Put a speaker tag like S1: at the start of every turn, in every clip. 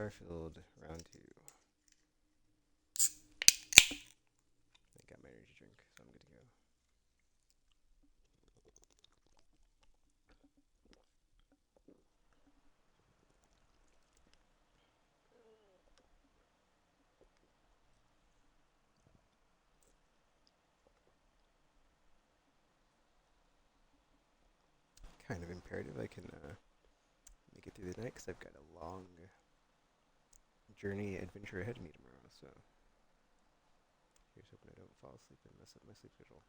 S1: Starfield round 2. I got my energy drink, so I'm good to go. Kind of imperative I can make it through the night because I've got a long journey adventure ahead of me tomorrow, so here's hoping I don't fall asleep and mess up my sleep schedule.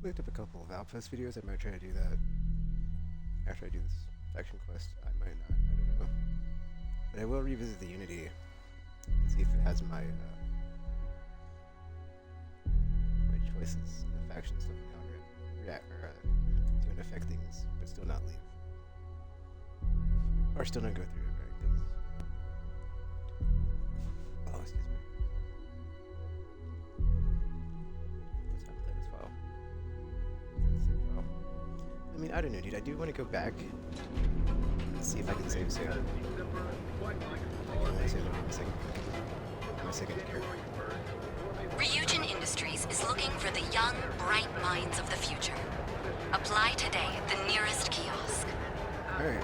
S1: Looked up a couple of Outpost videos. I might try to do that after I do this faction quest. I might not. I don't know. But I will revisit the Unity and see if it has my my choices in the faction stuff now react or to affect things, but still not leave or still not go through it, right? Because oh, excuse me. Let's not play this file. I mean, I don't know, dude. I do want to go back and see if I can save soon. I can only save my second character.
S2: Ryujin Industries is looking for the young, bright minds of the future. Apply today at the nearest kiosk.
S1: Alright.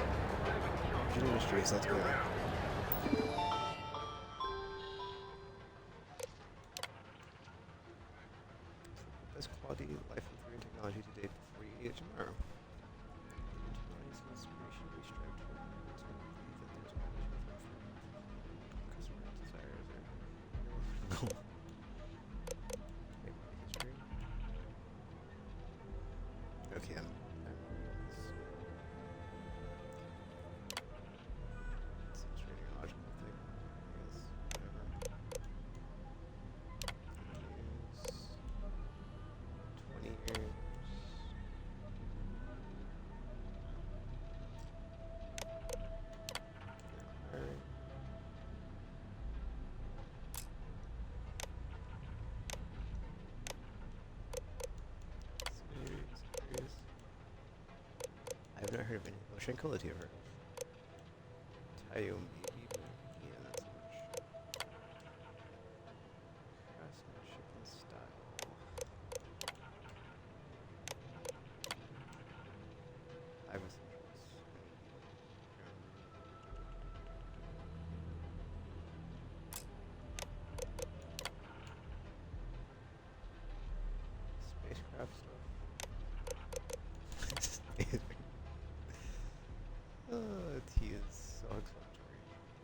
S1: Ryujin Industries, let's go. Best quality life improving technology to date before you eat it tomorrow. Okay, seems really a logical thing. I guess, whatever. Use 20 years. Alright. Serious. I have not heard of any. Oh, Tranquility of her. Tayo, maybe, but yeah, not so much. Craftsmanship and style. I was spacecraft stuff. T is self-explanatory.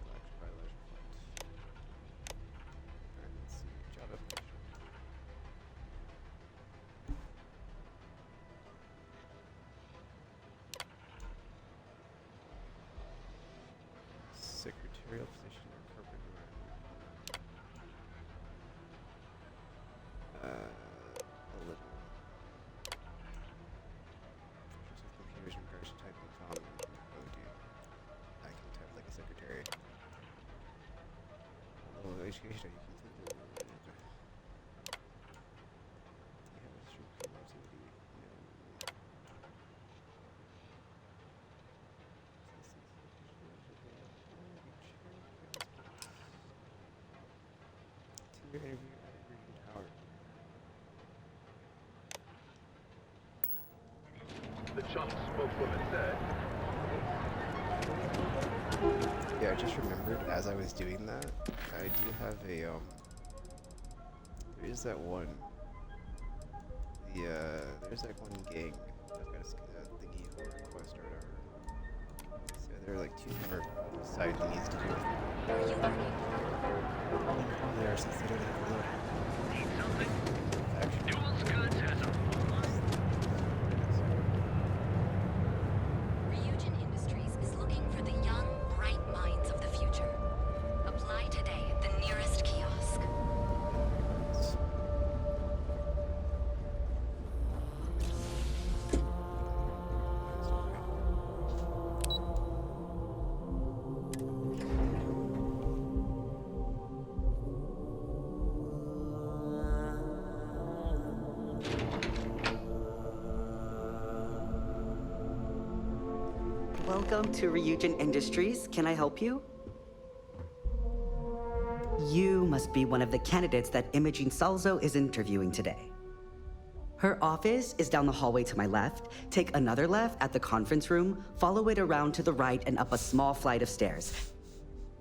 S1: Electric flight. Alright, let's see. Job application. Secretarial position or corporate environment. A little. Features of computers in regards to typing and file management. Oh, dude. I can type like a secretary. Level of education are you completed? Do you have a strict criminal activity? No. Tier interview at Green Tower.
S3: The chunk spokeswoman said.
S1: Yeah, I just remembered as I was doing that, I do have a, there is that one, there's that one gang that's got a thingy for a quest or whatever. So there are like 2 more side thingies to do. They are since they don't have a load.
S2: Ryujin Industries is looking for the young, bright minds of the future. Apply today at the nearest kiosk.
S4: Welcome to Ryujin Industries. Can I help you? You must be one of the candidates that Imogene Salzo is interviewing today. Her office is down the hallway to my left. Take another left at the conference room, follow it around to the right and up a small flight of stairs.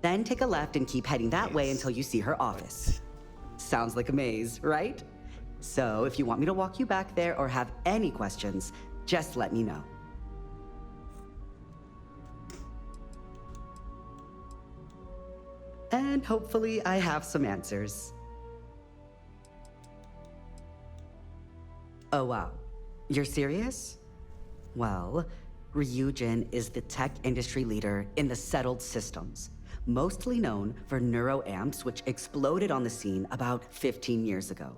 S4: Then take a left and keep heading that way until you see her office. Sounds like a maze, right? So if you want me to walk you back there or have any questions, just let me know. And hopefully I have some answers. Oh wow, you're serious? Well, Ryujin is the tech industry leader in the settled systems, mostly known for neuroamps, which exploded on the scene about 15 years ago.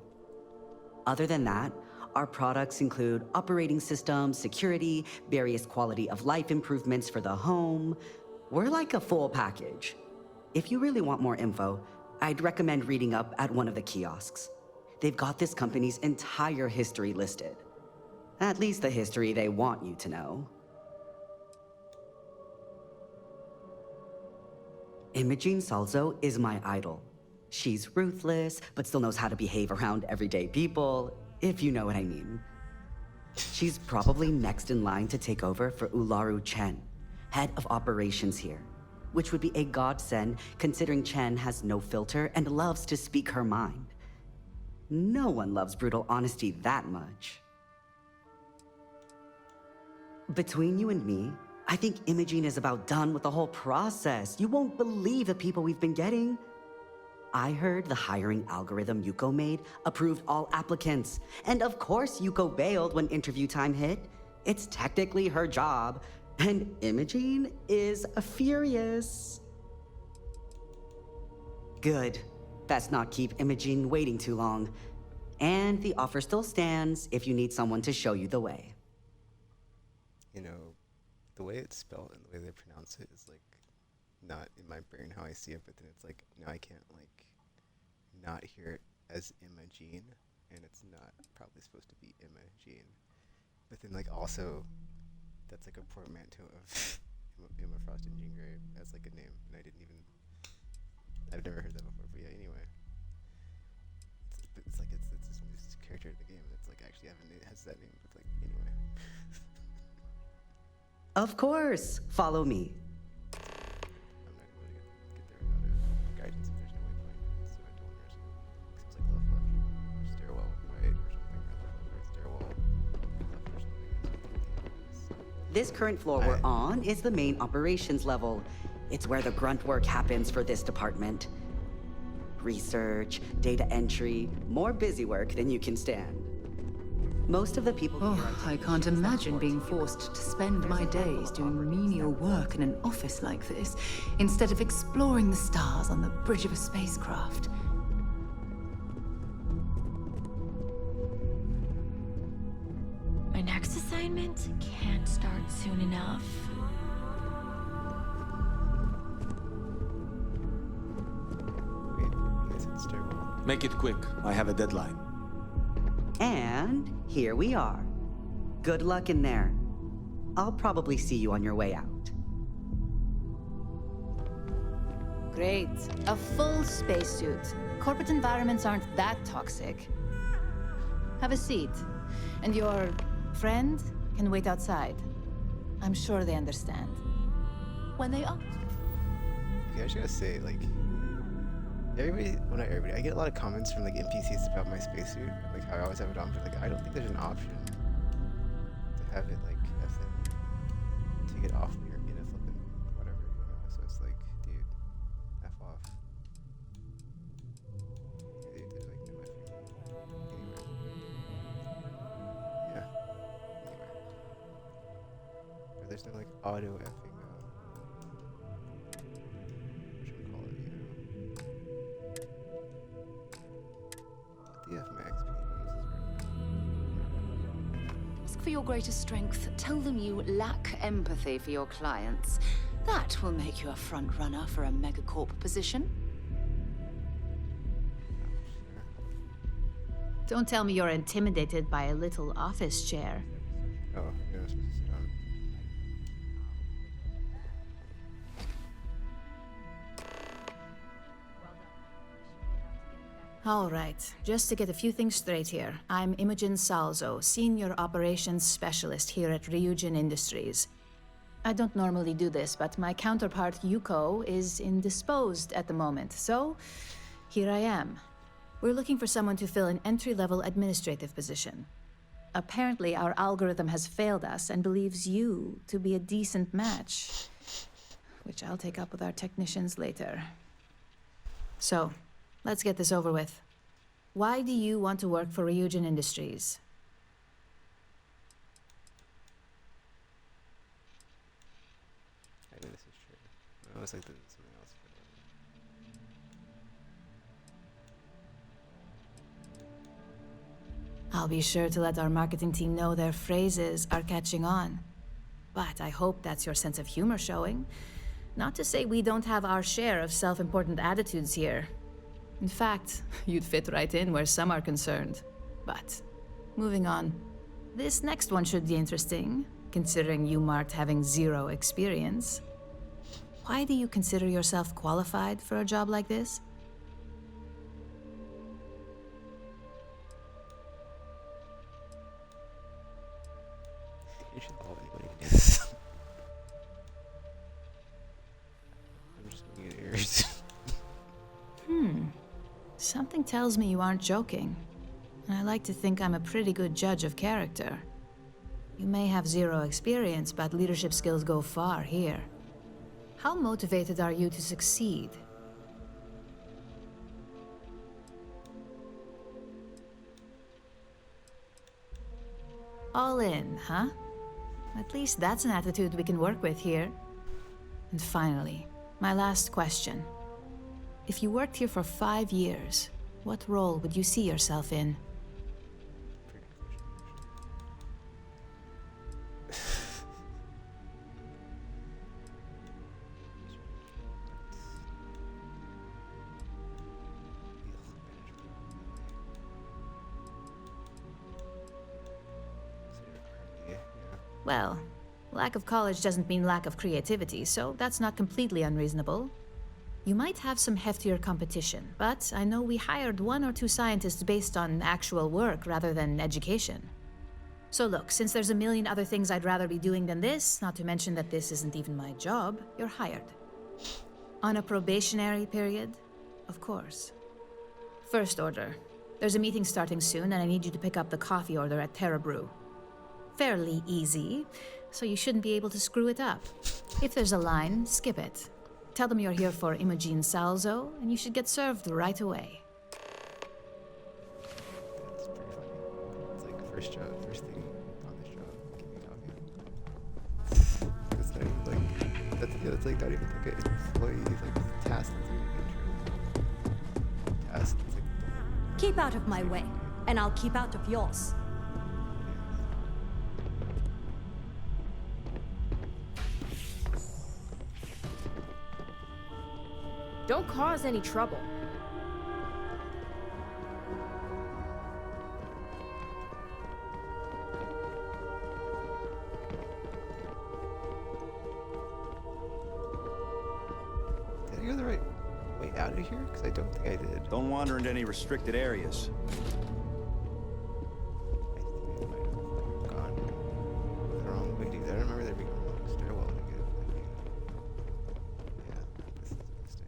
S4: Other than that, our products include operating systems, security, various quality of life improvements for the home. We're like a full package. If you really want more info, I'd recommend reading up at one of the kiosks. They've got this company's entire history listed. At least the history they want you to know. Imogene Salzo is my idol. She's ruthless, but still knows how to behave around everyday people, if you know what I mean. She's probably next in line to take over for Ularu Chen, head of operations here, which would be a godsend considering Chen has no filter and loves to speak her mind. No one loves brutal honesty that much. Between you and me, I think Imogene is about done with the whole process. You won't believe the people we've been getting. I heard the hiring algorithm Yuko made approved all applicants. And of course Yuko bailed when interview time hit. It's technically her job. And Imogene is furious. Good. Best not keep Imogene waiting too long. And the offer still stands if you need someone to show you the way.
S1: You know, the way it's spelled and the way they pronounce it is like not in my brain how I see it, but then it's like, no, I can't like not hear it as Imogene, and it's not probably supposed to be Imogene. But then like also, that's like a portmanteau of Emma Frost and Jean Grey as like a name, and I've never heard that before, but yeah, anyway. It's like it's this new character in the game that's like actually has that name, but like anyway.
S4: Of course, follow me.
S1: I'm not able to get there without guidance if there's no waypoint, so I don't understand. Seems like left, stairwell, right, or something, right, stairwell, left or something.
S4: This current floor we're on is the main operations level. It's where the grunt work happens for this department. Research, data entry, more busy work than you can stand. Most of the people here
S5: Oh, I can't imagine being forced to spend my days doing menial work in an office like this, instead of exploring the stars on the bridge of a spacecraft.
S2: My next assignment can't start soon enough.
S1: Wait, you guys said stairwell.
S6: Make it quick. I have a deadline.
S4: And here we are. Good luck in there. I'll probably see you on your way out.
S7: Great. A full spacesuit. Corporate environments aren't that toxic. Have a seat. And your friend can wait outside. I'm sure they understand. When they are.
S1: Okay, I just gotta say, like, everybody, well not everybody, I get a lot of comments from like NPCs about my spacesuit, like how I always have it on, but like I don't think there's an option to have it like take it off when you're in a flippin' whatever, you know, so it's like, dude, F off. Yeah, dude, there's like no effing anywhere. Yeah. Anyway. But there's no like auto effing
S7: Ask for your greatest strength. Tell them you lack empathy for your clients. That will make you a front runner for a megacorp position.
S8: Don't tell me you're intimidated by a little office chair.
S1: Oh, yeah, I was supposed to sit
S7: All right, just to get a few things straight here. I'm Imogen Salzo, Senior Operations Specialist here at Ryujin Industries. I don't normally do this, but my counterpart, Yuko, is indisposed at the moment, so here I am. We're looking for someone to fill an entry-level administrative position. Apparently, our algorithm has failed us and believes you to be a decent match, which I'll take up with our technicians later. So, let's get this over with. Why do you want to work for Ryujin Industries?
S1: I mean, this is true. I always like this is something else.
S7: I'll be sure to let our marketing team know their phrases are catching on. But I hope that's your sense of humor showing. Not to say we don't have our share of self-important attitudes here. In fact, you'd fit right in where some are concerned. But, moving on. This next one should be interesting, considering you marked having 0 experience. Why do you consider yourself qualified for a job like this?
S1: You should love anybody who does. I'm just looking at yours.
S7: Something tells me you aren't joking. And I like to think I'm a pretty good judge of character. You may have 0 experience, but leadership skills go far here. How motivated are you to succeed? All in, huh? At least that's an attitude we can work with here. And finally, my last question. If you worked here for 5 years, what role would you see yourself in?
S1: Pretty good question, actually.
S7: Well, lack of college doesn't mean lack of creativity, so that's not completely unreasonable. You might have some heftier competition, but I know we hired 1 or 2 scientists based on actual work rather than education. So look, since there's a million other things I'd rather be doing than this, not to mention that this isn't even my job, you're hired. On a probationary period, of course. First order. There's a meeting starting soon, and I need you to pick up the coffee order at Terra Brew. Fairly easy, so you shouldn't be able to screw it up. If there's a line, skip it. Tell them you're here for Imogen Salzo, and you should get served right away.
S1: That's pretty funny. It's like first thing on this job, getting coffee. It's not even like, that's like not even like an employee, like task that's even task that's like,
S9: Keep out of my way, and I'll keep out of yours.
S10: Don't cause any trouble.
S1: did I go the right way out of here? Because I don't think I did.
S6: Don't wander into any restricted areas.
S1: I think I might have gone the wrong way. I don't remember there being a long stairwell to get it. Yeah, this is a mistake.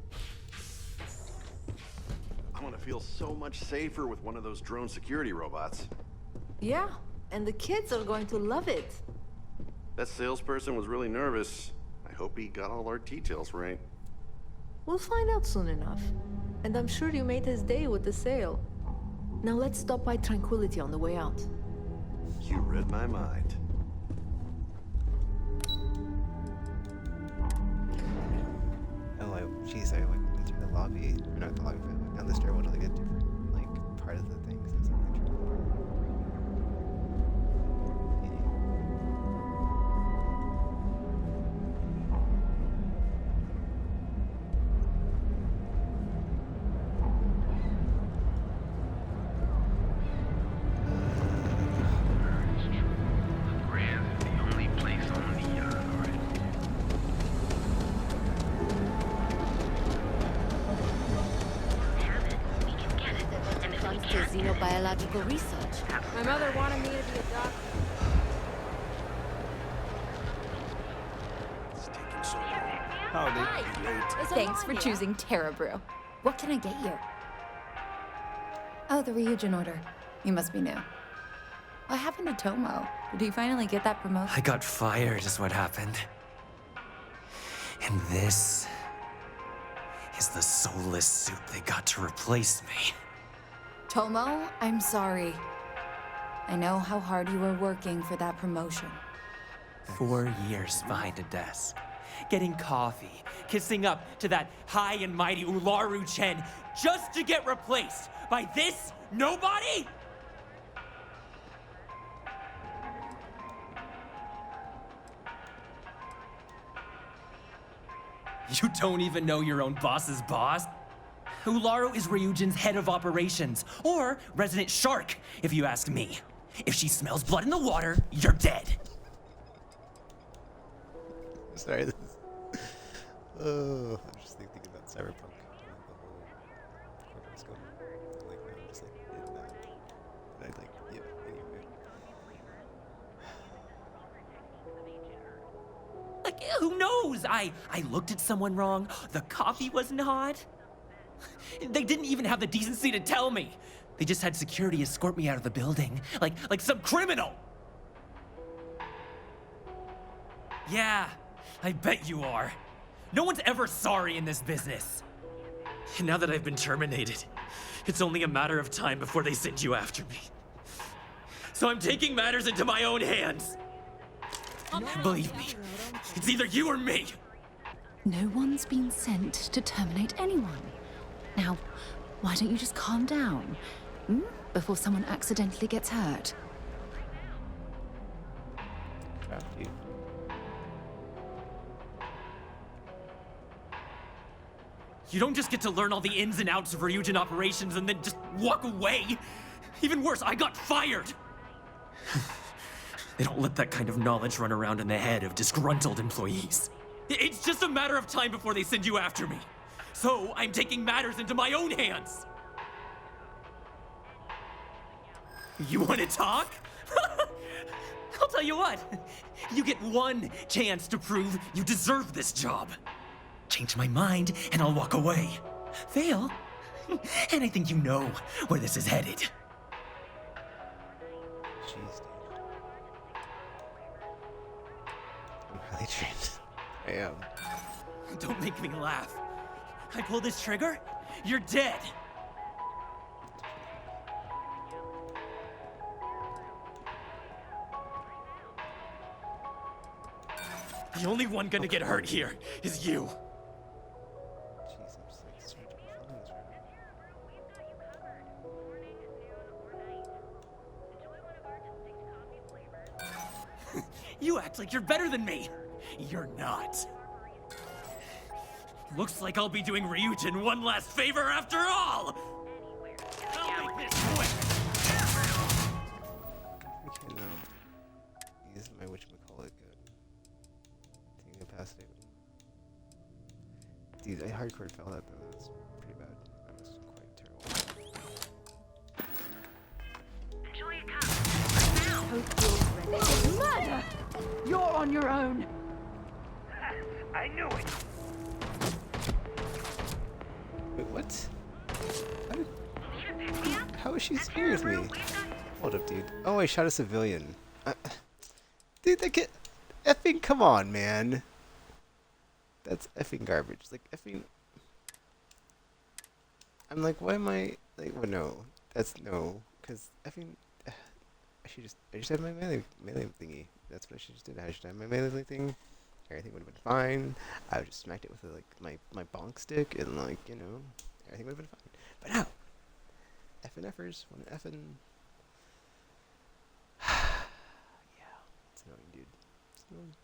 S11: I'm gonna feel so much safer with one of those drone security robots.
S10: Yeah, and the kids are going to love it.
S11: That salesperson was really nervous. I hope he got all our details right.
S10: We'll find out soon enough. And I'm sure you made his day with the sale. Now let's stop by Tranquility on the way out.
S11: You read my mind.
S1: Oh, jeez, I went through the lobby, or not the lobby, but I went down the stairwell to like a different, like, part of the thing, so it's not like
S3: Grand is the only place on the Earth.
S2: Habit
S7: comes to xenobiological research.
S10: My mother wanted me to be a doctor.
S6: It's taking so long. Howdy. Late.
S7: Thanks for choosing Terra Brew. What can I get you? Oh, the Ryujin order. You must be new. What happened to Tomo? Did he finally get that promotion?
S12: I got fired is what happened. And this is the soulless suit they got to replace me.
S7: Tomo, I'm sorry. I know how hard you were working for that promotion.
S12: 4 years behind a desk, getting coffee, kissing up to that high and mighty Ularu Chen just to get replaced by this nobody? You don't even know your own boss's boss? Ularu is Ryujin's head of operations, or resident shark, if you ask me. If she smells blood in the water, you're dead.
S1: Sorry, this is... Oh, I'm just thinking about Cyberpunk. The whole corporate scope. Like, I'm just like, in that. And I like, yeah, anyway.
S12: Like, who knows? I looked at someone wrong. The coffee wasn't hot. They didn't even have the decency to tell me. They just had security escort me out of the building, like some criminal. Yeah, I bet you are. No one's ever sorry in this business. And now that I've been terminated, it's only a matter of time before they send you after me. So I'm taking matters into my own hands. Believe me, it's either you or me.
S5: No one's been sent to terminate anyone. Now, why don't you just calm down? Before someone accidentally gets hurt.
S1: Crafty.
S12: You don't just get to learn all the ins and outs of Ryujin operations and then just walk away. Even worse, I got fired. They don't let that kind of knowledge run around in the head of disgruntled employees. It's just a matter of time before they send you after me. So I'm taking matters into my own hands. You want to talk? I'll tell you what. You get one chance to prove you deserve this job. Change my mind, and I'll walk away. Fail, and I think you know where this is headed.
S1: Jeez, dude. I'm highly trained. I am.
S12: Don't make me laugh. I pull this trigger, you're dead. The only one gonna get hurt here is you.
S1: Jeez, I'm just like starting to feel this right now.
S12: You act like you're better than me. You're not. Looks like I'll be doing Ryujin one last favor after all! I'll make this quick!
S1: I can, use my whatchamacallit taking capacity. Dude, I hardcore fell that though. That was pretty bad. That was quite terrible.
S2: Enjoy your cup.
S5: Murder! You're on your own.
S3: I knew it.
S1: Wait, what? How is she scared of me? Hold up, dude. Oh, I shot a civilian. Dude, that kid... Effing, come on, man. That's effing garbage. Like, effing... I'm like, why am I... Like, well, no. That's no. Because effing... I just had my melee thingy. That's what I should just did. I should have my melee thing. Everything would have been fine. I would just smacked it with like my bonk stick and like, you know, everything would have been fine. But no. Effing effers. Want to effing... Yeah. It's annoying, dude. It's annoying.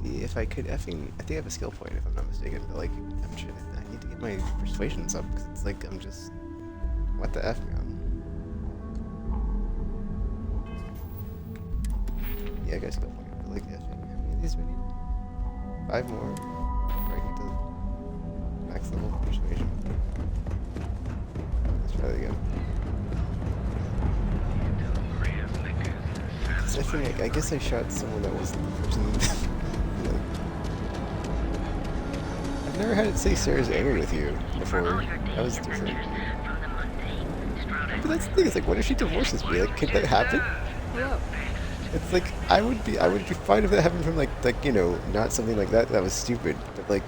S1: See, if I could effing... I think I have a skill point if I'm not mistaken, but like, I'm sure I need to get get my persuasions up, 'cause it's like I'm just... What the F, man? Yeah, I guess go for it. But like, how many of these do I need? 5 more. Before I get to max level persuasion. Let's try that again. Cause I feel like, I guess I shot someone that wasn't the person. Like, I've never had it say Sarah's angry with you before. That was different. But that's the thing, it's like, what if she divorces me? Like, could that happen?
S10: Hello.
S1: It's like, I would be fine if that happened from like, you know, not something like that was stupid, but like,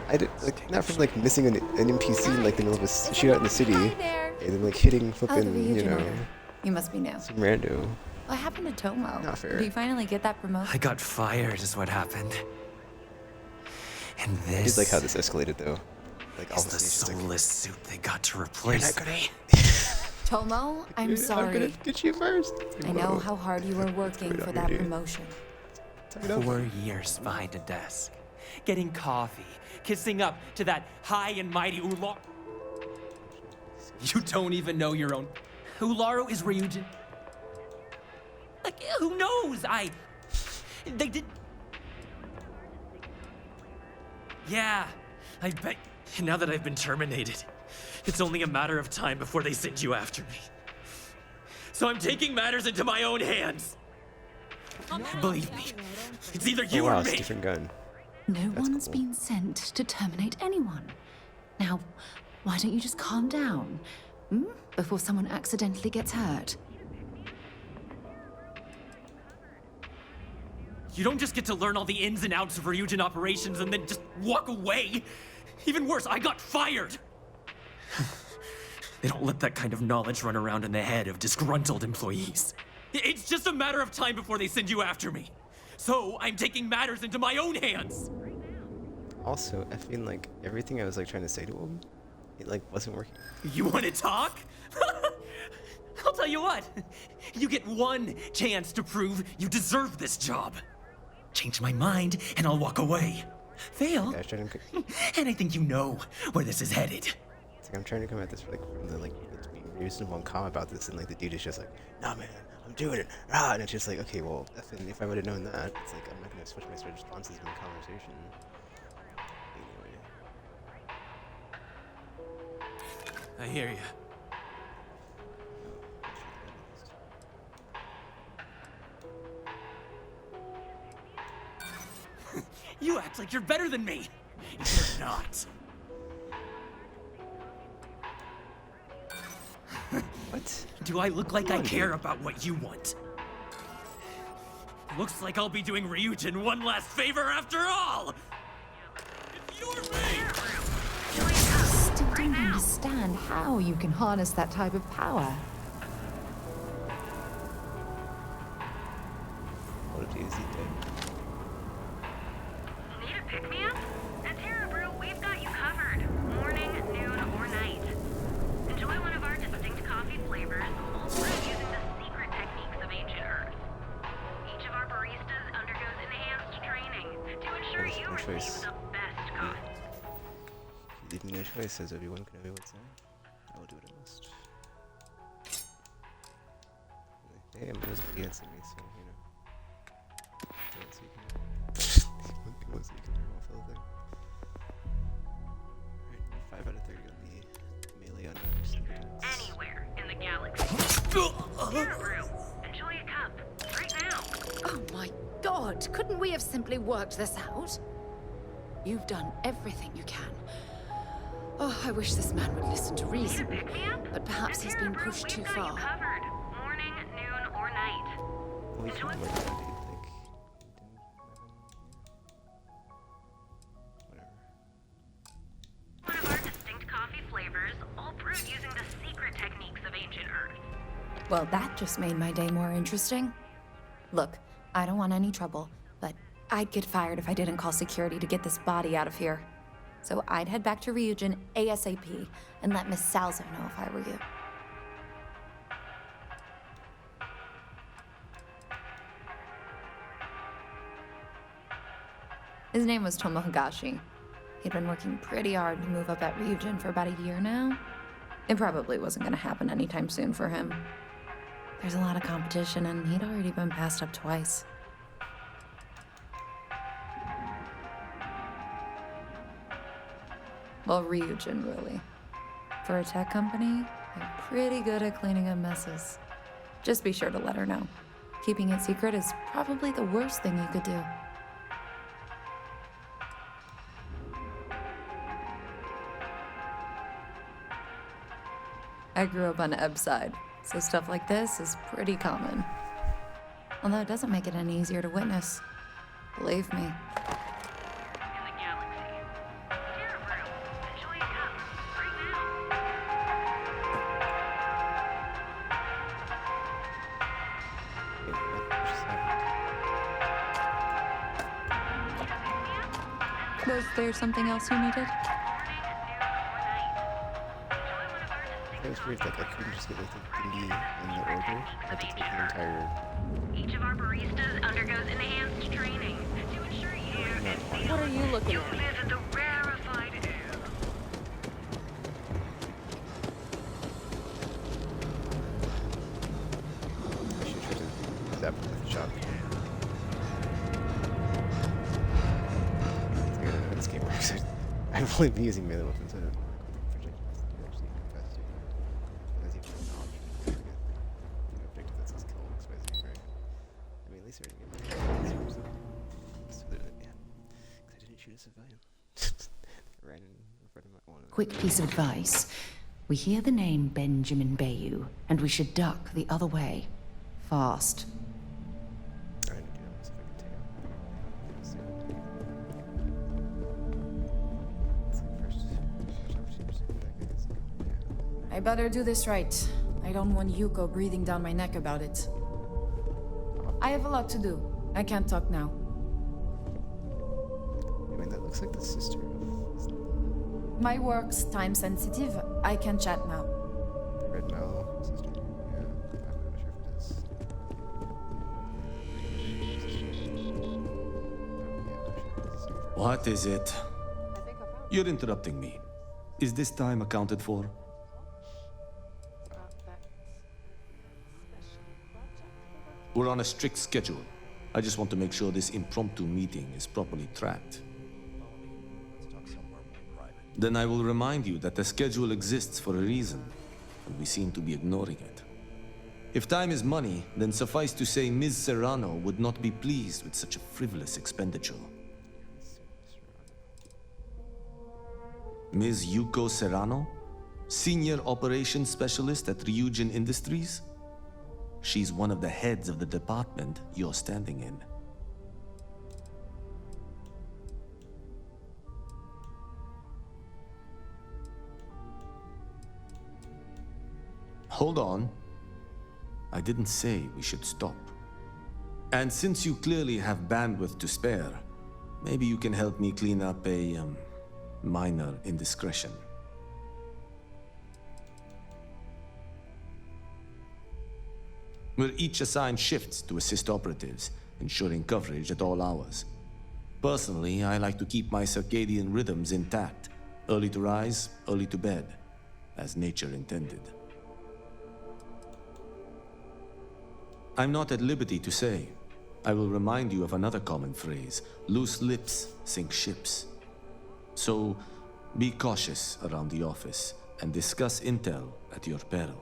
S1: I did, like, not from like missing an NPC in like the middle of a shootout in the city, and then like hitting flipping, you know,
S7: You must be new.
S1: some rando.
S7: What happened to Tomo?
S1: Not fair.
S7: Did you finally get that promotion?
S12: I got fired is what happened. And
S1: I
S12: this
S1: did like how this escalated though. Like all
S12: is
S1: of
S12: the
S1: a sudden,
S12: soulless suit they got to replace me.
S7: Tomo, I'm
S1: I'm
S7: sorry.
S1: gonna get you first.
S7: I know how hard you were working for that promotion.
S12: 4 years behind a desk, getting coffee, kissing up to that high and mighty Ularu. You don't even know your own. Ularu is Ryujin. Like, who knows? They did. Yeah, I bet. Now that I've been terminated, it's only a matter of time before they send you after me. So I'm taking matters into my own hands. Believe me, it's either you
S1: Oh wow,
S12: or
S1: it's a
S12: me.
S1: different gun.
S5: No
S1: That's
S5: one's
S1: cool.
S5: been sent to terminate anyone. Now, why don't you just calm down? Before someone accidentally gets hurt.
S12: You don't just get to learn all the ins and outs of Ryujin operations and then just walk away. Even worse, I got fired. They don't let that kind of knowledge run around in the head of disgruntled employees. It's just a matter of time before they send you after me. So I'm taking matters into my own hands.
S1: Also, I feel like everything I was like trying to say to him, it like wasn't working.
S12: You want to talk? I'll tell you what. You get one chance to prove you deserve this job. Change my mind and I'll walk away. Fail,
S1: Yeah, I was trying to,
S12: and I think you know where this is headed.
S1: it's like I'm trying to come at this like from the like it's being reasonable and calm about this, and like the dude is just like, nah man, I'm doing it, and it's just like, okay, well, if I would have known that, it's like I'm not gonna switch my responses in the conversation. Anyway.
S12: I hear you. You act like you're better than me. You're not.
S1: What?
S12: Do I look like I care about what you want? Looks like I'll be doing Ryujin one last favor after all! It's your me!
S5: Still don't understand how you can harness that type of power.
S1: What if he is dead?
S2: Need a pick-me-up? At Terra Brew, we've got you covered. Morning, noon, or night. Enjoy one of our distinct coffee flavors, all brewed using the secret techniques of ancient Earth. Each of our baristas undergoes enhanced training to ensure you receive the best coffee.
S1: Leave me no choice, says Obi-Wan Kenobi would say. I will do what I must. Hey, I'm just against me, so, you know. So you can... Once you can roll for the thing. Alright, 5 out of 30 on the melee on
S2: Anywhere in the galaxy. Terra Brew. Enjoy a cup. Right now.
S5: Oh my god, couldn't we have simply worked this out? You've done everything you can. Oh, I wish this man would listen to reason. But perhaps he's been pushed too far.
S2: Covered. Morning, noon, or night.
S1: Well, you can work on it, like...
S2: One of our distinct coffee flavors, all brewed using the secret techniques of ancient Earth.
S7: Well, that just made my day more interesting. Look, I don't want any trouble, but I'd get fired if I didn't call security to get this body out of here. So I'd head back to Ryujin ASAP and let Miss Salzo know if I were you. His name was Tomo Higashi.
S5: He'd been working pretty hard to move up at Ryujin for about a year now. It probably wasn't gonna happen anytime soon for him. There's a lot of competition, and he'd already been passed up twice. Well, Ryujin, really. For a tech company, they're pretty good at cleaning up messes. Just be sure to let her know. Keeping it secret is probably the worst thing you could do. I grew up on Eb's side, so stuff like this is pretty common. Although it doesn't make it any easier to witness. Believe me. Was there something else you needed?
S1: It was weird, like I couldn't just get like the thingy in the order. I had to take the entire.
S2: Each of our baristas undergoes enhanced training to ensure you
S10: What are you looking at?
S2: live in the rarefied air.
S1: I should try to zap it with the shop. It's good how this game works. I've only been using melee weapons. I don't work with projectiles. Actually, confess to as even knowledge. I forget. Objective that says kill XYZ, right? I mean, at least they're gonna get so yeah. Because I didn't shoot a civilian. Ran in front of one of them.
S13: Quick piece of advice. We hear the name Benjamin Bayou, and we should duck the other way. Fast.
S1: I need to do that, see if I can take out. Let's see. It's like first opportunity to attack, I guess. Yeah.
S5: I better do this right. I don't want Yuko breathing down my neck about it. I have a lot to do. I can't talk now.
S1: I mean, that looks like the sister of
S5: My work's time sensitive. I can chat now.
S1: the Red Mallow sister. Yeah, I'm not sure if it is.
S6: What is it? You're interrupting me. Is this time accounted for? We're on a strict schedule. I just want to make sure this impromptu meeting is properly tracked. Then I will remind you that the schedule exists for a reason, and we seem to be ignoring it. If time is money, then suffice to say Ms. Serrano would not be pleased with such a frivolous expenditure. Ms. Yuko Serrano? Senior Operations Specialist at Ryujin Industries? She's one of the heads of the department you're standing in. Hold on. I didn't say we should stop. And since you clearly have bandwidth to spare, maybe you can help me clean up a, minor indiscretion. We're each assigned shifts to assist operatives, ensuring coverage at all hours. Personally, I like to keep my circadian rhythms intact. Early to rise, early to bed, as nature intended. I'm not at liberty to say. I will remind you of another common phrase: loose lips sink ships. So, be cautious around the office and discuss intel at your peril.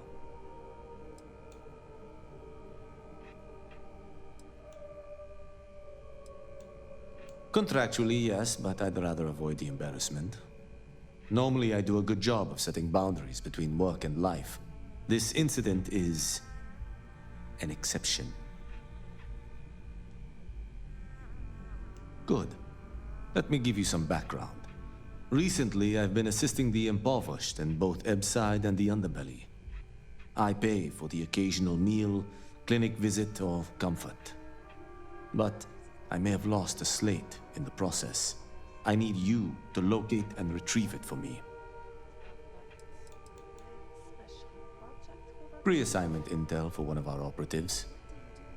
S6: Contractually, yes, but I'd rather avoid the embarrassment. Normally, I do a good job of setting boundaries between work and life. This incident is an exception. Good. Let me give you some background. Recently, I've been assisting the impoverished in both Eb's side and the underbelly. I pay for the occasional meal, clinic visit, or comfort. But I may have lost a slate in the process. I need you to locate and retrieve it for me. Pre-assignment intel for one of our operatives.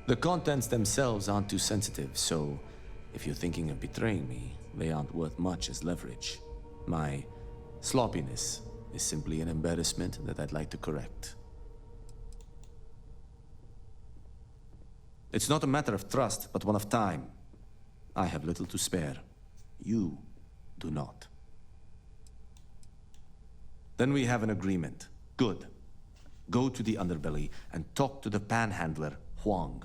S6: The contents themselves aren't too sensitive, so if you're thinking of betraying me, they aren't worth much as leverage. My sloppiness is simply an embarrassment that I'd like to correct. It's not a matter of trust, but one of time. I have little to spare. You do not. Then we have an agreement. Good. Go to the underbelly and talk to the panhandler, Huang.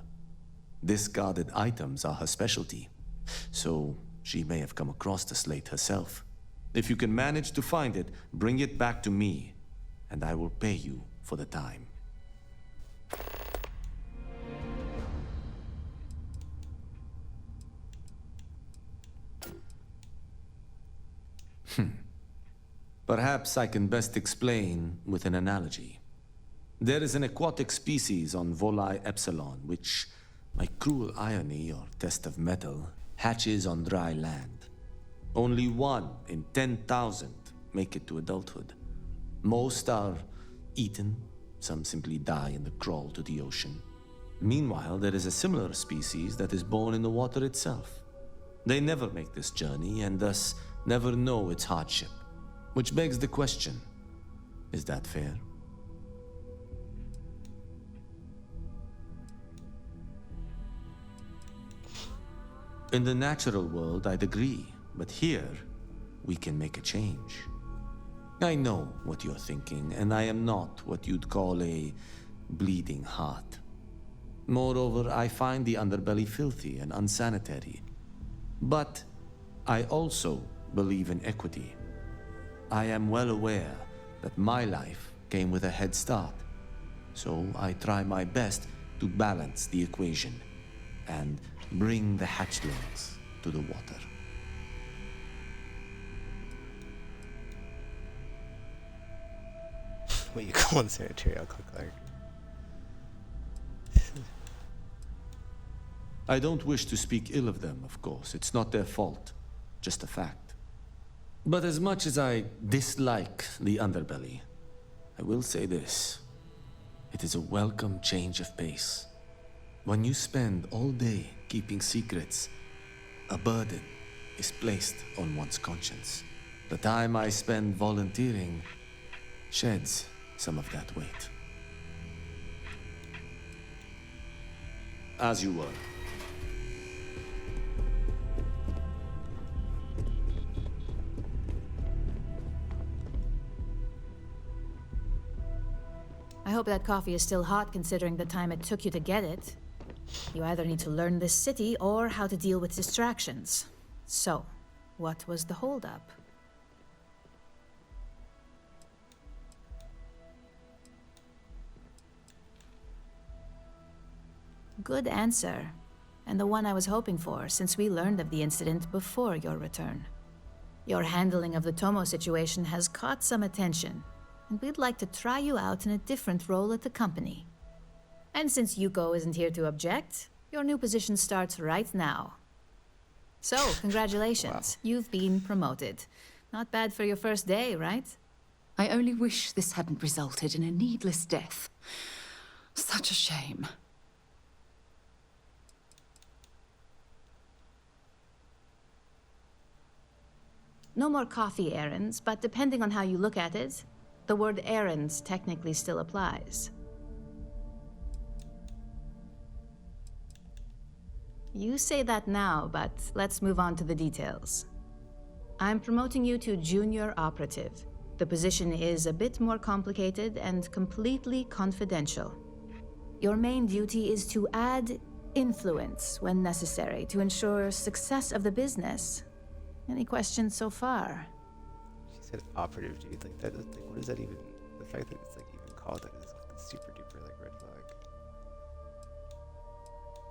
S6: Discarded items are her specialty, so she may have come across the slate herself. If you can manage to find it, bring it back to me, and I will pay you for the time. Perhaps I can best explain with an analogy. There is an aquatic species on Volai Epsilon, which, by cruel irony or test of metal, hatches on dry land. Only 1 in 10,000 make it to adulthood. Most are eaten, some simply die in the crawl to the ocean. Meanwhile, there is a similar species that is born in the water itself. They never make this journey and thus never know its hardship. Which begs the question, is that fair? In the natural world, I'd agree, but here, we can make a change. I know what you're thinking, and I am not what you'd call a bleeding heart. Moreover, I find the underbelly filthy and unsanitary. But I also believe in equity. I am well aware that my life came with a head start, so I try my best to balance the equation and bring the hatchlings to the water.
S1: What you call unsanitary, I'll click like.
S6: I don't wish to speak ill of them, of course. It's not their fault, just a fact. But as much as I dislike the underbelly, I will say this. It is a welcome change of pace. When you spend all day keeping secrets, a burden is placed on one's conscience. The time I spend volunteering sheds some of that weight. As you were.
S8: I hope that coffee is still hot considering the time it took you to get it. You either need to learn this city or how to deal with distractions. So, what was the holdup? Good answer, and the one I was hoping for since we learned of the incident before your return. Your handling of the Tomo situation has caught some attention, and we'd like to try you out in a different role at the company. And since Yuko isn't here to object, your new position starts right now. So, congratulations. Wow. You've been promoted. Not bad for your first day, right?
S13: I only wish this hadn't resulted in a needless death. Such a shame.
S8: No more coffee errands, but depending on how you look at it, the word errands technically still applies. You say that now, but let's move on to the details. I'm promoting you to junior operative. The position is a bit more complicated and completely confidential. Your main duty is to add influence when necessary to ensure success of the business. Any questions so far?
S1: She said operative dude, like that, like what is that even, the fact that it's like even called that is super duper like red flag.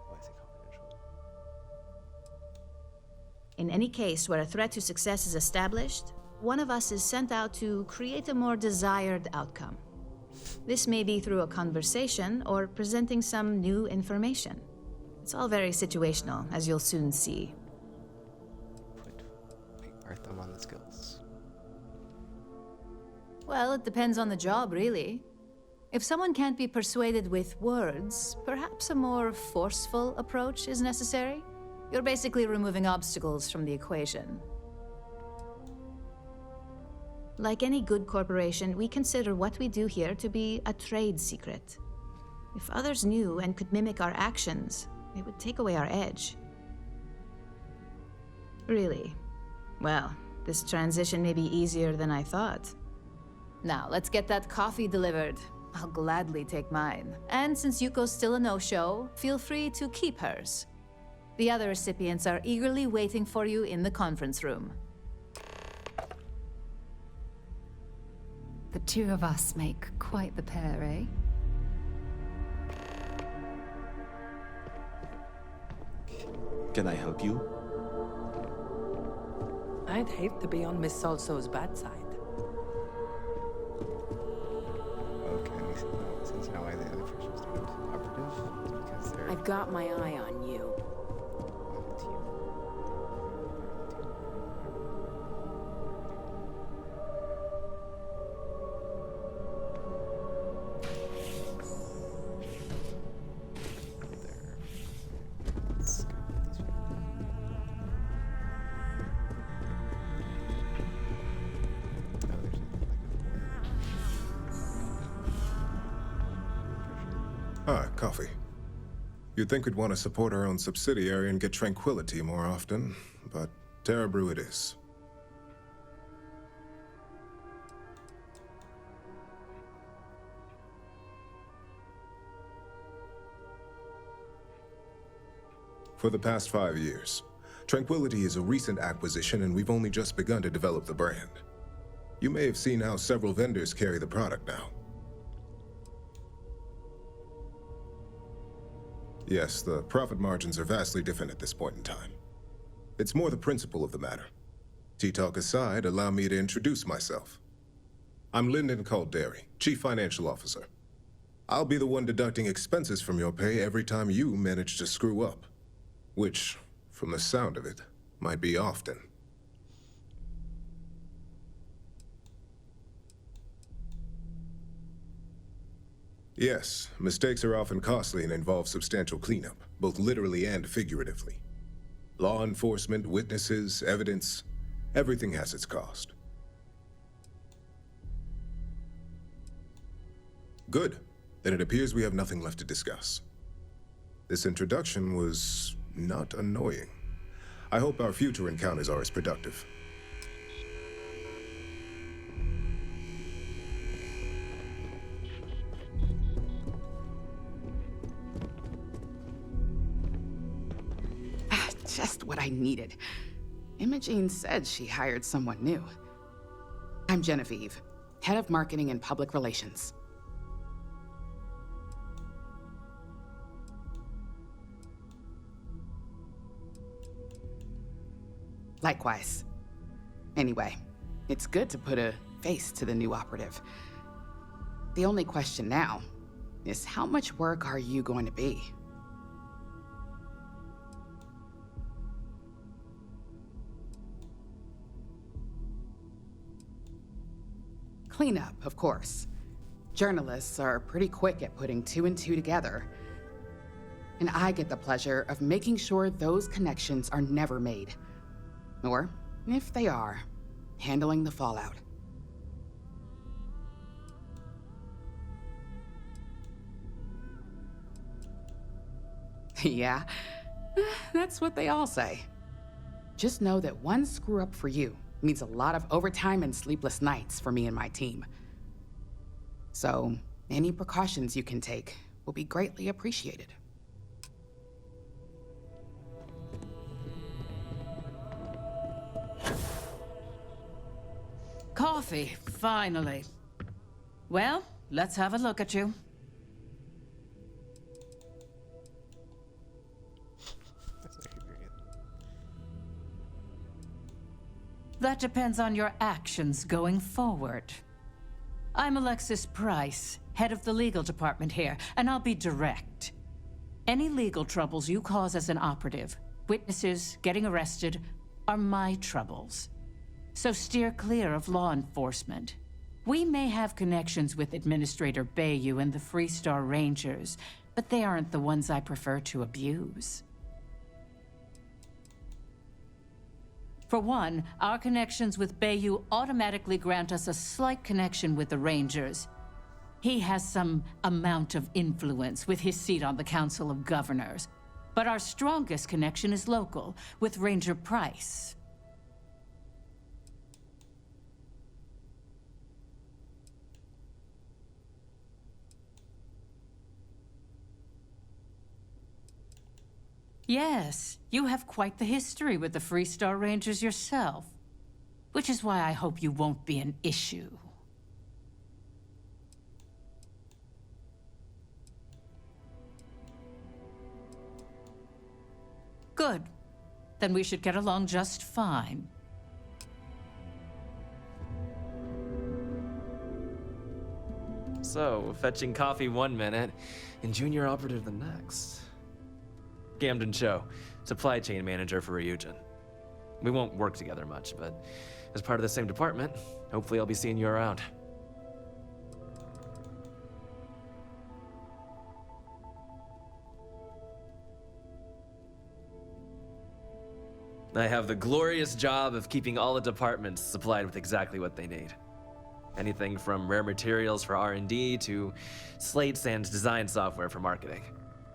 S1: Why is it confidential?
S8: In any case where a threat to success is established, one of us is sent out to create a more desired outcome. This may be through a conversation or presenting some new information. It's all very situational, as you'll soon see.
S1: Our thumb on the skills.
S8: Well, it depends on the job, really. If someone can't be persuaded with words, perhaps a more forceful approach is necessary. You're basically removing obstacles from the equation. Like any good corporation, we consider what we do here to be a trade secret. If others knew and could mimic our actions, it would take away our edge. Really? Well, this transition may be easier than I thought.
S7: Now, let's get that coffee delivered. I'll gladly take mine. And since Yuko's still a no-show, feel free to keep hers. The other recipients are eagerly waiting for you in the conference room.
S13: The two of us make quite the pair, eh?
S6: Can I help you?
S14: I'd hate to be on Miss Salso's bad side.
S1: Okay, so since now I the other person was deemed operative because they're
S10: I've got my eye on you.
S1: on the team. There. Let's go with these people. Oh, there's like a
S15: Ah, coffee. You'd think we'd want to support our own subsidiary and get tranquility more often, but Terra Brew it is. For the past 5 years, Tranquility is a recent acquisition and we've only just begun to develop the brand. You may have seen how several vendors carry the product now. Yes, the profit margins are vastly different at this point in time. It's more the principle of the matter. Tea-talk aside, allow me to introduce myself. I'm Lyndon Calderi, Chief Financial Officer. I'll be the one deducting expenses from your pay every time you manage to screw up. Which, from the sound of it, might be often. Yes, mistakes are often costly and involve substantial cleanup, both literally and figuratively. Law enforcement, witnesses, evidence, everything has its cost. Good. Then it appears we have nothing left to discuss. This introduction was not annoying. I hope our future encounters are as productive.
S16: Just what I needed. Imogene said she hired someone new. I'm Genevieve, Head of Marketing and Public Relations. Likewise. Anyway, it's good to put a face to the new operative. The only question now is how much work are you going to be? Cleanup, of course. Journalists are pretty quick at putting 2 and 2 together. And I get the pleasure of making sure those connections are never made. Or, if they are, handling the fallout. Yeah, that's what they all say. Just know that one screw up for you means a lot of overtime and sleepless nights for me and my team. So, any precautions you can take will be greatly appreciated.
S17: Coffee, finally. Well, let's have a look at you. That depends on your actions going forward. I'm Alexis Price, head of the legal department here, and I'll be direct. Any legal troubles you cause as an operative, witnesses, getting arrested, are my troubles. So steer clear of law enforcement. We may have connections with Administrator Bayou and the Freestar Rangers, but they aren't the ones I prefer to abuse. For one, our connections with Bayou automatically grant us a slight connection with the Rangers. He has some amount of influence with his seat on the Council of Governors. But our strongest connection is local, with Ranger Price. Yes, you have quite the history with the Freestar Rangers yourself. Which is why I hope you won't be an issue. Good. Then we should get along just fine.
S12: So, fetching coffee 1 minute and junior operative the next. Gamden Cho, supply chain manager for Ryujin. We won't work together much, but as part of the same department, hopefully I'll be seeing you around. I have the glorious job of keeping all the departments supplied with exactly what they need. Anything from rare materials for R&D to slates and design software for marketing.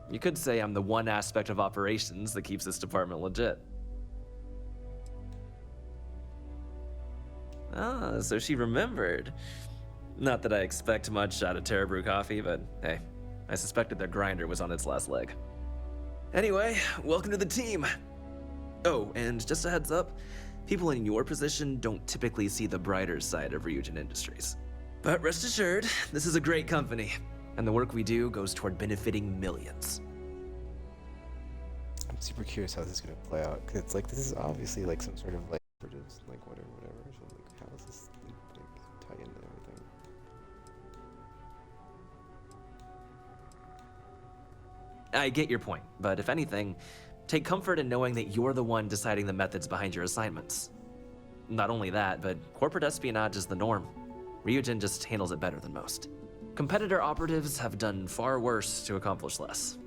S12: You could say I'm the one aspect of operations that keeps this department legit. Ah, so she remembered. Not that I expect much out of Terra Brew Coffee, but hey, I suspected their grinder was on its last leg. Anyway, welcome to the team. Oh, and just a heads up, people in your position don't typically see the brighter side of Ryujin Industries. But rest assured, this is a great company, and the work we do goes toward benefiting millions.
S1: I'm super curious how this is gonna play out, because it's like, this is obviously like some sort of like, like whatever, so like, how does this like tie into everything?
S12: I get your point, but if anything, take comfort in knowing that you're the one deciding the methods behind your assignments. Not only that, but corporate espionage is the norm. Ryujin just handles it better than most. Competitor operatives have done far worse to accomplish less.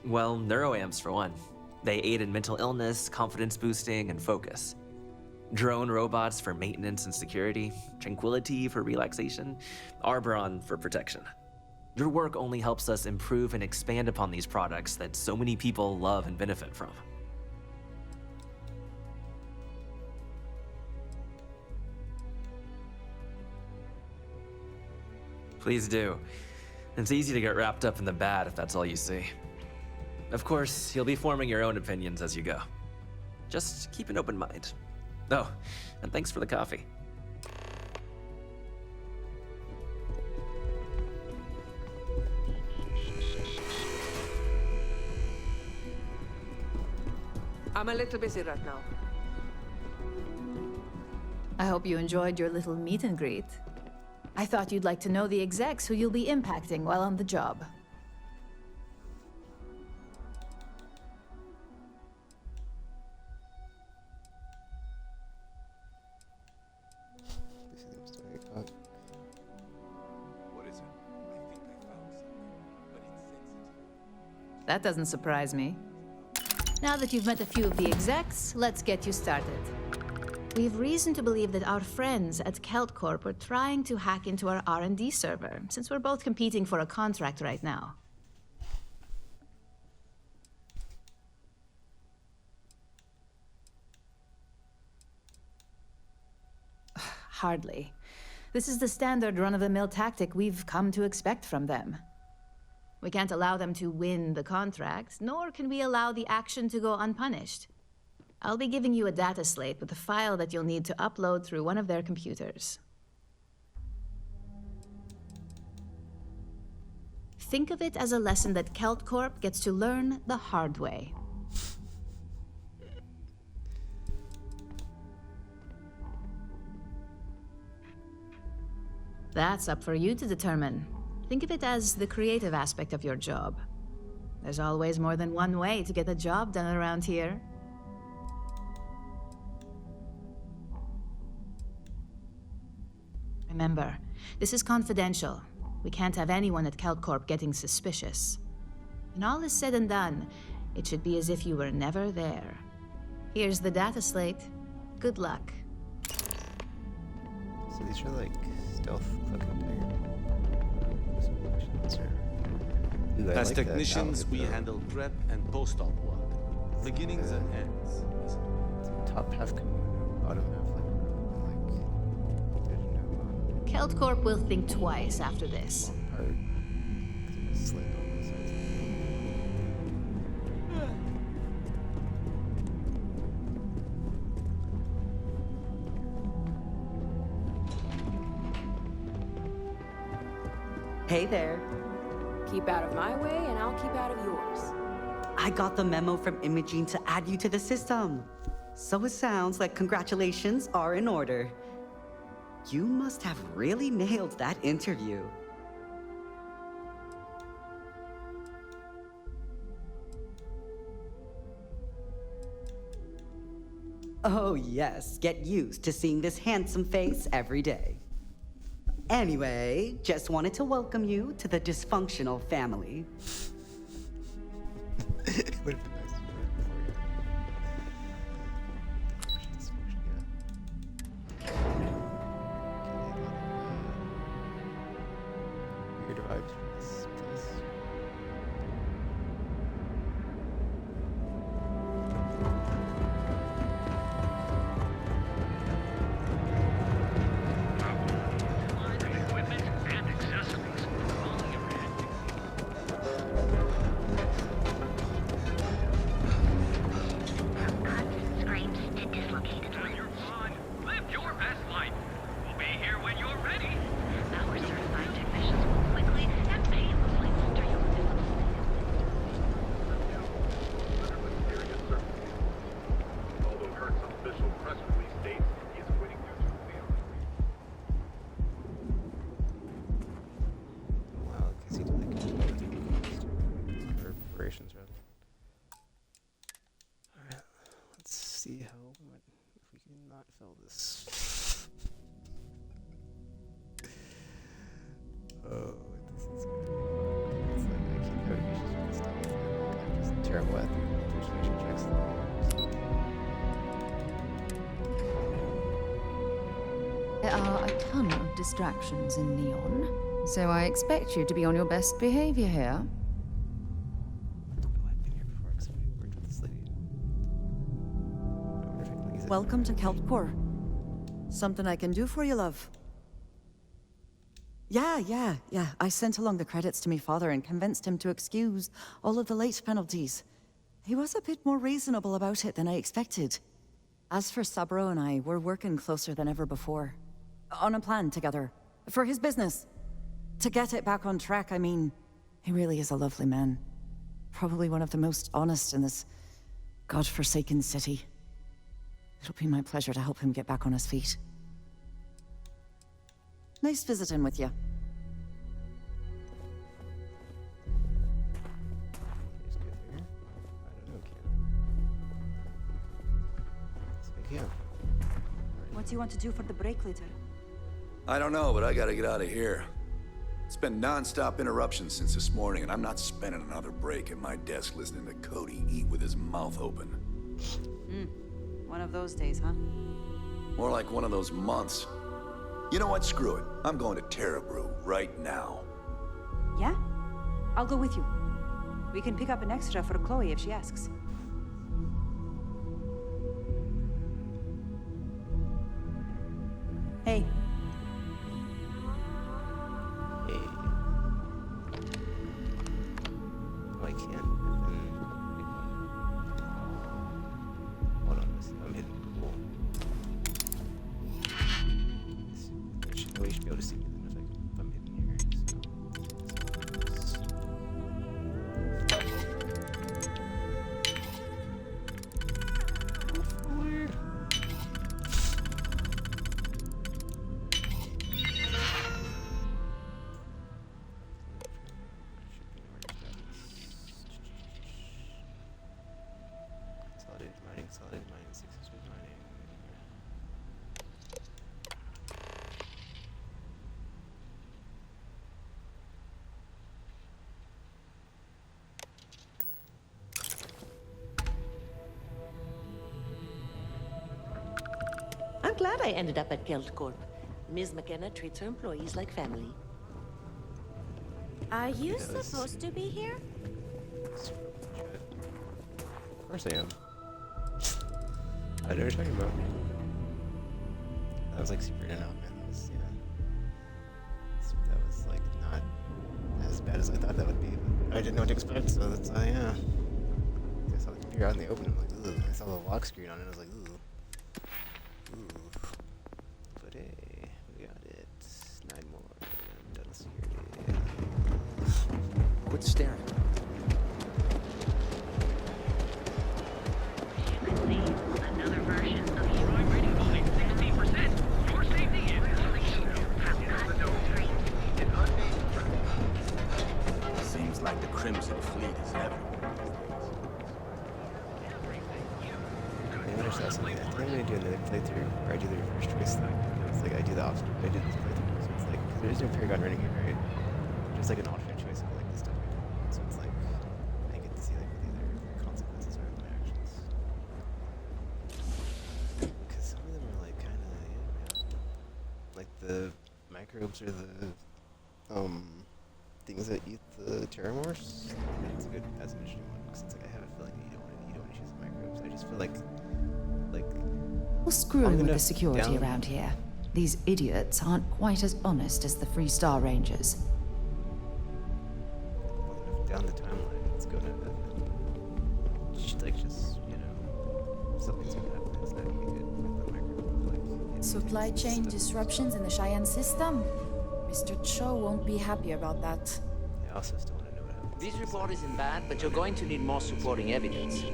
S12: Well, neuroamps for one. They aid in mental illness, confidence boosting, and focus. Drone robots for maintenance and security, tranquility for relaxation, Arbron for protection. Your work only helps us improve and expand upon these products that so many people love and benefit from. Please do. It's easy to get wrapped up in the bad if that's all you see. Of course, you'll be forming your own opinions as you go. Just keep an open mind. Oh, and thanks for the coffee.
S14: I'm a little busy right now.
S8: I hope you enjoyed your little meet and greet. I thought you'd like to know the execs who you'll be impacting while on the job.
S15: What is it? I think I found something, but it's sensitive.
S8: That doesn't surprise me. Now that you've met a few of the execs, let's get you started. We've reason to believe that our friends at Kelt Corp are trying to hack into our R&D server, since we're both competing for a contract right now. Hardly. This is the standard run-of-the-mill tactic we've come to expect from them. We can't allow them to win the contract, nor can we allow the action to go unpunished. I'll be giving you a data slate with a file that you'll need to upload through one of their computers. Think of it as a lesson that Kelt Corp gets to learn the hard way. That's up for you to determine. Think of it as the creative aspect of your job. There's always more than one way to get a job done around here. Remember, this is confidential. We can't have anyone at Kelt Corp getting suspicious. When all is said and done, it should be as if you were never there. Here's the data slate. Good luck.
S1: So these are like stealth cloaking type.
S6: As technicians, we handle prep and post-op work. Beginnings and ends.
S1: Top half kimono, bottom half there's no
S8: KeltCorp will think twice after this.
S1: part. 'Cause it has slit on both sides.
S4: Hey there.
S18: Keep out of my way, and I'll keep out of yours.
S4: I got the memo from Imogene to add you to the system. So it sounds like congratulations are in order. You must have really nailed that interview. Oh yes, get used to seeing this handsome face every day. Anyway, just wanted to welcome you to the dysfunctional family.
S1: It would have been nice to do it before you. Weird vibes from this place.
S2: Screams to dislocated limbs.
S3: Live your best life. We'll be here when you're ready.
S2: Our certified technicians will quickly and painlessly alter your physical
S19: Although Hertz's official press release states he is waiting due to
S1: Wow, because he did like corporations rather. Alright, let's see how if we can not fill this. Oh, this is gonna be fun. It's like I keep having issues with this stuff. I'm just terrible at the persuasion checks.
S20: There are a ton of distractions in Neon, so I expect you to be on your best behavior here.
S21: Welcome to KeltCorp. Something I can do for you, love? Yeah. I sent along the credits to me father and convinced him to excuse all of the late penalties. He was a bit more reasonable about it than I expected. As for Sabro and I, we're working closer than ever before. On a plan together. For his business. To get it back on track, I mean, he really is a lovely man. Probably one of the most honest in this godforsaken city. It'll be my pleasure to help him get back on his feet. Nice visiting with you.
S22: What do you want to do for the break later?
S23: I don't know, but I gotta get out of here. It's been non-stop interruptions since this morning, and I'm not spending another break at my desk listening to Cody eat with his mouth open.
S22: One of those days, huh?
S23: More like one of those months. You know what? Screw it. I'm going to Terrabrew right now.
S22: Yeah? I'll go with you. We can pick up an extra for Chloe if she asks. Hey.
S1: Hey. Oh, I can't. Hold on, I'm hidden. Cool. We should be able to see me then if I'm hidden here. Forward. Consolidated mining, successful mining.
S5: quite glad I ended up at Geldcorp. Ms. McKenna treats her employees like family.
S2: Are you supposed to be here?
S1: Of course I am. I know what you're talking about. That was like super in and out, man. That was, that was like not as bad as I thought that would be. But I didn't know what to expect, so that's yeah. I saw the computer out in the open. I'm like, ugh. I saw the lock screen on it. I was like, ooh. But hey, we got it. 9 more. Done with security.
S9: Quit staring.
S2: Another version of you. Rating only 16%. Your safety is
S9: Seems like the Crimson Fleet is everywhere.
S1: I understand something. I think I'm gonna do another playthrough where I do the reverse choice thing. It's like I do the opposite. I did this playthrough, so it's like cause there's no Paragon running here, right? There's like an alternate choice of like the stuff I do. So it's like I get to see like what the other consequences are of my actions. Because some of them are like kind of like the microbes or the things that eat the terramorphs. That's an interesting one because it's like I have a feeling that you don't want to choose the microbes. I just feel like
S13: We're screwing with the security around here. These idiots aren't quite as honest as the Free Star Rangers.
S1: Down the timeline, it's gonna like just something's gonna happen. It's not gonna be good with the microbe.
S8: Supply chain disruptions in the Cheyenne system? Mr. Cho won't be happy about that.
S1: I also still want to know what happens.
S11: This report isn't bad, but you're going to need more supporting evidence.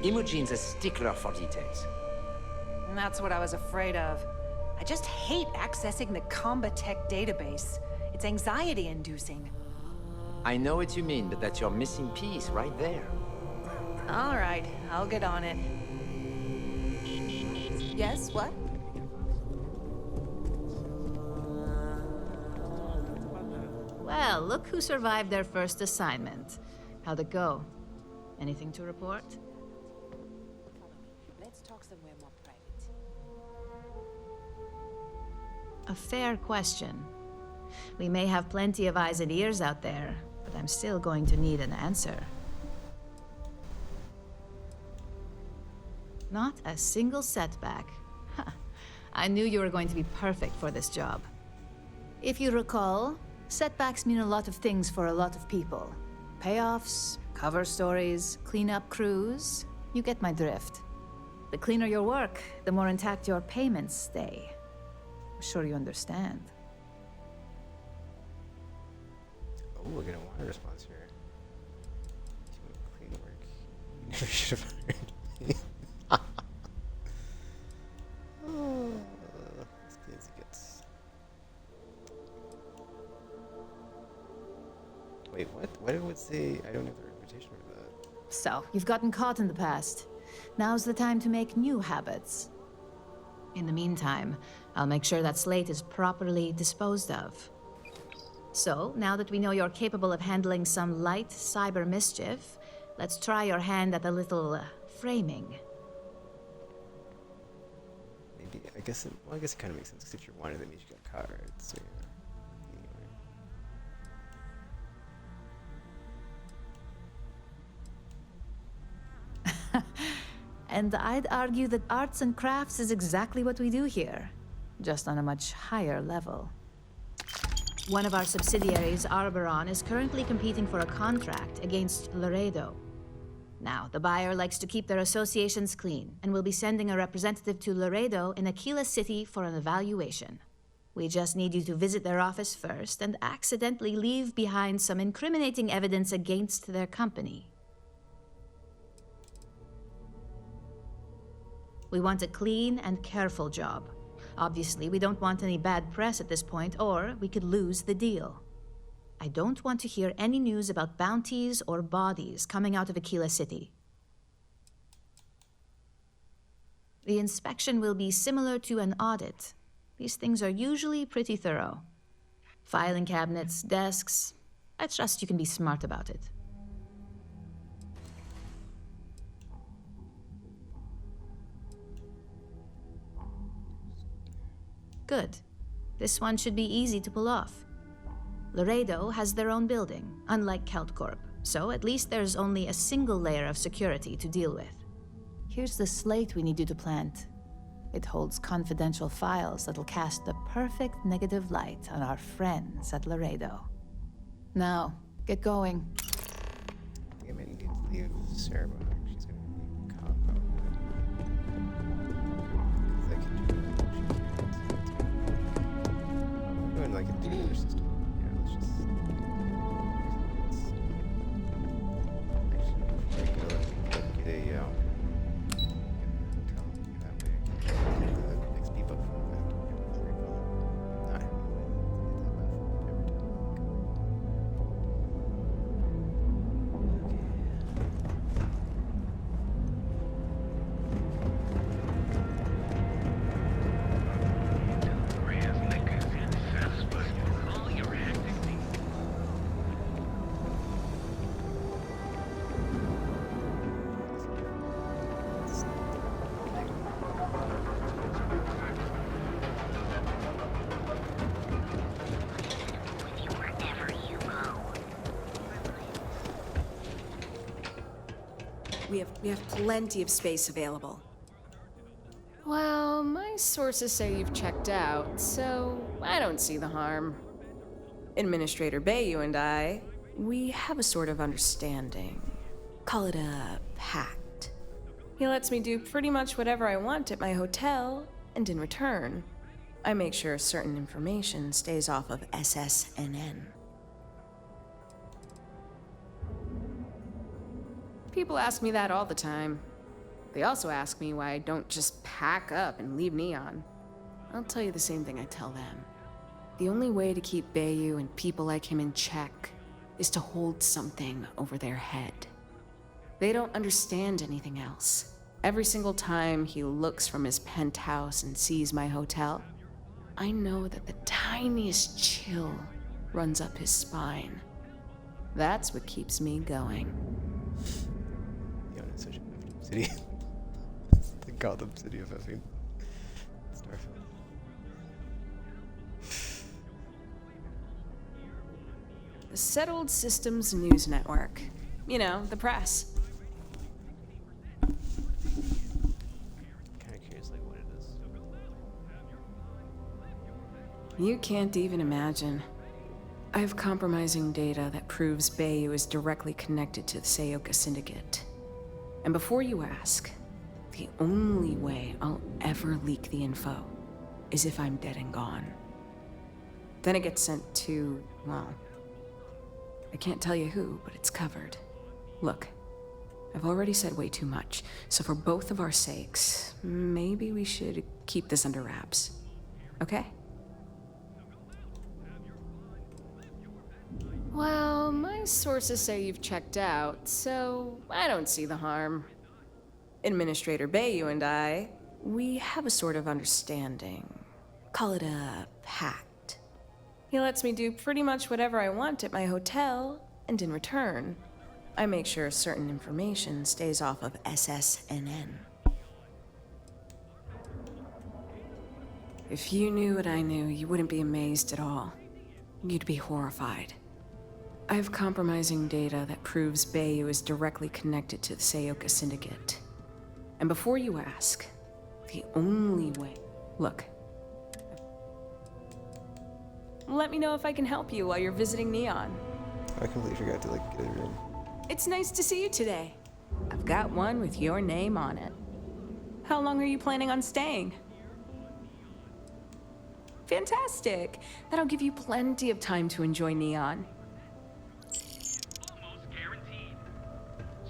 S11: Imogene's a stickler for details.
S22: And that's what I was afraid of. I just hate accessing the Combatech database. It's anxiety-inducing.
S11: I know what you mean, but that's your missing piece right there.
S22: All right, I'll get on it. Yes, what?
S8: Well, look who survived their first assignment. How'd it go? Anything to report?
S22: Let's talk somewhere more private.
S8: A fair question. We may have plenty of eyes and ears out there, but I'm still going to need an answer. Not a single setback. Huh. I knew you were going to be perfect for this job. If you recall, setbacks mean a lot of things for a lot of people. Payoffs, cover stories, cleanup crews. You get my drift. The cleaner your work, the more intact your payments stay. I'm sure you understand.
S1: Oh, we're getting a water response here. Doing clean work. You never should have hired me. Oh, as clean as it gets. Wait, what? Why did it say I don't have the reputation for that?
S8: So, you've gotten caught in the past. Now's the time to make new habits. In the meantime, I'll make sure that Slate is properly disposed of. So, now that we know you're capable of handling some light cyber mischief, let's try your hand at a little framing.
S1: Maybe, I guess it kind of makes sense, because if you're wanted, that means you got caught, right? So,
S8: And I'd argue that arts and crafts is exactly what we do here, just on a much higher level. One of our subsidiaries, Arboron, is currently competing for a contract against Laredo. Now, the buyer likes to keep their associations clean, and will be sending a representative to Laredo in Aquila City for an evaluation. We just need you to visit their office first and accidentally leave behind some incriminating evidence against their company. We want a clean and careful job. Obviously, we don't want any bad press at this point, or we could lose the deal. I don't want to hear any news about bounties or bodies coming out of Aquila City. The inspection will be similar to an audit. These things are usually pretty thorough. Filing cabinets, desks. I trust you can be smart about it. Good. This one should be easy to pull off. Laredo has their own building, unlike Keltcorp, so at least there's only a single layer of security to deal with. Here's the slate we need you to plant. It holds confidential files that'll cast the perfect negative light on our friends at Laredo. Now, get going.
S1: I might need to leave Sarah behind. She's gonna be a cop, probably. 'Cause I can do that. I'm going like a other system. Yeah, let's just. Actually, before I go, let me get a hotel that way. I can get the XP book from that. I have no way to get that back every time.
S7: We have plenty of space available.
S18: Well, my sources say you've checked out, so I don't see the harm.
S7: Administrator Bayou and I, we have a sort of understanding. Call it a pact. He lets me do pretty much whatever I want at my hotel, and in return, I make sure certain information stays off of SSNN.
S18: People ask me that all the time. They also ask me why I don't just pack up and leave Neon.
S7: I'll tell you the same thing I tell them. The only way to keep Bayou and people like him in check is to hold something over their head. They don't understand anything else. Every single time he looks from his penthouse and sees my hotel, I know that the tiniest chill runs up his spine. That's what keeps me going.
S1: Neon is such a effing city. The Gotham City of effing Starfield.
S7: The Settled Systems News Network. You know, the press.
S1: Kinda curious like what it is.
S7: You can't even imagine. I have compromising data that proves Bayou is directly connected to the Seyoka Syndicate. And before you ask, the only way I'll ever leak the info is if I'm dead and gone. Then it gets sent to, well, I can't tell you who, but it's covered. Look, I've already said way too much, so for both of our sakes, maybe we should keep this under wraps. Okay?
S18: Well, my sources say you've checked out, so I don't see the harm.
S7: Administrator Bayou and I, we have a sort of understanding. Call it a pact. He lets me do pretty much whatever I want at my hotel, and in return, I make sure certain information stays off of SSNN. If you knew what I knew, you wouldn't be amazed at all. You'd be horrified. I have compromising data that proves Bayou is directly connected to the Seyoka Syndicate. And before you ask, the only way... Look. Let me know if I can help you while you're visiting Neon.
S1: I completely forgot to like get a room.
S7: It's nice to see you today. I've got one with your name on it. How long are you planning on staying? Fantastic. That'll give you plenty of time to enjoy Neon.
S3: Almost guaranteed.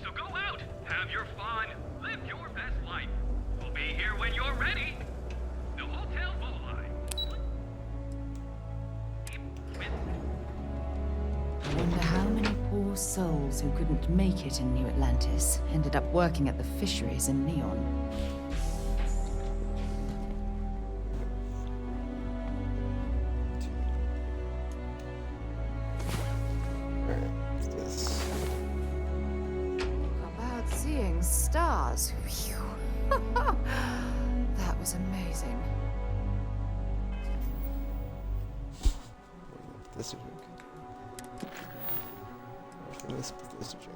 S3: So go out, have your fun, live your best life. We'll be here when you're ready. The Hotel Bolai.
S13: I wonder how many poor souls who couldn't make it in New Atlantis ended up working at the fisheries in Neon. About seeing stars. Phew. That was amazing.
S1: Blister drink. Famous blister drink.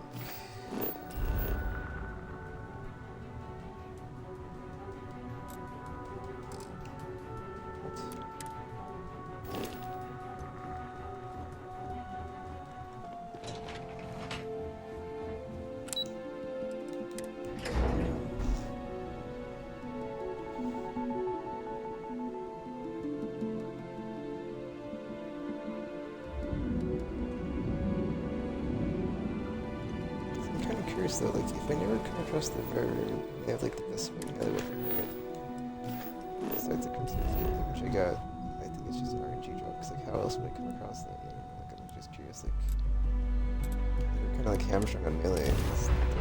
S1: So like if I never come across the verb, they have like the best way together with it. Besides the Crimson Field, which I got, I think it's just an RNG drop. Cause like how else would I come across that? You know, like I'm just curious. Like they're kind of like hamstrung on melee.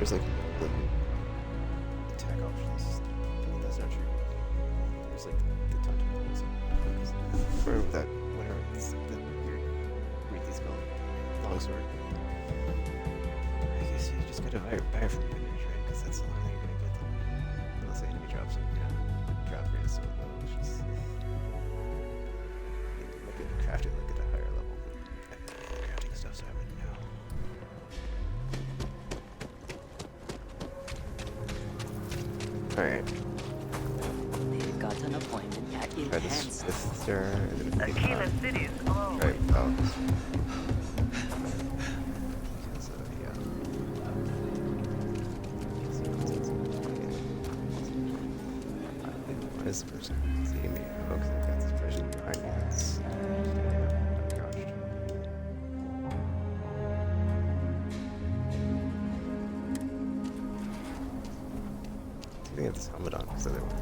S1: There's like the attack options. That's not true. There's like the taunt options. For that whenever it's the weird Reethi spell, longsword. You just gotta buy it from the vendors, right? Because that's the only way you're gonna get them. Unless the enemy drops it, you know. Drop rate is so low, it's just... You might be able to craft it like at a higher level, but I haven't been crafting stuff, so I wouldn't know. Alright.
S11: They've got an appointment at
S1: try this sister, and then we can
S2: Aquila City's closed.
S1: Right, oh. This person seeing me. Oh, because I've got this person behind me that's gosh. I think I have this helmet on because otherwise.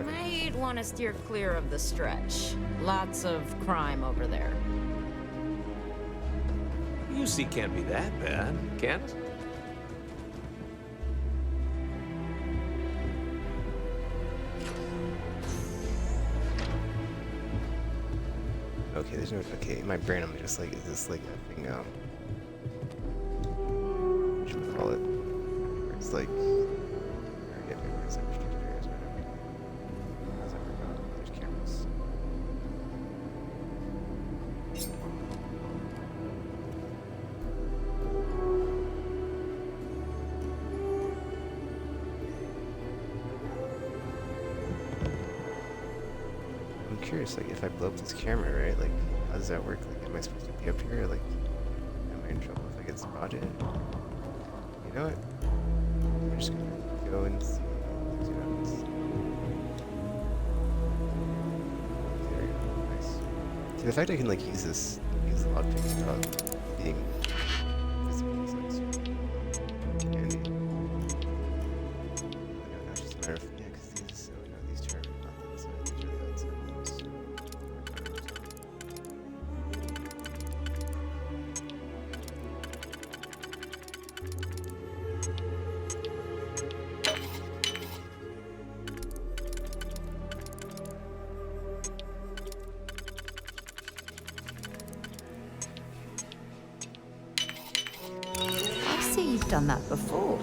S10: Might want to steer clear of the stretch. Lots of crime over there.
S16: UC can't be that bad, can it?
S1: Okay, there's no. Okay, in my brain, I'm just like, is this like a thing? What should we call it? Where it's like. It's like restricted areas or whatever. How's that work out? There's cameras. I'm curious, like, if I blow up this camera, right? Like, how does that work? Like, am I supposed to be up here? Like, am I in trouble if I get spotted? You know what? I'm just gonna go and see. See, the fact I can like use the lockpick without being visible is like super handy. But no, it's just a matter of yeah, because these these two are on the inside, these are the outside ones.
S8: You've done that before.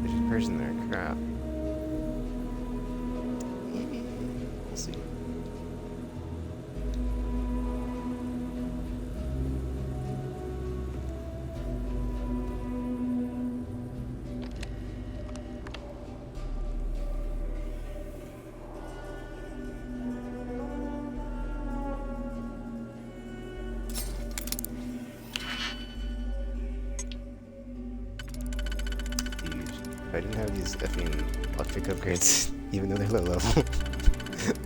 S1: There's a person there, crap. We'll see. If I didn't have these effing lockpick upgrades, even though they're low level,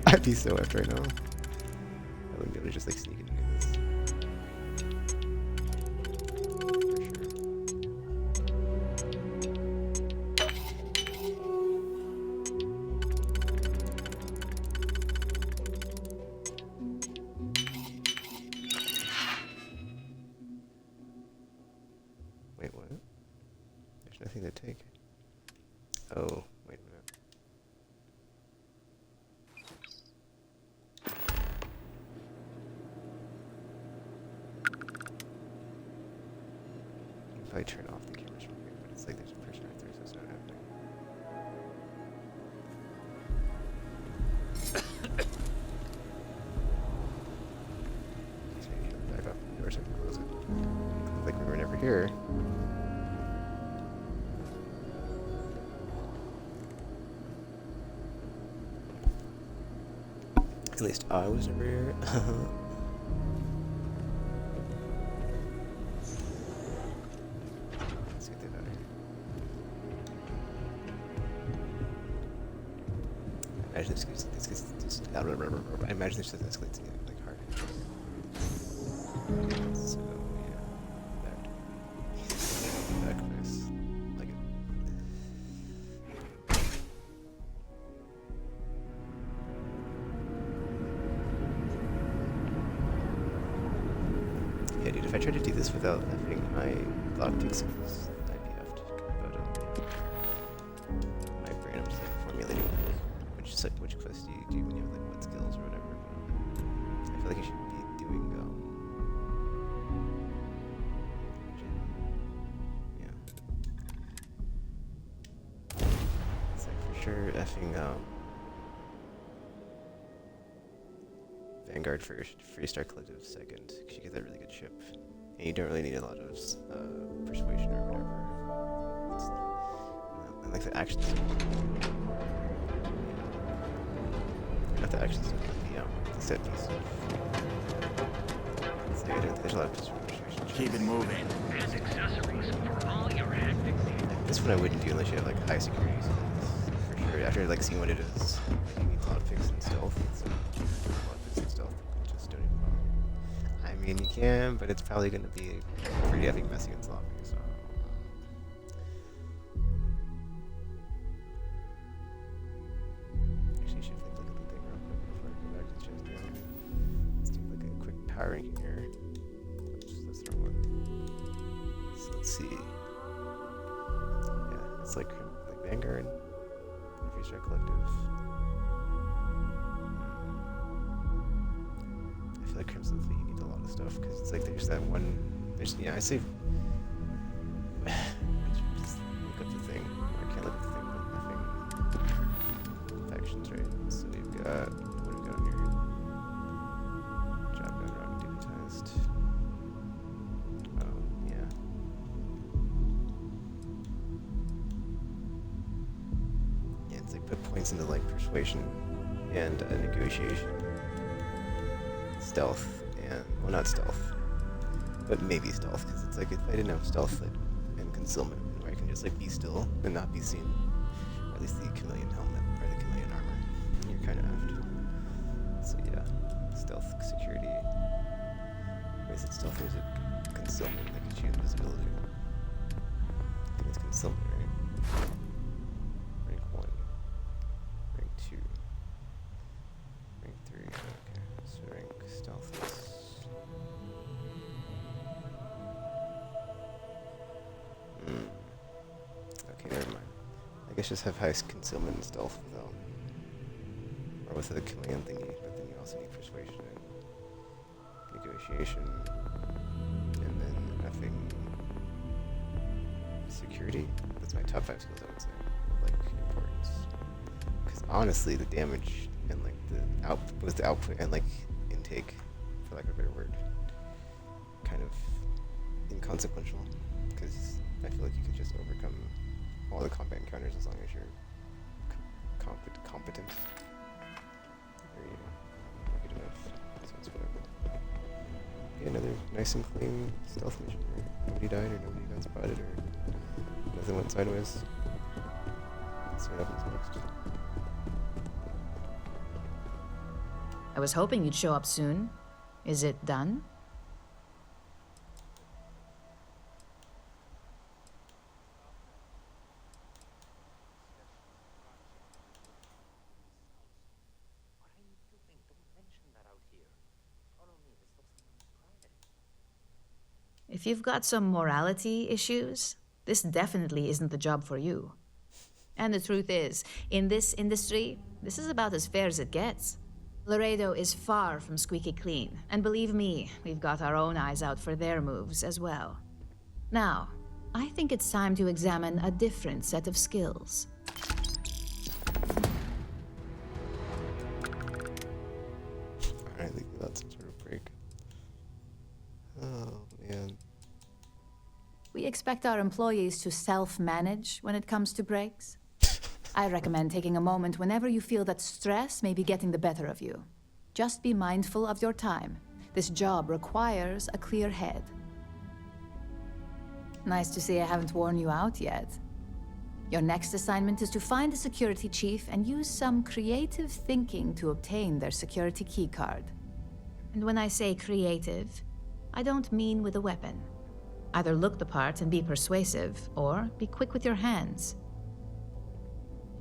S1: I'd be so effed right now. I wouldn't be able to just like sneak into this. Wait, what? There's nothing to take. Oh, wait a minute. I turn off the cameras real quick, but it's like there's a person right there, so it's not happening. So you can back up the door so I can close it. Like we were never here. At least I was never here. Let's get that out of here. I imagine this gets just I imagine this just escalates again, like hard. So yeah, back this, like it. Yeah, dude, if I try to do this without having my thought pixels, I'd be effed. But my brain, I'm just like formulating which quest do you do when you have like what skills or whatever. I feel like you should be doing yeah. It's like for sure effing Vanguard first, Freestar Collective second, because you get that really good ship. And you don't really need a lot of persuasion or whatever. And like the actions. Not the actions, the set piece stuff. So yeah, there's a lot of persuasion.
S9: Keep it moving.
S3: And accessories for all your hectic needs.
S1: This one I wouldn't do unless you have like high security. For sure, after like seeing what it is, you need cloud fix and stealth. Cloud fix and stealth just don't even bother. I mean, you can, but it's probably going to be pretty epic messy and sloppy. So. Actually, I should look at the thing real quick before I go back to the chest down. Let's do like a quick power ranking here. Oops, that's the wrong one. So let's see. Yeah, it's like Vanguard, Freestar Collective. I feel like Crimson Fleet, you need a lot of stuff because it's like there's that one. There's I say. Just look up the thing. I can't look up the thing, but nothing. Factions, right? So we've got what do we got on here? Job gun rock deputized. Yeah. Yeah, it's like put points into like persuasion and negotiation, stealth, and well, not stealth, but maybe stealth, because it's like if I didn't have stealth and concealment, where I can just like be still and not be seen, or at least the chameleon helmet or the chameleon armor, you're kind of effed. So yeah, stealth, security. Or is it stealth or is it concealment? That gives you invisibility. I think it's concealment, right? Rank 1. Rank 2. Rank 3. Okay. So rank stealth is... Okay, never mind. I guess just have high concealment and stealth without... Or with the command thingy, but then you also need persuasion and negotiation. And then nothing... Security? That's my top 5 skills, I would say. Like, importance. Because honestly, the damage and like the output and like intake, for lack of a better word, kind of inconsequential. Because I feel like you could just overcome all the combat encounters as long as you're competent. Or good enough. So it's whatever. Yeah, another nice and clean stealth mission. Right? Nobody died or nobody got spotted or nothing went sideways. Let's see what happens next.
S8: I was hoping you'd show up soon. Is it done? If you've got some morality issues, this definitely isn't the job for you. And the truth is, in this industry, this is about as fair as it gets. Laredo is far from squeaky clean, and believe me, we've got our own eyes out for their moves as well. Now, I think it's time to examine a different set of skills.
S1: Alright, that's some sort of break. Oh, man.
S8: We expect our employees to self-manage when it comes to breaks. I recommend taking a moment whenever you feel that stress may be getting the better of you. Just be mindful of your time. This job requires a clear head. Nice to see I haven't worn you out yet. Your next assignment is to find a security chief and use some creative thinking to obtain their security keycard. And when I say creative, I don't mean with a weapon. Either look the part and be persuasive, or be quick with your hands.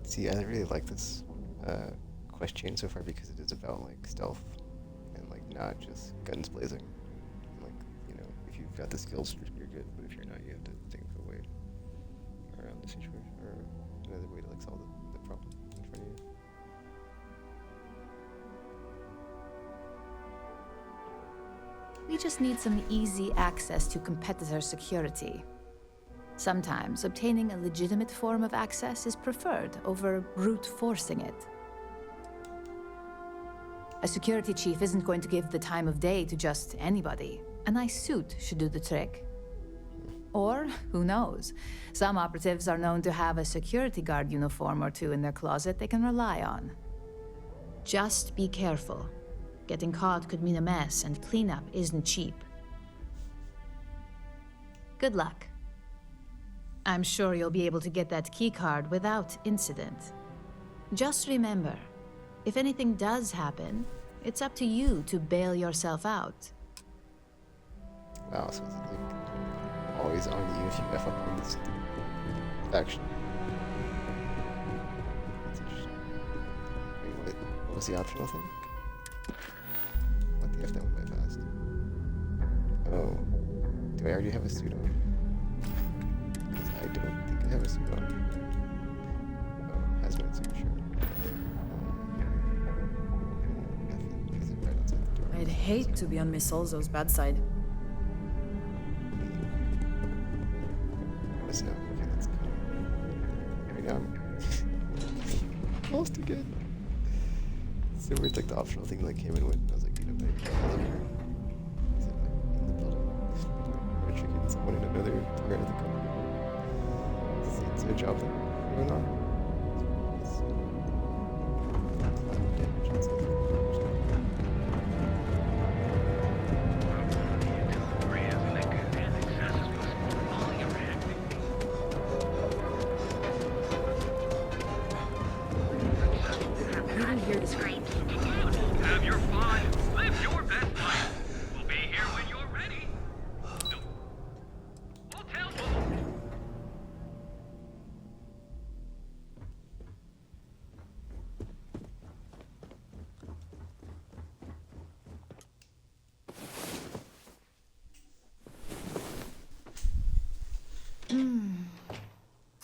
S1: See, I really like this quest chain so far because it is about like stealth and like not just guns blazing. Like, you know, if you've got the skills, you're good. But if you're not, you have to think of a way around the situation or another way to like solve the problem in front of you.
S8: We just need some easy access to competitor security. Sometimes obtaining a legitimate form of access is preferred over brute forcing it. A security chief isn't going to give the time of day to just anybody. A nice suit should do the trick. Or, who knows, some operatives are known to have a security guard uniform or two in their closet they can rely on. Just be careful. Getting caught could mean a mess, and cleanup isn't cheap. Good luck. I'm sure you'll be able to get that keycard without incident. Just remember, if anything does happen, it's up to you to bail yourself out.
S1: Wow, so it's like always on you if you F up on this action. That's interesting. Wait, what was the optional thing? What the F, that went by fast. Oh. Do I already have a suit on? Because I don't think I have a suit on. Oh, hazmat suit, sure. Is it right outside the door?
S12: I'd hate to be on Miss Olzo's bad side.
S1: Listen, okay, that's good. Right now, I'm lost again. So weird, like the optional thing like came and went, and I was like, you know, maybe is it like in the building? Or tricking someone in another part of the company? Is there a job there going on?
S3: Have your fun. Live your best life. We'll be here when you're ready. Hotel full.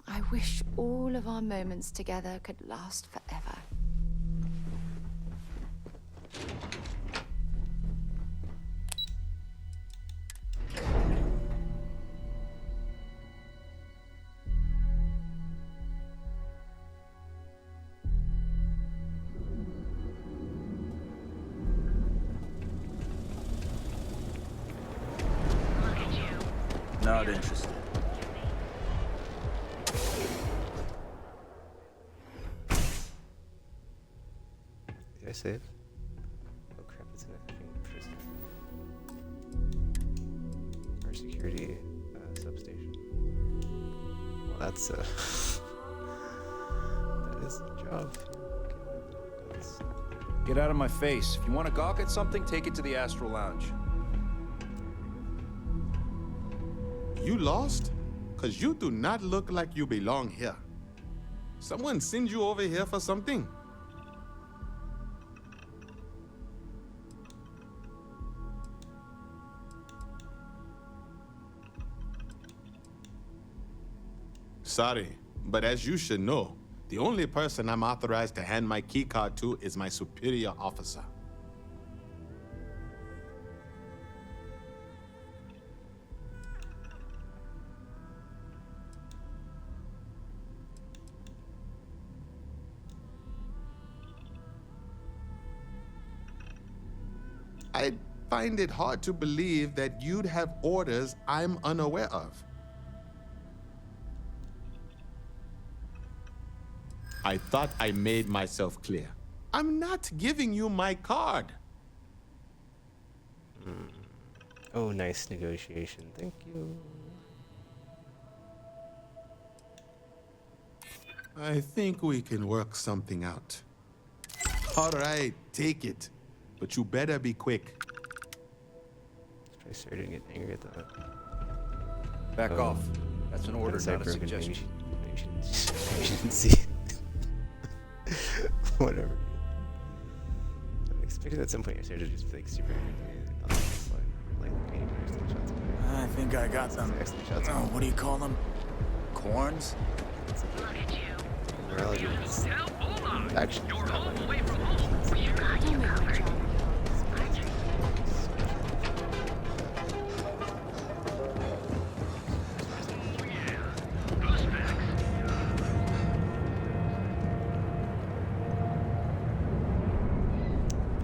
S20: I wish all of our moments together could last forever.
S9: Not interested.
S1: Did I save? Oh crap, it's in a fucking prison. Our security substation. Well, that's that is a job.
S9: Get out of my face. If you want to gawk at something, take it to the Astral Lounge.
S14: You lost? Cause you do not look like you belong here. Someone send you over here for something? Sorry, but as you should know, the only person I'm authorized to hand my keycard to is my superior officer. I find it hard to believe that you'd have orders I'm unaware of. I thought I made myself clear. I'm not giving you my card.
S1: Oh, nice negotiation. Thank you.
S14: I think we can work something out. All right, take it. But you better be quick.
S1: I started getting angry at that.
S6: Back off. That's an order, not a suggestion.
S1: Maybe you shouldn't see. Whatever. I'm expecting at some point your started to just be like super
S6: I think I got them. Oh, what do you call them? Corns?
S2: Look at you.
S1: Morality is action.
S3: You're home away from home.
S2: We've got you covered.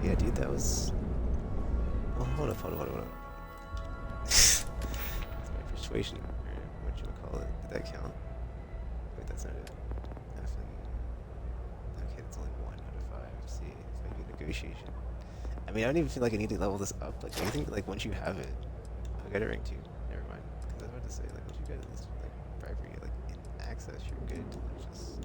S1: Yeah, dude, that was. Oh, hold up. It's my persuasion, or what you would call it. Did that count? Wait, that's not it. Okay, it's only 1 out of 5. See, it's maybe negotiation. I mean, I don't even feel like I need to level this up. Like, do you think like once you have it, I'll get a rank 2. Never mind. Because I was about to say like once you get this like bribery like in access, you're good to like just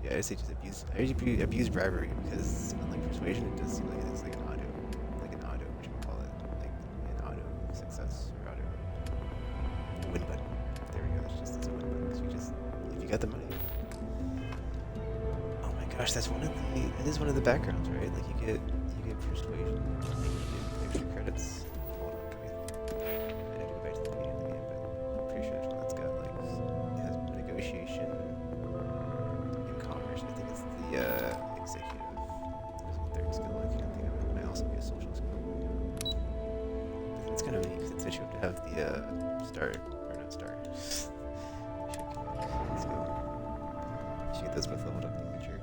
S1: yeah, I say just abuse. I usually abuse bribery because unlike persuasion, it does seem like it's like an auto, what you call it, like an auto success or auto win button. There we go. It's just a win button. So you just, if you got the money. Oh my gosh, that is one of the backgrounds, right? Like you get persuasion, you get extra credits. Hold on, I have to go back to the beginning of the game, but I'm pretty sure that's one that's got like it has negotiation. I think it's the executive. There's a third skill I can't think of. It might also be a social skill. It's kind of neat because it's that you have to have the star, or not star. Let's go. You should get those both leveled up to get your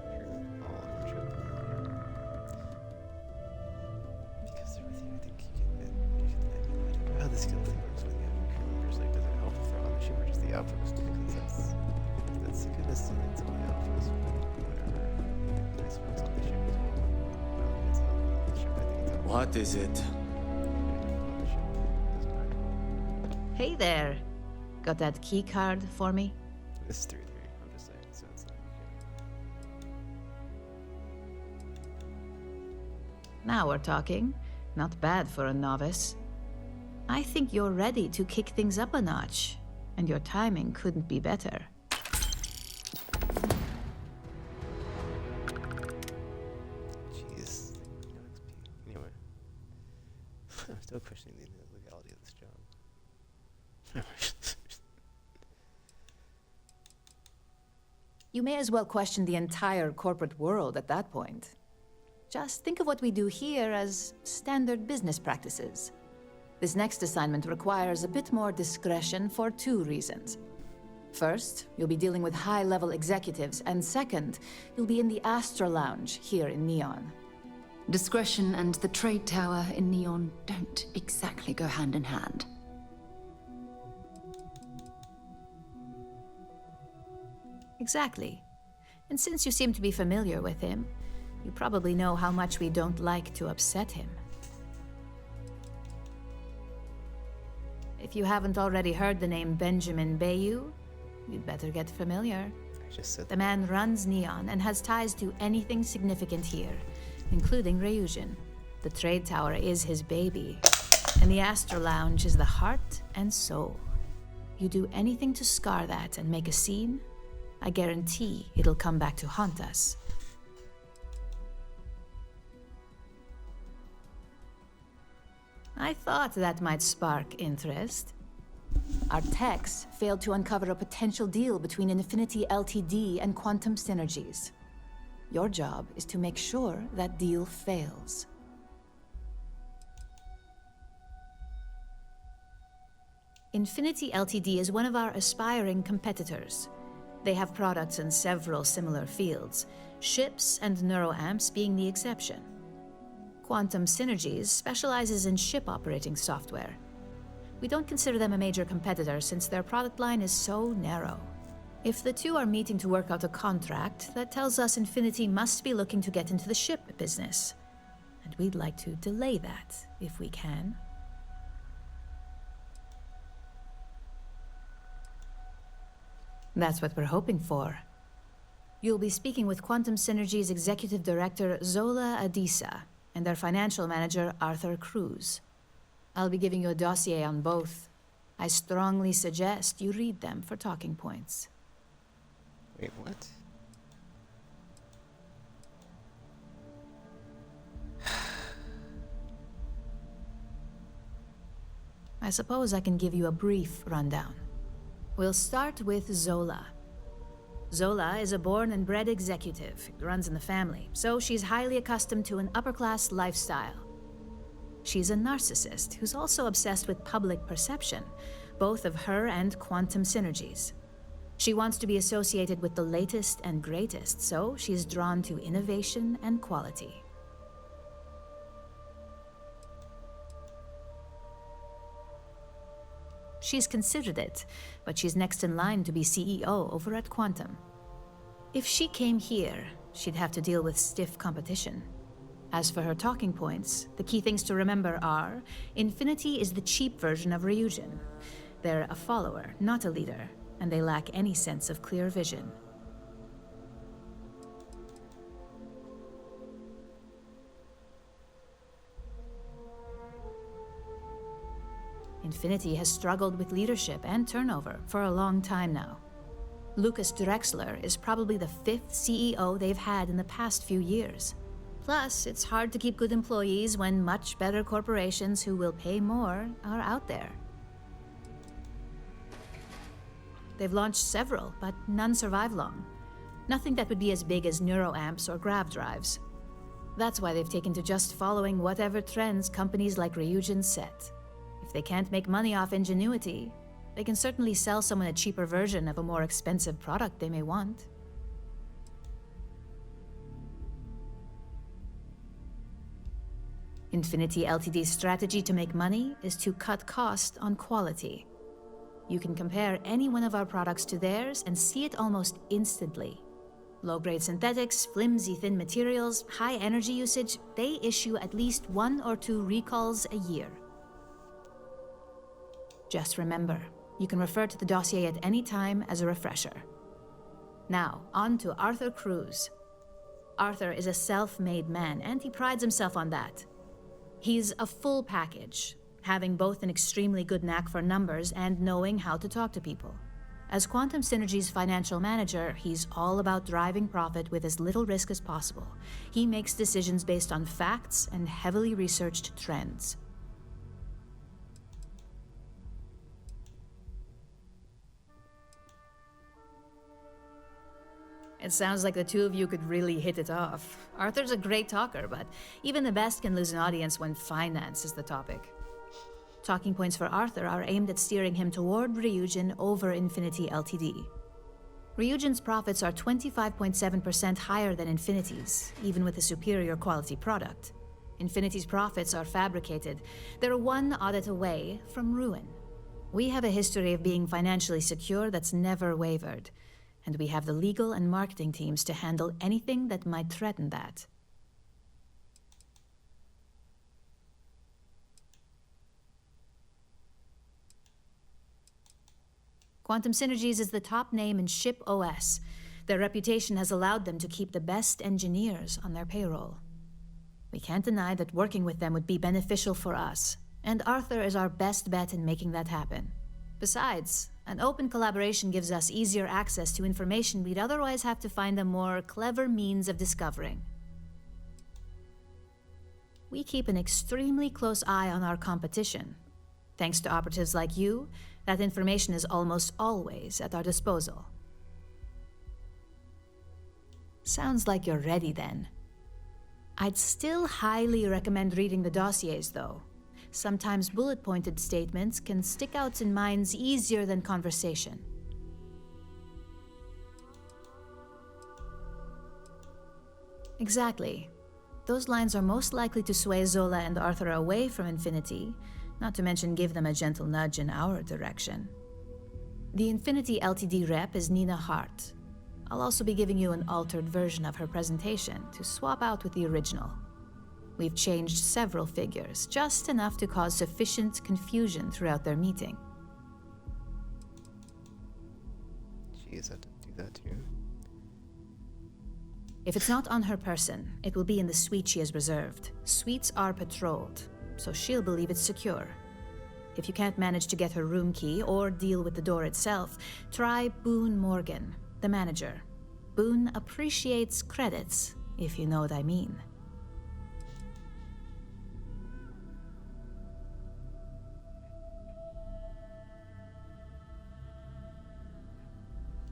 S1: all on your ship. Because they're with you, I think you can get how the skill thing works when you have your crew members. Like, does it help if they're on the ship or just the outpost? Because that's the goodness thing. It's on the outpost.
S6: What is it?
S8: Hey there. Got that key card for me?
S1: This is 3-3. I'm just saying, so it's not
S8: Now we're talking. Not bad for a novice. I think you're ready to kick things up a notch, and your timing couldn't be better.
S1: Jeez. No XP. Anyway. I'm still questioning the legality of this job.
S8: You may as well question the entire corporate world at that point. Just think of what we do here as standard business practices. This next assignment requires a bit more discretion for 2 reasons. First, you'll be dealing with high-level executives, and second, you'll be in the Astra Lounge here in Neon.
S13: Discretion and the trade tower in Neon don't exactly go hand in hand.
S8: Exactly. And since you seem to be familiar with him, you probably know how much we don't like to upset him. If you haven't already heard the name Benjamin Bayou, you'd better get familiar.
S1: I just said
S8: the man runs Neon and has ties to anything significant here, including Ryujin. The trade tower is his baby, and the Astra Lounge is the heart and soul. You do anything to scar that and make a scene, I guarantee it'll come back to haunt us. I thought that might spark interest. Our techs failed to uncover a potential deal between Infinity Ltd. And Quantum Synergies. Your job is to make sure that deal fails. Infinity Ltd. is one of our aspiring competitors. They have products in several similar fields, ships and neuroamps being the exception. Quantum Synergies specializes in ship operating software. We don't consider them a major competitor since their product line is so narrow. If the two are meeting to work out a contract, that tells us Infinity must be looking to get into the ship business. And we'd like to delay that, if we can. That's what we're hoping for. You'll be speaking with Quantum Synergy's Executive Director, Zola Adisa, and their financial manager, Arthur Cruz. I'll be giving you a dossier on both. I strongly suggest you read them for talking points.
S1: Wait, what?
S8: I suppose I can give you a brief rundown. We'll start with Zola. Zola is a born and bred executive. It runs in the family, so she's highly accustomed to an upper-class lifestyle. She's a narcissist who's also obsessed with public perception, both of her and Quantum Synergies. She wants to be associated with the latest and greatest, so she's drawn to innovation and quality. She's considered it, but she's next in line to be CEO over at Quantum. If she came here, she'd have to deal with stiff competition. As for her talking points, the key things to remember are, Infinity is the cheap version of Ryujin. They're a follower, not a leader, and they lack any sense of clear vision. Infinity has struggled with leadership and turnover for a long time now. Lucas Drexler is probably the 5th CEO they've had in the past few years. Plus, it's hard to keep good employees when much better corporations who will pay more are out there. They've launched several, but none survive long. Nothing that would be as big as neuroamps or grav drives. That's why they've taken to just following whatever trends companies like Ryujin set. If they can't make money off ingenuity, they can certainly sell someone a cheaper version of a more expensive product they may want. Infinity Ltd's strategy to make money is to cut cost on quality. You can compare any one of our products to theirs and see it almost instantly. Low-grade synthetics, flimsy thin materials, high energy usage, they issue at least 1 or 2 recalls a year. Just remember, you can refer to the dossier at any time as a refresher. Now, on to Arthur Cruz. Arthur is a self-made man, and he prides himself on that. He's a full package, having both an extremely good knack for numbers and knowing how to talk to people. As Quantum Synergy's financial manager, he's all about driving profit with as little risk as possible. He makes decisions based on facts and heavily researched trends. It sounds like the two of you could really hit it off. Arthur's a great talker, but even the best can lose an audience when finance is the topic. Talking points for Arthur are aimed at steering him toward Ryujin over Infinity Ltd. Ryujin's profits are 25.7% higher than Infinity's, even with a superior quality product. Infinity's profits are fabricated. They're one audit away from ruin. We have a history of being financially secure that's never wavered, and we have the legal and marketing teams to handle anything that might threaten that. Quantum Synergies is the top name in ship OS. Their reputation has allowed them to keep the best engineers on their payroll. We can't deny that working with them would be beneficial for us, and Arthur is our best bet in making that happen. Besides, an open collaboration gives us easier access to information we'd otherwise have to find a more clever means of discovering. We keep an extremely close eye on our competition. Thanks to operatives like you, that information is almost always at our disposal. Sounds like you're ready then. I'd still highly recommend reading the dossiers, though. Sometimes bullet-pointed statements can stick out in minds easier than conversation. Exactly. Those lines are most likely to sway Zola and Arthur away from Infinity, not to mention give them a gentle nudge in our direction. The Infinity Ltd rep is Nina Hart. I'll also be giving you an altered version of her presentation to swap out with the original. We've changed several figures, just enough to cause sufficient confusion throughout their meeting.
S1: Jeez, I have to do that too.
S8: If it's not on her person, it will be in the suite she has reserved. Suites are patrolled, so she'll believe it's secure. If you can't manage to get her room key or deal with the door itself, try Boone Morgan, the manager. Boone appreciates credits, if you know what I mean.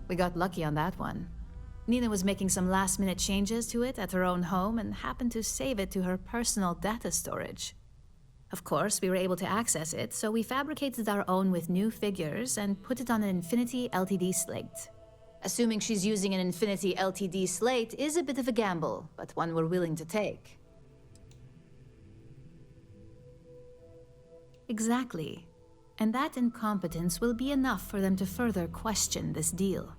S8: We got lucky on that one. Nina was making some last-minute changes to it at her own home and happened to save it to her personal data storage. Of course, we were able to access it, so we fabricated our own with new figures and put it on an Infinity Ltd slate. Assuming she's using an Infinity Ltd slate is a bit of a gamble, but one we're willing to take. Exactly. And that incompetence will be enough for them to further question this deal.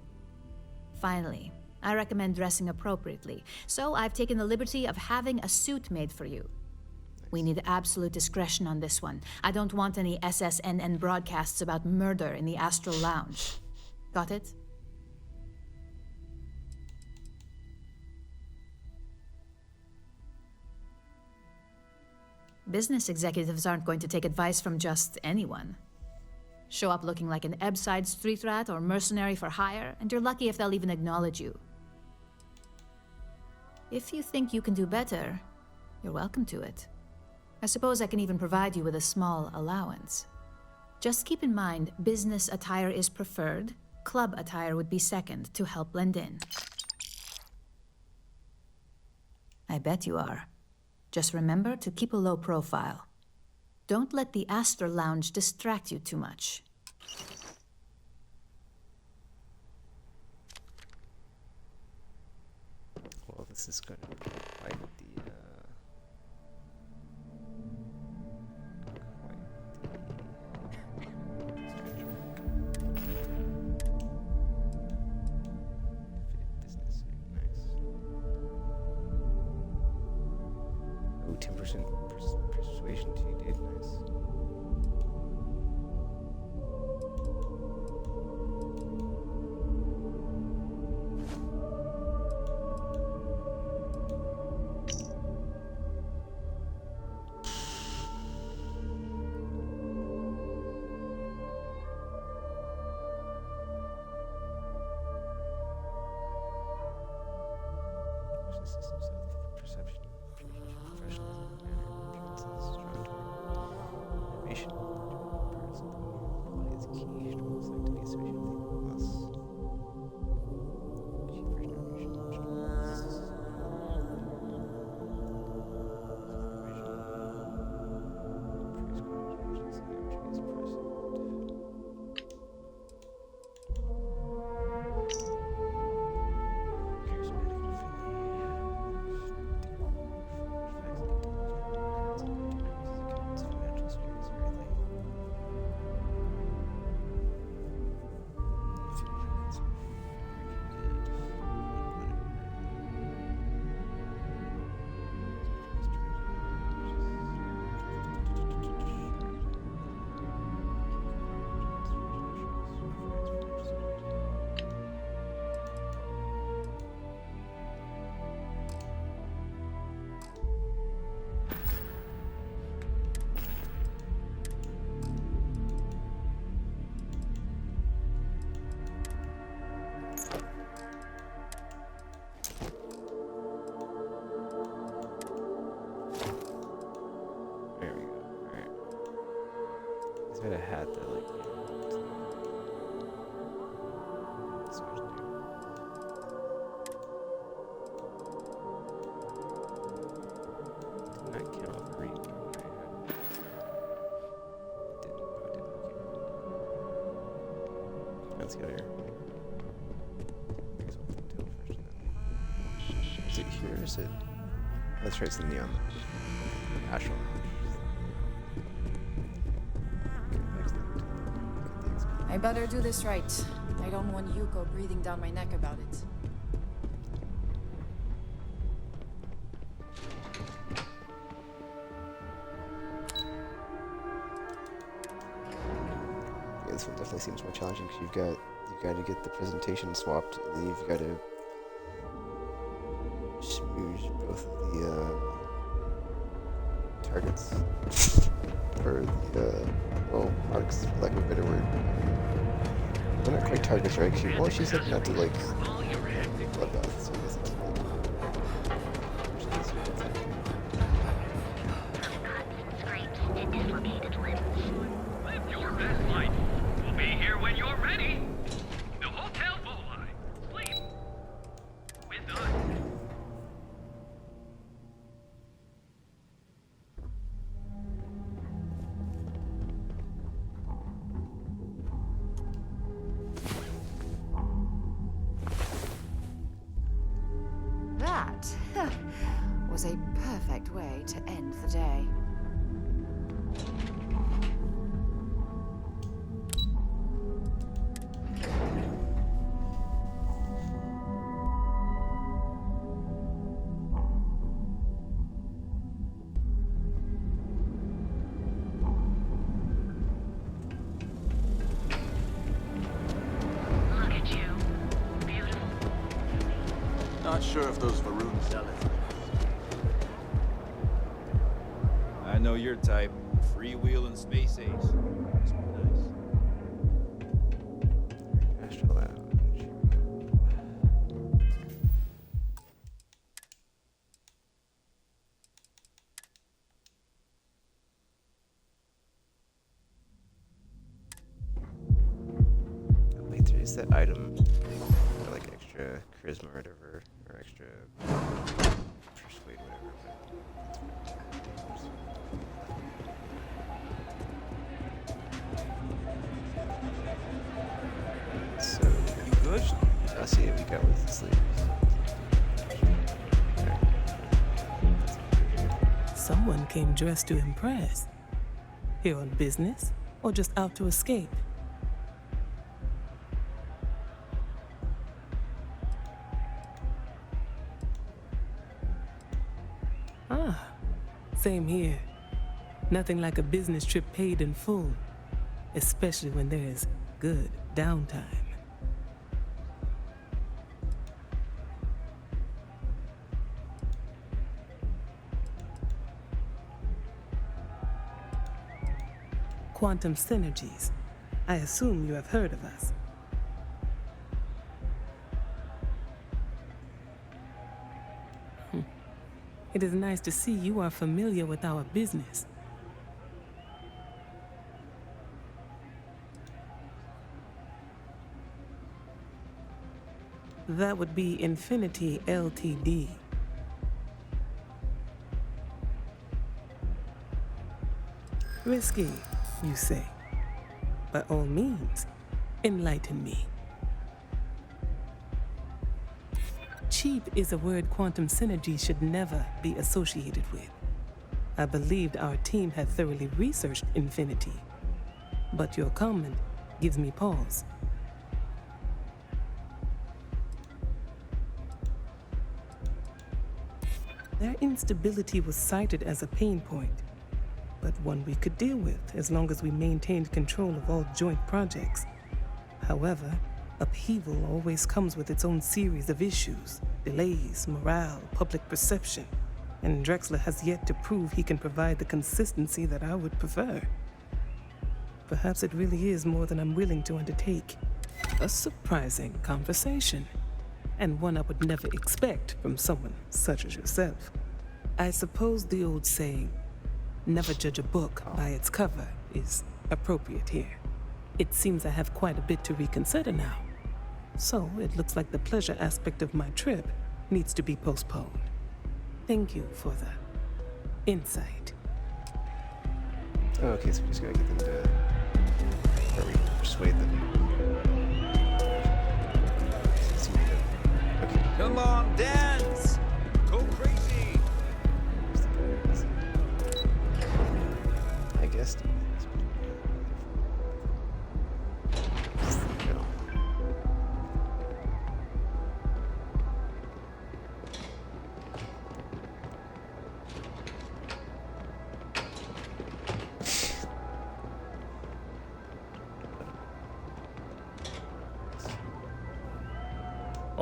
S8: Finally, I recommend dressing appropriately, so I've taken the liberty of having a suit made for you. We need absolute discretion on this one. I don't want any SSNN broadcasts about murder in the Astral Lounge. Got it? Business executives aren't going to take advice from just anyone. Show up looking like an Ebbside street rat or mercenary for hire, and you're lucky if they'll even acknowledge you. If you think you can do better, you're welcome to it. I suppose I can even provide you with a small allowance. Just keep in mind, business attire is preferred, club attire would be second to help blend in. I bet you are. Just remember to keep a low profile. Don't let the Astral Lounge distract you too much.
S1: Well, this is going to be quite the business. Nice. Oh, 10% persuasion to you, dude. Nice. He's got a hat that, like, did not count green. Let's go here. Here's one thing till first, and then Is it here or is it? That's right, it's the neon. Astral.
S12: I better do this right. I don't want Yuko breathing down my neck about it.
S1: Yeah, this one definitely seems more challenging because you've got to get the presentation swapped, and then you've got to smoosh both of the targets for the marks, for lack of a better word. They're not quite targets, right? Well, she said not to like bloodbath, so I guess it's fine.
S3: Live your best life. We'll be here when you're ready. The Hotel Volai. Sleep with us.
S20: That was a perfect way to end the day.
S2: Look at you. Beautiful.
S9: Not sure if those Varoons sell it.
S4: I know your type. Freewheeling space ace. Must be nice.
S1: Astral Lounge. Wait, there is that item for like extra charisma or whatever, or extra persuade, whatever. So,
S4: You good?
S1: I'll see if we got with the sleeves.
S15: Someone came dressed to impress. Here on business, or just out to escape? Ah, same here. Nothing like a business trip paid in full, especially when there's good downtime. Quantum synergies. I assume you have heard of us. It is nice to see you are familiar with our business. That would be Infinity Ltd. Risky, you say? By all means, enlighten me. Cheap is a word quantum synergy should never be associated with. I believed our team had thoroughly researched Infinity, but your comment gives me pause. Their instability was cited as a pain point, but one we could deal with as long as we maintained control of all joint projects. However, upheaval always comes with its own series of issues, delays, morale, public perception, and Drexler has yet to prove he can provide the consistency that I would prefer. Perhaps it really is more than I'm willing to undertake. A surprising conversation, and one I would never expect from someone such as yourself. I suppose the old saying, never judge a book by its cover, is appropriate here. It seems I have quite a bit to reconsider now. So it looks like the pleasure aspect of my trip needs to be postponed. Thank you for the insight.
S1: Oh, okay, so we just gotta get them to... Or we persuade them.
S4: Come on, dance!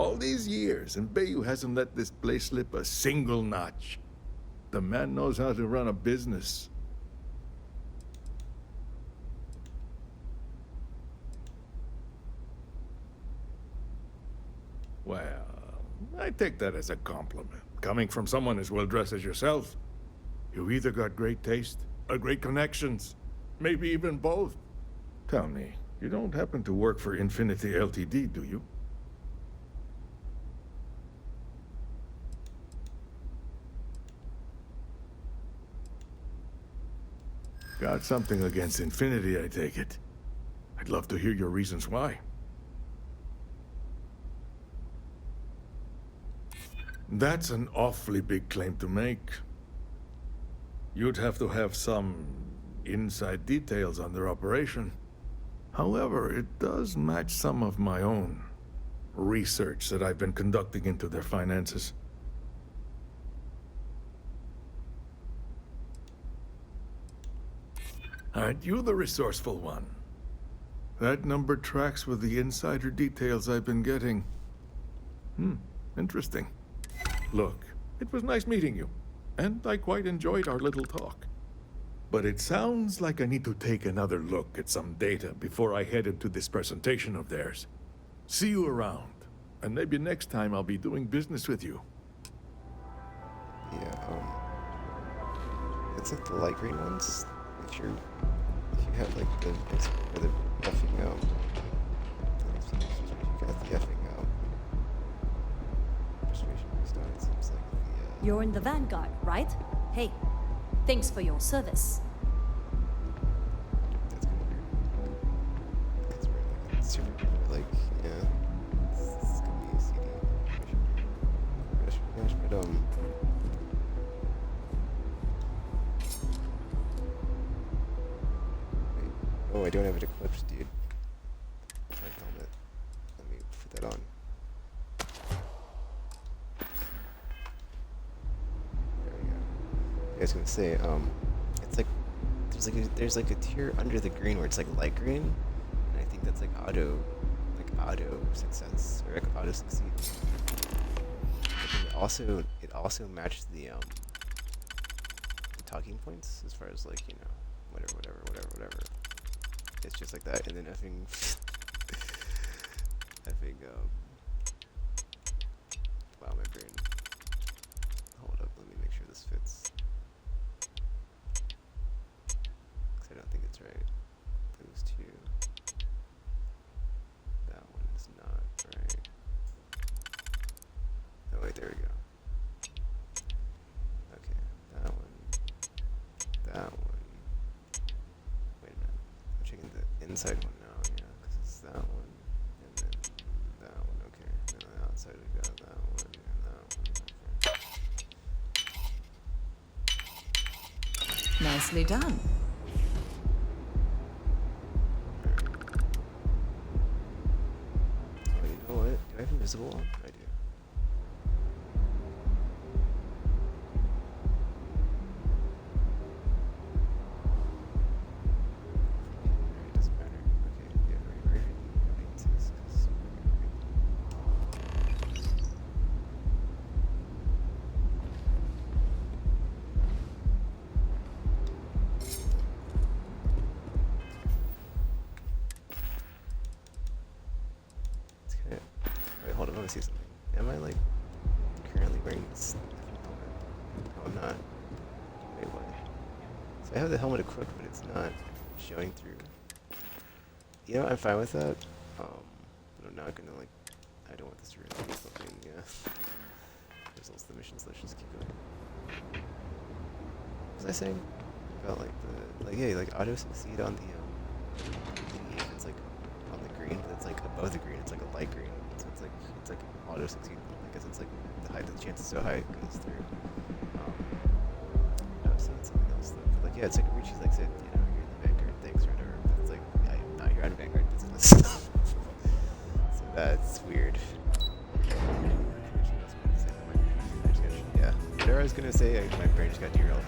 S17: All these years, and Bayou hasn't let this place slip a single notch. The man knows how to run a business. Well, I take that as a compliment. Coming from someone as well-dressed as yourself. You either got great taste or great connections. Maybe even both. Tell me, you don't happen to work for Infinity Ltd, do you? Got something against Infinity, I take it. I'd love to hear your reasons why. That's an awfully big claim to make. You'd have to have some inside details on their operation. However, it does match some of my own research that I've been conducting into their finances. Aren't you the resourceful one? That number tracks with the insider details I've been getting. Interesting. Look, it was nice meeting you, and I quite enjoyed our little talk. But it sounds like I need to take another look at some data before I head into this presentation of theirs. See you around, and maybe next time I'll be doing business with you.
S1: Yeah, it's like the light green ones. If you have like the effing you got the effing persuasion boost on, it seems like the
S19: You're in the Vanguard, right? Hey, thanks for your service.
S1: That's kind of weird. Because we're like super like it's gonna be a CD mission, but oh, I don't have it equipped, dude. My helmet. Let me put that on. There we go. I was gonna say, it's like there's like a tier under the green where it's like light green, and I think that's like auto success or like auto succeed. But then it also matched the talking points as far as like whatever. It's just like that, and then effing wow, my brain. Hold up, let me make sure this fits. Cause I don't think it's right. Those two. That one is not right. Oh wait, there we go. Okay, that one. That one. Wait a minute. I'm checking the inside one now, yeah, because it's that one, and then that one, okay. And on the outside we got that one, and that one, okay.
S13: Nicely done.
S1: Oh, you know what? Do I have invisible on? I do. Hold on, I want to see something. Am I like currently wearing this helmet? No, I'm not. Wait, what? So I have the helmet equipped, but it's not showing through. You know, I'm fine with that. But I'm not gonna like. I don't want this to really be something. Results of the missions. Let's just keep going. What was I saying about like the auto succeed on the thingy? It's like on the green, but it's like above the green. It's like a light green. So it's like auto succeed. I guess it's like the chance is so high it goes through. I was saying something else though. But like it's like Richie's like said, you're in the Vanguard things or whatever. But it's like I'm not here on Vanguard business. So that's weird. Yeah. Whatever I was gonna say, my brain just got derailed.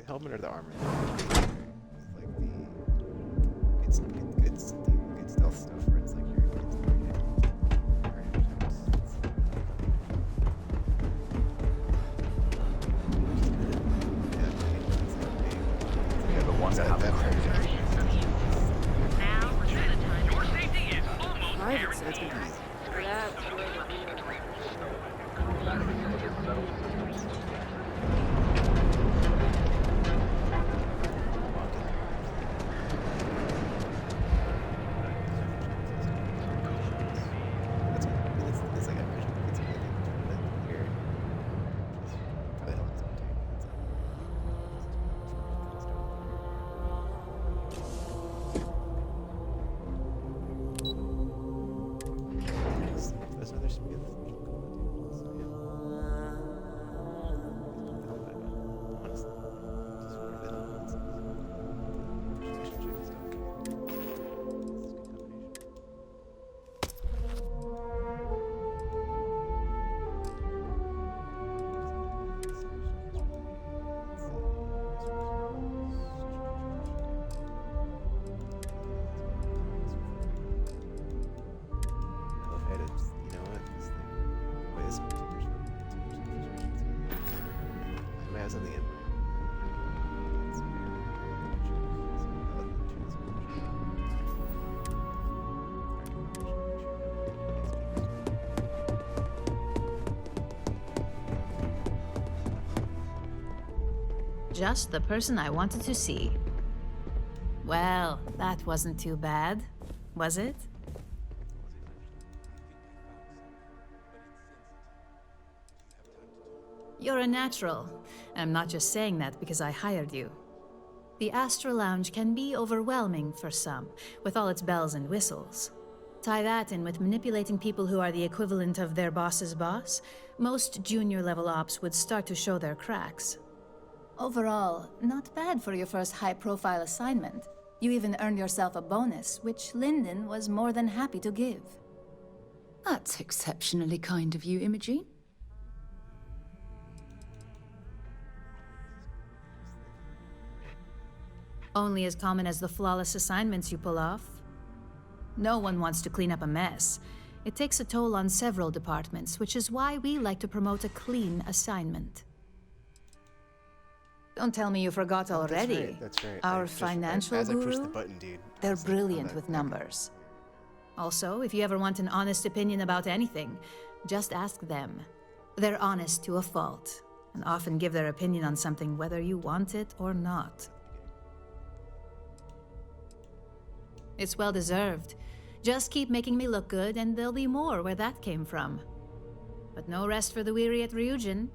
S1: helmet or the armor? Like the good stealth stuff where it's like you're
S6: the ones that have the
S3: Your safety is almost
S18: guaranteed.
S1: it's like I imagine it's really here. Probably how long it's gonna take. There's another smith. So yeah. Honestly, just worth it. Persuasion check is okay. On the end.
S8: Just the person I wanted to see. Well, that wasn't too bad, was it? You're a natural. I'm not just saying that because I hired you. The Astro Lounge can be overwhelming for some, with all its bells and whistles. Tie that in with manipulating people who are the equivalent of their boss's boss, most junior-level ops would start to show their cracks. Overall, not bad for your first high-profile assignment. You even earned yourself a bonus, which Lyndon was more than happy to give.
S13: That's exceptionally kind of you, Imogen.
S8: Only as common as the flawless assignments you pull off. No one wants to clean up a mess. It takes a toll on several departments, which is why we like to promote a clean assignment. Don't tell me you forgot already.
S1: That's right.
S8: Our financial
S1: as
S8: guru?
S1: I pushed the button, dude.
S8: They're brilliant with numbers. Also, if you ever want an honest opinion about anything, just ask them. They're honest to a fault, and often give their opinion on something whether you want it or not. It's well deserved. Just keep making me look good, and there'll be more where that came from. But no rest for the weary at Ryujin.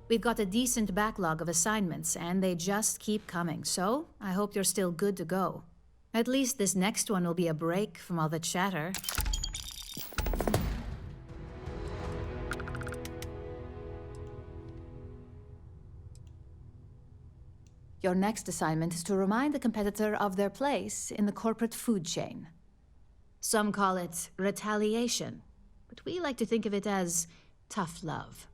S8: We've got a decent backlog of assignments, and they just keep coming, so I hope you're still good to go. At least this next one will be a break from all the chatter. Your next assignment is to remind the competitor of their place in the corporate food chain. Some call it retaliation, but we like to think of it as tough love.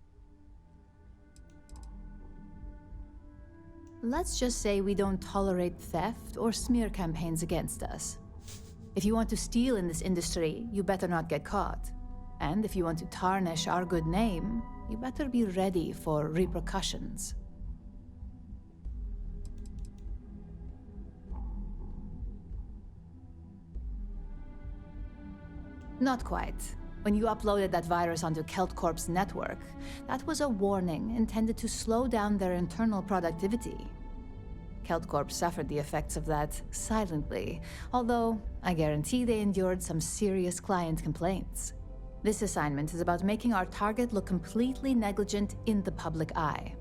S8: Let's just say we don't tolerate theft or smear campaigns against us. If you want to steal in this industry, you better not get caught. And if you want to tarnish our good name, you better be ready for repercussions. Not quite. When you uploaded that virus onto KeltCorp's network, that was a warning intended to slow down their internal productivity. KeltCorp suffered the effects of that silently, although I guarantee they endured some serious client complaints. This assignment is about making our target look completely negligent in the public eye.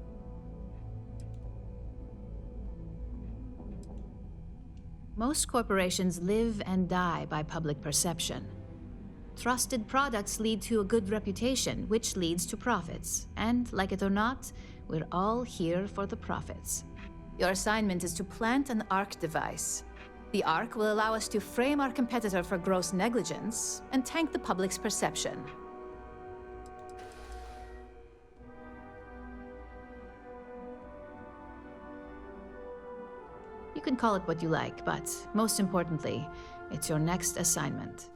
S8: Most corporations live and die by public perception. Trusted products lead to a good reputation, which leads to profits. And, like it or not, we're all here for the profits. Your assignment is to plant an ARC device. The ARC will allow us to frame our competitor for gross negligence and tank the public's perception. can call it what you like, but most importantly, it's your next assignment.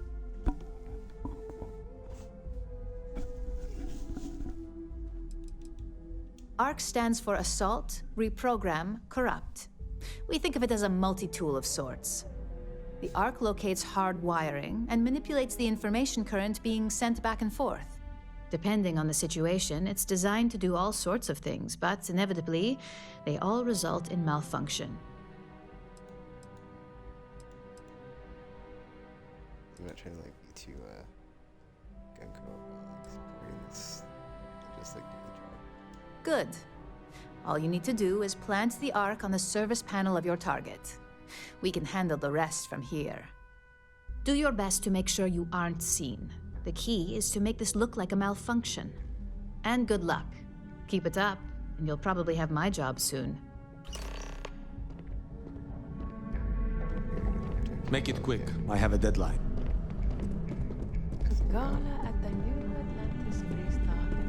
S8: ARC stands for Assault, Reprogram, Corrupt. We think of it as a multi-tool of sorts. The ARC locates hard wiring and manipulates the information current being sent back and forth. Depending on the situation, it's designed to do all sorts of things, but inevitably, they all result in malfunction.
S1: I'm not trying to like be too gung ho about like supporting this. Just like do the job.
S8: Good. All you need to do is plant the ARC on the service panel of your target. We can handle the rest from here. Do your best to make sure you aren't seen. The key is to make this look like a malfunction. And good luck. Keep it up, and you'll probably have my job soon.
S9: Make it quick. I have a deadline.
S12: Gala at the new Atlantis Freestyle.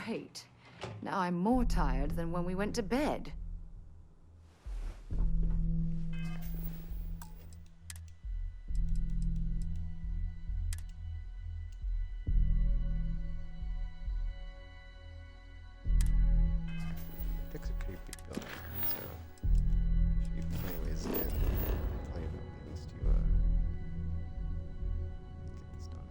S5: Great. Now I'm more tired than when we went to bed.
S1: It's a pretty big building, so should be plenty of ways in, plenty of things to get this done.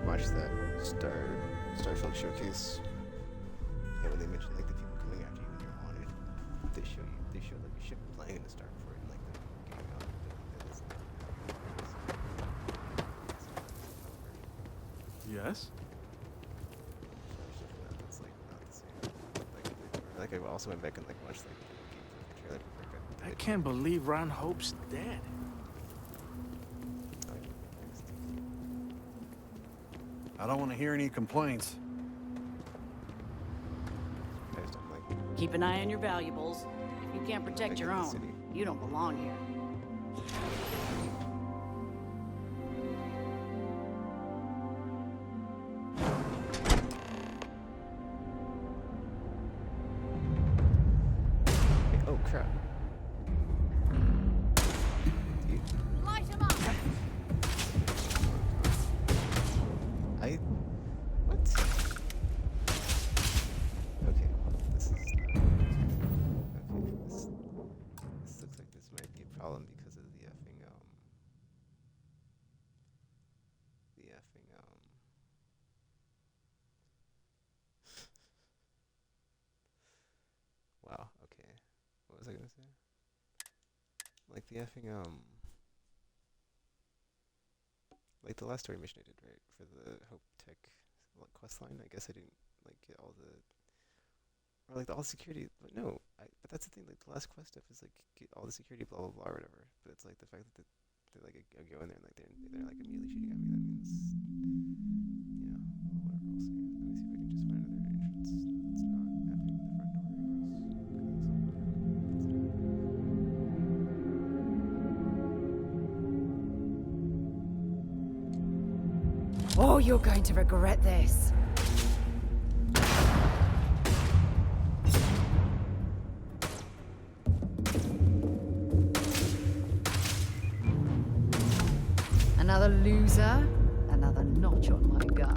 S1: Watch that Starfield showcase. Yeah, when they mentioned like the people coming after you when you're wanted, they show like a ship flying in the star before and like the getting out of the building.
S9: Yes?
S1: It's like not the same. Like I also went back and like watched like the trailer before
S21: I can't believe Ron Hope's dead.
S23: I don't want to hear any complaints.
S10: Keep an eye on your valuables. If you can't protect your own, you don't belong here.
S1: Oh crap.
S10: Light him up!
S1: What? Okay, this is this looks like this might be a problem because of the wow, okay. What was I gonna say? Like the effing Like the last story mission I did, right, for the Hope Tech quest line. I guess I didn't like get all the, or like all the security. But no, but that's the thing. Like the last quest stuff is like get all the security, blah blah blah, or whatever. But it's like the fact that they're like I go in there and like they're like immediately shooting at me. That means, yeah, well, whatever. We'll see. Let me see if I can just find another entrance. It's not happening at the front door.
S10: Oh, you're going to regret this.
S20: Another loser, another notch on my gun.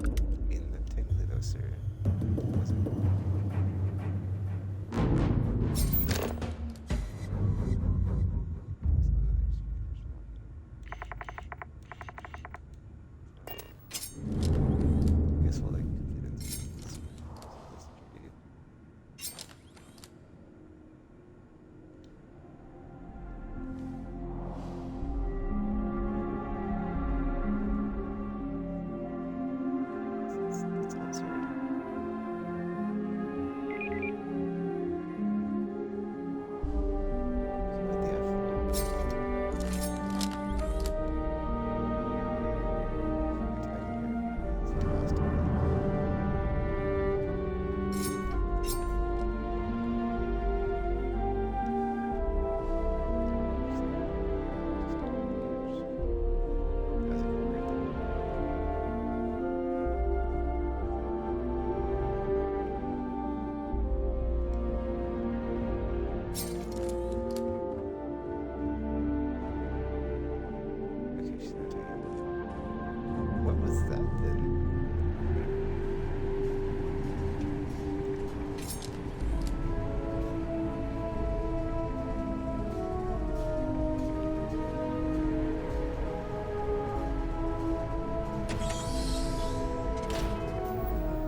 S1: Technically, though, sir. I guess we'll like complete it. It's answered. What was that then?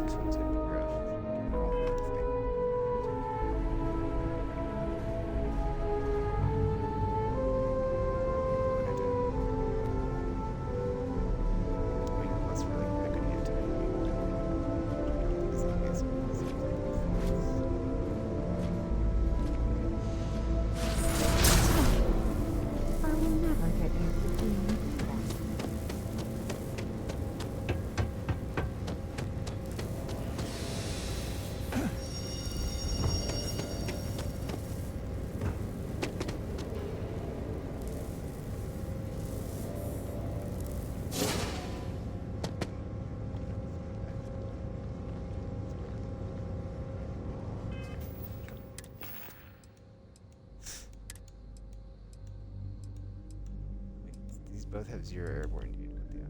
S1: This one's hit me rough. All the thing. What I did. I mean, unless we're like I could hit to me. This thing is
S20: I will never get used to seeing you again.
S1: These both have 0 airborne, dude. What the F?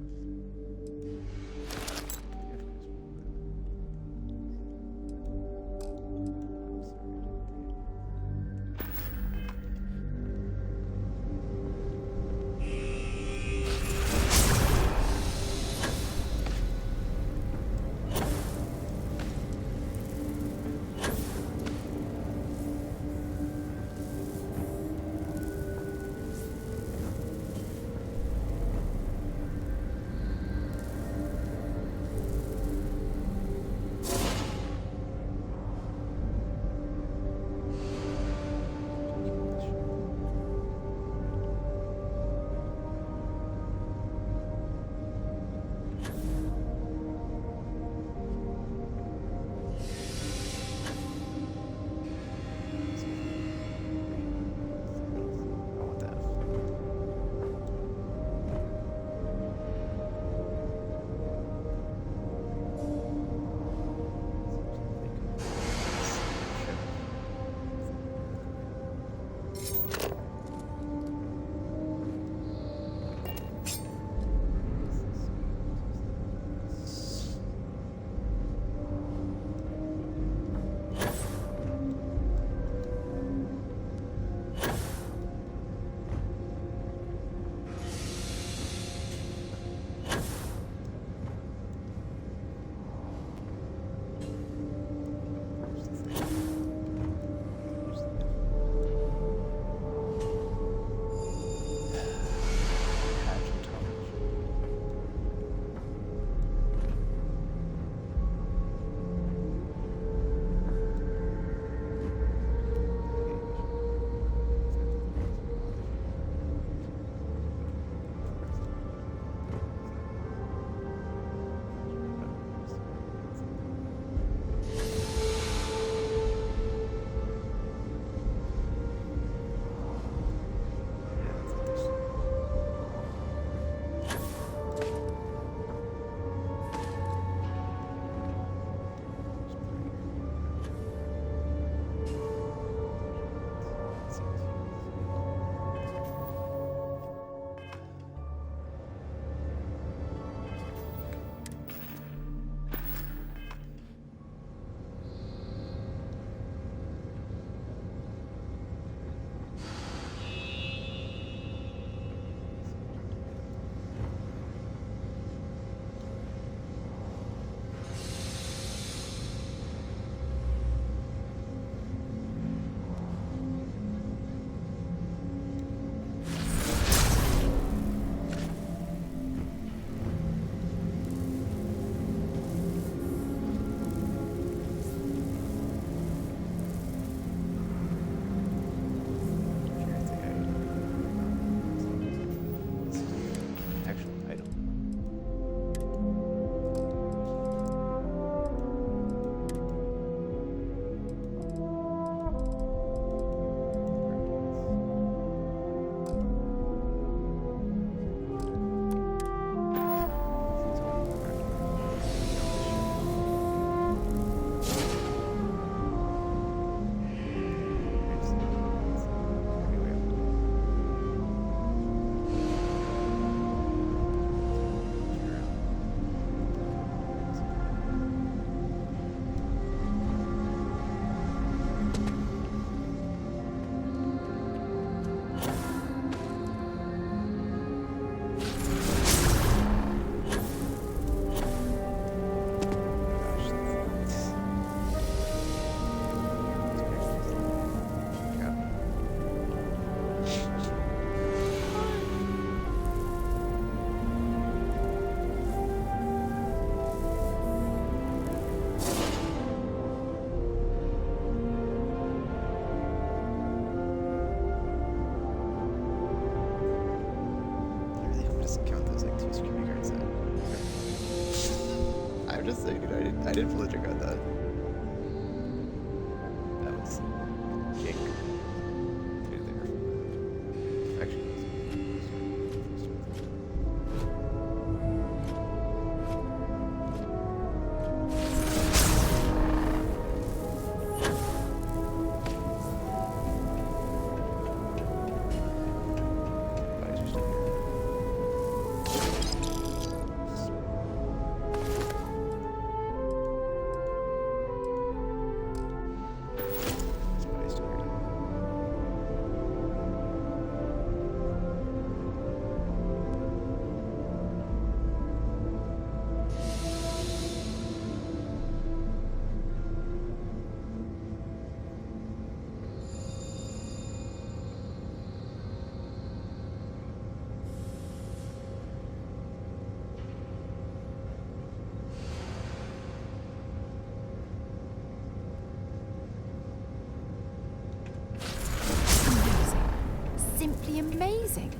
S19: be amazing.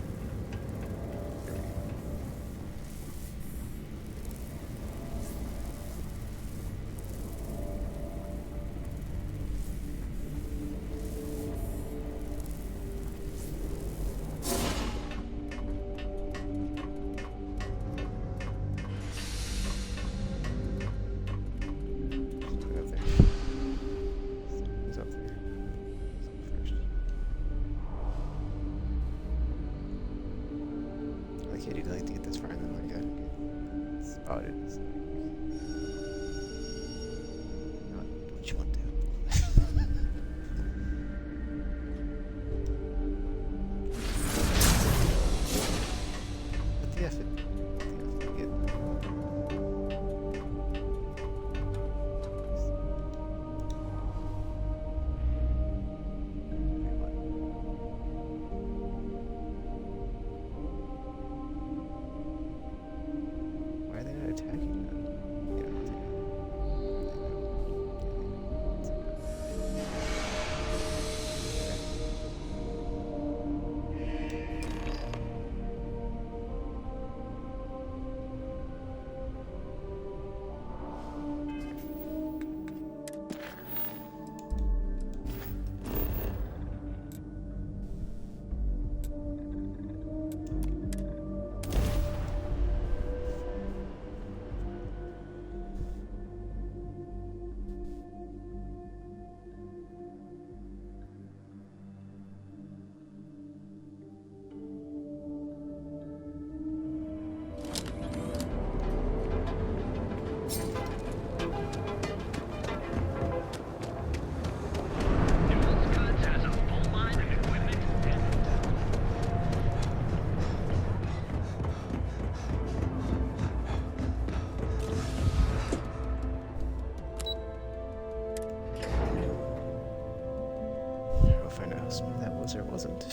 S1: Or wasn't.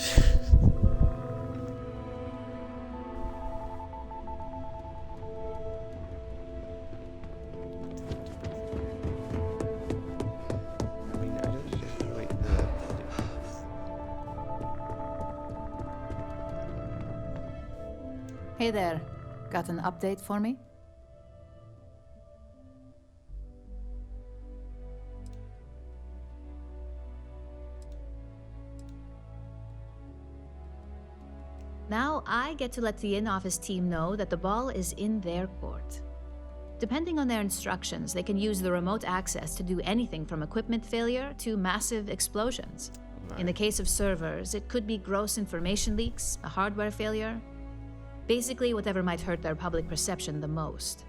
S1: I mean, I don't wait for that.
S8: Hey there. Got an update for me? Now I get to let the in-office team know that the ball is in their court. Depending on their instructions, they can use the remote access to do anything from equipment failure to massive explosions. In the case of servers, it could be gross information leaks, a hardware failure. Basically, whatever might hurt their public perception the most.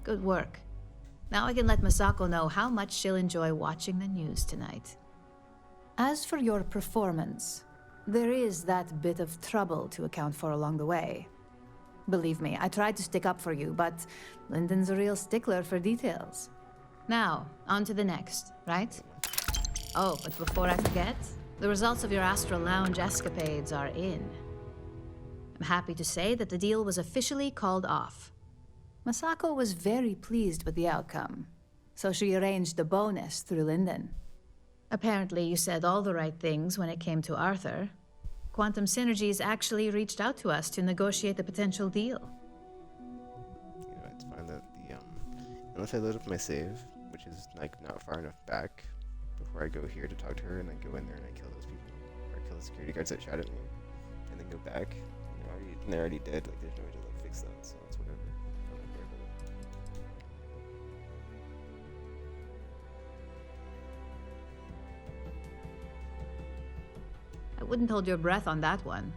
S8: Good work. Now I can let Masako know how much she'll enjoy watching the news tonight. As for your performance, there is that bit of trouble to account for along the way. Believe me, I tried to stick up for you, but Lyndon's a real stickler for details. Now, on to the next, right? Oh, but before I forget, the results of your Astral Lounge escapades are in. I'm happy to say that the deal was officially called off. Masako was very pleased with the outcome, so she arranged a bonus through Lyndon. Apparently, you said all the right things when it came to Arthur. Quantum Synergies actually reached out to us to negotiate the potential deal.
S1: You know, it's fine that unless I load up my save, which is like not far enough back, before I go here to talk to her, and then go in there and I kill those people, or kill the security guards that shot at me, and then go back. You know, they're already dead. Like, there's no way to like fix that, so it's whatever. I don't care about it.
S8: I wouldn't hold your breath on that one.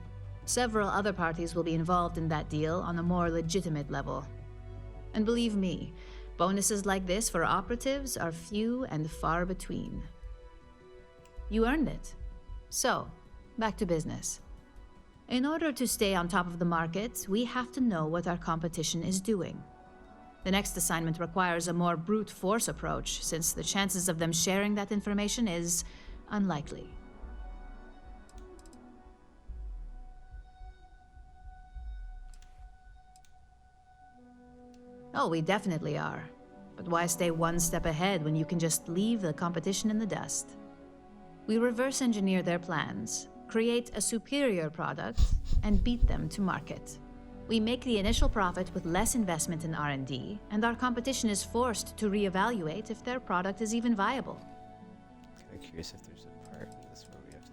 S8: Several other parties will be involved in that deal on a more legitimate level. And believe me, bonuses like this for operatives are few and far between. You earned it. So, back to business. In order to stay on top of the market, we have to know what our competition is doing. The next assignment requires a more brute force approach, since the chances of them sharing that information is unlikely. Oh, we definitely are. But But why stay one step ahead when you can just leave the competition in the dust? We reverse engineer their plans, create a superior product, and beat them to market. We make the initial profit with less investment in R&D, and our competition is forced to reevaluate if their product is even viable.
S1: I'm curious if there's a part in this where we have to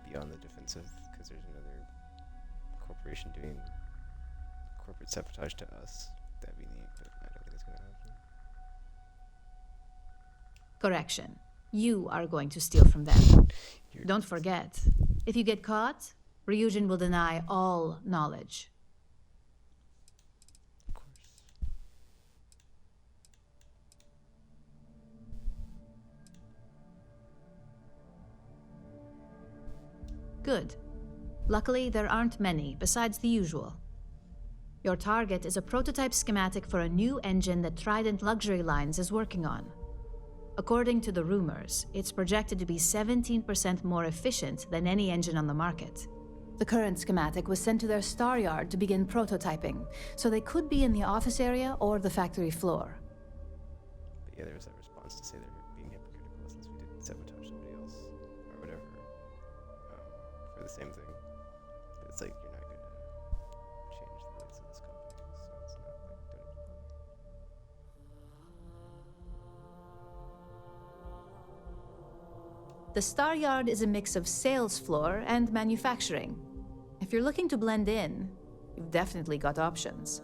S1: be on the defensive because there's another corporation doing corporate sabotage to us. That'd be neat, but I don't think it's gonna happen.
S8: Correction. You are going to steal from them. Don't forget, if you get caught, Ryujin will deny all knowledge.
S1: Of course.
S8: Good. Luckily, there aren't many, besides the usual. Your target is a prototype schematic for a new engine that Trident Luxury Lines is working on. According to the rumors, it's projected to be 17% more efficient than any engine on the market. The current schematic was sent to their Star Yard to begin prototyping, so they could be in the office area or the factory floor.
S1: But yeah, there was that response to say they're being hypocritical since we did sabotage somebody else or whatever for the same thing. But it's like you're not going to change the ways of this company, so it's not like don't even bother.
S8: The Star Yard is a mix of sales floor and manufacturing. If you're looking to blend in, you've definitely got options.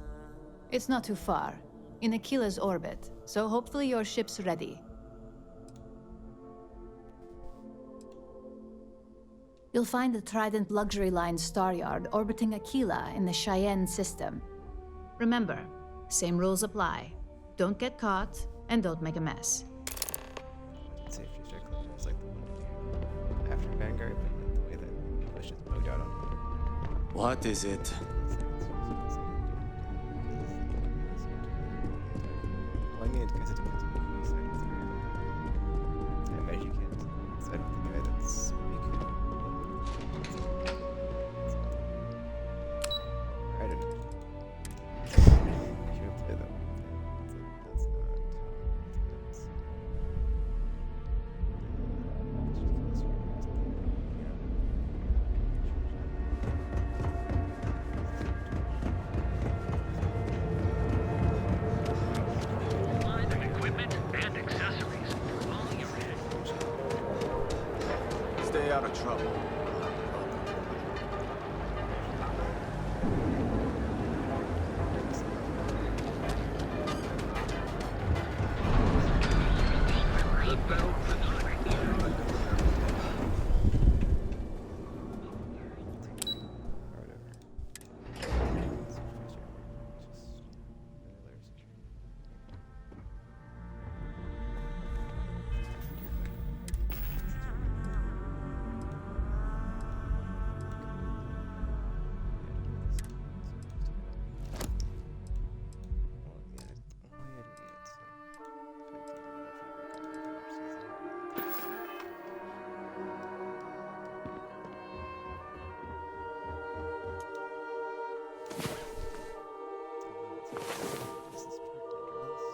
S8: It's not too far, in Aquila's orbit, so hopefully your ship's ready. You'll find the Trident Luxury Line Star Yard orbiting Aquila in the Cheyenne system. Remember, same rules apply. Don't get caught, and don't make a mess.
S1: Safety check was like the one we do after Vanguard, but the way that it was just bugged out on it.
S9: What is it?
S1: Well, I mean, because it depends on who you side with. I imagine you can't side with the guy that's weak. I don't know. You don't play that one. That's not how it is.
S3: Line of equipment and accessories for all your
S9: Stay out of trouble.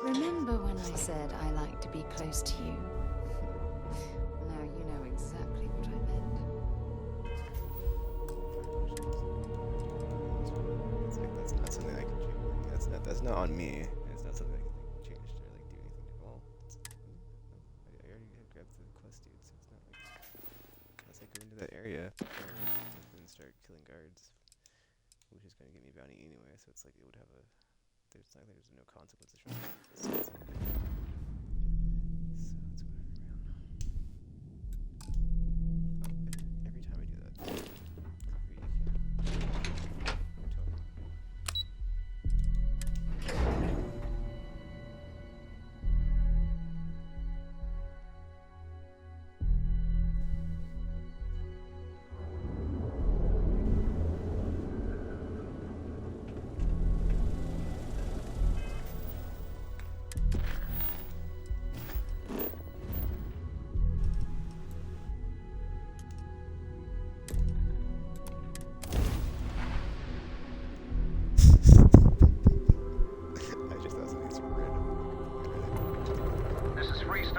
S20: Remember when I said I like to be close to you? Now you know exactly what I meant.
S1: It's like that's not something I can change. That's not on me. It's not something I can change or do anything to. Well, I already had grabbed the quest, dude, so it's not like unless I go into that area and start killing guards, which is gonna get me bounty anyway. So it's like it would have a. There's no consequences from it. So it's whatever, man. Every time I do that,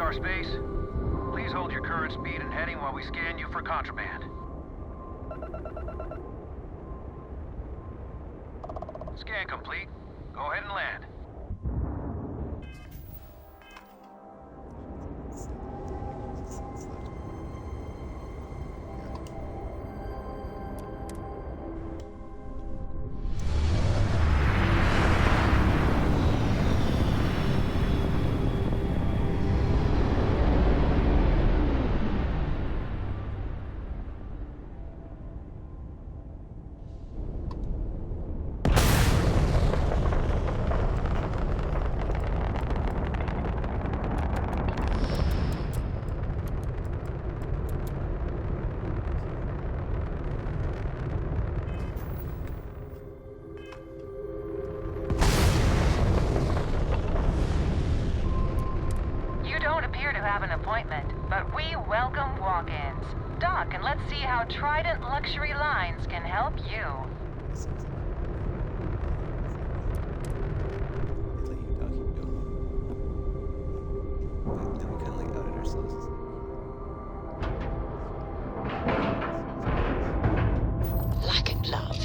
S7: Star Space. Please hold your current speed and heading while we scan you for contraband. Scan complete. Go ahead and land.
S2: Have an appointment, but we welcome walk-ins. Dock, and let's see how Trident Luxury Lines can help you.
S11: Like a glove.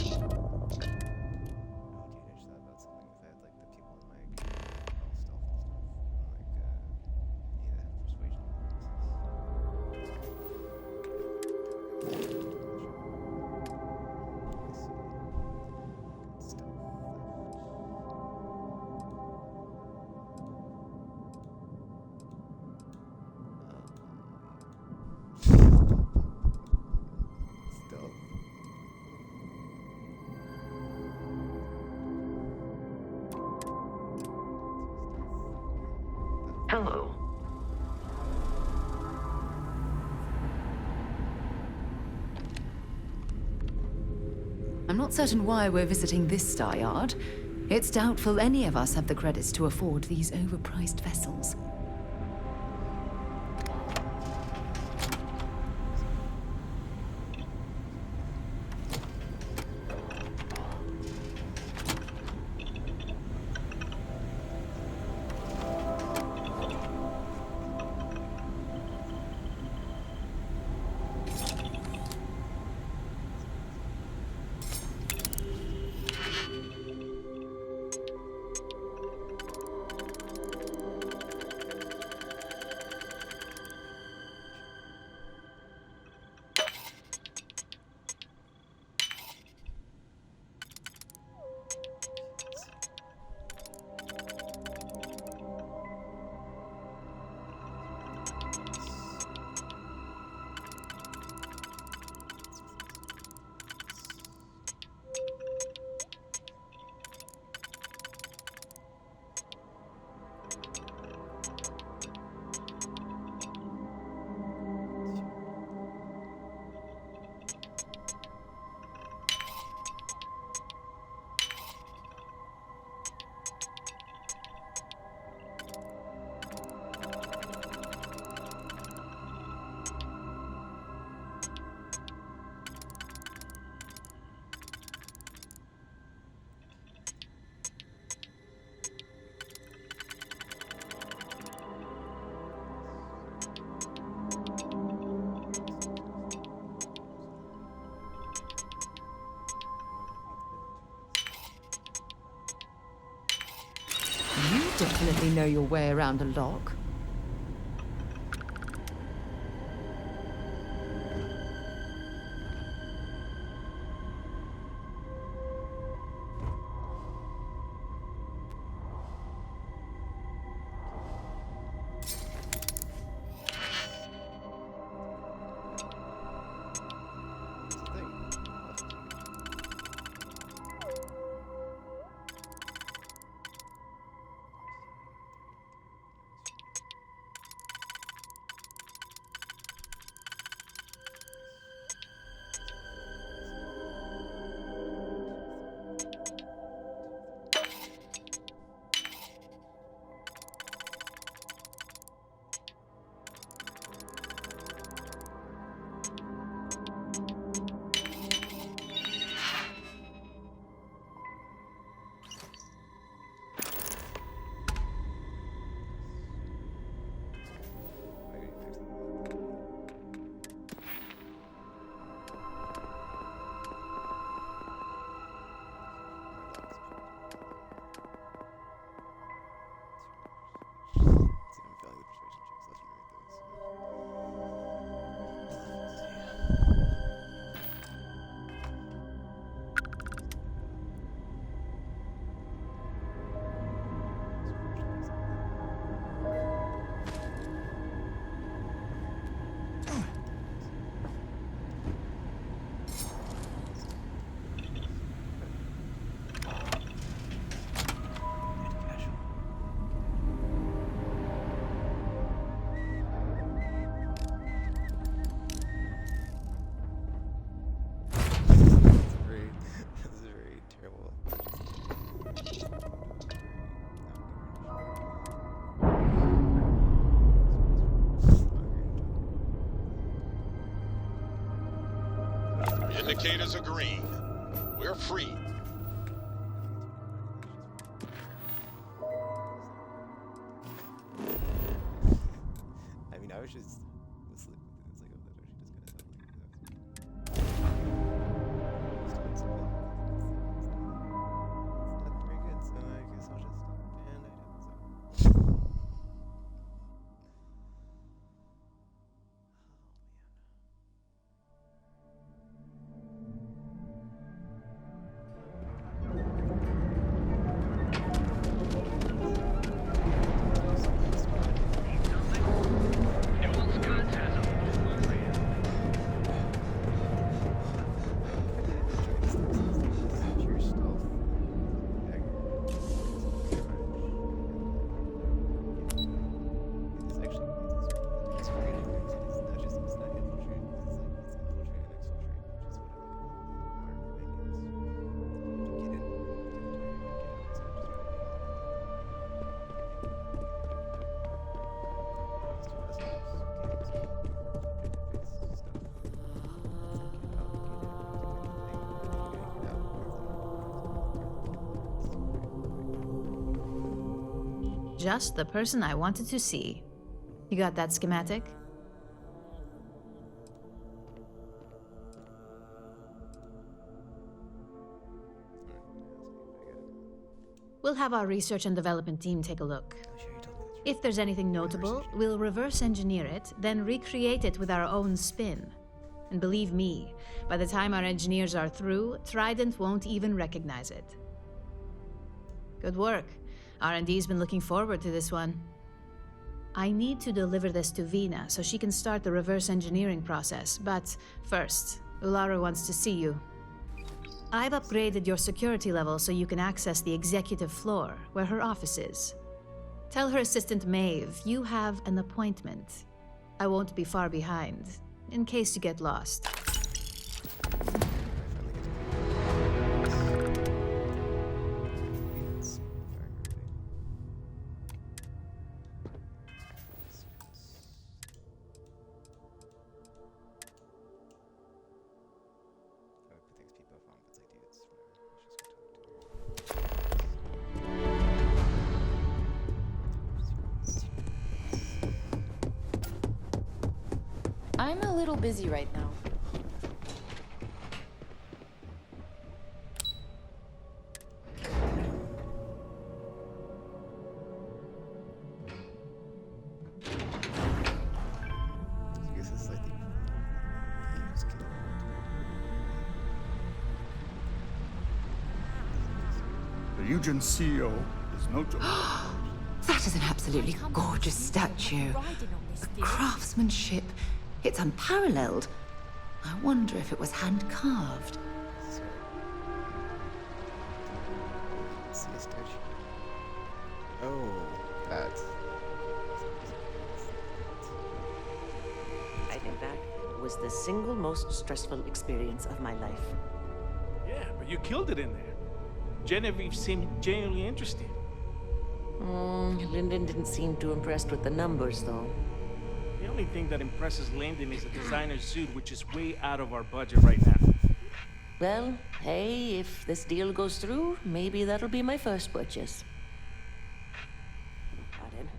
S2: Hello.
S13: I'm not certain why we're visiting this star yard. It's doubtful any of us have the credits to afford these overpriced vessels. You definitely know your way around a lock.
S11: indicators are green. We're free.
S1: I mean, I was just listening. It's like, oh, that actually does kind of sound like that. It's not very good, so I guess I'll just and I did so.
S8: Just the person I wanted to see. You got that schematic? We'll have our research and development team take a look. If there's anything notable, we'll reverse engineer it, then recreate it with our own spin. And believe me, by the time our engineers are through, Trident won't even recognize it. Good work. R&D's been looking forward to this one. I need to deliver this to Vina so she can start the reverse engineering process, but first, Ulara wants to see you. I've upgraded your security level so you can access the executive floor, where her office is. Tell her assistant Maeve you have an appointment. I won't be far behind, in case you get lost.
S10: I'm a little busy right now.
S16: The Eugen CEO is no joke.
S13: That is an absolutely gorgeous statue. The craftsmanship, it's unparalleled. I wonder if it was hand-carved.
S1: See a statue. Oh, that's...
S22: I think that was the single most stressful experience of my life.
S21: Yeah, but you killed it in there. Genevieve seemed genuinely interested.
S22: Lyndon didn't seem too impressed with the numbers, though.
S21: The only thing that impresses Lyndon is a designer suit, which is way out of our budget right now.
S22: Well, hey, if this deal goes through, maybe that'll be my first purchase. Pardon?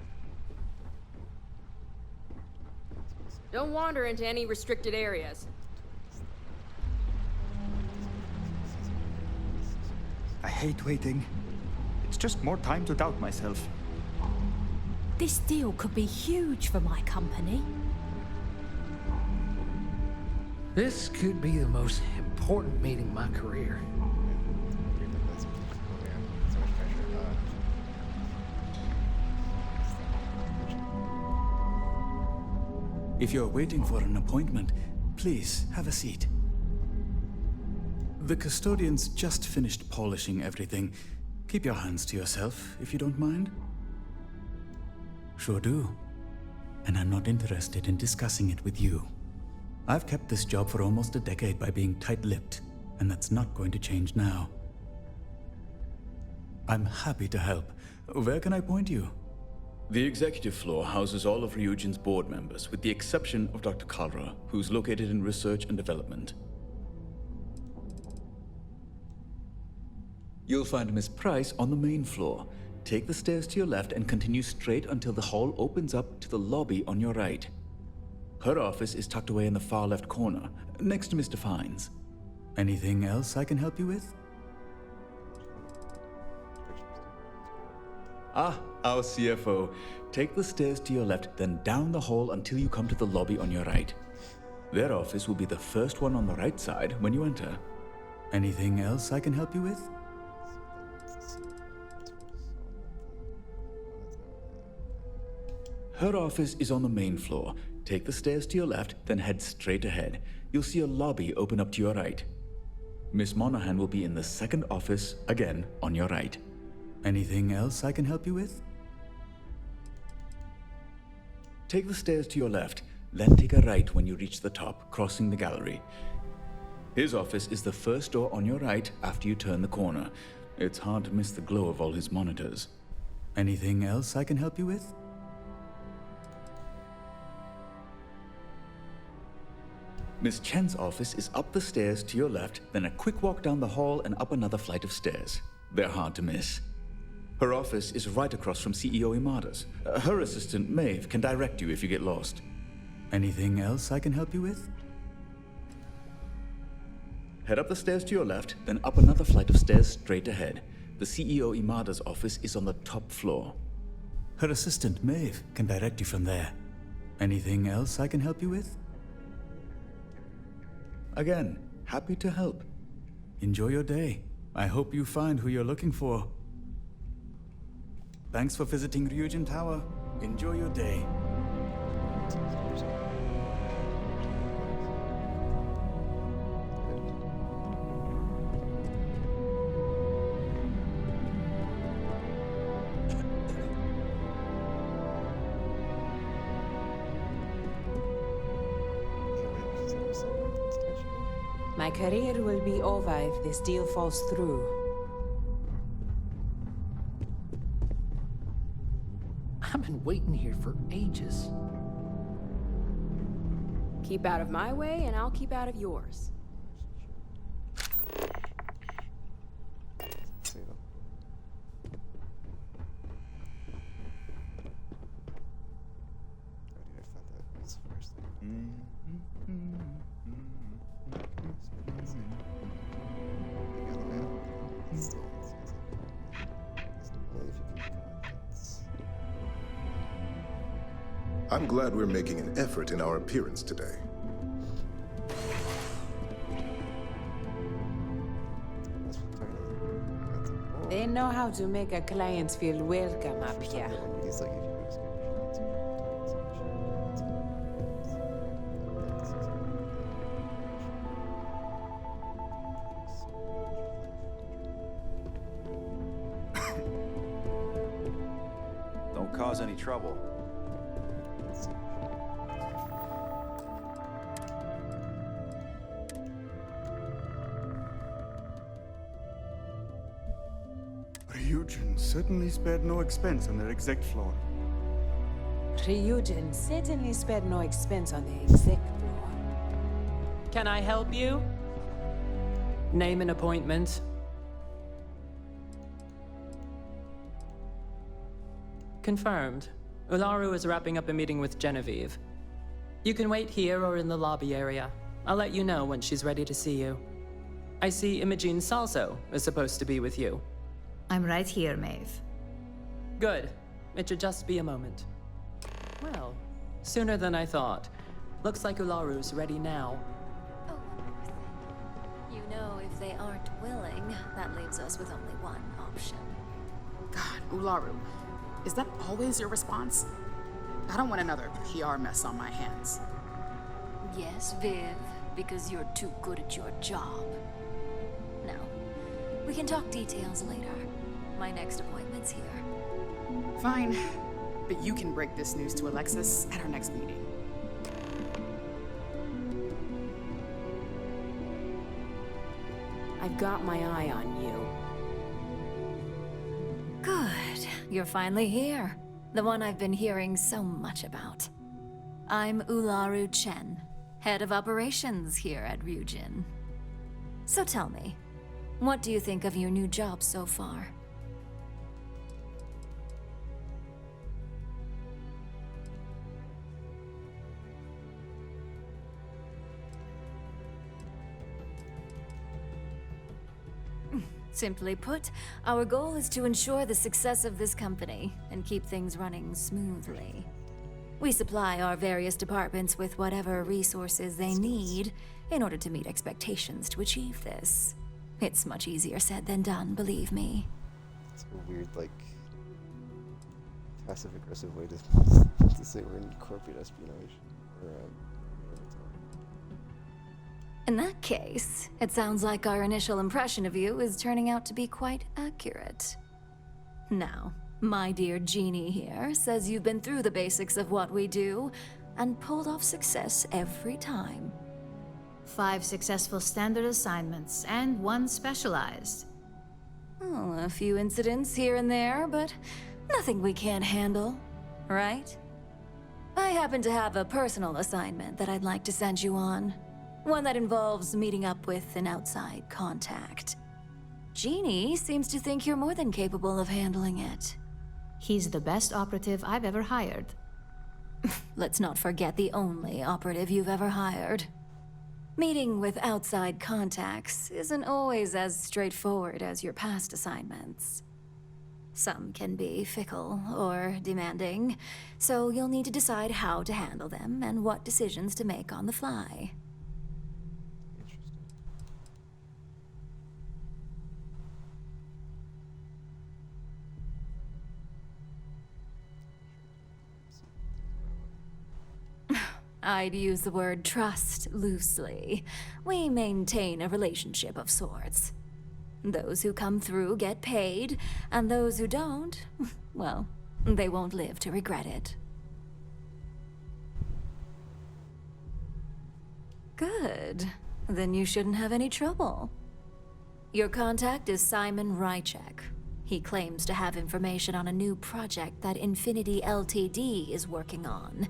S12: Don't wander into any restricted areas.
S6: I hate waiting. It's just more time to doubt myself.
S19: This deal could be huge for my company.
S24: This could be the most important meeting of my career.
S6: If you're waiting for an appointment, please have a seat. The custodians just finished polishing everything. Keep your hands to yourself, if you don't mind. Sure do. And I'm not interested in discussing it with you. I've kept this job for almost a decade by being tight-lipped, and that's not going to change now. I'm happy to help. Where can I point you?
S9: The executive floor houses all of Ryujin's board members, with the exception of Dr. Kalra, who's located in research and development.
S6: You'll find Miss Price on the main floor. Take the stairs to your left and continue straight until the hall opens up to the lobby on your right. Her office is tucked away in the far left corner, next to Mr. Fine's. Anything else I can help you with? Ah, our CFO. Take the stairs to your left, then down the hall until you come to the lobby on your right. Their office will be the first one on the right side when you enter. Anything else I can help you with? Her office is on the main floor. Take the stairs to your left, then head straight ahead. You'll see a lobby open up to your right. Miss Monahan will be in the second office, again, on your right. Anything else I can help you with? Take the stairs to your left, then take a right when you reach the top, crossing the gallery. His office is the first door on your right after you turn the corner. It's hard to miss the glow of all his monitors. Anything else I can help you with? Miss Chen's office is up the stairs to your left, then a quick walk down the hall and up another flight of stairs. They're hard to miss. Her office is right across from CEO Imada's. Her assistant, Maeve, can direct you if you get lost. Anything else I can help you with? Head up the stairs to your left, then up another flight of stairs straight ahead. The CEO Imada's office is on the top floor. Her assistant, Maeve, can direct you from there. Anything else I can help you with? Again, happy to help. Enjoy your day. I hope you find who you're looking for. Thanks for visiting Ryujin Tower. Enjoy your day.
S4: My career will be over if this deal falls through.
S24: I've been waiting here for ages.
S12: Keep out of my way, and I'll keep out of yours.
S14: I'm glad we're making an effort in our appearance today.
S4: They know how to make a client feel welcome up here.
S23: Don't cause any trouble.
S16: Ryujin certainly spared no expense on their exec floor.
S4: Ryujin certainly spared no expense on the exec floor.
S15: Can I help you? Name an appointment. Confirmed. Ularu is wrapping up a meeting with Genevieve. You can wait here or in the lobby area. I'll let you know when she's ready to see you. I see Imogene Salso is supposed to be with you.
S8: I'm right here, Maeve.
S15: Good. It should just be a moment. Well, sooner than I thought. Looks like Ularu's ready now.
S20: Oh, you know, if they aren't willing, that leaves us with only one option.
S17: God, Ularu, is that always your response? I don't want another PR mess on my hands.
S20: Yes, Viv, because you're too good at your job. No, we can talk details later. My next appointment's here.
S17: Fine, but you can break this news to Alexis at our next meeting.
S4: I've got my eye on you.
S20: Good. You're finally here. The one I've been hearing so much about. I'm Ularu Chen, head of operations here at Ryujin. So tell me, What do you think of your new job so far? Simply put, our goal is to ensure the success of this company and keep things running smoothly. We supply our various departments with whatever resources they need in order to meet expectations to achieve this. It's much easier said than done, believe me.
S1: It's a weird, like, passive-aggressive way to say we're in corporate espionage. Or,
S20: in that case, it sounds like our initial impression of you is turning out to be quite accurate. Now, my dear Jeannie here says you've been through the basics of what we do and pulled off success every time.
S8: 5 successful standard assignments and 1 specialized.
S20: Oh, a few incidents here and there, but nothing we can't handle, right? I happen to have a personal assignment that I'd like to send you on. One that involves meeting up with an outside contact. Jeannie seems to think you're more than capable of handling it.
S8: He's the best operative I've ever hired.
S20: Let's not forget the only operative you've ever hired. Meeting with outside contacts isn't always as straightforward as your past assignments. Some can be fickle or demanding, so you'll need to decide how to handle them and what decisions to make on the fly. I'd use the word trust loosely. We maintain a relationship of sorts. Those who come through get paid, and those who don't, well, they won't live to regret it. Good. Then you shouldn't have any trouble. Your contact is Simon Rychek. He claims to have information on a new project that Infinity Ltd is working on.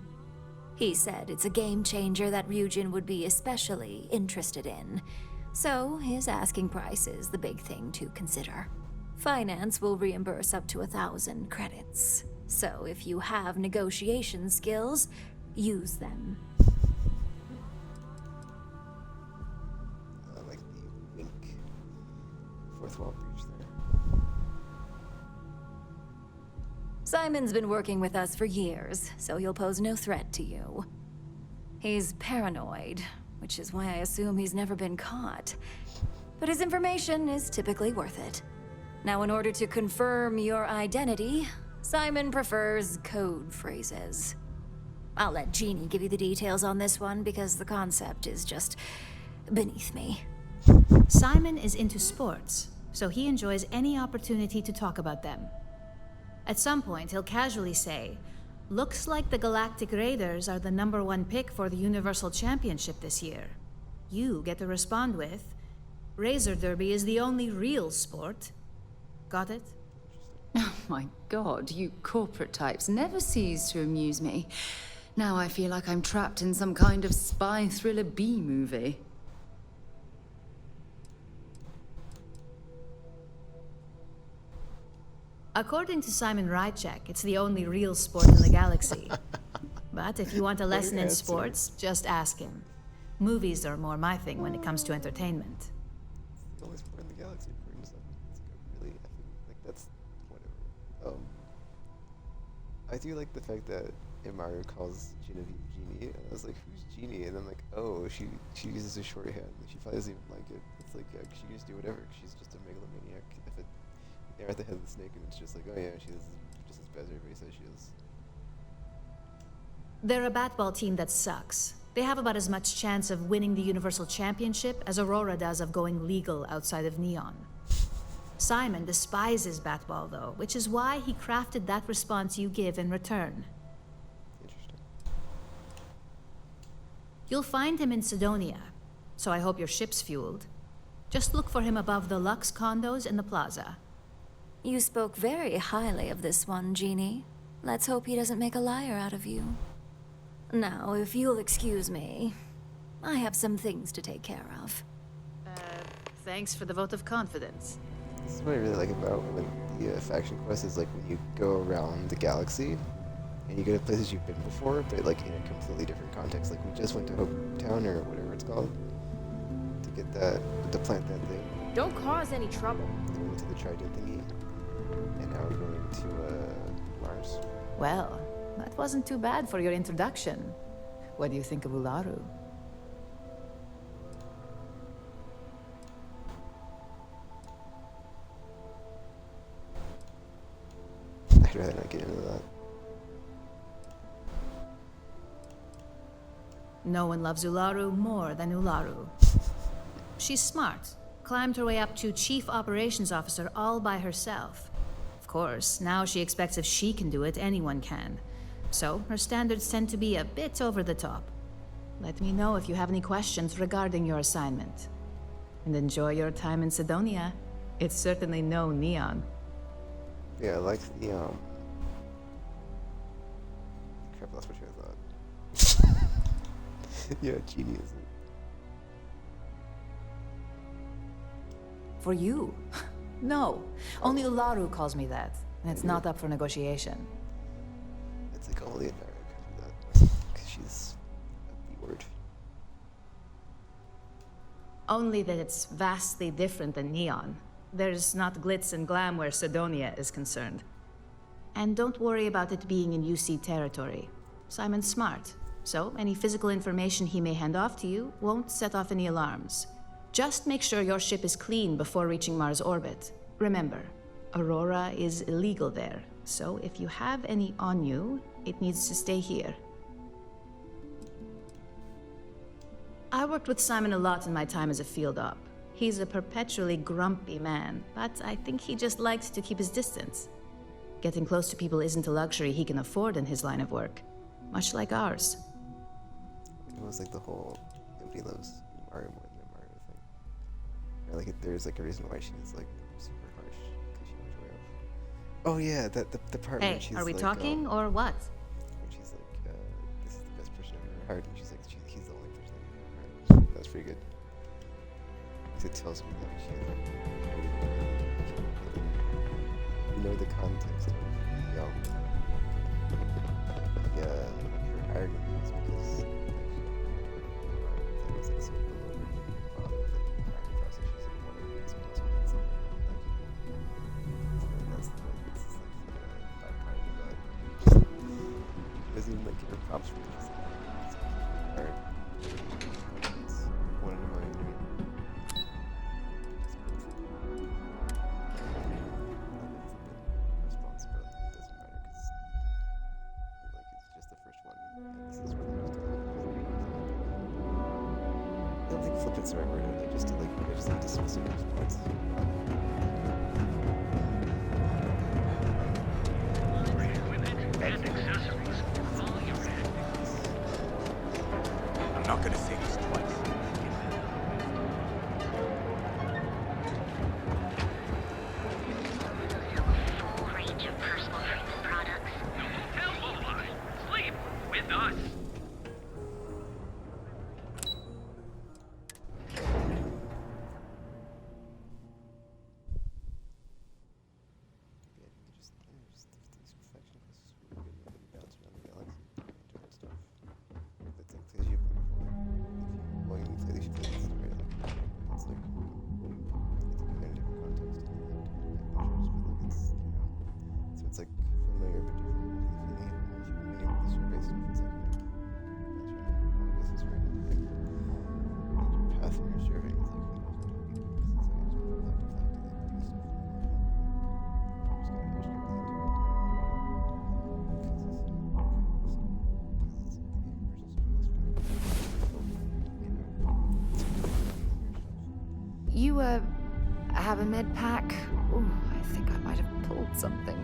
S20: He said it's a game changer that Ryujin would be especially interested in. So his asking price is the big thing to consider. Finance will reimburse up to 1,000 credits. So if you have negotiation skills, use them.
S1: I like the wink. Fourth wall breach there.
S20: Simon's been working with us for years, so he'll pose no threat to you. He's paranoid, which is why I assume he's never been caught. But his information is typically worth it. Now, in order to confirm your identity, Simon prefers code phrases. I'll let Jeannie give you the details on this one because the concept is just beneath me.
S8: Simon is into sports, so he enjoys any opportunity to talk about them. At some point, he'll casually say, "Looks like the Galactic Raiders are the #1 pick for the Universal Championship this year." You get to respond with, "Razor Derby is the only real sport." Got it?
S13: Oh my god, you corporate types never cease to amuse me. Now I feel like I'm trapped in some kind of spy thriller B-movie.
S8: According to Simon Rychek, it's the only real sport in the galaxy. But if you want a lesson in sports, just ask him. Movies are more my thing when it comes to entertainment.
S1: The only sport in the galaxy, according to Simon. It's really, I think, like, that's whatever. I do like the fact that Mario calls Genevieve Jeannie, and I was like, who's Jeannie? And then like, oh, she uses a shorthand. She probably doesn't even like it. It's like, yeah, she can just do whatever. She's just a megalomaniac. They're at the head of the snake, and it's just like, oh yeah, she's just as bad as everybody says she is.
S8: They're a batball team that sucks. They have about as much chance of winning the Universal Championship as Aurora does of going legal outside of Neon. Simon despises batball, though, which is why he crafted that response you give in return.
S1: Interesting.
S8: You'll find him in Sidonia, so I hope your ship's fueled. Just look for him above the Lux condos in the plaza.
S20: You spoke very highly of this one, Jeannie. Let's hope he doesn't make a liar out of you. Now, if you'll excuse me, I have some things to take care of.
S8: thanks for the vote of confidence.
S1: This is what I really like about when the faction quest is like when you go around the galaxy and you go to places you've been before, but like in a completely different context. Like we just went to Hope Town or whatever it's called to get to plant that thing.
S19: Don't cause any trouble.
S1: Then we went to the Trident thingy, and now we're going to Mars.
S8: Well, that wasn't too bad for your introduction. What do you think of Ularu?
S1: I'd rather not get into that.
S8: No one loves Ularu more than Ularu. She's smart. Climbed her way up to Chief Operations Officer all by herself. Of course, now she expects if she can do it, anyone can. So, her standards tend to be a bit over the top. Let me know if you have any questions regarding your assignment. And enjoy your time in Sidonia. It's certainly no Neon.
S1: Yeah, I like the crap, that's what I thought. Yeah, genius.
S8: For you? No. Only Ularu calls me that, and it's not up for negotiation.
S1: It's like only in America do that, because she's a B-word.
S8: Only that it's vastly different than Neon. There's not glitz and glam where Sidonia is concerned. And don't worry about it being in UC territory. Simon's smart, so any physical information he may hand off to you won't set off any alarms. Just make sure your ship is clean before reaching Mars orbit. Remember, Aurora is illegal there, so if you have any on you, it needs to stay here. I worked with Simon a lot in my time as a field op. He's a perpetually grumpy man, but I think he just likes to keep his distance. Getting close to people isn't a luxury he can afford in his line of work, much like ours.
S1: It was like the whole nobody loves Mario more than Mario thing. Or like there's like a reason why she's like super harsh because she went way off. Oh yeah, the part
S8: Hey,
S1: when she's
S8: are we
S1: like,
S8: talking or what?
S1: When she's like, this is the best person I've ever hired, and she's like, he's the only person I've ever hired. That's pretty good. It tells me that she you know the context of her hiring is because that was like some father with like hiring process. She's like one of the best ones. That's like byproduct of that. Doesn't even like give her props for it. She's like, alright. It's 1 in a million. That's the right word. I just like dismissive response.
S9: I'm not gonna say this twice.
S2: Full range of personal treatment products.
S3: Hotel Moonlight. Sleep with us.
S1: It's like familiar but different. If you the survey stuff, it's like, this is right. Like, your path in your survey is like,
S13: You, have a med pack? Ooh, I think I might have pulled something.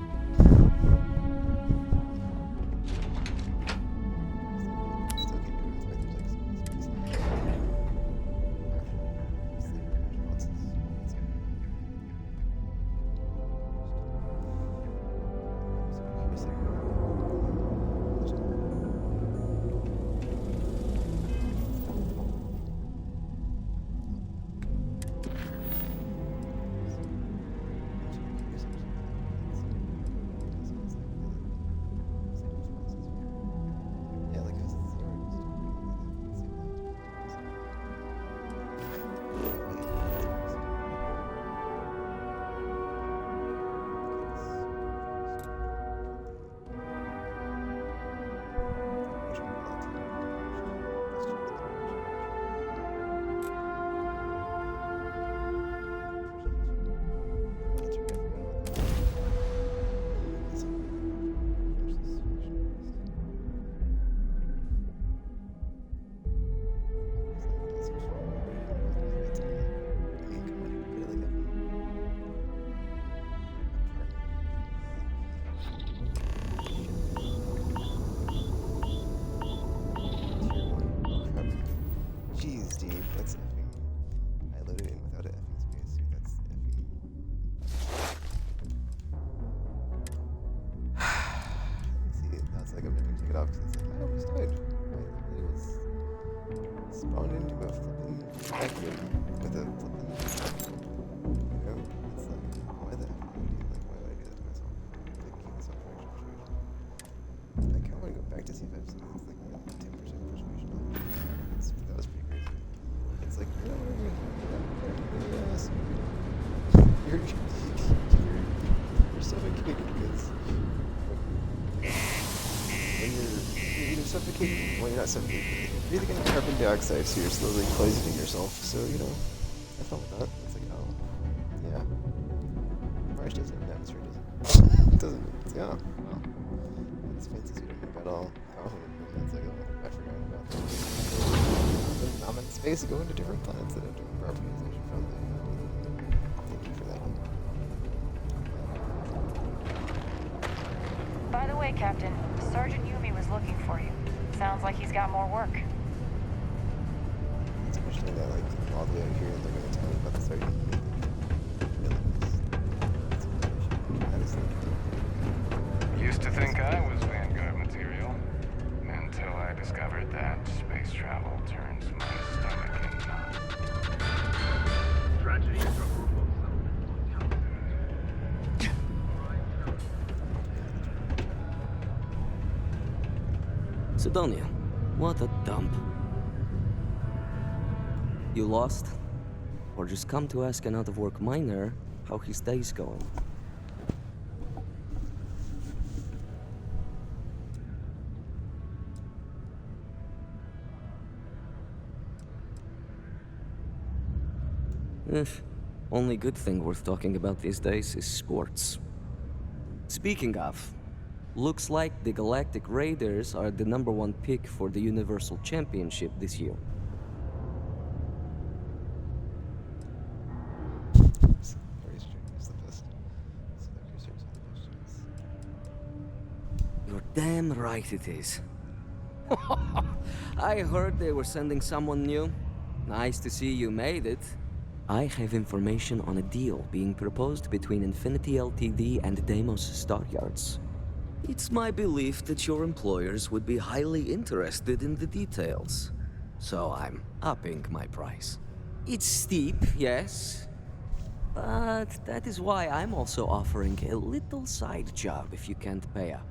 S1: it off because it's like, I almost died. I literally was spawned into a flipping vacuum with a flipping, you know? It's like, why the F would I do that? Why would I do that to myself? Like, keep myself for extra persuasion. I kind of want to go back to see if I have something that's like more than 10% persuasion on it. That was pretty crazy. It's like, you know, you're suffocating because when you're suffocating, well, you're not suffocating. You're breathing in carbon dioxide, so you're slowly poisoning yourself. So, you know, I felt that. It's like, oh, yeah. Mars doesn't have atmosphere, does it? It doesn't. Yeah. Well, it's fancy suit I got all powerful, and it's like, oh, I forgot about that. I'm in space going to different planets that have different properties. I should probably thank you for that.
S5: By the way, Captain, Sergeant Yumi was looking for you. Sounds like he's got more work.
S1: It's interesting that, like, all the way out here, they're going to tell me about the Sergeant Yumi.
S7: Used to think I was Vanguard material, until I discovered that space travel turns my stomach in knots. Tragedy
S11: Sidonia, what a dump. You lost? Or just come to ask an out-of-work miner how his day's going? Only good thing worth talking about these days is sports. Speaking of, looks like the Galactic Raiders are the #1 pick for the Universal Championship this year. You're damn right it is. I heard they were sending someone new. Nice to see you made it. I have information on a deal being proposed between Infinity Ltd and Deimos Staryards. It's my belief that your employers would be highly interested in the details. So I'm upping my price. It's steep, yes. But that is why I'm also offering a little side job if you can't pay up.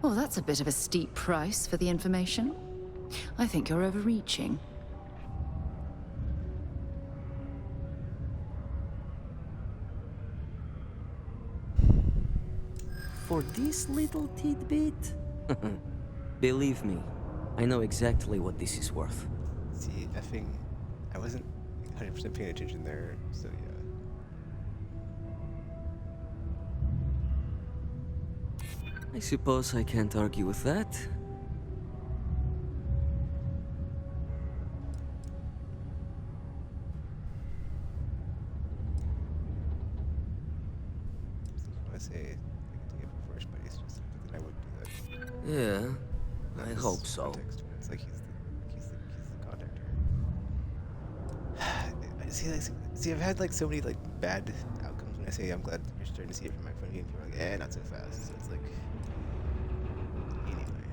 S13: Oh, that's a bit of a steep price for the information. I think you're overreaching.
S11: For this little tidbit? Believe me, I know exactly what this is worth.
S1: See, I wasn't 100% paying attention there, so yeah.
S11: I suppose I can't argue with that.
S1: I say
S11: yeah, I hope so.
S1: It's like he's the contact here. See, I've had like so many like bad outcomes when I say I'm glad you're starting to see it from my point of view, and people are like, not so fast. So it's like, anyway.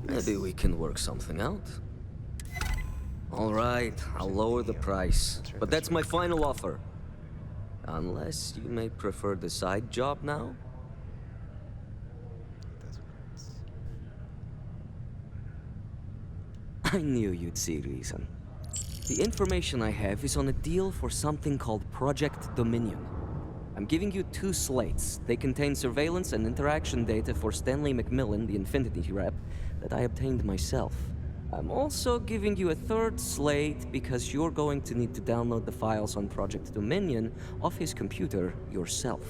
S11: Maybe we can work something out. All right, I'll lower the price, but that's my final offer. Unless you may prefer the side job now. I knew you'd see reason. The information I have is on a deal for something called Project Dominion. I'm giving you 2 slates. They contain surveillance and interaction data for Stanley McMillan, the Infinity rep, that I obtained myself. I'm also giving you a 3rd slate because you're going to need to download the files on Project Dominion off his computer yourself.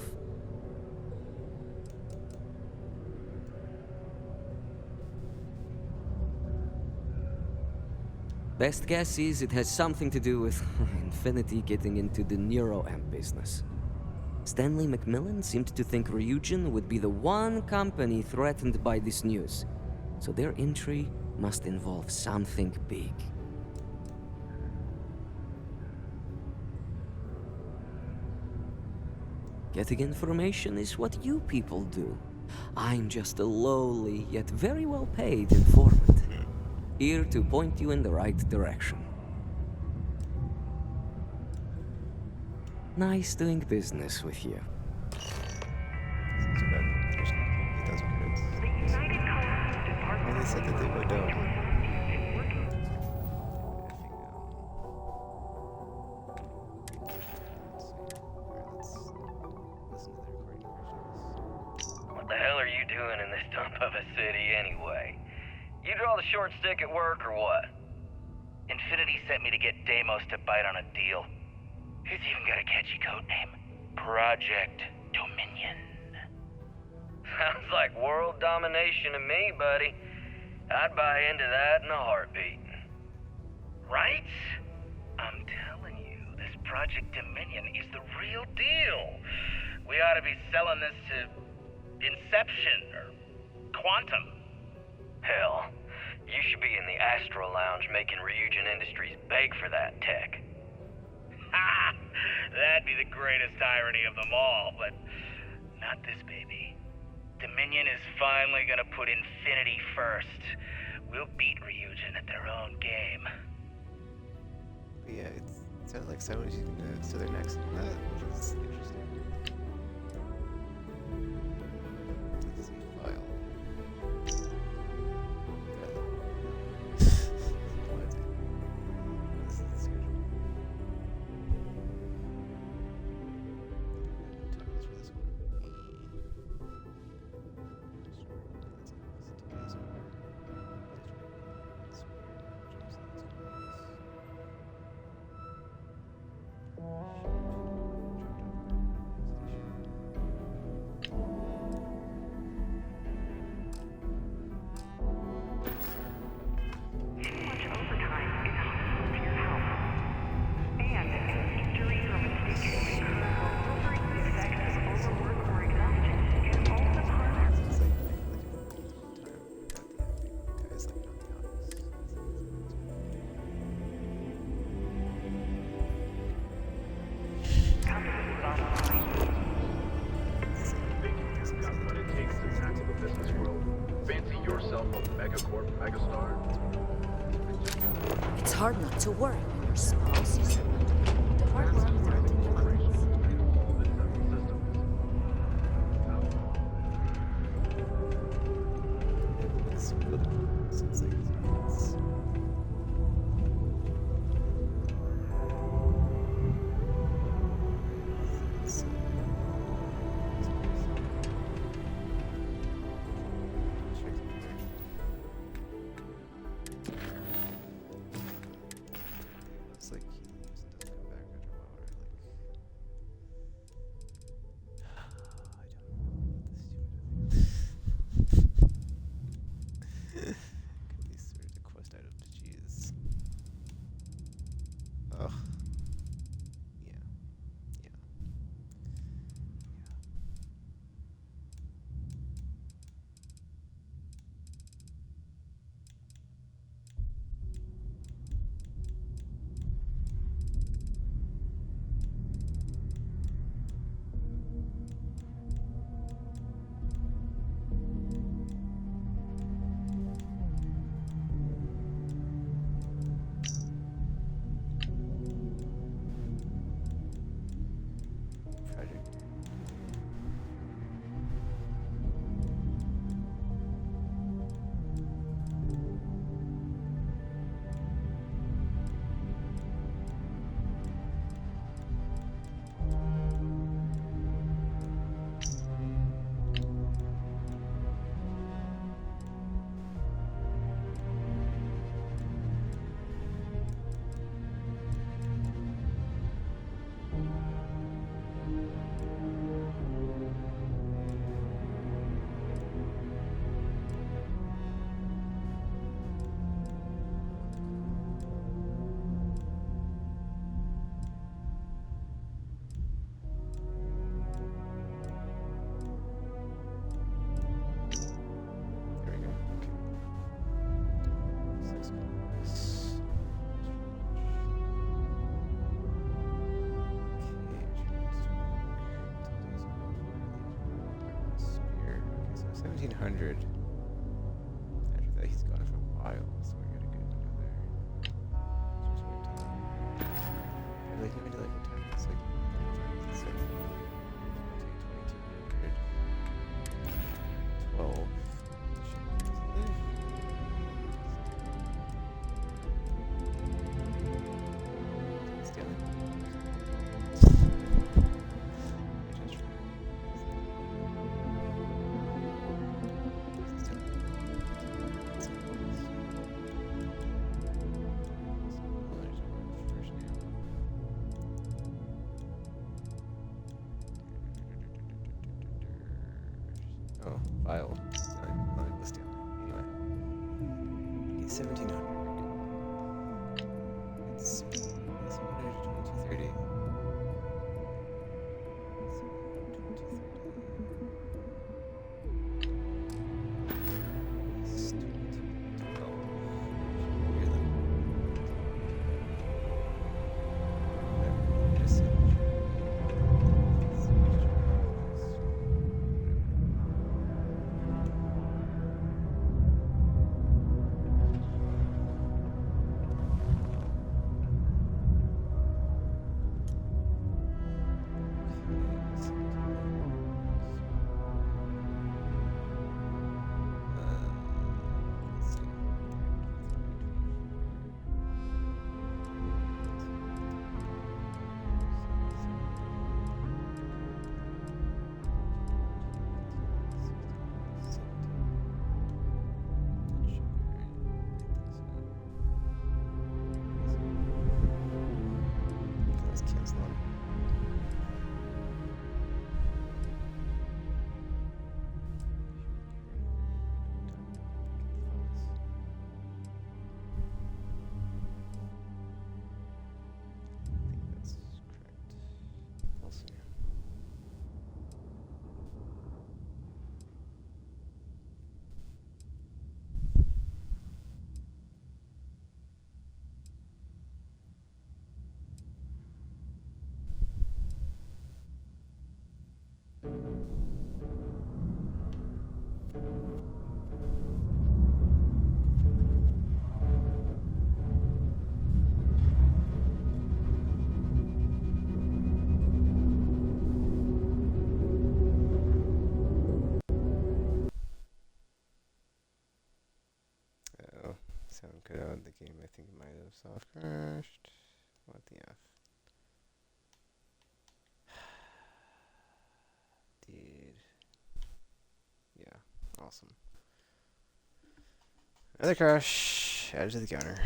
S11: Best guess is it has something to do with Infinity getting into the neuroamp business. Stanley McMillan seemed to think Ryujin would be the one company threatened by this news, so their entry must involve something big. Getting information is what you people do. I'm just a lowly, yet very well paid informant. Here to point you in the right direction. Nice doing business with you.
S1: And they said that they would,
S3: What the hell are you doing in this dump of a city anyway? You draw the short stick at work or what?
S10: Infinity sent me to get Deimos to bite on a deal. He's even got a catchy code name. Project Dominion.
S3: Sounds like world domination to me, buddy. I'd buy into that in a heartbeat.
S10: Right? I'm telling you, this Project Dominion is the real deal. We ought to be selling this to Inception or Quantum.
S3: Hell, you should be in the Astro Lounge making Ryujin Industries beg for that tech.
S10: Ha! That'd be the greatest irony of them all, but not this baby. Dominion is finally gonna put Infinity first. We'll beat Ryujin at their own game.
S1: But yeah, it sounds like someone's using the Southern accent in that, which is interesting. Let's see, file.
S19: It's hard not to worry when you're small, Susan. The hard work is hard to do.
S1: 1700. After that, he's gone for a while, so we got a good window there. Just wait till. Like, no idea, like, what time it's like. It's like 2200. 12. Oh, file. Let's do it. Anyway. He's 1700. It's 1700 to 2230. Sound cut out. The game, I think, might have soft crashed. What the F? Dude. Yeah, awesome. Another crash added to the counter,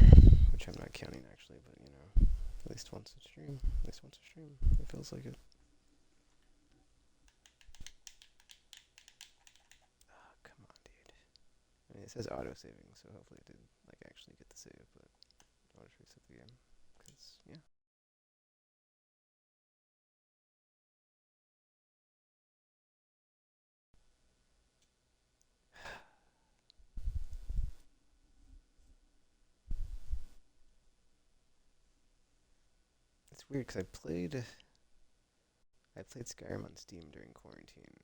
S1: which I'm not counting actually, but you know, at least once a stream. At least once a stream. It feels like it. Oh, come on, dude. I mean, it says auto saving, so hopefully it didn't like actually get the save, but I'll just reset the game. Cause yeah. It's weird because I played Skyrim on Steam during quarantine.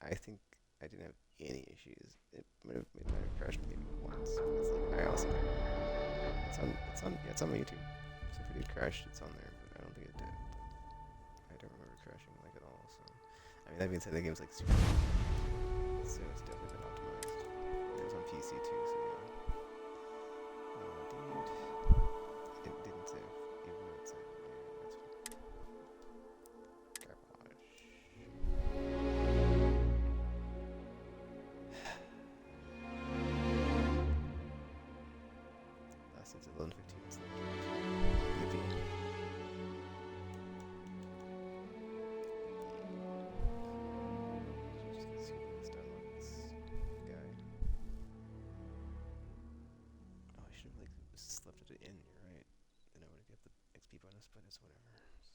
S1: I think I didn't have any issues. It might have crashed maybe once. It's like I also it's on my YouTube. So if it did crash, it's on there, but I don't think it did. I don't remember crashing like at all. So I mean, that being said, the game's like super, so it's definitely been optimized. And it was on PC too, so yeah. Dude, it didn't save, even though it saved. Yeah, that's fine. Last it's 11:15. It's like yippee. Just see what it's done on this guy. Oh, I should have like just left it in. You're right. Then I would have got the XP bonus, but it's whatever. So.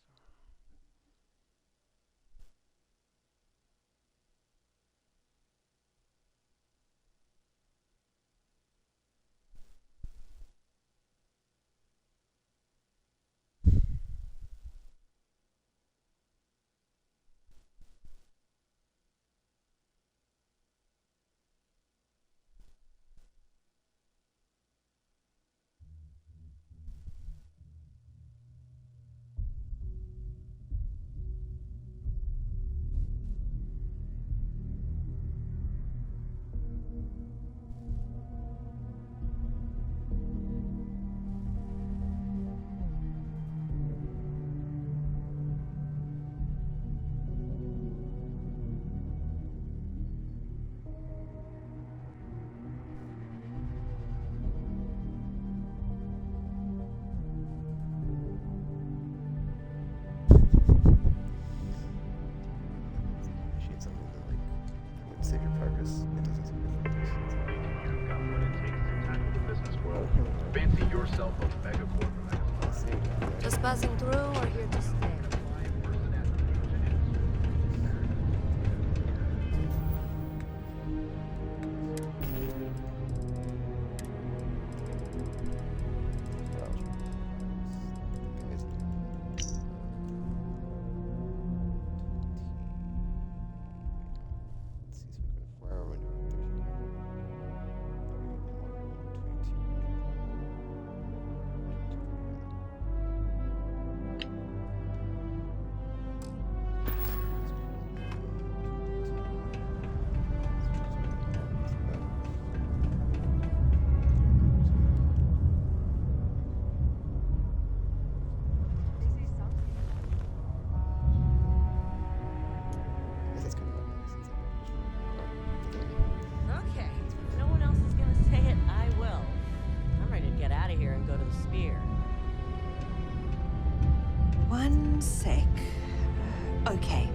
S1: focus. It doesn't seem to focus.
S6: You've got what it takes to tackle the business world. Fancy yourself a megacorp.
S19: Just passing through or here to stay?
S18: Okay, if no one else is gonna say it, I will. I'm ready to get out of here and go to the Spear.
S19: One sec. Okay.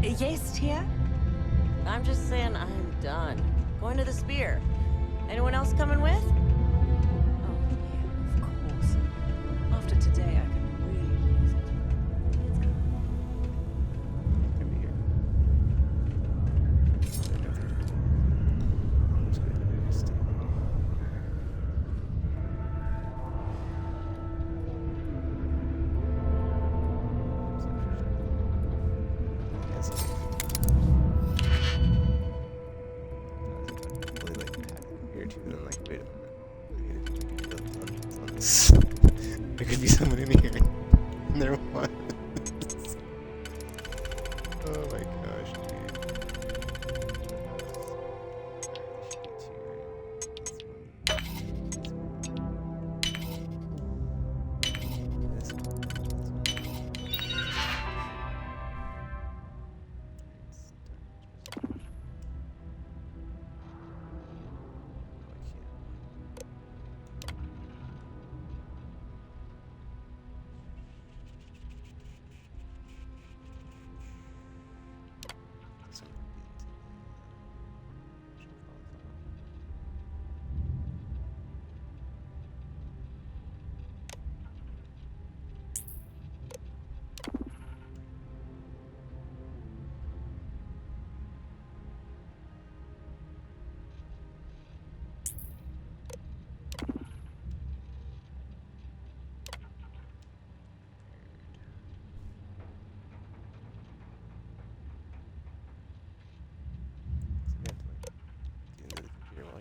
S19: Yes, here?
S18: I'm just saying I'm done. Going to the Spear. Anyone else coming with?
S19: Oh, yeah, of course. After today, I could really use it.
S1: There could be someone in here. And there was. Oh my gosh,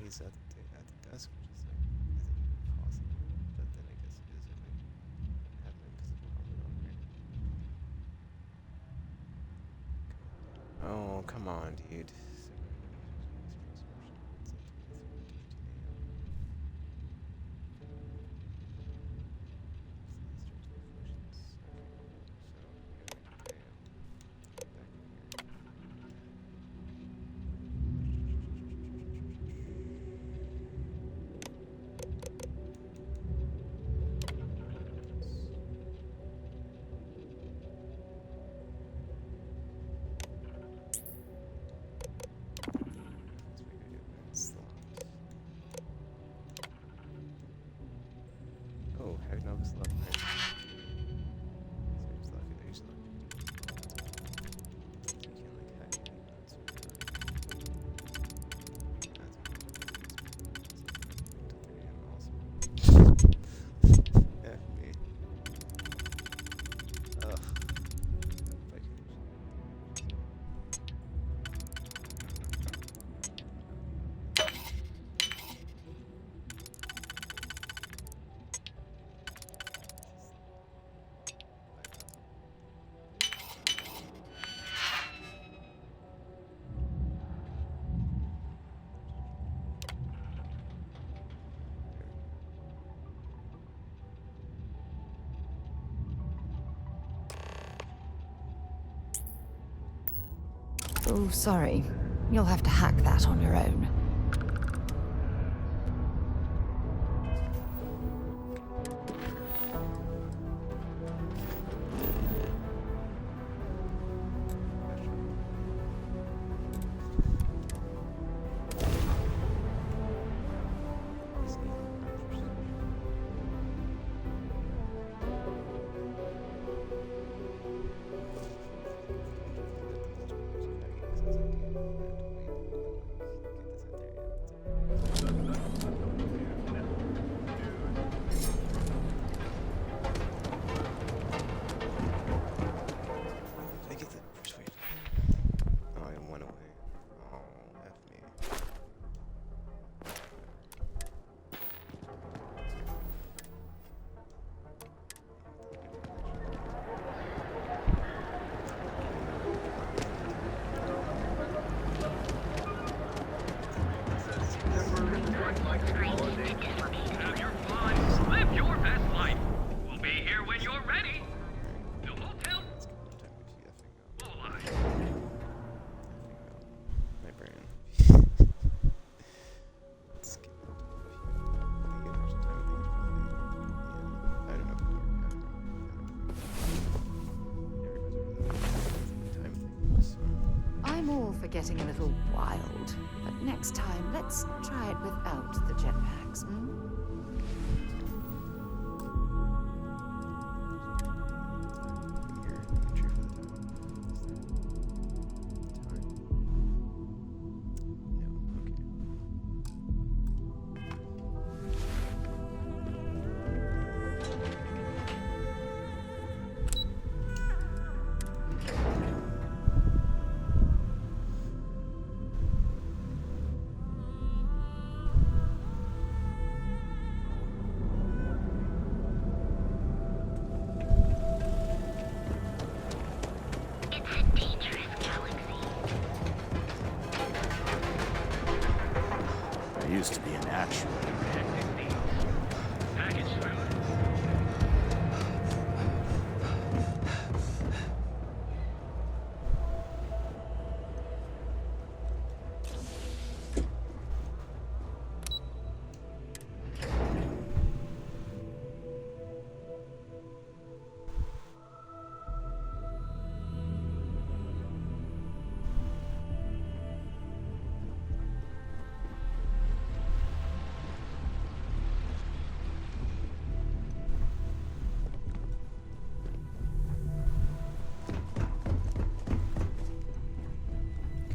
S1: he's at the desk, which is like, isn't possible, but then I guess it is if I have my invisible helmet on, right? Oh, come on, dude. Oh, heck no, it's left, right? Seems lucky, there's lucky. You can't like hack anything, that's F me. Ugh.
S13: Oh, sorry. You'll have to hack that on your own. getting a little wild. But next time, let's try it without the jetpacks, hmm?
S9: There used to be an actual.
S6: Package spoiler.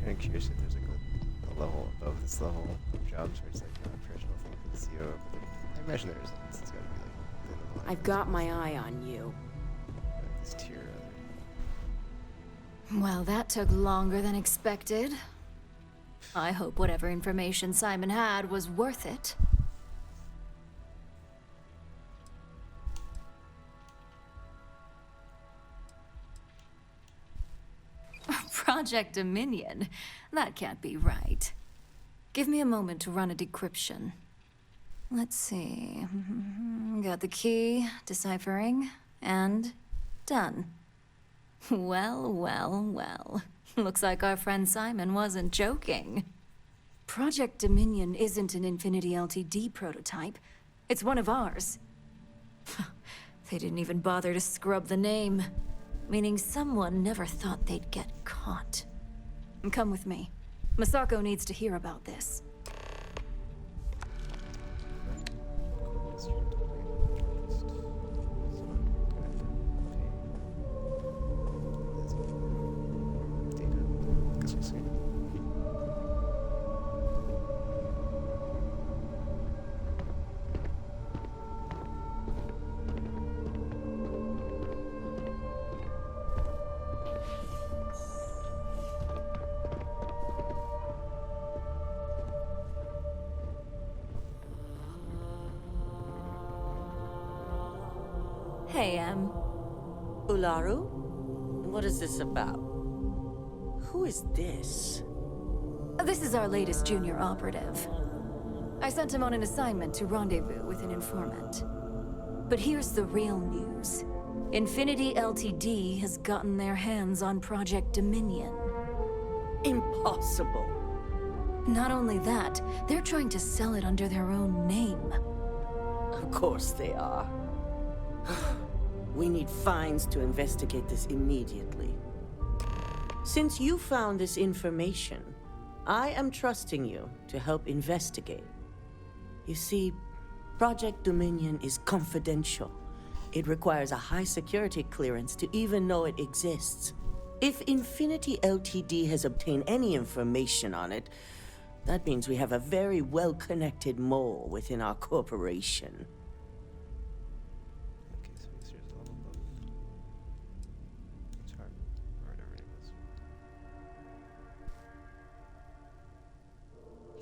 S1: Kind of curious if there's like a level above this level of jobs where it's like not a professional thing for the CEO. But I imagine there isn't. It's got to be like the end of the line.
S18: I've got my eye on you.
S1: This tier.
S20: Well, that took longer than expected. I hope whatever information Simon had was worth it. Project Dominion? That can't be right. Give me a moment to run a decryption. Let's see. Got the key, deciphering, and done. Well, well, well. Looks like our friend Simon wasn't joking. Project Dominion isn't an Infinity LTD prototype. It's one of ours. They didn't even bother to scrub the name. Meaning someone never thought they'd get caught. Come with me. Masako needs to hear about this.
S1: Guess we'll see.
S20: Hey,
S18: Ularu? What is this about? Who is this?
S20: This is our latest junior operative. I sent him on an assignment to rendezvous with an informant. But here's the real news. Infinity LTD has gotten their hands on Project Dominion.
S18: Impossible.
S20: Not only that, they're trying to sell it under their own name.
S18: Of course they are. We need fines to investigate this immediately. Since you found this information, I am trusting you to help investigate. You see, Project Dominion is confidential. It requires a high security clearance to even know it exists. If Infinity LTD has obtained any information on it, that means we have a very well-connected mole within our corporation.
S1: Okay, so I guess here's the level above. It's hard. Or whatever it is.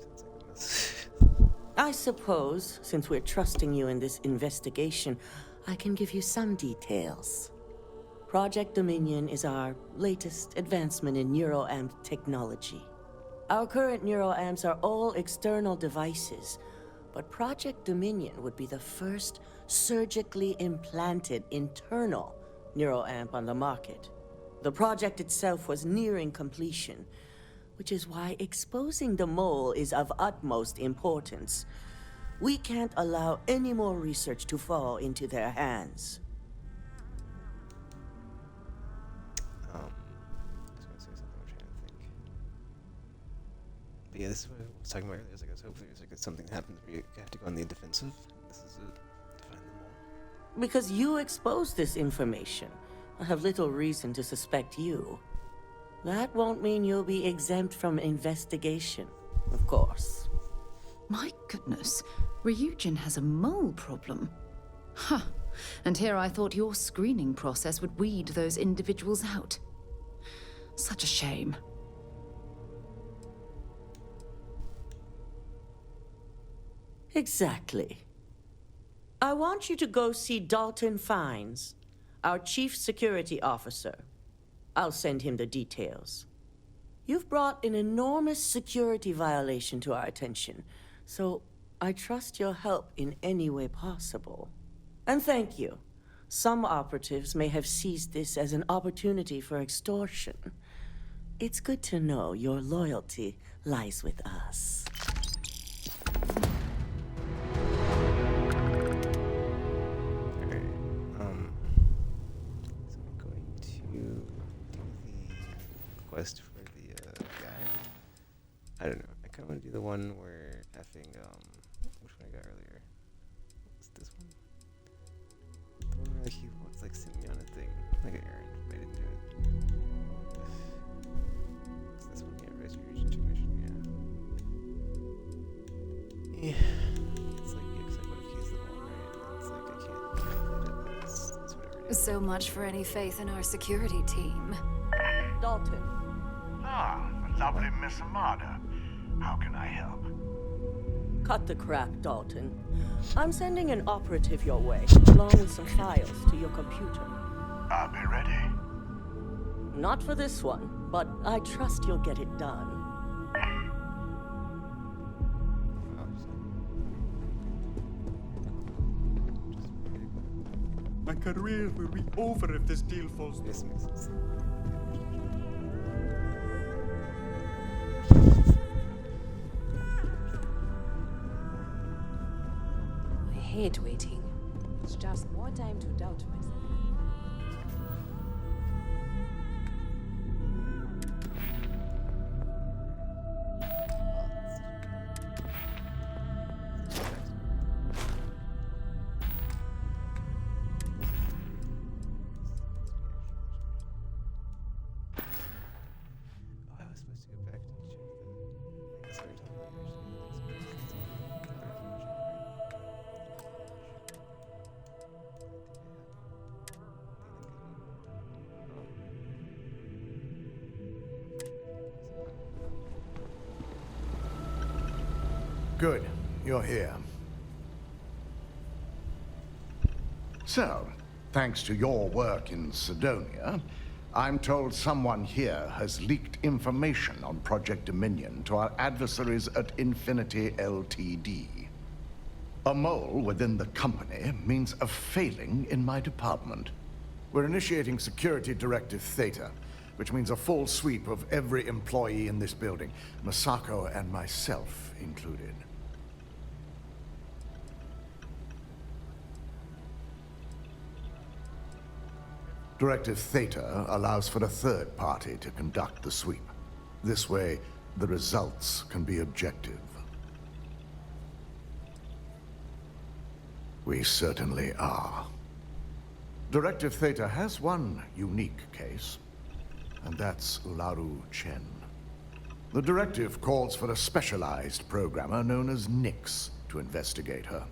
S1: Sounds like a mess.
S18: I suppose, since we're trusting you in this investigation, I can give you some details. Project Dominion is our latest advancement in neuroamp technology. Our current neuroamps are all external devices, but Project Dominion would be the first surgically implanted internal neuroamp on the market. The project itself was nearing completion, which is why exposing the mole is of utmost importance. We can't allow any more research to fall into their hands.
S1: I was gonna say something, I'm trying to think. But yeah, this is what I was talking about earlier. I was hopefully there's something happens where you have to go on the defensive. This is it. To find them all.
S18: Because you exposed this information, I have little reason to suspect you. That won't mean you'll be exempt from investigation, of course.
S13: My goodness, Ryujin has a mole problem. Huh. And here I thought your screening process would weed those individuals out. Such a shame.
S18: Exactly. I want you to go see Dalton Fines, our chief security officer. I'll send him the details. You've brought an enormous security violation to our attention, so I trust your help in any way possible. And thank you. Some operatives may have seized this as an opportunity for extortion. It's good to know your loyalty lies with us.
S1: Quest for the guy. I don't know. I kind of want to do the one where effing which one I got earlier? What's this one? The one where he wants like sent me on a thing, like an errand, but I didn't do it. What's this one? Yeah, raise your region mission. Yeah. Yeah. It's like what if he's the one, right? And it's like I can't let it. That's whatever.
S20: So much for any faith in our security team.
S18: Dalton.
S12: Ah, lovely Miss Amada. How can I help?
S18: Cut the crap, Dalton. I'm sending an operative your way, along with some files to your computer.
S12: I'll be ready.
S18: Not for this one, but I trust you'll get it done.
S16: My career will be over if this deal falls through.
S1: This makes sense.
S4: I hate waiting. It's just more time to doubt myself.
S21: Good. You're here. So, thanks to your work in Sidonia, I'm told someone here has leaked information on Project Dominion to our adversaries at Infinity Ltd. A mole within the company means a failing in my department. We're initiating Security Directive Theta, which means a full sweep of every employee in this building, Masako and myself included. Directive Theta allows for a third party to conduct the sweep. This way, the results can be objective. We certainly are. Directive Theta has one unique case, and that's Ularu Chen. The directive calls for a specialized programmer known as Nix to investigate her,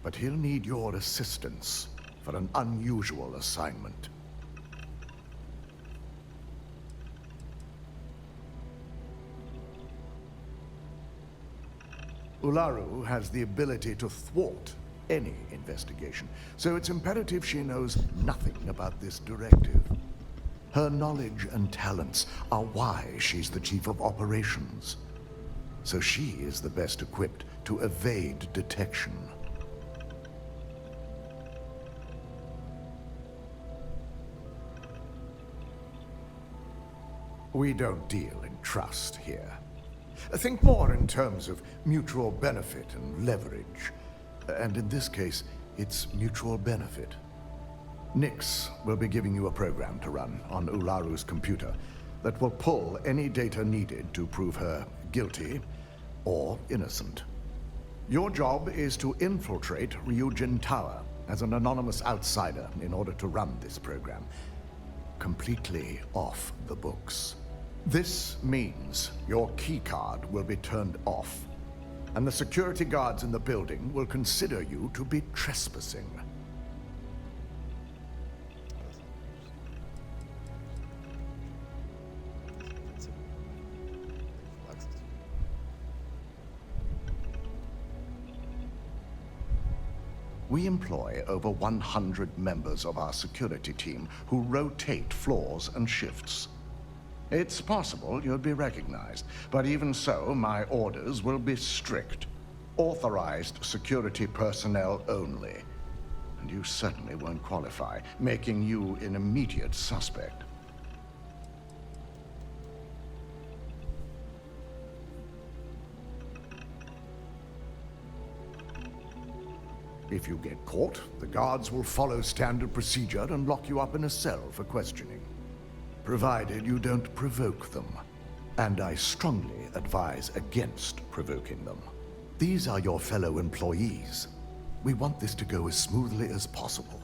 S21: but he'll need your assistance for an unusual assignment. Ularu has the ability to thwart any investigation, so it's imperative she knows nothing about this directive. Her knowledge and talents are why she's the chief of operations. So she is the best equipped to evade detection. We don't deal in trust here. Think more in terms of mutual benefit and leverage. And in this case, it's mutual benefit. Nix will be giving you a program to run on Ularu's computer that will pull any data needed to prove her guilty or innocent. Your job is to infiltrate Ryujin Tower as an anonymous outsider in order to run this program. Completely off the books. This means your keycard will be turned off, and the security guards in the building will consider you to be trespassing. We employ over 100 members of our security team who rotate floors and shifts. It's possible you'll be recognized, but even so, my orders will be strict. Authorized security personnel only. And you certainly won't qualify, making you an immediate suspect. If you get caught, the guards will follow standard procedure and lock you up in a cell for questioning. Provided you don't provoke them. And I strongly advise against provoking them. These are your fellow employees. We want this to go as smoothly as possible.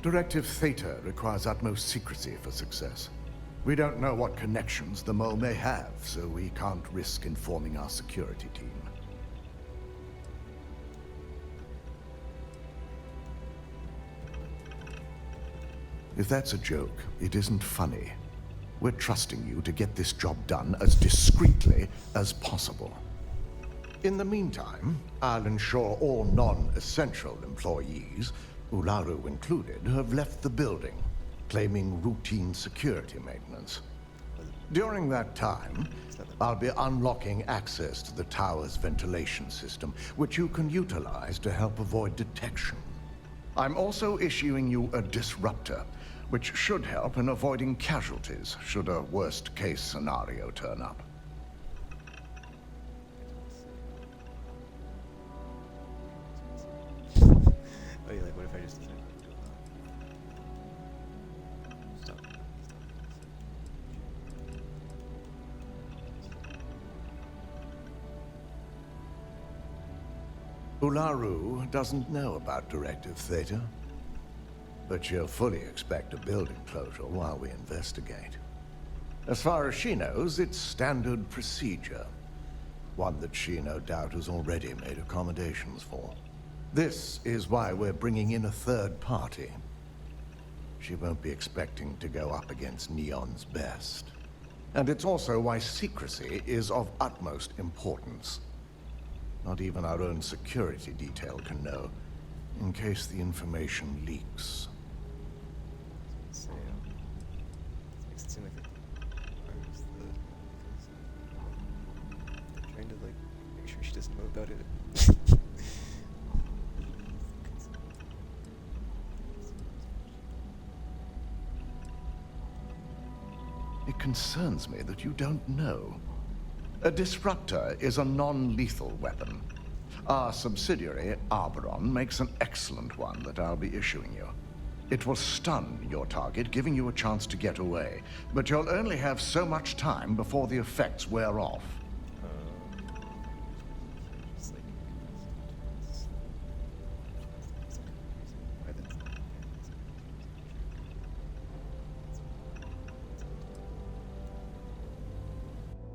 S21: Directive Theta requires utmost secrecy for success. We don't know what connections the mole may have, so we can't risk informing our security team. If that's a joke, it isn't funny. We're trusting you to get this job done as discreetly as possible. In the meantime, I'll ensure all non-essential employees, Ularu included, have left the building, claiming routine security maintenance. During that time, I'll be unlocking access to the tower's ventilation system, which you can utilize to help avoid detection. I'm also issuing you a disruptor, which should help in avoiding casualties should a worst-case scenario turn up.
S1: Oh yeah, like what if I just decided to do that? Stop. Ularu doesn't know about Directive Theta, but she'll fully expect a building closure while we investigate. As far as she knows, it's standard procedure, one that she no doubt has already made accommodations for. This is why we're bringing in a third party. She won't be expecting to go up against Neon's best. And it's also why secrecy is of utmost importance. Not even our own security detail can know, in case the information leaks. Makes it seem like they're trying to like make sure she doesn't know about it.
S21: It concerns me that you don't know. A disruptor is a non-lethal weapon. Our subsidiary, Arboron, makes an excellent one that I'll be issuing you. It will stun your target, giving you a chance to get away, but you'll only have so much time before the effects wear off.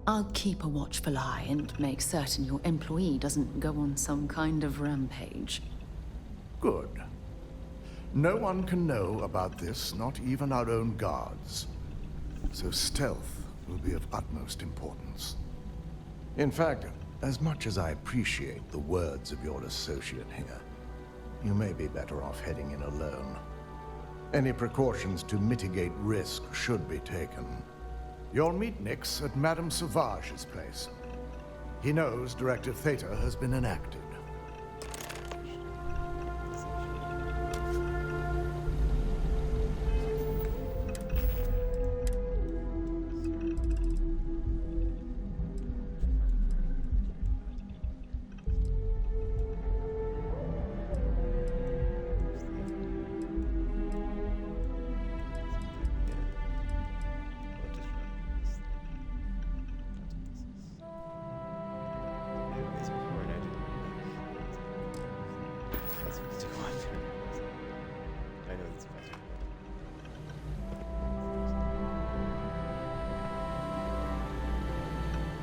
S13: I'll keep a watchful eye and make certain your employee doesn't go on some kind of rampage.
S21: Good. No one can know about this, not even our own guards. So stealth will be of utmost importance. In fact, as much as I appreciate the words of your associate here, you may be better off heading in alone. Any precautions to mitigate risk should be taken. You'll meet Nix at Madame Sauvage's place. He knows Directive Theta has been enacted.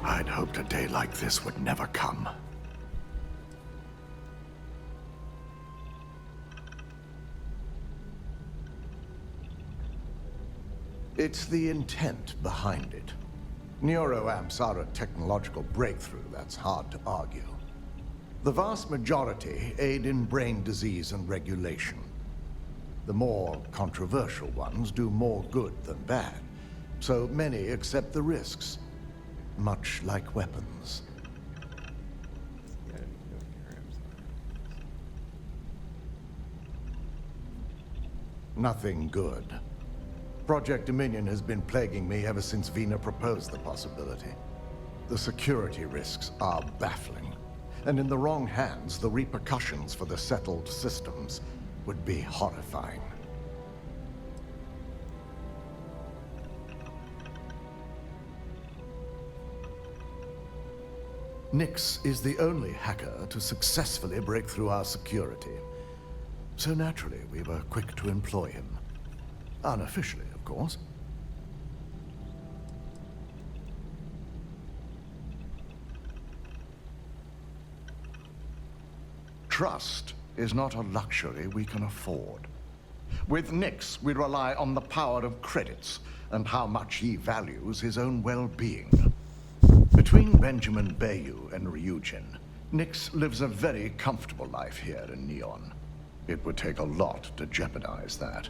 S21: I'd hoped a day like this would never come. It's the intent behind it. Neuroamps are a technological breakthrough that's hard to argue. The vast majority aid in brain disease and regulation. The more controversial ones do more good than bad, so many accept the risks, much like weapons. Nothing good. Project Dominion has been plaguing me ever since Vina proposed the possibility. The security risks are baffling, and in the wrong hands, the repercussions for the settled systems would be horrifying. Nix is the only hacker to successfully break through our security. So naturally, we were quick to employ him. Unofficially, of course. Trust is not a luxury we can afford. With Nix, we rely on the power of credits and how much he values his own well-being. Between Benjamin Bayou and Ryujin, Nix lives a very comfortable life here in Neon. It would take a lot to jeopardize that.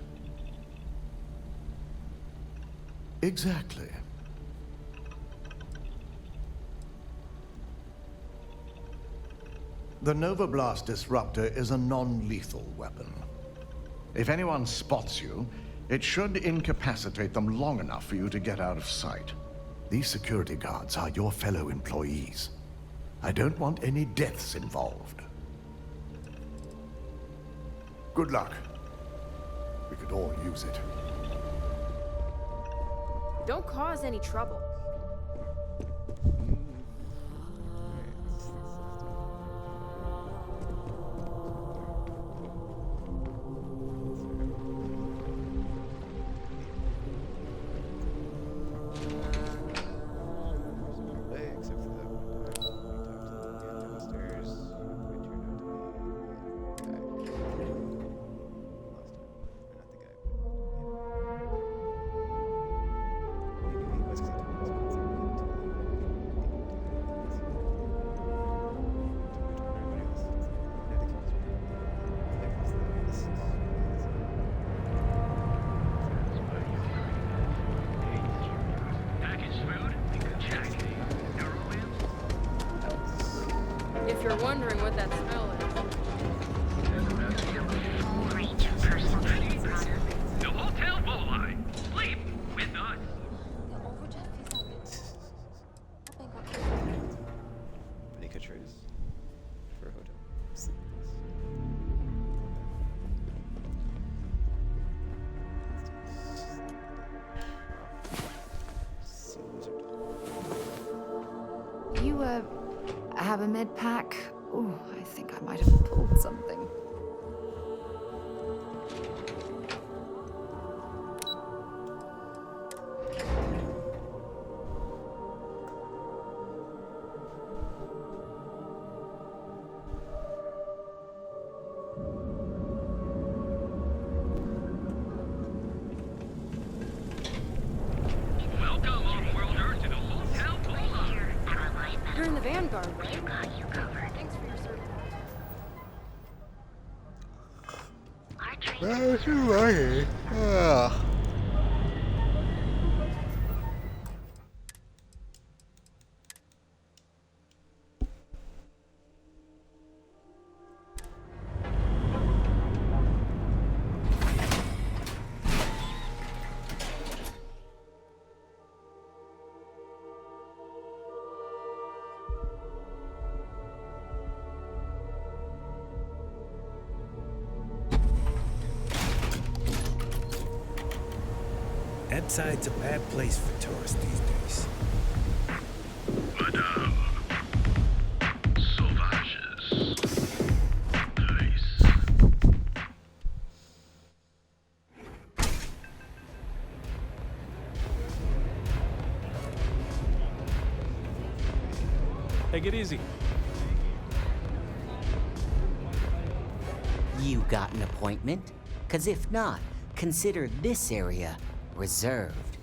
S21: Exactly. The Nova Blast Disruptor is a non-lethal weapon. If anyone spots you, it should incapacitate them long enough for you to get out of sight. These security guards are your fellow employees. I don't want any deaths involved. Good luck. We could all use it.
S14: Don't cause any trouble. If you're wondering what that smell is.
S10: The Hotel Bowline. Sleep with us.
S1: Panicatrix for hotel. Sleep with us.
S8: You, have a med pack? Oh, I think I might have pulled something.
S10: Welcome, off-worlder, to the Hotel Bowline.
S14: You're in the Vanguard, right?
S2: Got you covered.
S14: Thanks for your service.
S2: Our train
S1: That's right. Ah.
S22: Edside's a bad place for tourists these days.
S12: Madame. Sauvages. Nice.
S15: Take it easy.
S17: You got an appointment? 'Cause if not, consider this area reserved.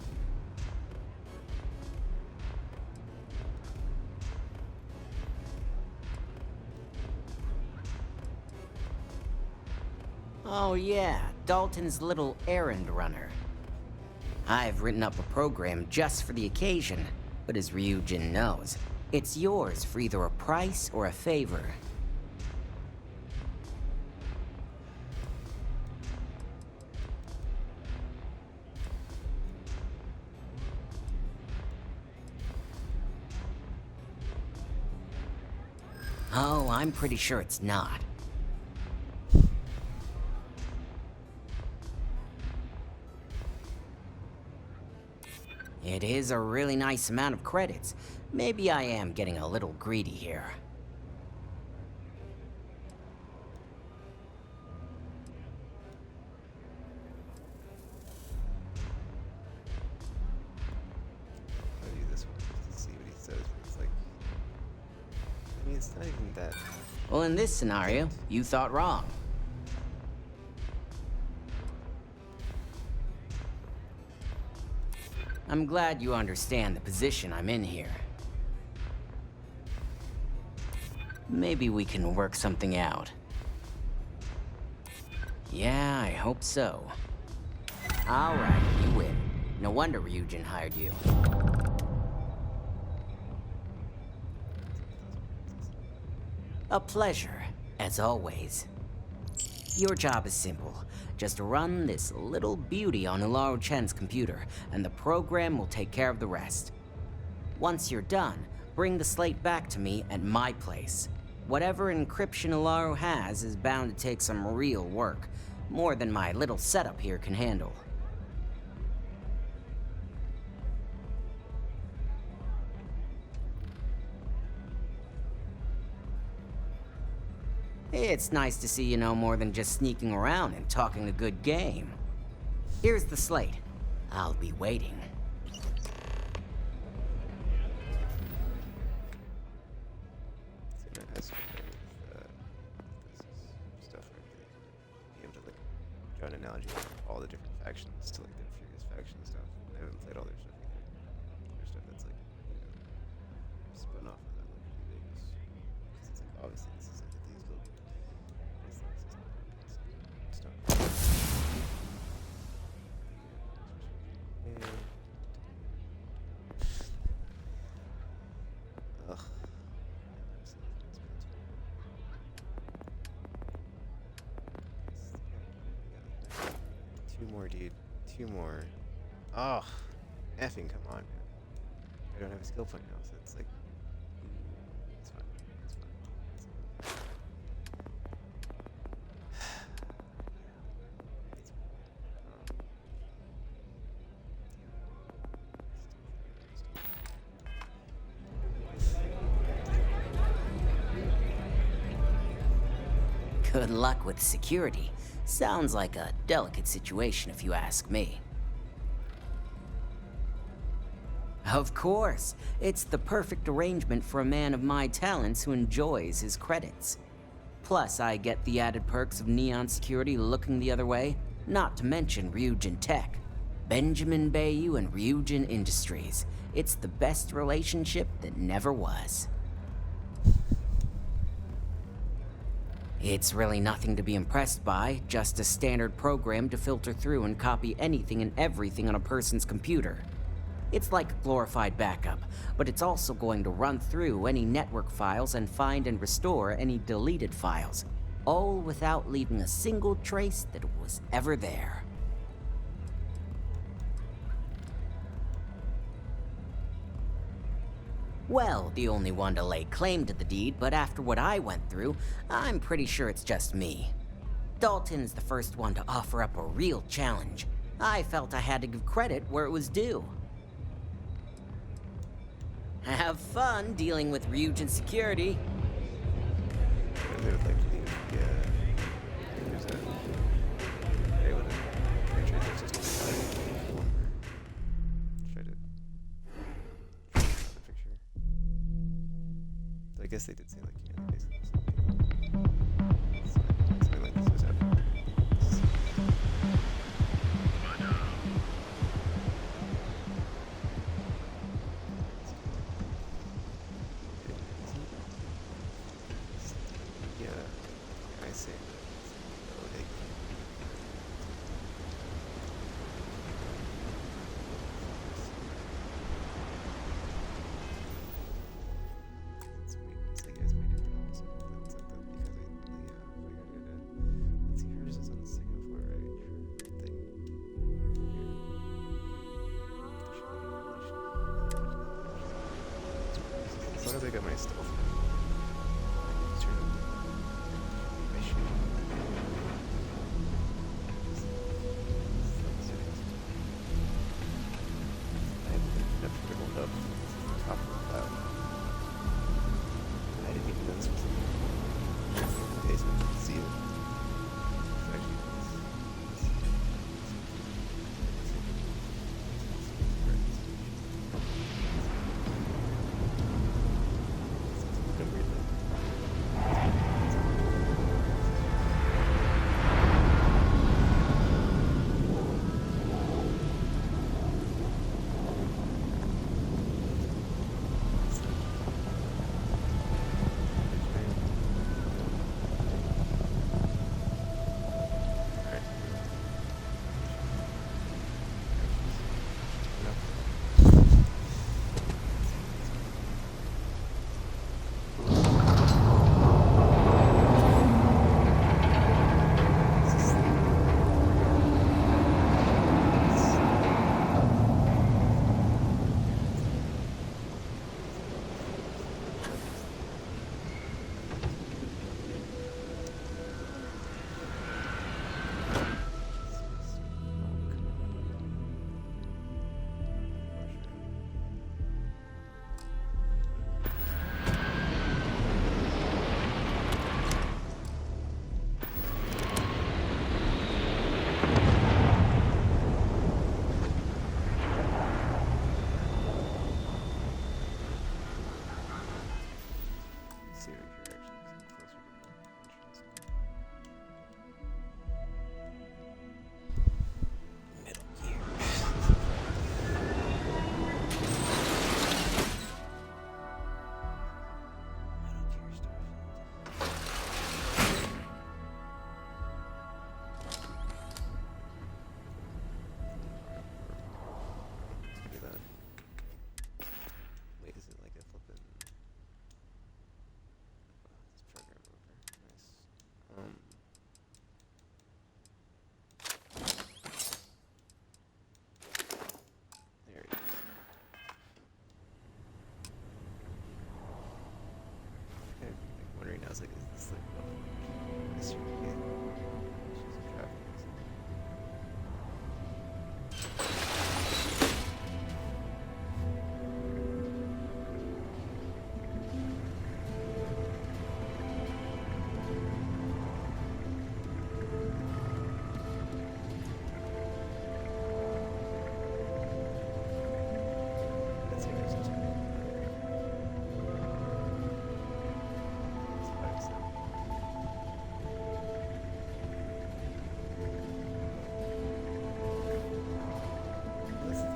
S17: Oh yeah, Dalton's little errand runner. I've written up a program just for the occasion, but as Ryujin knows, it's yours for either a price or a favor. Oh, I'm pretty sure it's not. It is a really nice amount of credits. Maybe I am getting a little greedy here.
S1: I'll do this one just to see what he says. But it's like, I mean, it's not even that.
S17: Well, in this scenario, you thought wrong. I'm glad you understand the position I'm in here. Maybe we can work something out. Yeah, I hope so. Alright, you win. No wonder Ryujin hired you. A pleasure, as always. Your job is simple. Just run this little beauty on Ularu Chen's computer, and the program will take care of the rest. Once you're done, bring the slate back to me at my place. Whatever encryption Ularu has is bound to take some real work, more than my little setup here can handle. It's nice to see you know more than just sneaking around and talking a good game. Here's the slate. I'll be waiting.
S1: Has this stuff where be able to like draw an analogy of all the different factions to like the previous faction stuff. I haven't played all their stuff either. There's stuff that's like, you know, spun off of that like really big. Because it's like obviously this is like these little stuff. Ugh. Two more, dude. Two more. Oh, effing come on, man. I don't have a skill point now, so it's like, it's fine. It's fine. It's fine.
S17: Good luck with security. Sounds like a delicate situation if you ask me. Of course. It's the perfect arrangement for a man of my talents who enjoys his credits. Plus, I get the added perks of Neon Security looking the other way, not to mention Ryujin Tech. Benjamin Bayou and Ryujin Industries. It's the best relationship that never was. It's really nothing to be impressed by, just a standard program to filter through and copy anything and everything on a person's computer. It's like a glorified backup, but it's also going to run through any network files and find and restore any deleted files, all without leaving a single trace that was ever there. Well, the only one to lay claim to the deed, but after what I went through, I'm pretty sure it's just me. Dalton's the first one to offer up a real challenge. I felt I had to give credit where it was due. Have fun dealing with Ryujin Security.
S1: They would like to leave, there's a... They would have... Try to... picture. guess they did say like basically something like this was happening. Yeah, I see. Loading. It's like it's way different also. That's like because let's see, hers is on the second floor, right? Her thing. As long as I got my stealth. Turn on my shield. I have enough to hold up top of that. I didn't even know this was in case I could see it. I was like, is this like this year game? She's a traffic. That's interesting.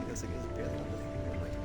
S1: It's like it's barely on the thing, like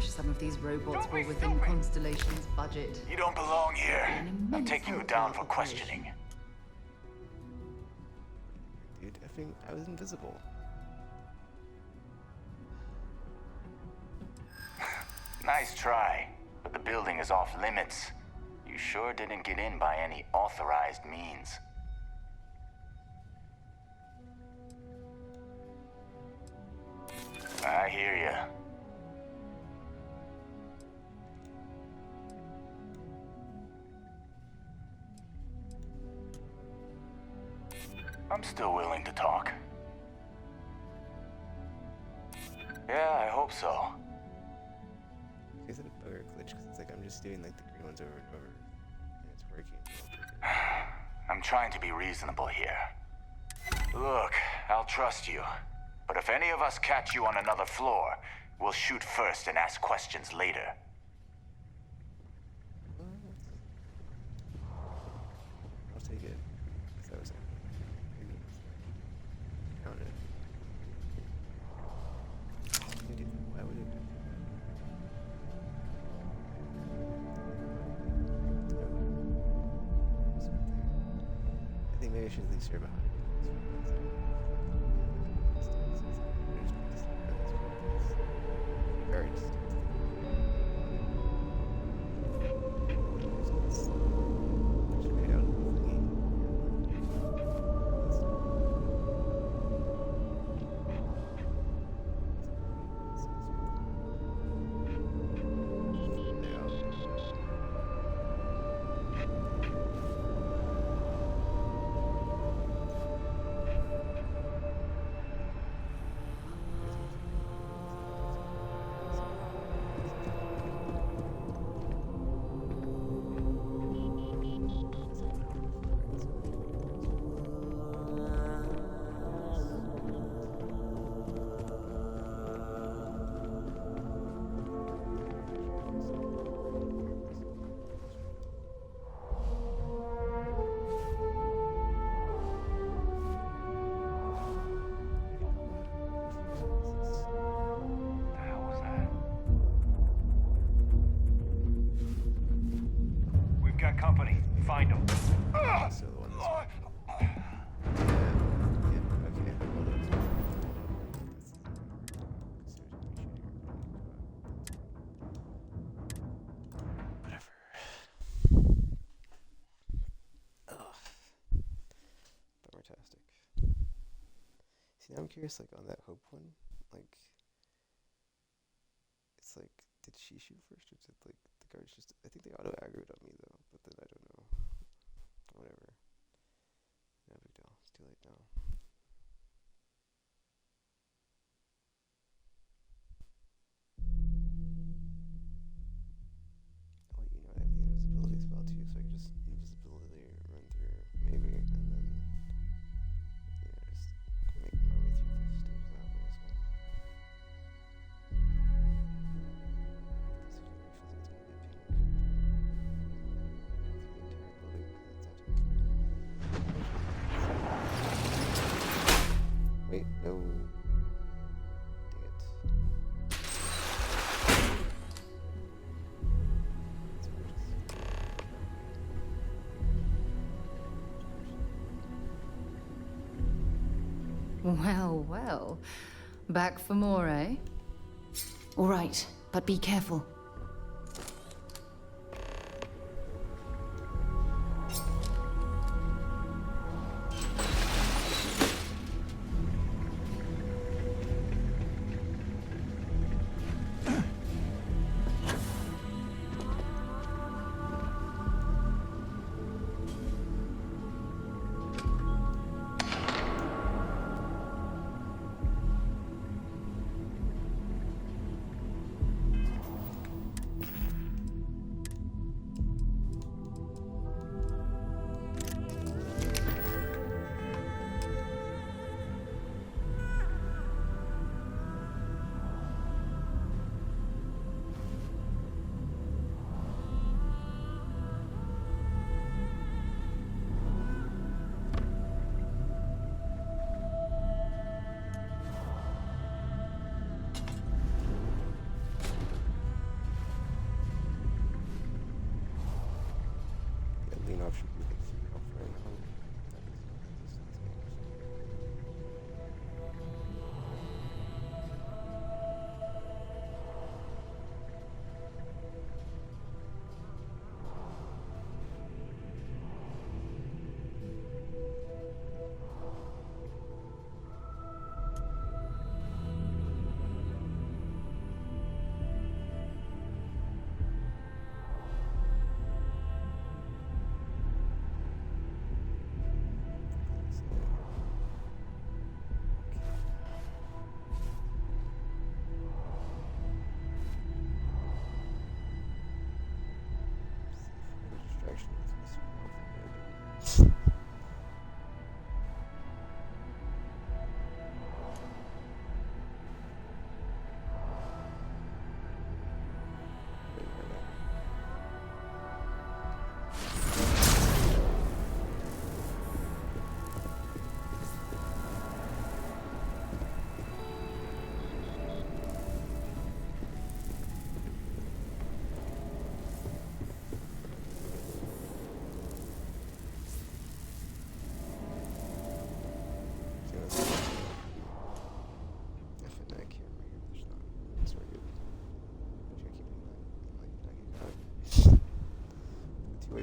S13: wish some of these robots were within Constellation's budget.
S12: You don't belong here.
S13: An
S12: I'm
S13: immense
S12: taking you
S13: help
S12: down
S13: to
S12: for
S13: our operation.
S12: questioning.
S1: Dude, I was invisible.
S12: Nice try, but the building is off limits. You sure didn't get in by any authorized means. I hear ya. I'm still willing to talk. Yeah, I hope so.
S1: Is it a bug or a glitch? Because it's like I'm just doing like the green ones over and over, and it's working.
S12: I'm trying to be reasonable here. Look, I'll trust you. But if any of us catch you on another floor, we'll shoot first and ask questions later.
S1: I'll take it. That was count it. Why would it? I think maybe I should at least stay behind.
S10: Company. Find them.
S1: So the one whatever. Bummertastic. See, now I'm curious, like, on that Hope one, like, it's like, did she shoot first, or did, like, the guards just, I think they auto-aggroed on me, though, but then I don't know. Whatever. No big deal. It's too late now. Oh, you know, I have the invisibility spell, too, so I can just invisibility run through, maybe, and then, just make my way through the stage that way as well. Wait, no. Dang it.
S13: Well, well. Back for more, eh? All right, but be careful.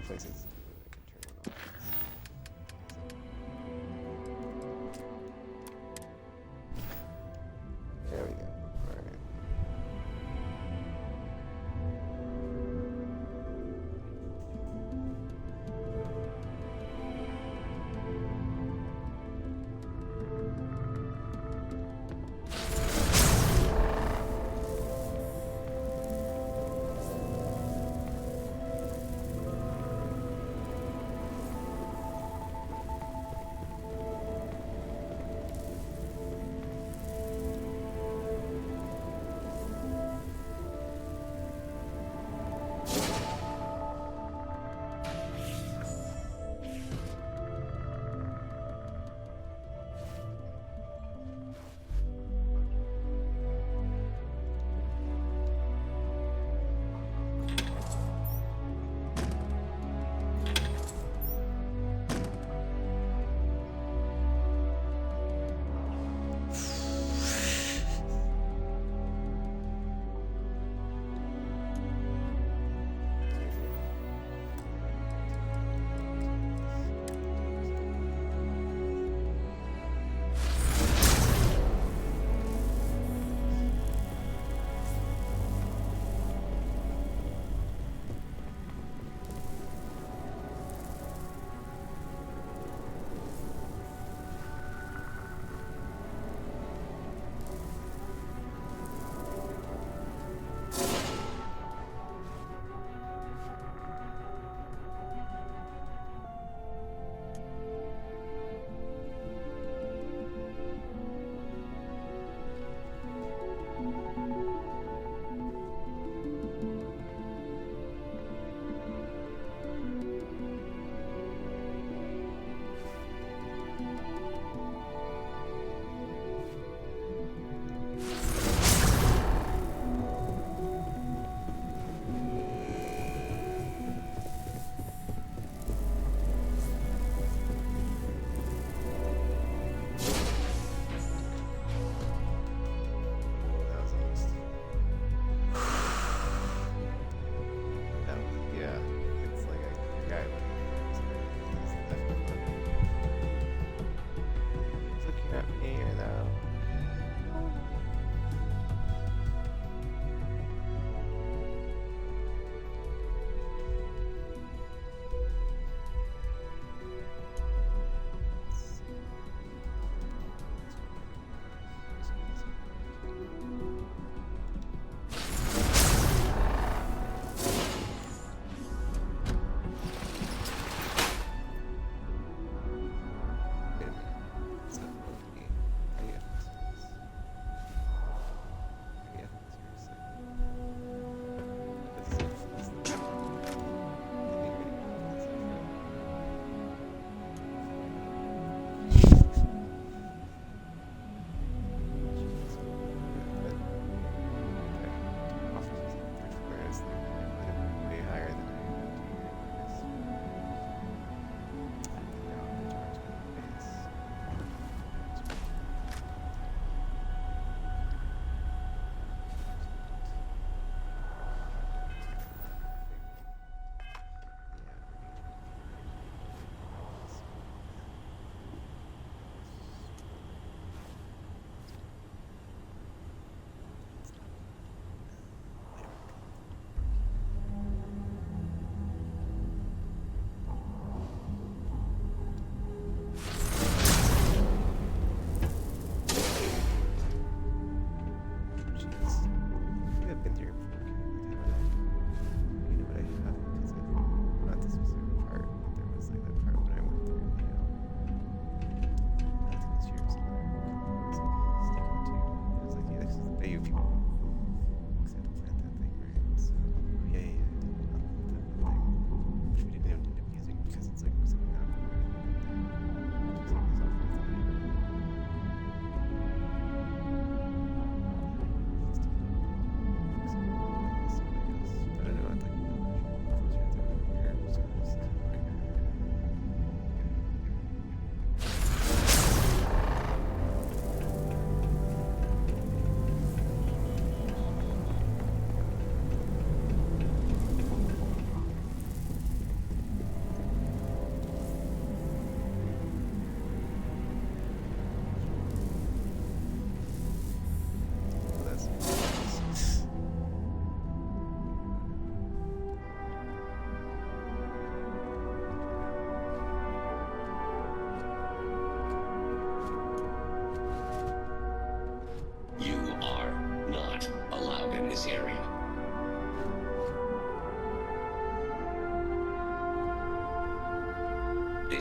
S1: places I can turn one off. There we go. Alright.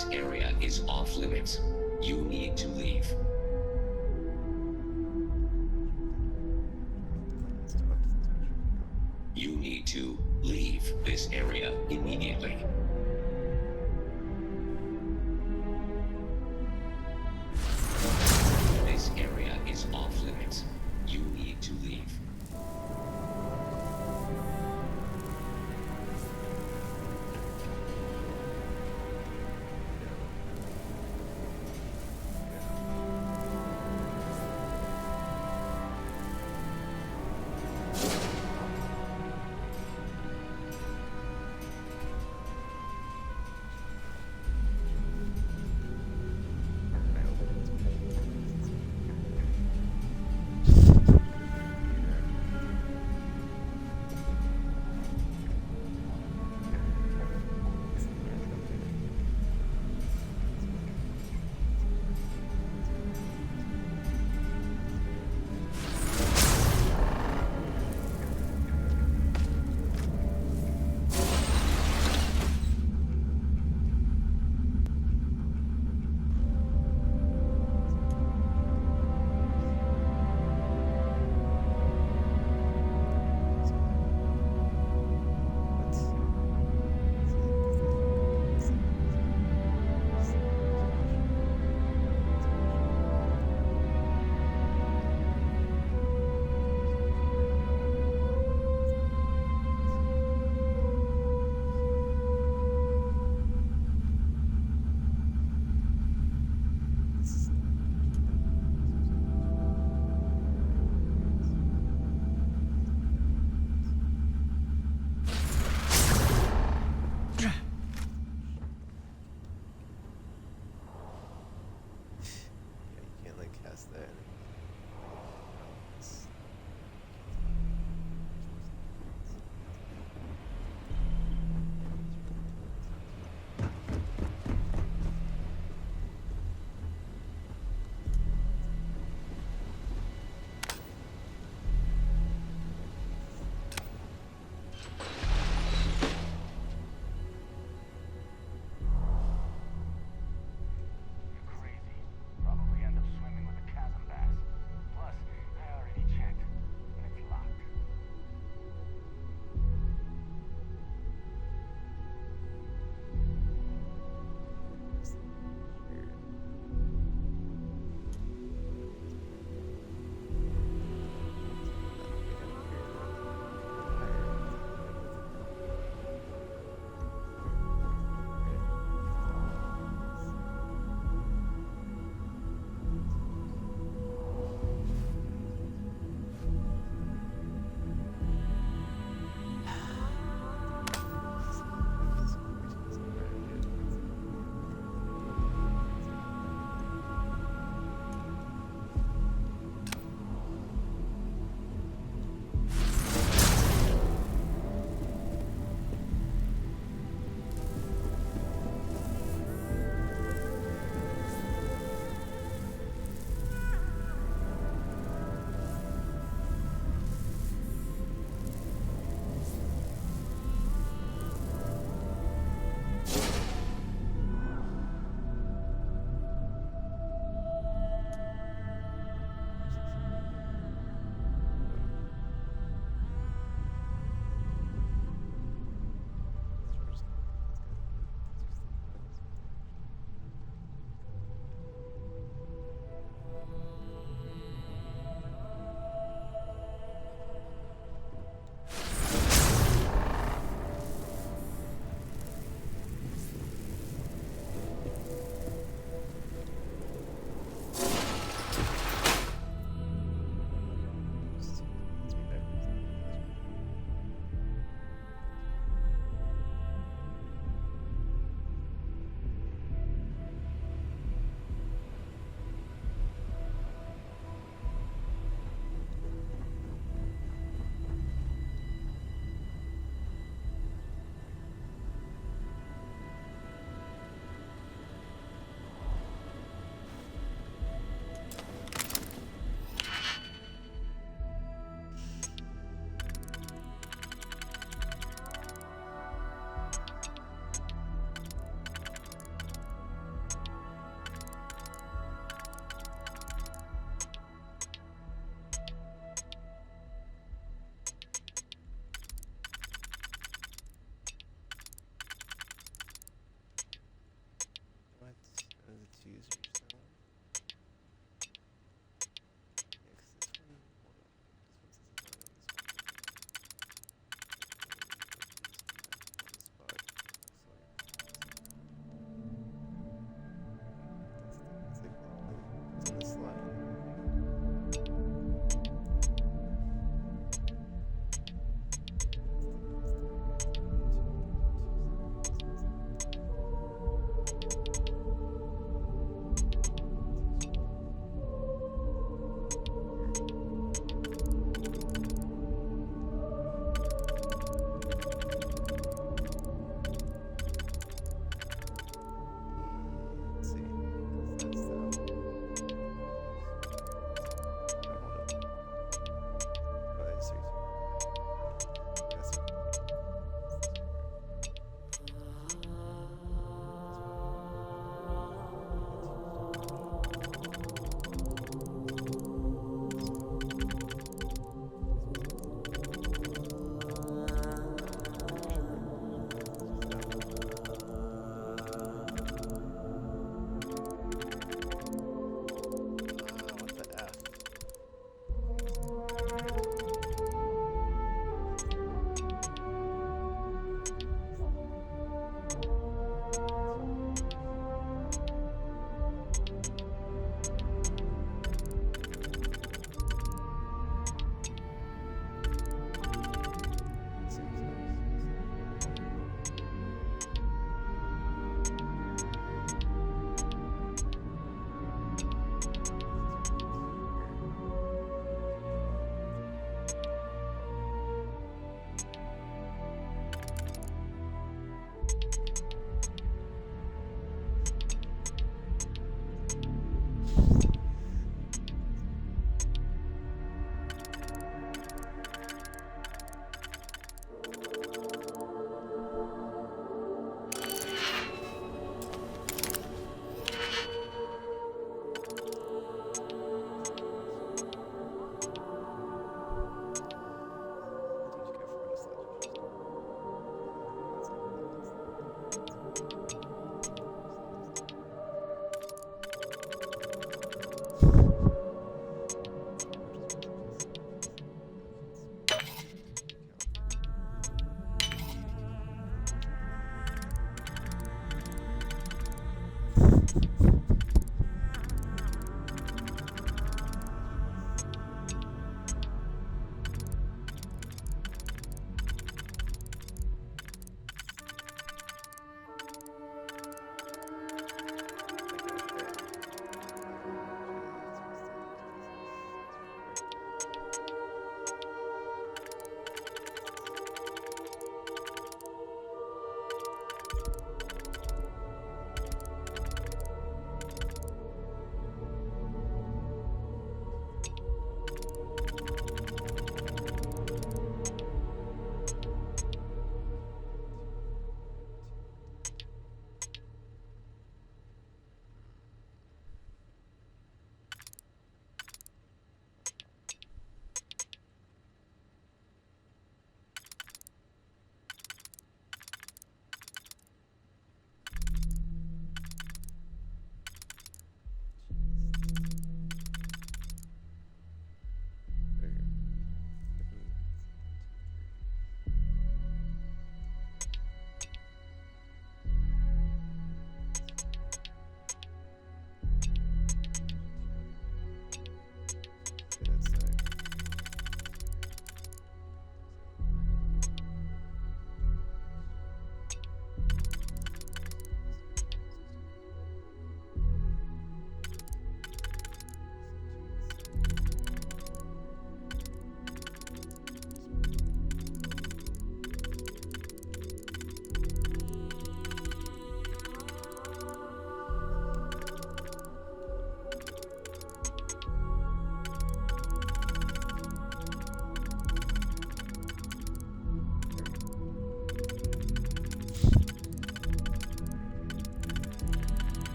S5: This area is off limits. You need to leave. You need to leave this area immediately. This area is off limits. You need to leave.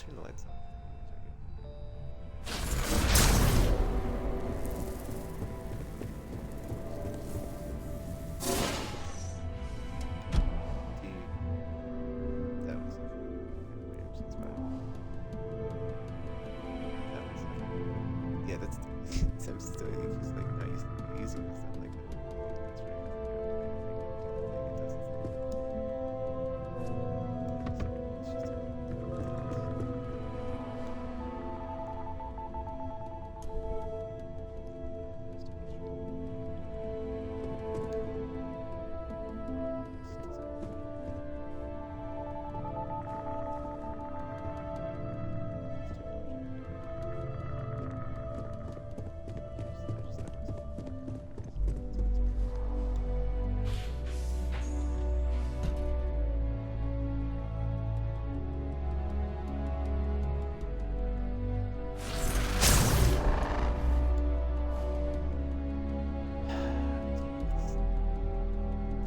S1: turn the lights on. That was yeah, that's I'm still just like not using this stuff like that.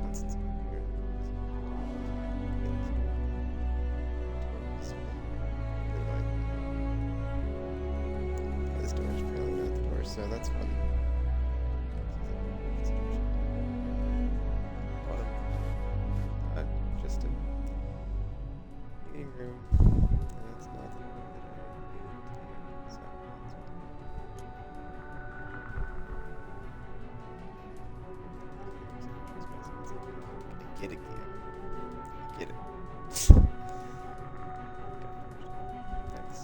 S1: That's right. So that's fun. Bottom, just a meeting room. That's not the room that I needed to be. So I get it, kid. I get it. Thanks.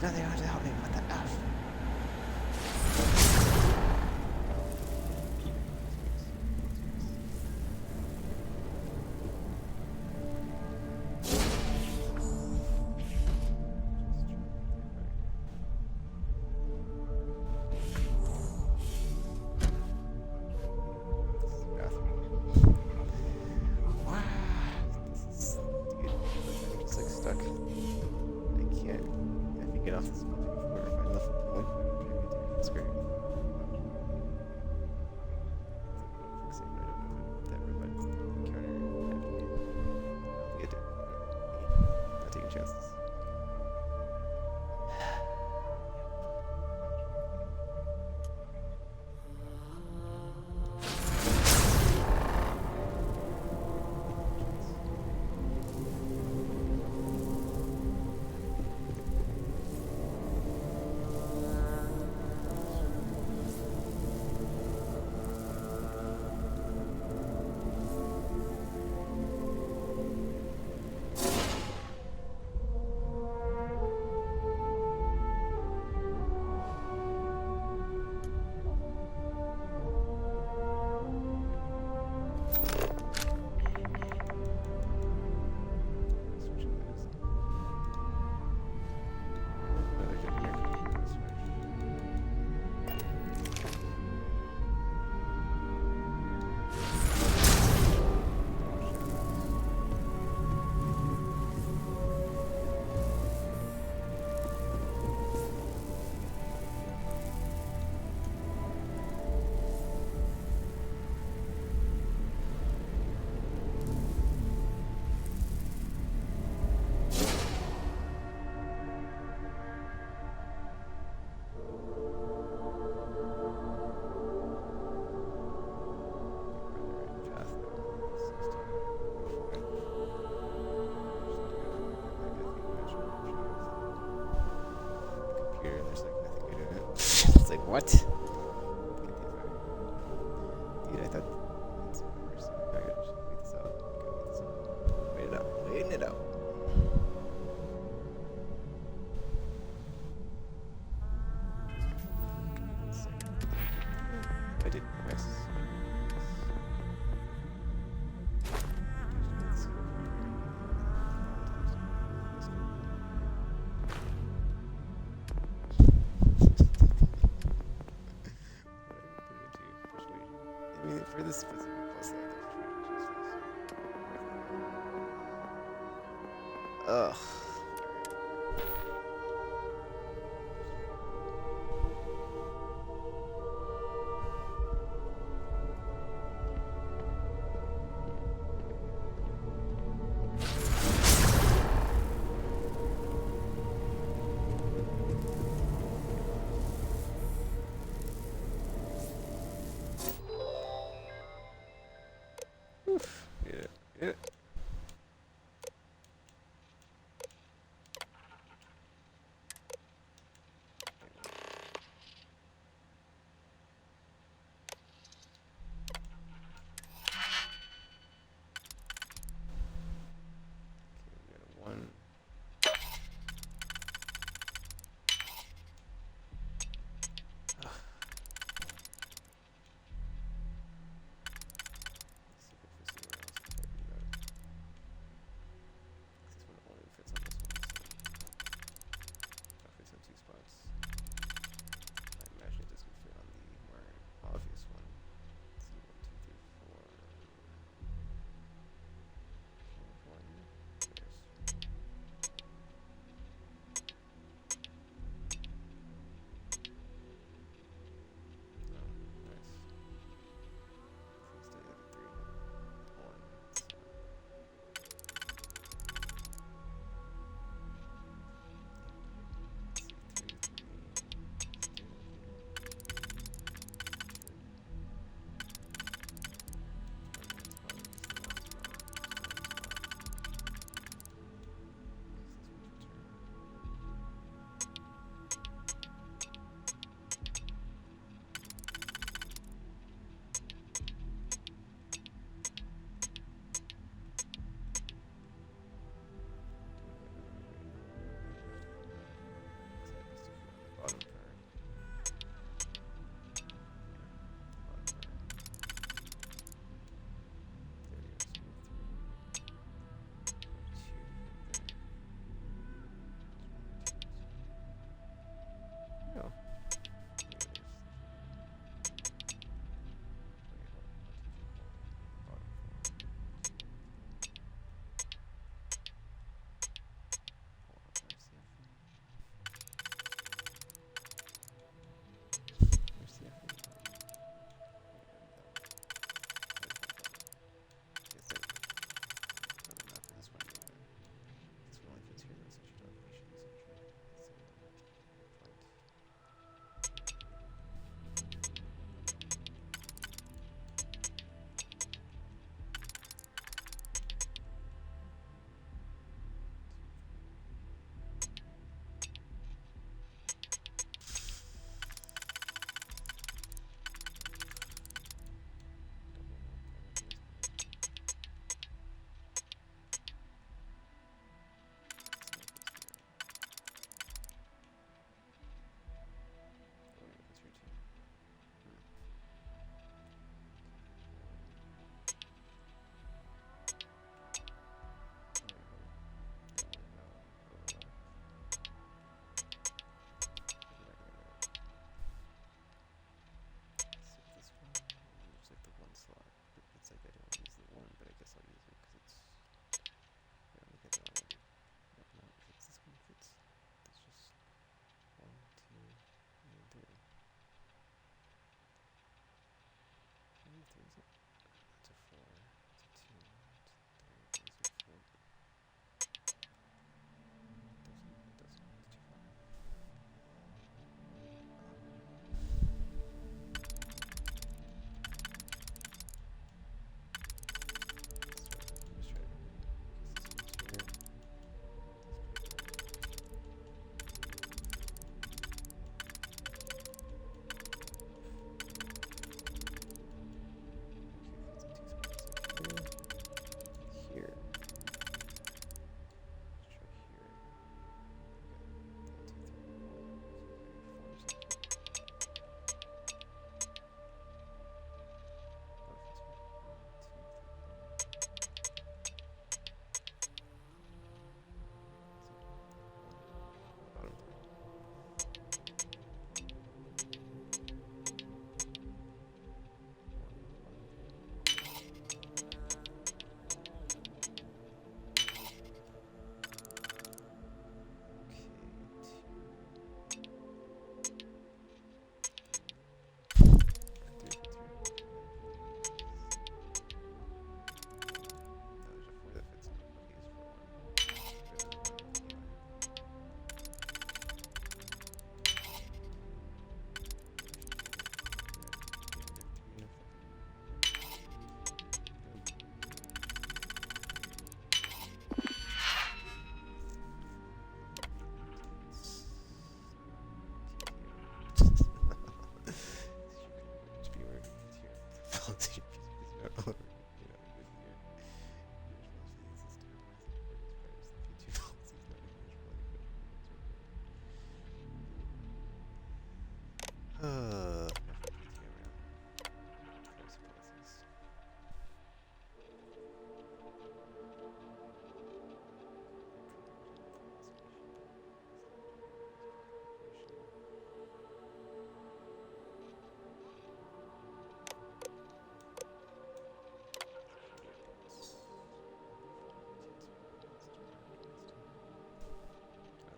S1: There's nothing to help me. What the F? What? Dude, I thought it's worse. I gotta just wait this out. Wait it out. Waiting it out. I did miss. For this specific quest, ugh. Yeah. One.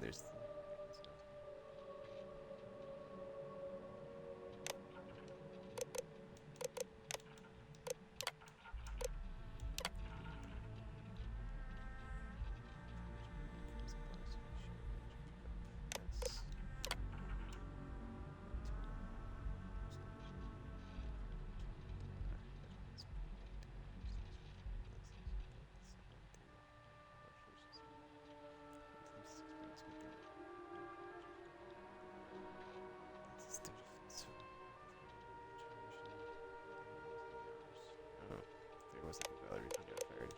S1: there's. There was like a battery thing got fired.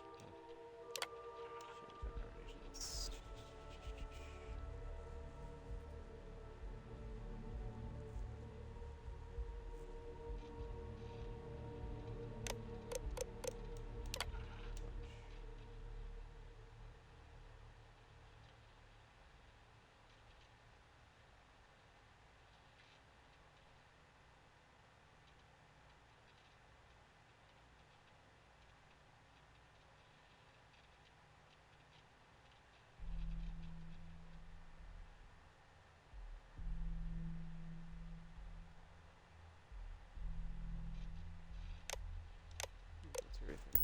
S1: That's everything.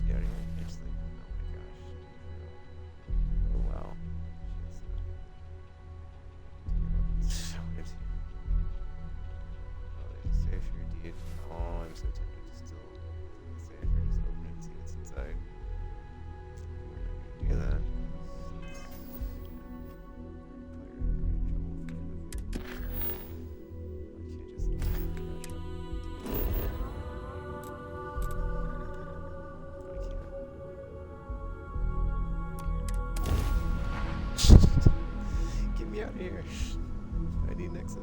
S1: Yeah, oh my gosh. Oh wow. So empty. Oh, they just save your deed. Oh, I'm so tempted to still save her, just open it and see what's inside. We're not gonna do that. Get me out of here. I need an exit.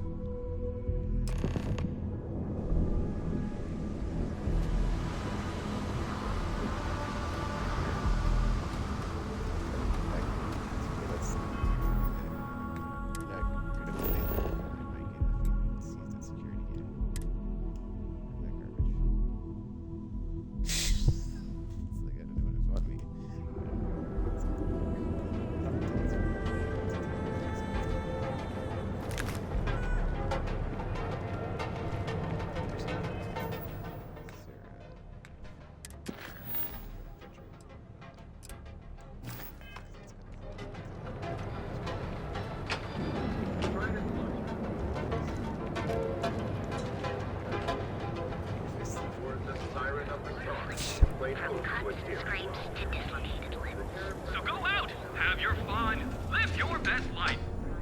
S6: So go out, have your fun, live your best life.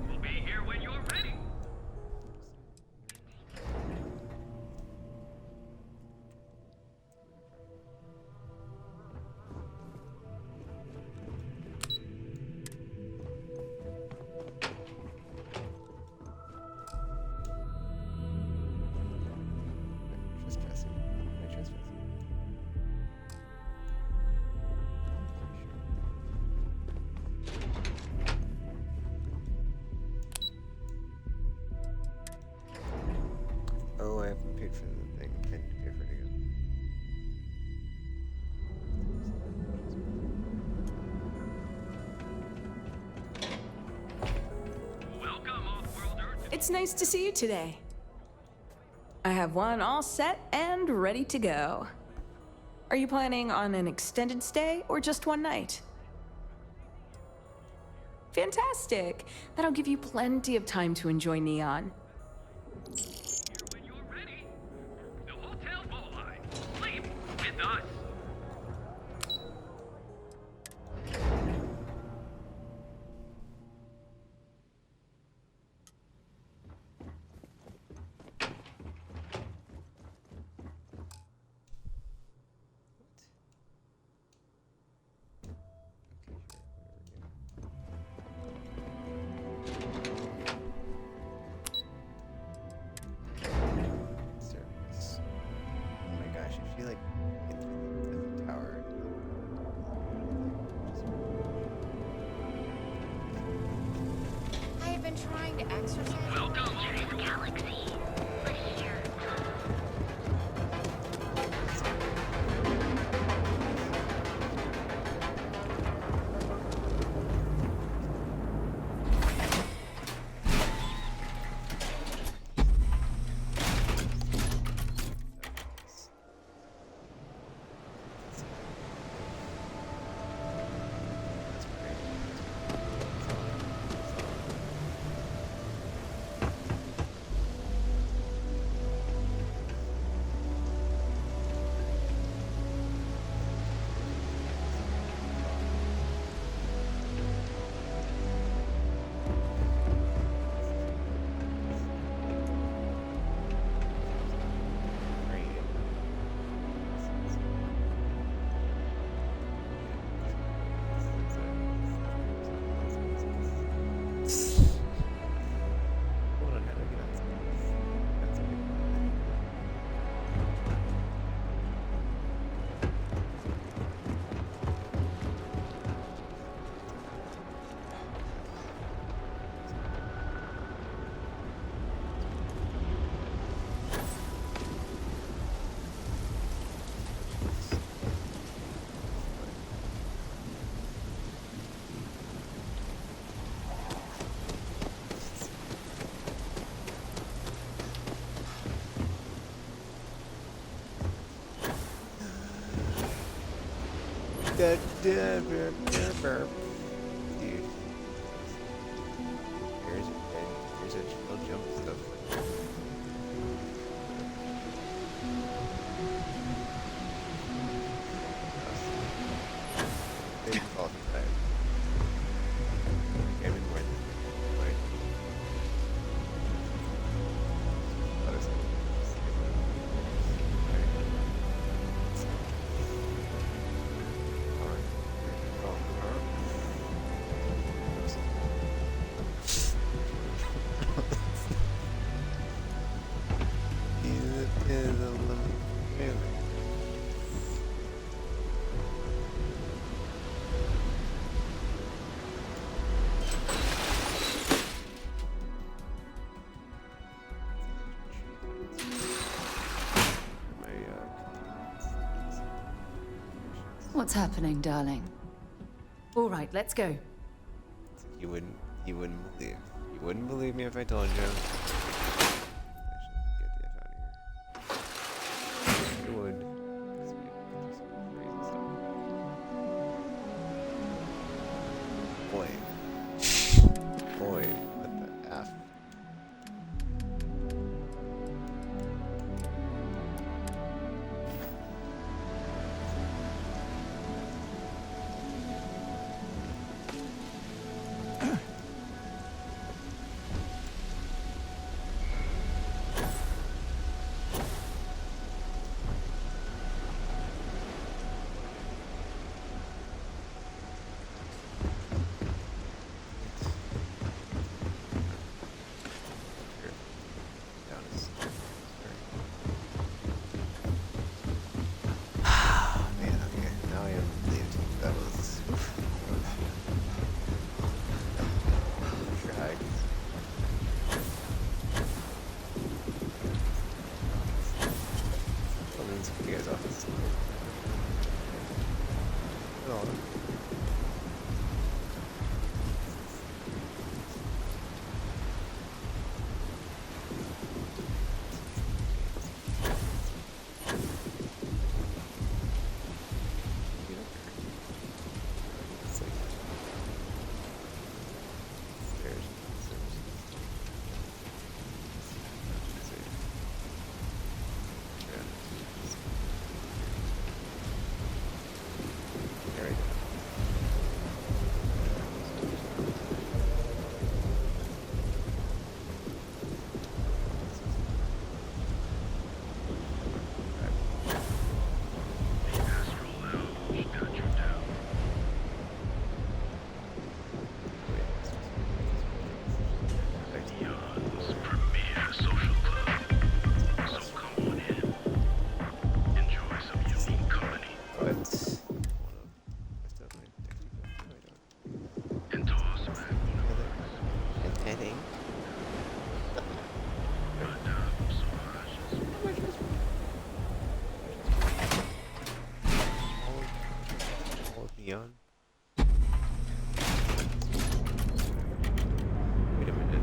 S6: We'll be here when you're ready.
S1: Trespassing. Am I trespassing? Oh, I haven't paid for the thing. I need to pay for it again.
S7: It's nice to see you today. I have one all set and ready to go. Are you planning on an extended stay or just one night? Fantastic! That'll give you plenty of time to enjoy Neon.
S6: The Hotel Bowline. Sleep with us.
S1: Service. Oh my gosh, I feel like get through the tower.
S15: I have been trying to exercise the galaxy, but here.
S1: God damn it. Dude. Here's a chill jump stuff. Big fall time. Game and win. Right. Let us
S13: What's happening, darling? All right, let's go.
S1: You wouldn't believe me if I told you. You would. Boy, what the F? Neon. Wait a minute.